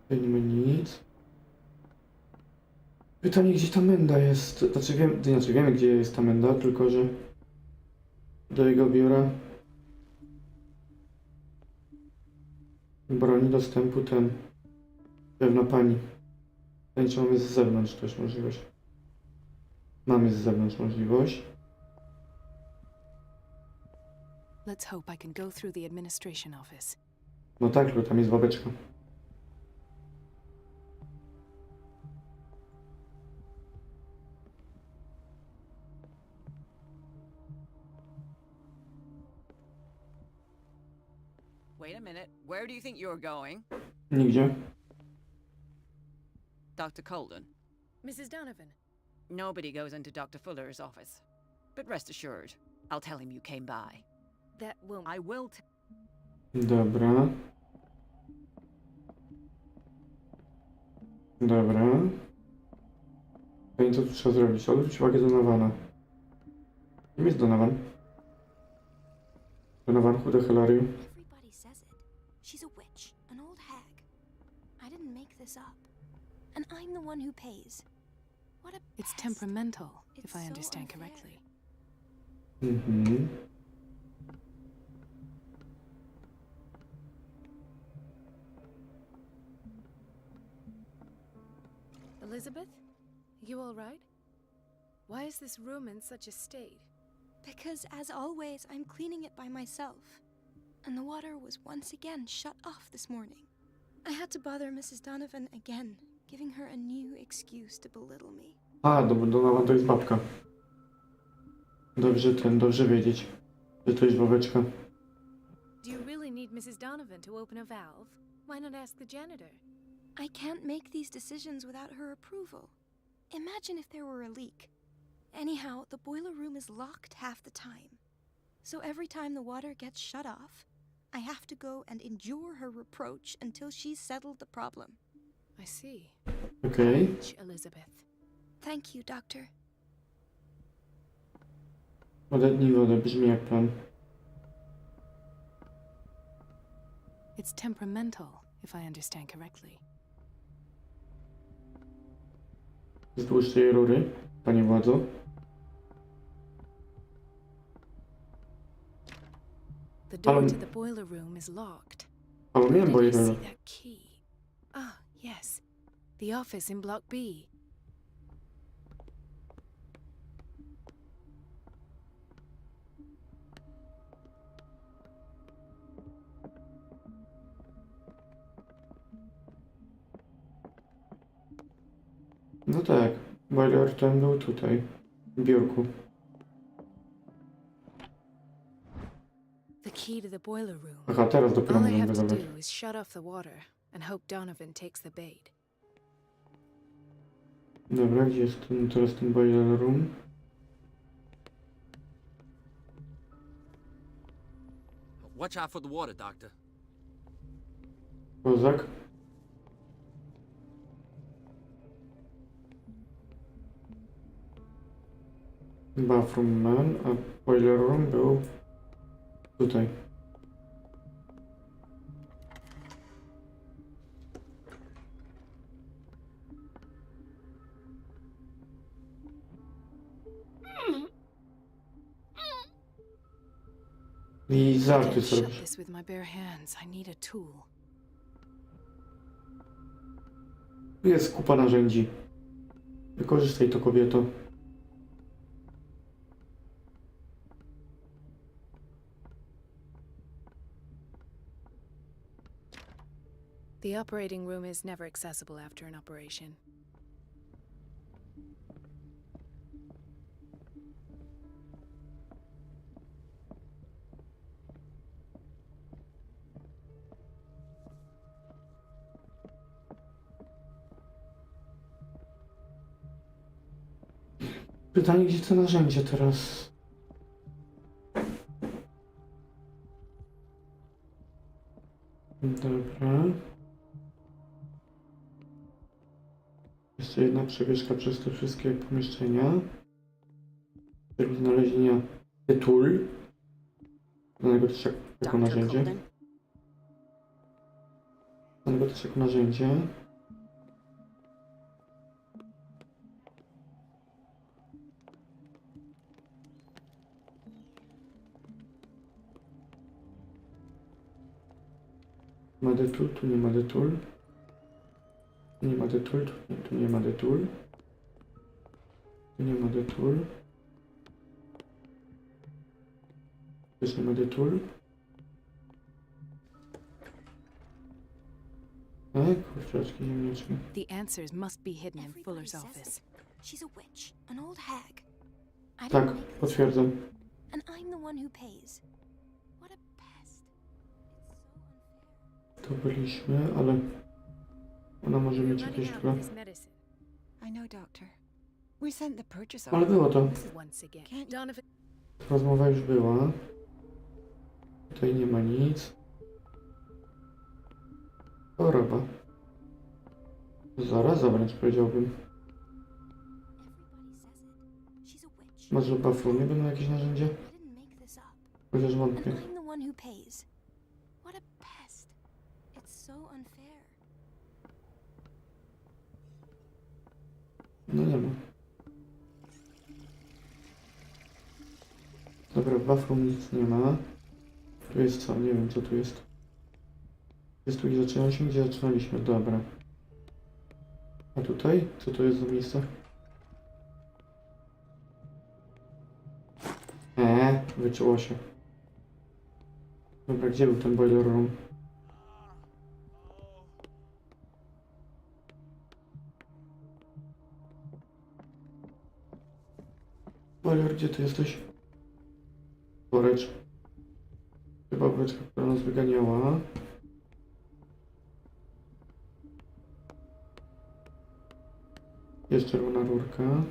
A: Tutaj nie ma nic. Pytanie, gdzie ta menda jest? Znaczy wiemy, gdzie jest ta menda, tylko że do jego biura broni dostępu pewna pani. Pytanie, czy mamy z zewnątrz też możliwość. Mamy z zewnątrz możliwość.
O: Let's hope I can go through the administration office.
A: No tak, tylko tam jest babeczka.
P: Wait a minute. Where do you think you're going?
A: Nigdzie.
P: Dr. Colden.
O: Mrs. Donovan.
P: Nobody goes into Dr. Fuller's office. But rest assured, I'll tell him you came by.
O: That won't...
P: I will
A: Dobra. Dobra. Co tu trzeba zrobić? Odwróć uwagę Donowana. Kim jest Donovan? Donovan, who the hell are you?
Q: Everybody says it. She's a witch, an old hag. I didn't make this up. And I'm the one who pays. What a
O: It's
Q: pest.
O: temperamental,
Q: It's
O: if I
Q: so
O: understand
Q: unfair.
O: correctly.
A: Mhm.
O: Elizabeth? You all right? Why is this room in such a state?
Q: Because, as always, I'm cleaning it by myself. And the water was once again shut off this morning. I had to bother Mrs. Donovan again, giving her a new excuse to belittle me.
A: A, Donovan to jest babka. Dobrze wiedzieć, że to jest babeczka.
O: Do you really need Mrs. Donovan to open a valve? Why not ask the janitor?
Q: I can't make these decisions without her approval. Imagine if there were a leak. Anyhow, the boiler room is locked half the time. So every time the water gets shut off, I have to go and endure her reproach until she's settled the problem.
O: I see.
A: Okay.
O: Elizabeth.
Q: Thank you, Doctor.
A: Odetnij wodę, brzmi jak plan.
O: It's temperamental, if I understand correctly.
A: Wzdłuż tej rury, panie władzo.
O: The door to the boiler room is locked.
A: Ale miałem
O: Where did I
A: boiler.
O: see that key? Ah, yes. The office in Block B.
A: No tak, boiler ten był tutaj, w biurku.
O: The key to the boiler room.
A: Aha, teraz dopiero
O: All I
A: możemy
O: have to
A: wydobyć.
O: do is shut off the water and hope Donovan takes the bait.
A: Dobra, gdzie jest teraz ten boiler room?
I: Watch out for the water, Doctor.
A: Kozak. Bathroom man, a boiler room był tutaj. I żarty
O: Can't
A: sobie.
O: shut this with my bare hands. I need a tool.
A: Tu jest kupa narzędzi. Wykorzystaj to, kobieto.
O: The operating room is never accessible after an operation.
A: Pytanie, gdzie to narzędzie teraz? Dobra. Jeszcze jedna przebieszka przez te wszystkie pomieszczenia. Czyli znalezienia Cthulhu, znanego też jako narzędzie. Znanego też jako narzędzie. Ma detul, tu nie ma detul. Tu nie ma detul, tu nie ma detul. Tu nie ma detul. Też nie ma detul. Kurczaczki ziemniaczki.
O: The answers must be hidden in Fuller's office.
Q: She's a witch, an old hag. I
A: Tak,
Q: didn't make this
A: potwierdzam.
Q: up, and I'm the one who pays. What a pest.
A: To byliśmy, ale ona może mieć jakieś które.
P: I know, Doctor. We sent the purchase
A: Ale było to.
O: Once again, Donovan.
A: Rozmowa już była. Tutaj nie ma nic. Choroba. Zaraza wręcz powiedziałbym. Może w nie będą jakieś narzędzia? Chociaż wątpię.
Q: I'm the one who pays. What a pest. It's so unfair.
A: No nie ma. Dobra, w bathroom nic nie ma. Tu jest co? Nie wiem co tu jest. Jest tu gdzie zaczynaliśmy? Gdzie zaczynaliśmy? Dobra. A tutaj? Co to jest za miejsce? Wyczuło się. Dobra, gdzie był ten boiler room? Boiler, gdzie ty jesteś? Woreczka. Chyba woreczka, która nas wyganiała. Jest czerwona rurka.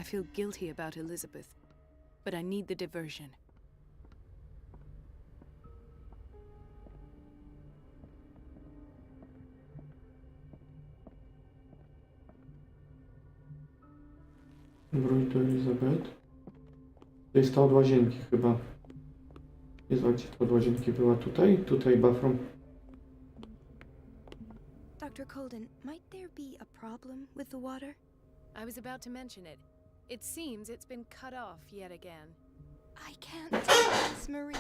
O: I feel guilty about Elizabeth, but I need the diversion.
A: Wróć do Elizabeth. To jest ta od łazienki chyba. Jest gdzie ta od łazienki była? Tutaj? Tutaj bathroom.
Q: Dr. Colden, might there be a problem with the water?
O: I was about to mention it. It seems it's been cut off yet again.
Q: I can't take this, Marie.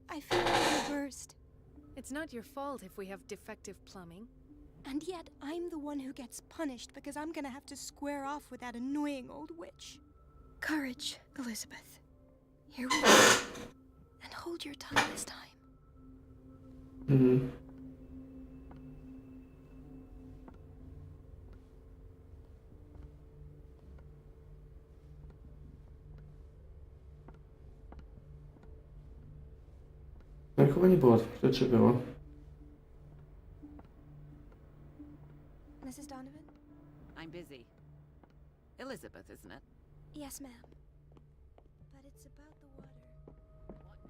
Q: I feel like a burst.
O: It's not your fault if we have defective plumbing.
Q: And yet, I'm the one who gets punished because I'm gonna have to square off with that annoying old witch. Courage, Elizabeth. Here we go. And hold your tongue this time.
A: Mhm. No chyba nie było otwarte, czy było?
Q: Mrs. Donovan?
P: I'm busy. Elizabeth, isn't it?
Q: Yes, ma'am. But it's about the water.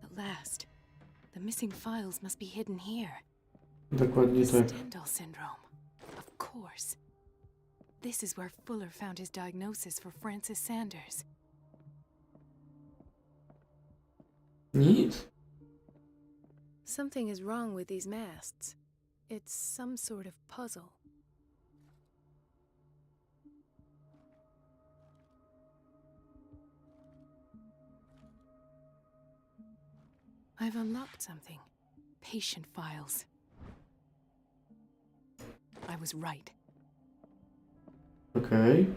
O: At last. The missing files must be hidden here.
A: Dokładnie tak.
O: Stendhal syndrome. Of course. This is where Fuller found his diagnosis for Francis Sanders.
A: Nic.
O: Something is wrong with these masts. It's some sort of puzzle. I've unlocked something. Patient files. I was right.
A: Okej.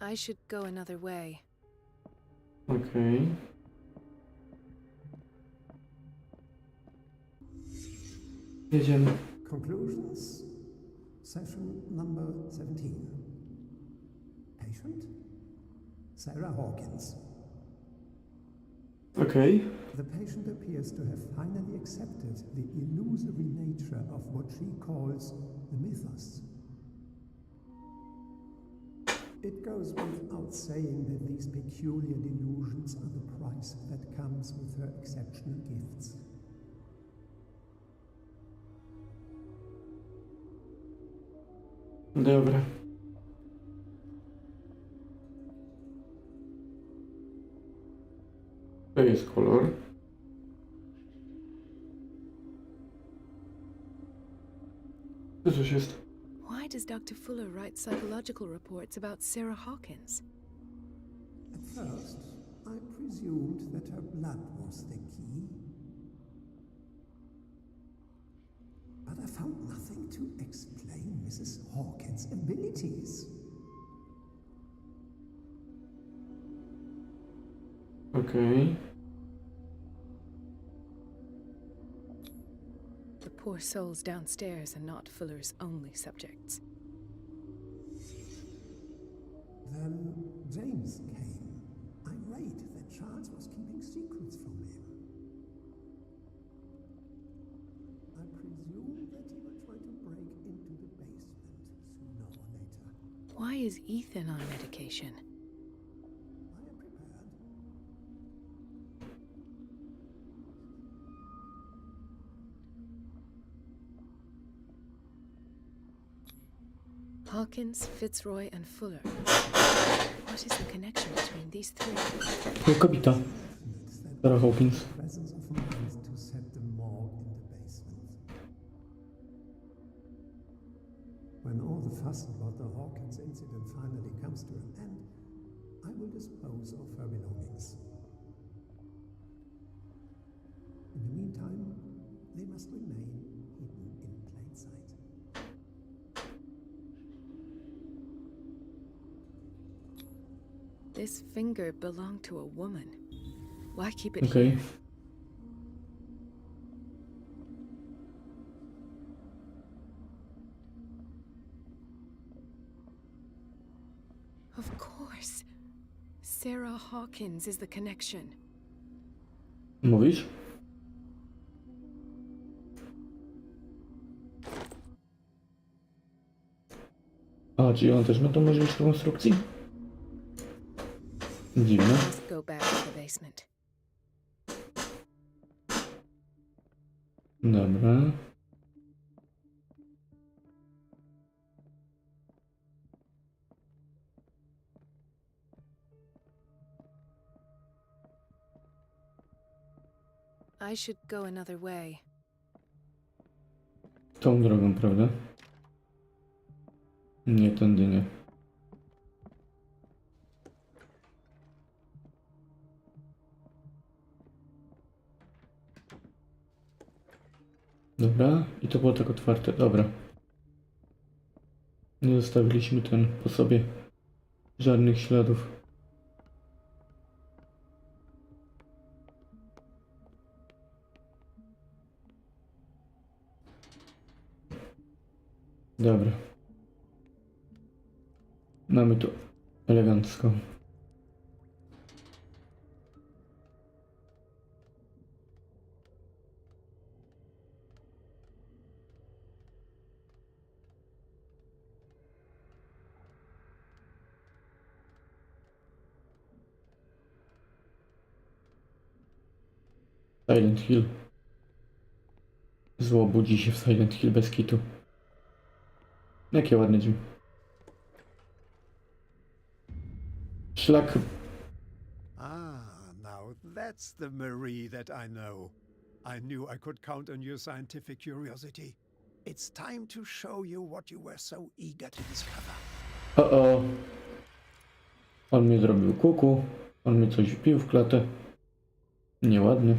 O: I should go another way.
A: Okej. Jedziemy.
D: Conclusions. Session number 17. Patient? Sarah Hawkins.
A: Okej.
D: The patient appears to have finally accepted the illusory nature of what she calls the mythos. It goes without saying that these peculiar delusions are the price that comes with her exceptional gifts.
A: Dobra. To jest kolor. To coś jest.
O: Why does Dr. Fuller write psychological reports about Sarah Hawkins?
D: At first, I presumed that her blood was the key. But I found nothing to explain Mrs. Hawkins' abilities.
A: Okej.
O: The poor souls downstairs are not Fuller's only subjects.
D: Then James came, irate that Charles was keeping secrets from him. I presume that he will try to break into the basement sooner or later.
O: Why is Ethan on medication?
D: I am prepared.
O: Hawkins, Fitzroy, and Fuller. What is the connection between these three?
A: Kobieta. Sarah Hawkins.
D: Presence of mind to set the morgue in the basement. When all the fuss about the Hawkins incident finally comes to an end, I will dispose of her belongings. In the meantime, they must remain hidden in plain sight.
O: This finger belonged to a woman. Why keep it
A: Okej.
O: here? Of course. Sarah Hawkins is the connection.
A: Mówisz? A, czyli on też ma tą możliwość konstrukcji? Dziwne.
O: Let's go back to the basement.
A: Dobra.
O: I should go another way.
A: Tą drogą, prawda? Nie, tędy nie. Dobra, i to było tak otwarte, dobra. Nie zostawiliśmy ten po sobie żadnych śladów. Dobra. Mamy to elegancko. Silent Hill. Zło budzi się w Silent Hill bez kitu. Jakie ładne drzwi. Szlak.
D: Ah, now that's the Marie that I know. I knew I could count on your scientific curiosity. It's time to show you what you were so eager to discover.
A: O. On mnie zrobił kuku. On mnie coś wpił w klatę. Nieładnie.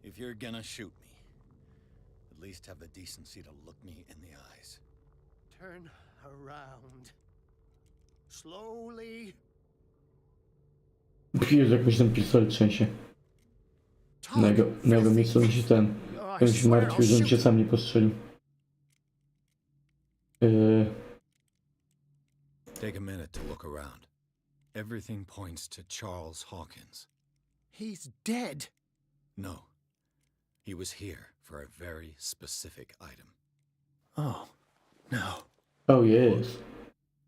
B: If you're gonna shoot me, at least have the decency to look me in the eyes.
K: Turn around. Slowly.
A: Jezu, jak mi się ten pistolet trzęsie. Na jego miejscu mi się on się martwił, że on się sam nie postrzelił.
B: Take a minute to look around. Everything points to Charles Hawkins.
K: He's dead.
B: No. He was here for a very specific item.
K: Oh, no.
A: Oh yes.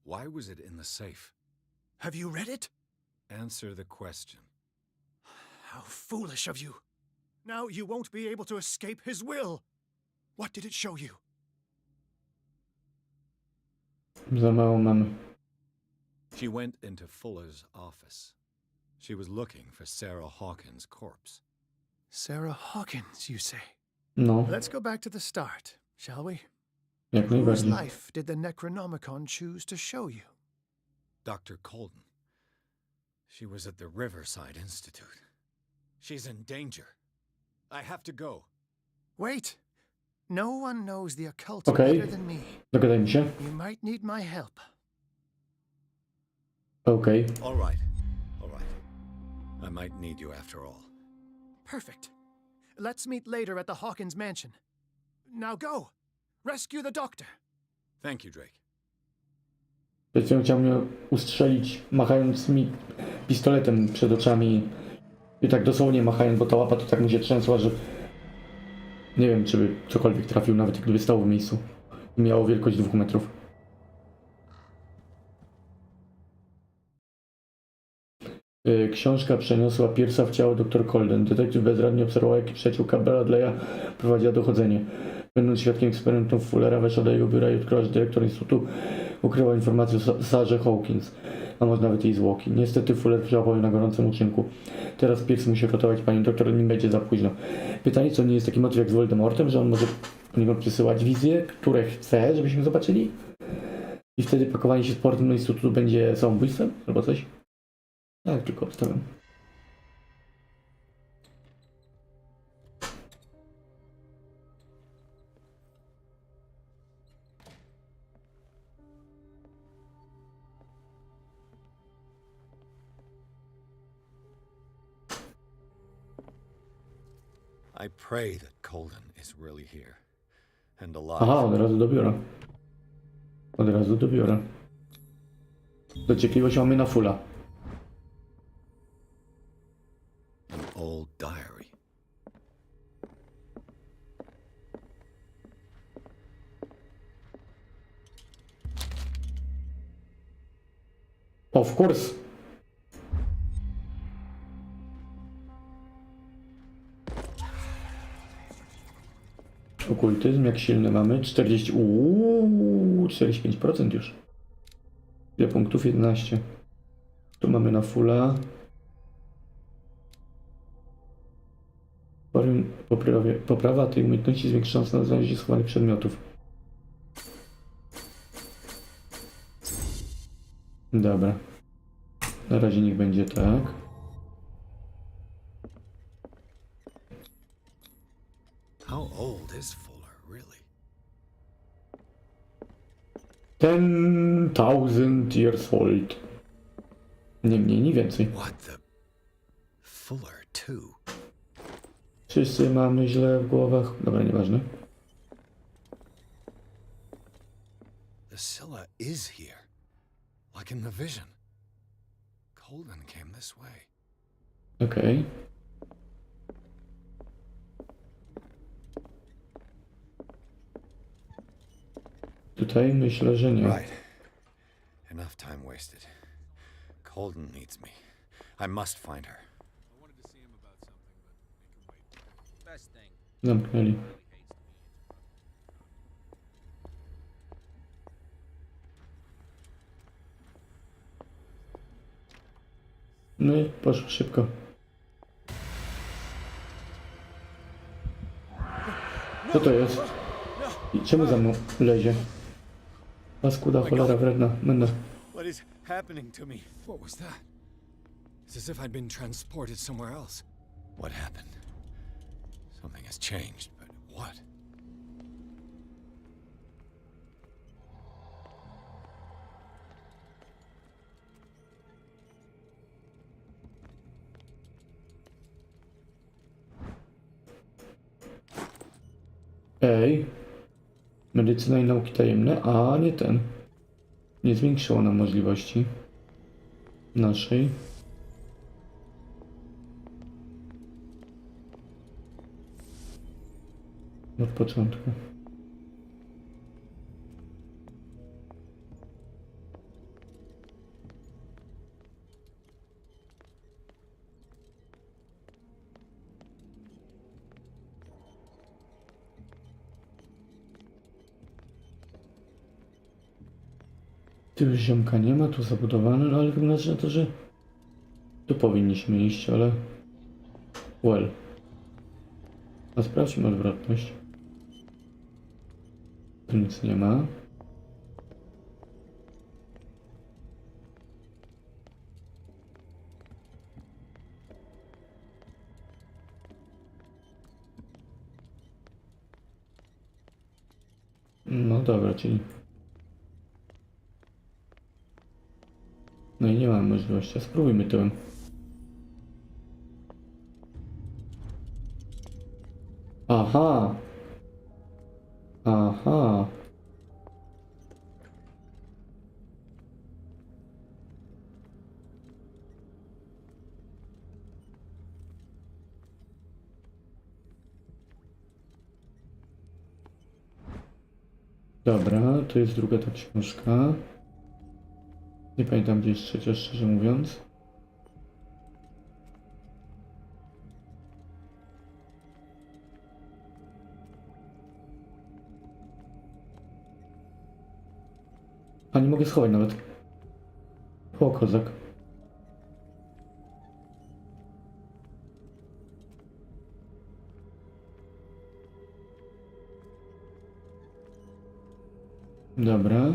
B: Why was it in the safe?
K: Have you read it?
B: Answer the question.
K: How foolish of you. Now you won't be able to escape his will. What did it show you?
A: Za mało mamy.
B: She went into Fuller's office. She was looking for Sarah Hawkins' corpse.
K: Sarah Hawkins, you say?
A: No.
K: Let's go back to the start, shall we?
A: Jak
K: Whose
A: najbardziej.
K: life did the Necronomicon choose to show you?
B: Dr. Colden. She was at the Riverside Institute. She's in danger. I have to go.
K: Wait. No one knows the occult
A: Okej.
K: better than me.
A: Dogadajmy się.
K: You might need my help.
A: Okej.
B: All right. All right. I might need you after all.
K: Perfect. Let's meet later at the Hawkins mansion. Now go. Rescue the doctor.
B: Thank you, Drake.
A: Przed chwilą chciał mnie ustrzelić, machając mi pistoletem przed oczami. I tak dosłownie machając, bo ta łapa to tak mu się trzęsła, że... Nie wiem, czy by cokolwiek trafił, nawet gdyby stał w miejscu. Miało wielkość 2 metrów. Książka przeniosła Pierce'a w ciało dr Colden. Detektyw bezradnie obserwował, jak przyjaciółka Bradley'a prowadziła dochodzenie. Będąc świadkiem eksperymentów Fullera, weszła do jego biura i odkryła, że dyrektor instytutu ukrywał informacje o Sarze Hawkins, a może nawet jej zwłoki. Niestety Fuller przyłapał ją na gorącym uczynku. Teraz Pierce musi ratować panią doktor, nim będzie za późno. Pytanie, co nie jest taki motyw jak z Voldemortem, że on może poniekąd przesyłać wizje, które chce, żebyśmy zobaczyli? I wtedy pakowanie się z portem do instytutu będzie samobójstwem? Albo coś? Tak, tylko obstawiam.
B: I pray that Colden is really here and alive.
A: Aha, od razu do biura. Od razu do biura. Dociekliwość mamy na fulla.
B: An old diary.
A: Of course. Okultyzm, jak silny mamy? 40. 45% już. Ile punktów? 11. Tu mamy na fulla. Poprawa tej umiejętności zwiększa szansę na znalezienie schowanych przedmiotów. Dobra. Na razie niech będzie tak.
B: How old is Fuller, really?
A: 10,000 years old. Nie mniej, nie więcej.
B: What the... Fuller, too.
A: Wszyscy mamy źle w głowach. Dobra, nieważne.
B: The Scylla is here. Like in the vision. Colden came this way.
A: Okej. Tutaj myślę, że nie.
B: Right. Enough time wasted. Colden needs me. I must find her.
A: Zamknęli. No i poszło szybko. Co to jest? I czemu za mną lezie? Paskuda, cholera wredna. Będę.
B: What is happening to me? What was that? It's as if I'd been transported somewhere else. What happened? Something has changed, but what?
A: Ej. Medycyna i nauki tajemne, a nie ten. Nie zwiększyło nam możliwości naszej. Od początku. Tu już ziomka nie ma, tu zabudowane, no ale wygląda na to, że tu powinniśmy iść, ale... Well. A sprawdźmy odwrotność. Tu nic nie ma. No dobra, czyli... No i nie mam możliwości. Spróbujmy tyłem. Aha! Aha! Dobra, to jest druga ta książka. Nie pamiętam gdzie jest trzecia, szczerze mówiąc. A nie mogę schować nawet. O, kozak. Dobra.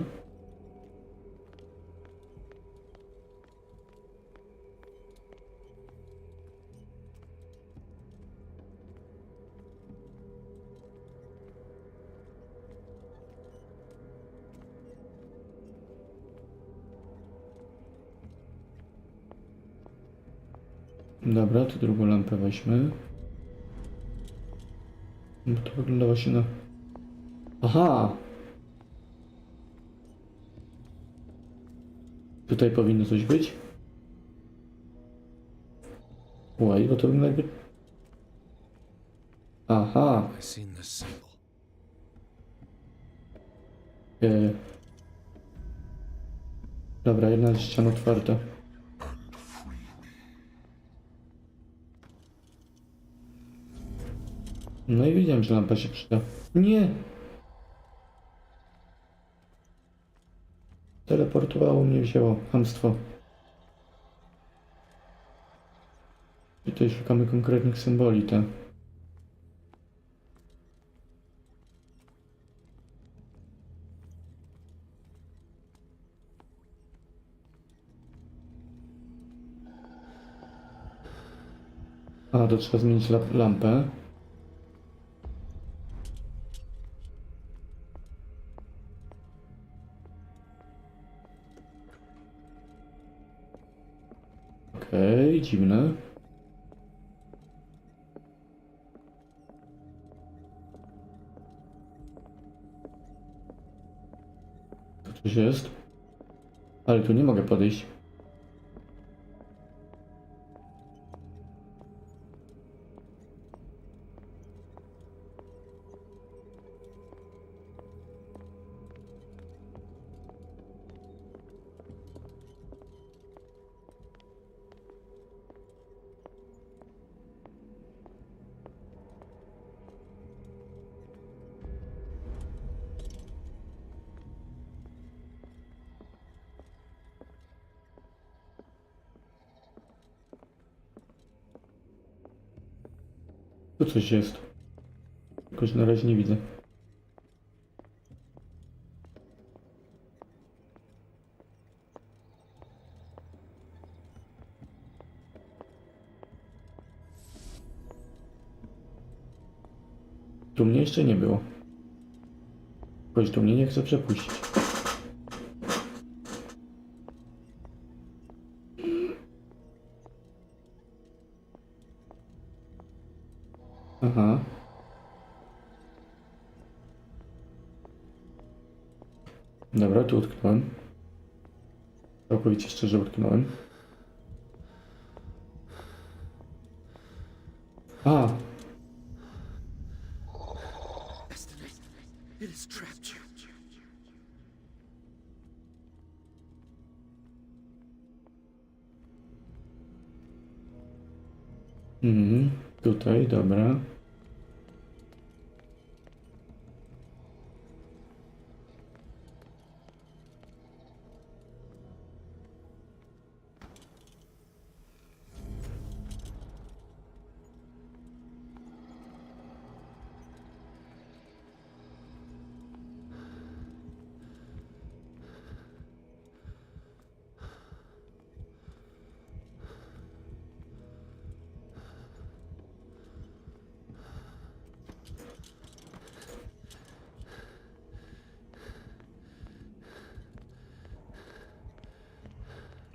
A: Dobra, to drugą lampę weźmy. No to wygląda właśnie na... Aha! Tutaj powinno coś być. Oj, bo to wygląda jakby... Aha! Dobra, jedna ściana otwarta. No i wiedziałem, że lampa się przyda. Nie! Teleportowało mnie, wzięło. Chamstwo. I tutaj szukamy konkretnych symboli, tak? A, to trzeba zmienić lampę. Okej, dziwne. Tu coś jest. Ale tu nie mogę podejść. Tu coś jest. Jakoś na razie nie widzę. Tu mnie jeszcze nie było. Ktoś tu mnie nie chce przepuścić. Aha. Dobra, tu utknąłem. Całkowicie szczerze utknąłem. A! Tutaj, dobra.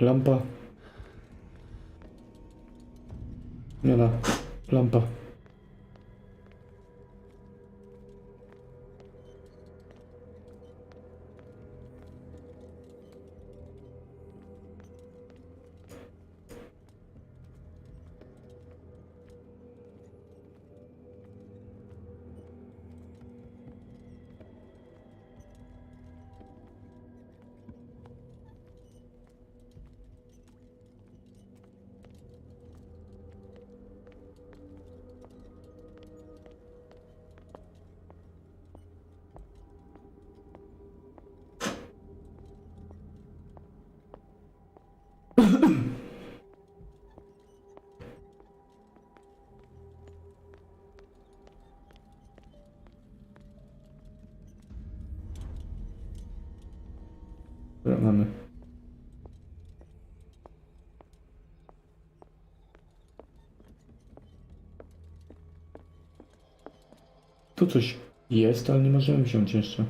A: Lampa. Zmiana. Lampa. Dobra, mamy. Tu coś jest, ale nie możemy wziąć jeszcze.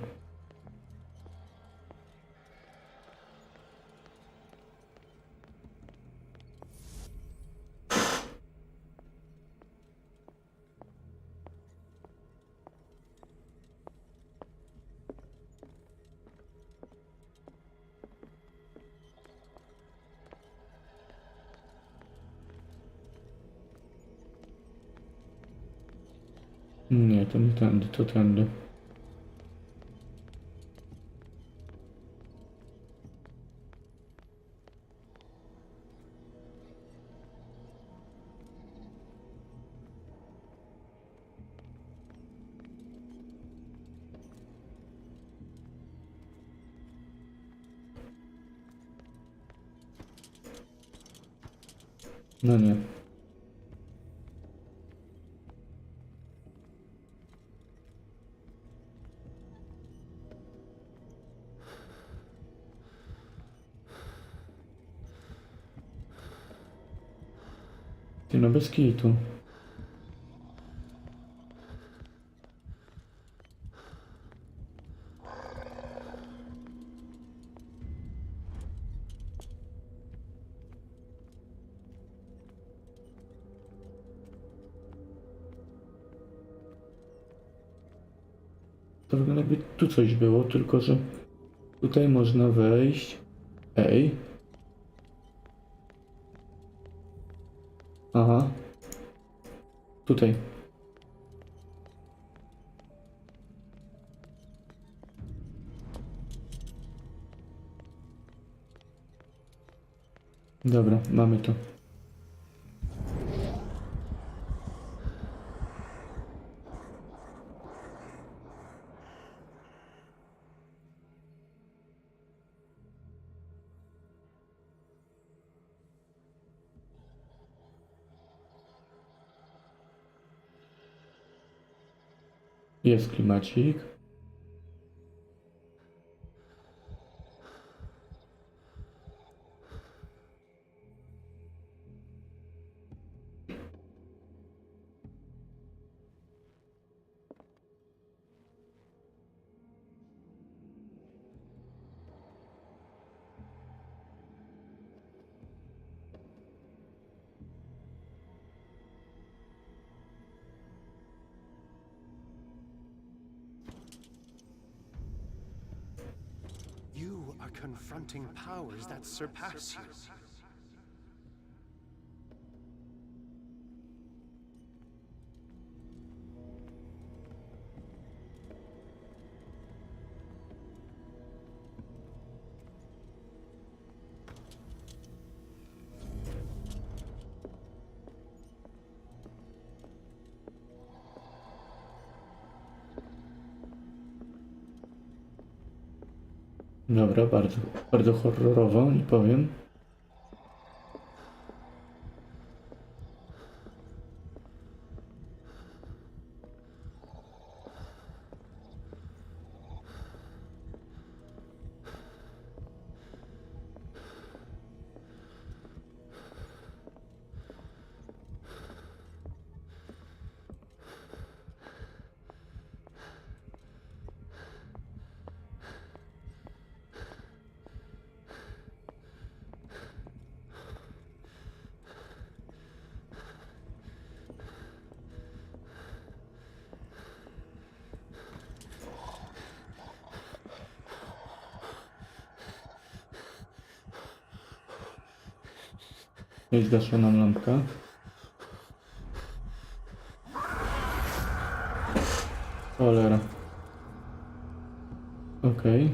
A: Nie, to nie tędy, to tędy. No nie. Ty no bez kitu. To wygląda jakby tu coś było, tylko że tutaj można wejść. Ej. Aha. Tutaj. Dobra, mamy to. Jest klimacik.
K: You are confronting powers that surpass you.
A: Dobra, bardzo, bardzo horrorowo i powiem. I zgasła nam lampka. Cholera. Okej.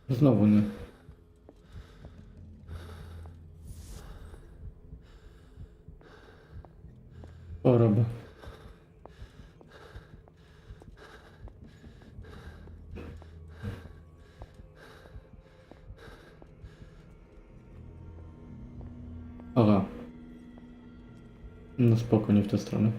A: Znowu nie. Choroba. Aha. No spoko, nie w tę stronę.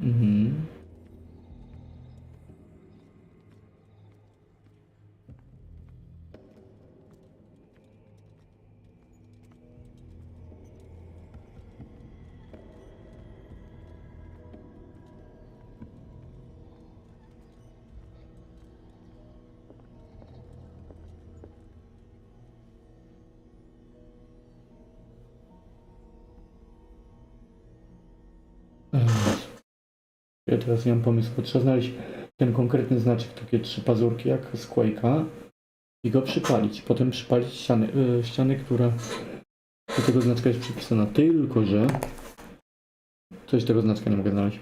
A: Mhm. Ja teraz nie mam pomysłu. Trzeba znaleźć ten konkretny znaczek, takie 3 pazurki jak z Quake'a i go przypalić. Potem przypalić ścianę, która do tego znaczka jest przypisana. Tylko że coś tego znaczka nie mogę znaleźć.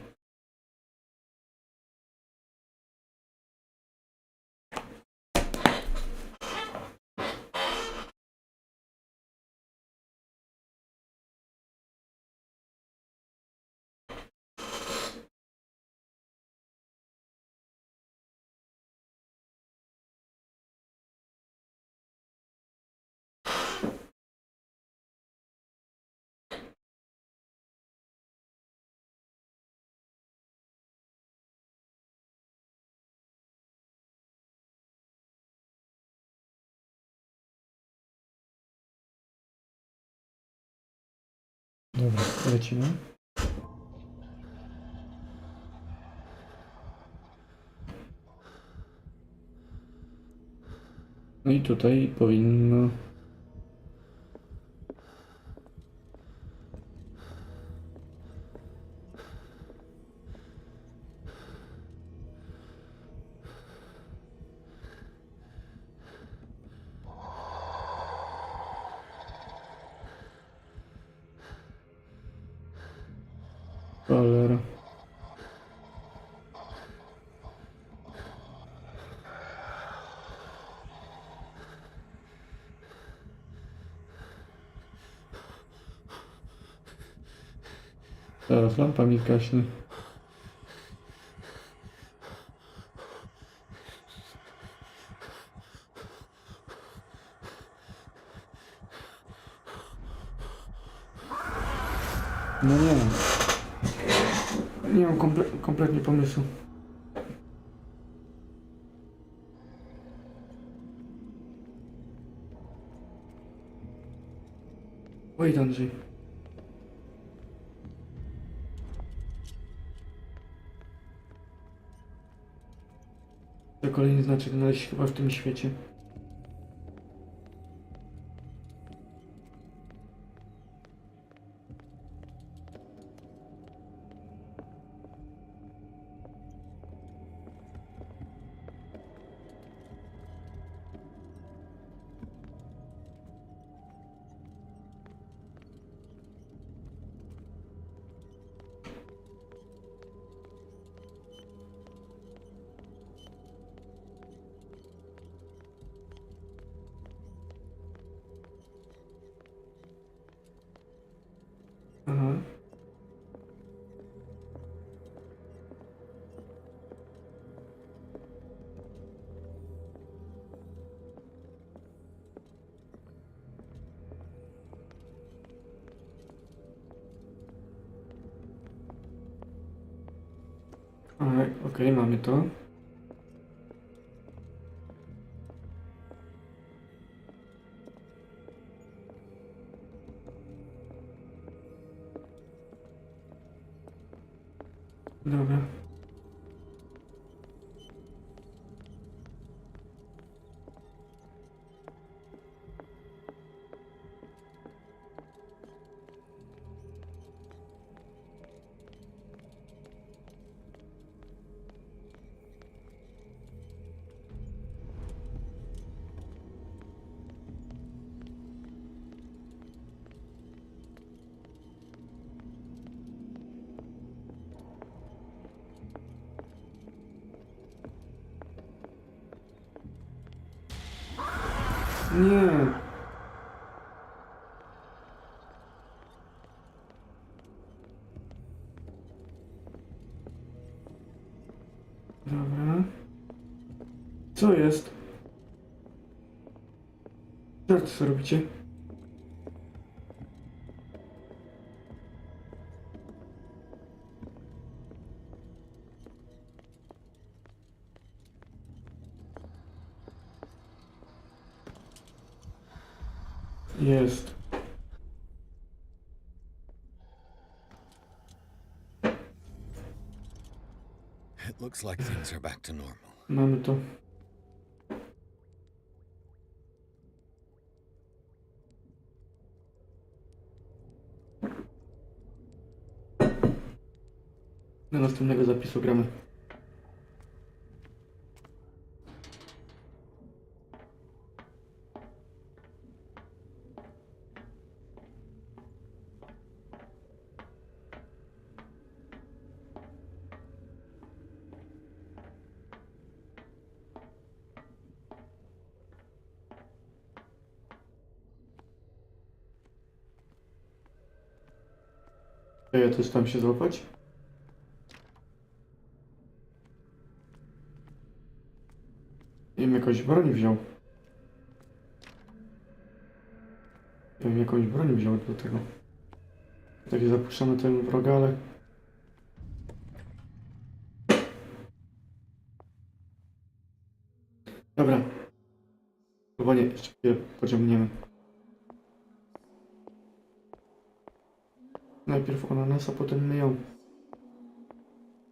A: Dobra, lecimy. No i tutaj powinno... Teraz lampa mi gaśnie. No nie. Nie mam kompletnie pomysłu. Oj, Andrzej. To kolejny znaczek znaleźć chyba w tym świecie. Aha. Okej, mamy to. Dobra. Nie. Dobra. Co jest? Co robicie? Jest.
B: It looks like things are back to normal.
A: Mamy to. Do następnego zapisu gramy. Ja też tam się złapać? Ja bym jakąś broń wziął. Ja bym jakąś broń wziął do tego. Tak zapuszczamy ten wroga, ale... Dobra. Chyba nie, jeszcze chwilę pociągniemy. Najpierw ona nas, a potem my ją.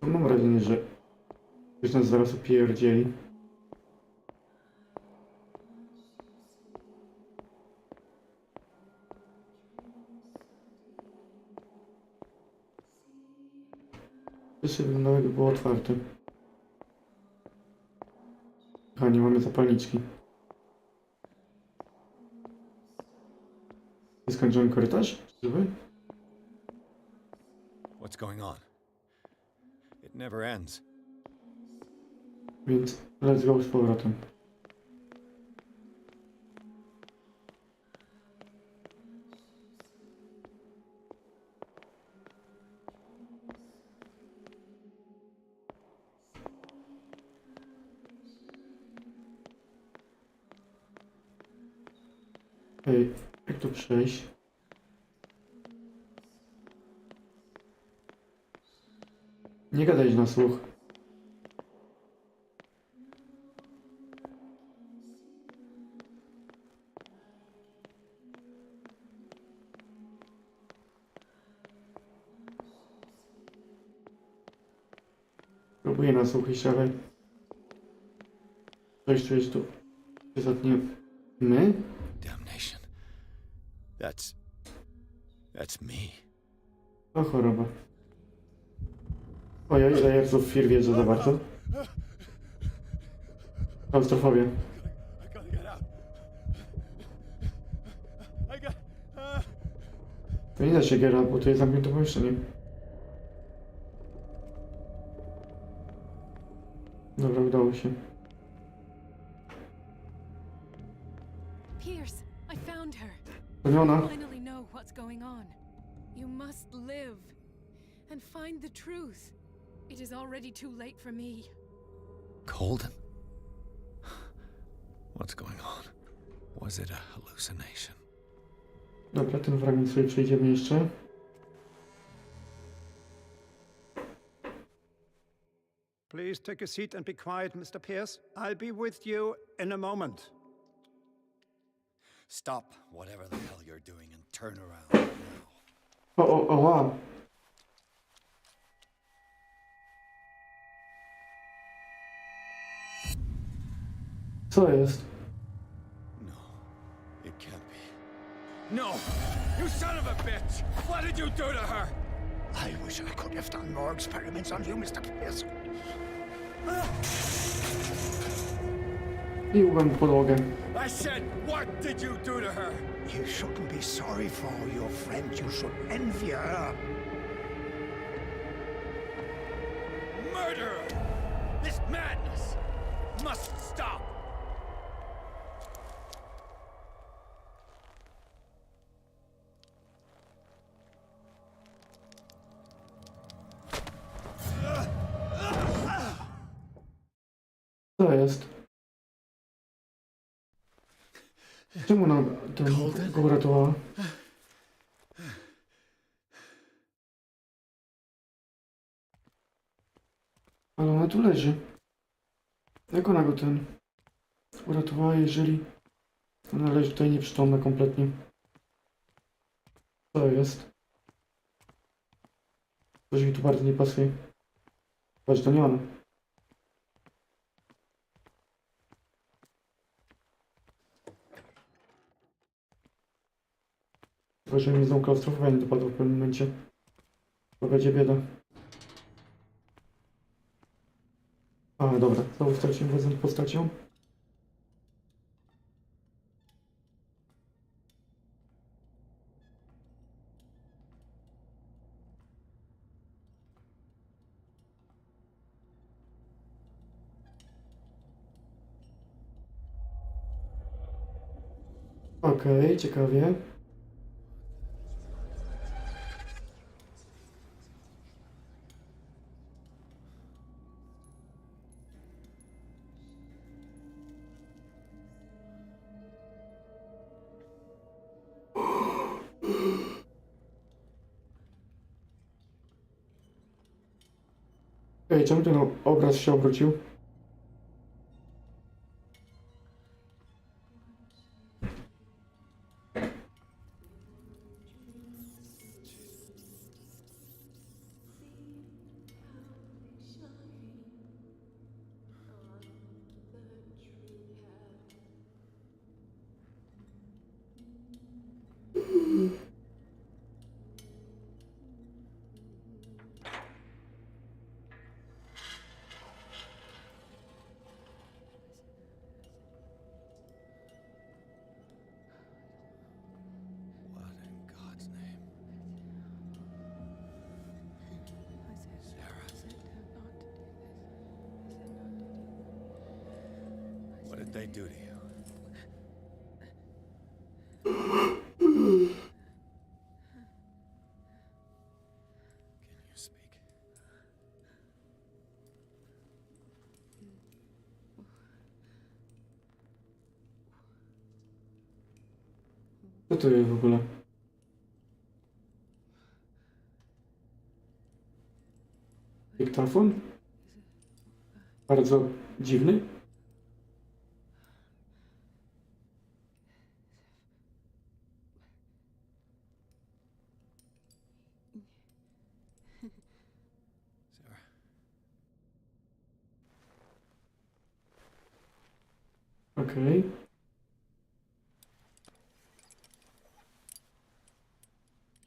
A: Mam wrażenie, że ktoś nas zaraz opierdzieli. Jeszcze wyglądało, jakby było otwarte. A nie mamy zapalniczki. Skończyłem korytarz? Żywy?
B: What's going on? It never ends.
A: Więc let's go z powrotem. Okej, jak tu przejść? Nie gadaj na słuch. Próbuję na słuch iść, ale... Coś tu jest tu. Zatnie... My?
B: Damnation. That's me.
A: To choroba. Ojej, zajebców w firmie za bardzo. Klaustrofobia. To nie da się giera, bo tu jest zamknięte pomieszczenie. Dobra, udało się.
O: Pierce, I found her.
A: Ona.
O: I finally know what's going on. You must live and find the truth. It is already too late for me.
B: Colden? What's going on? Was it a hallucination?
A: Dobra, ten fragment sobie przejdziemy jeszcze.
D: Please take a seat and be quiet, Mr. Pierce. I'll be with you in a moment.
N: Stop whatever the hell you're doing and turn around now.
A: O, wow. Co jest?
B: It can't be.
E: No! You son of a bitch! What did you do to her?
J: I wish I could have done more experiments on you, Mr. Pierce.
A: I ugłem podłogę.
E: I said, what did you do to her?
J: You shouldn't be sorry for your friend. You should envy her.
E: Murderer! This madness must stop!
A: Co jest? Czemu ona go uratowała? Ale ona tu leży. Jak ona go uratowała, jeżeli ona leży tutaj nieprzytomna kompletnie? Co jest? Coś mi tu bardzo nie pasuje. Patrz, to nie ona. Chyba, że mi znowu klaustrofowanie dopadło w pewnym momencie. To będzie bieda. A, dobra. Znowu straciłem władzę nad postacią. Okej, ciekawie. Ej, czemu ten obraz się obrócił?
B: What did they do to you? Can you speak?
A: Co to jest w ogóle? Dyktafon? Bardzo dziwny. Okej.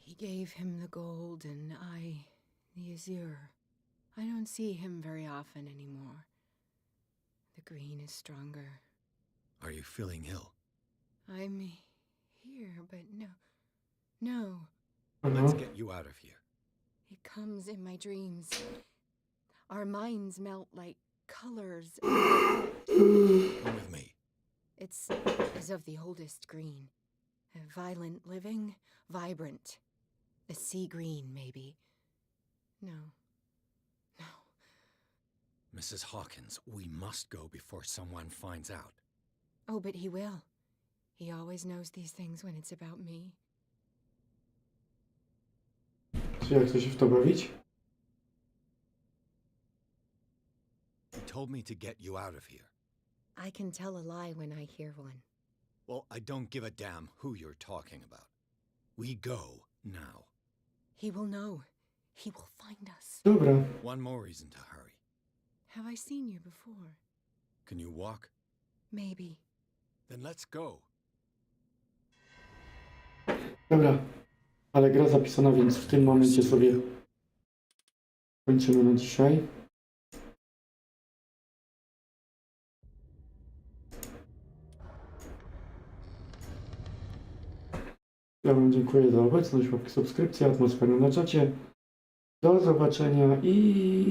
S: He gave him the gold and I the azure. I don't see him very often anymore. The green is stronger.
B: Are you feeling ill?
S: I'm here, but no.
B: Let's get you out of here.
S: It comes in my dreams. Our minds melt like colors.
B: Come with me.
S: It's as of the oldest green. Violent living, vibrant. A sea green, maybe. No.
B: Mrs. Hawkins, we must go before someone finds out.
S: Oh, but he will. He always knows these things when it's about me.
A: Czy jak chcę się w to bawić?
B: He told me to get you out of here.
S: I can tell a lie when I hear one.
B: Well, I don't give a damn who you're talking about. We go now.
S: He will know. He will find us.
A: Dobra.
B: One more reason to hurry.
S: Have I seen you before?
B: Can you walk?
S: Maybe.
B: Then let's go.
A: Dobra. Ale gra zapisana, więc w tym momencie sobie kończymy na dzisiaj. Ja wam dziękuję za obecność, łapki, subskrypcje, atmosferę na czacie. Do zobaczenia i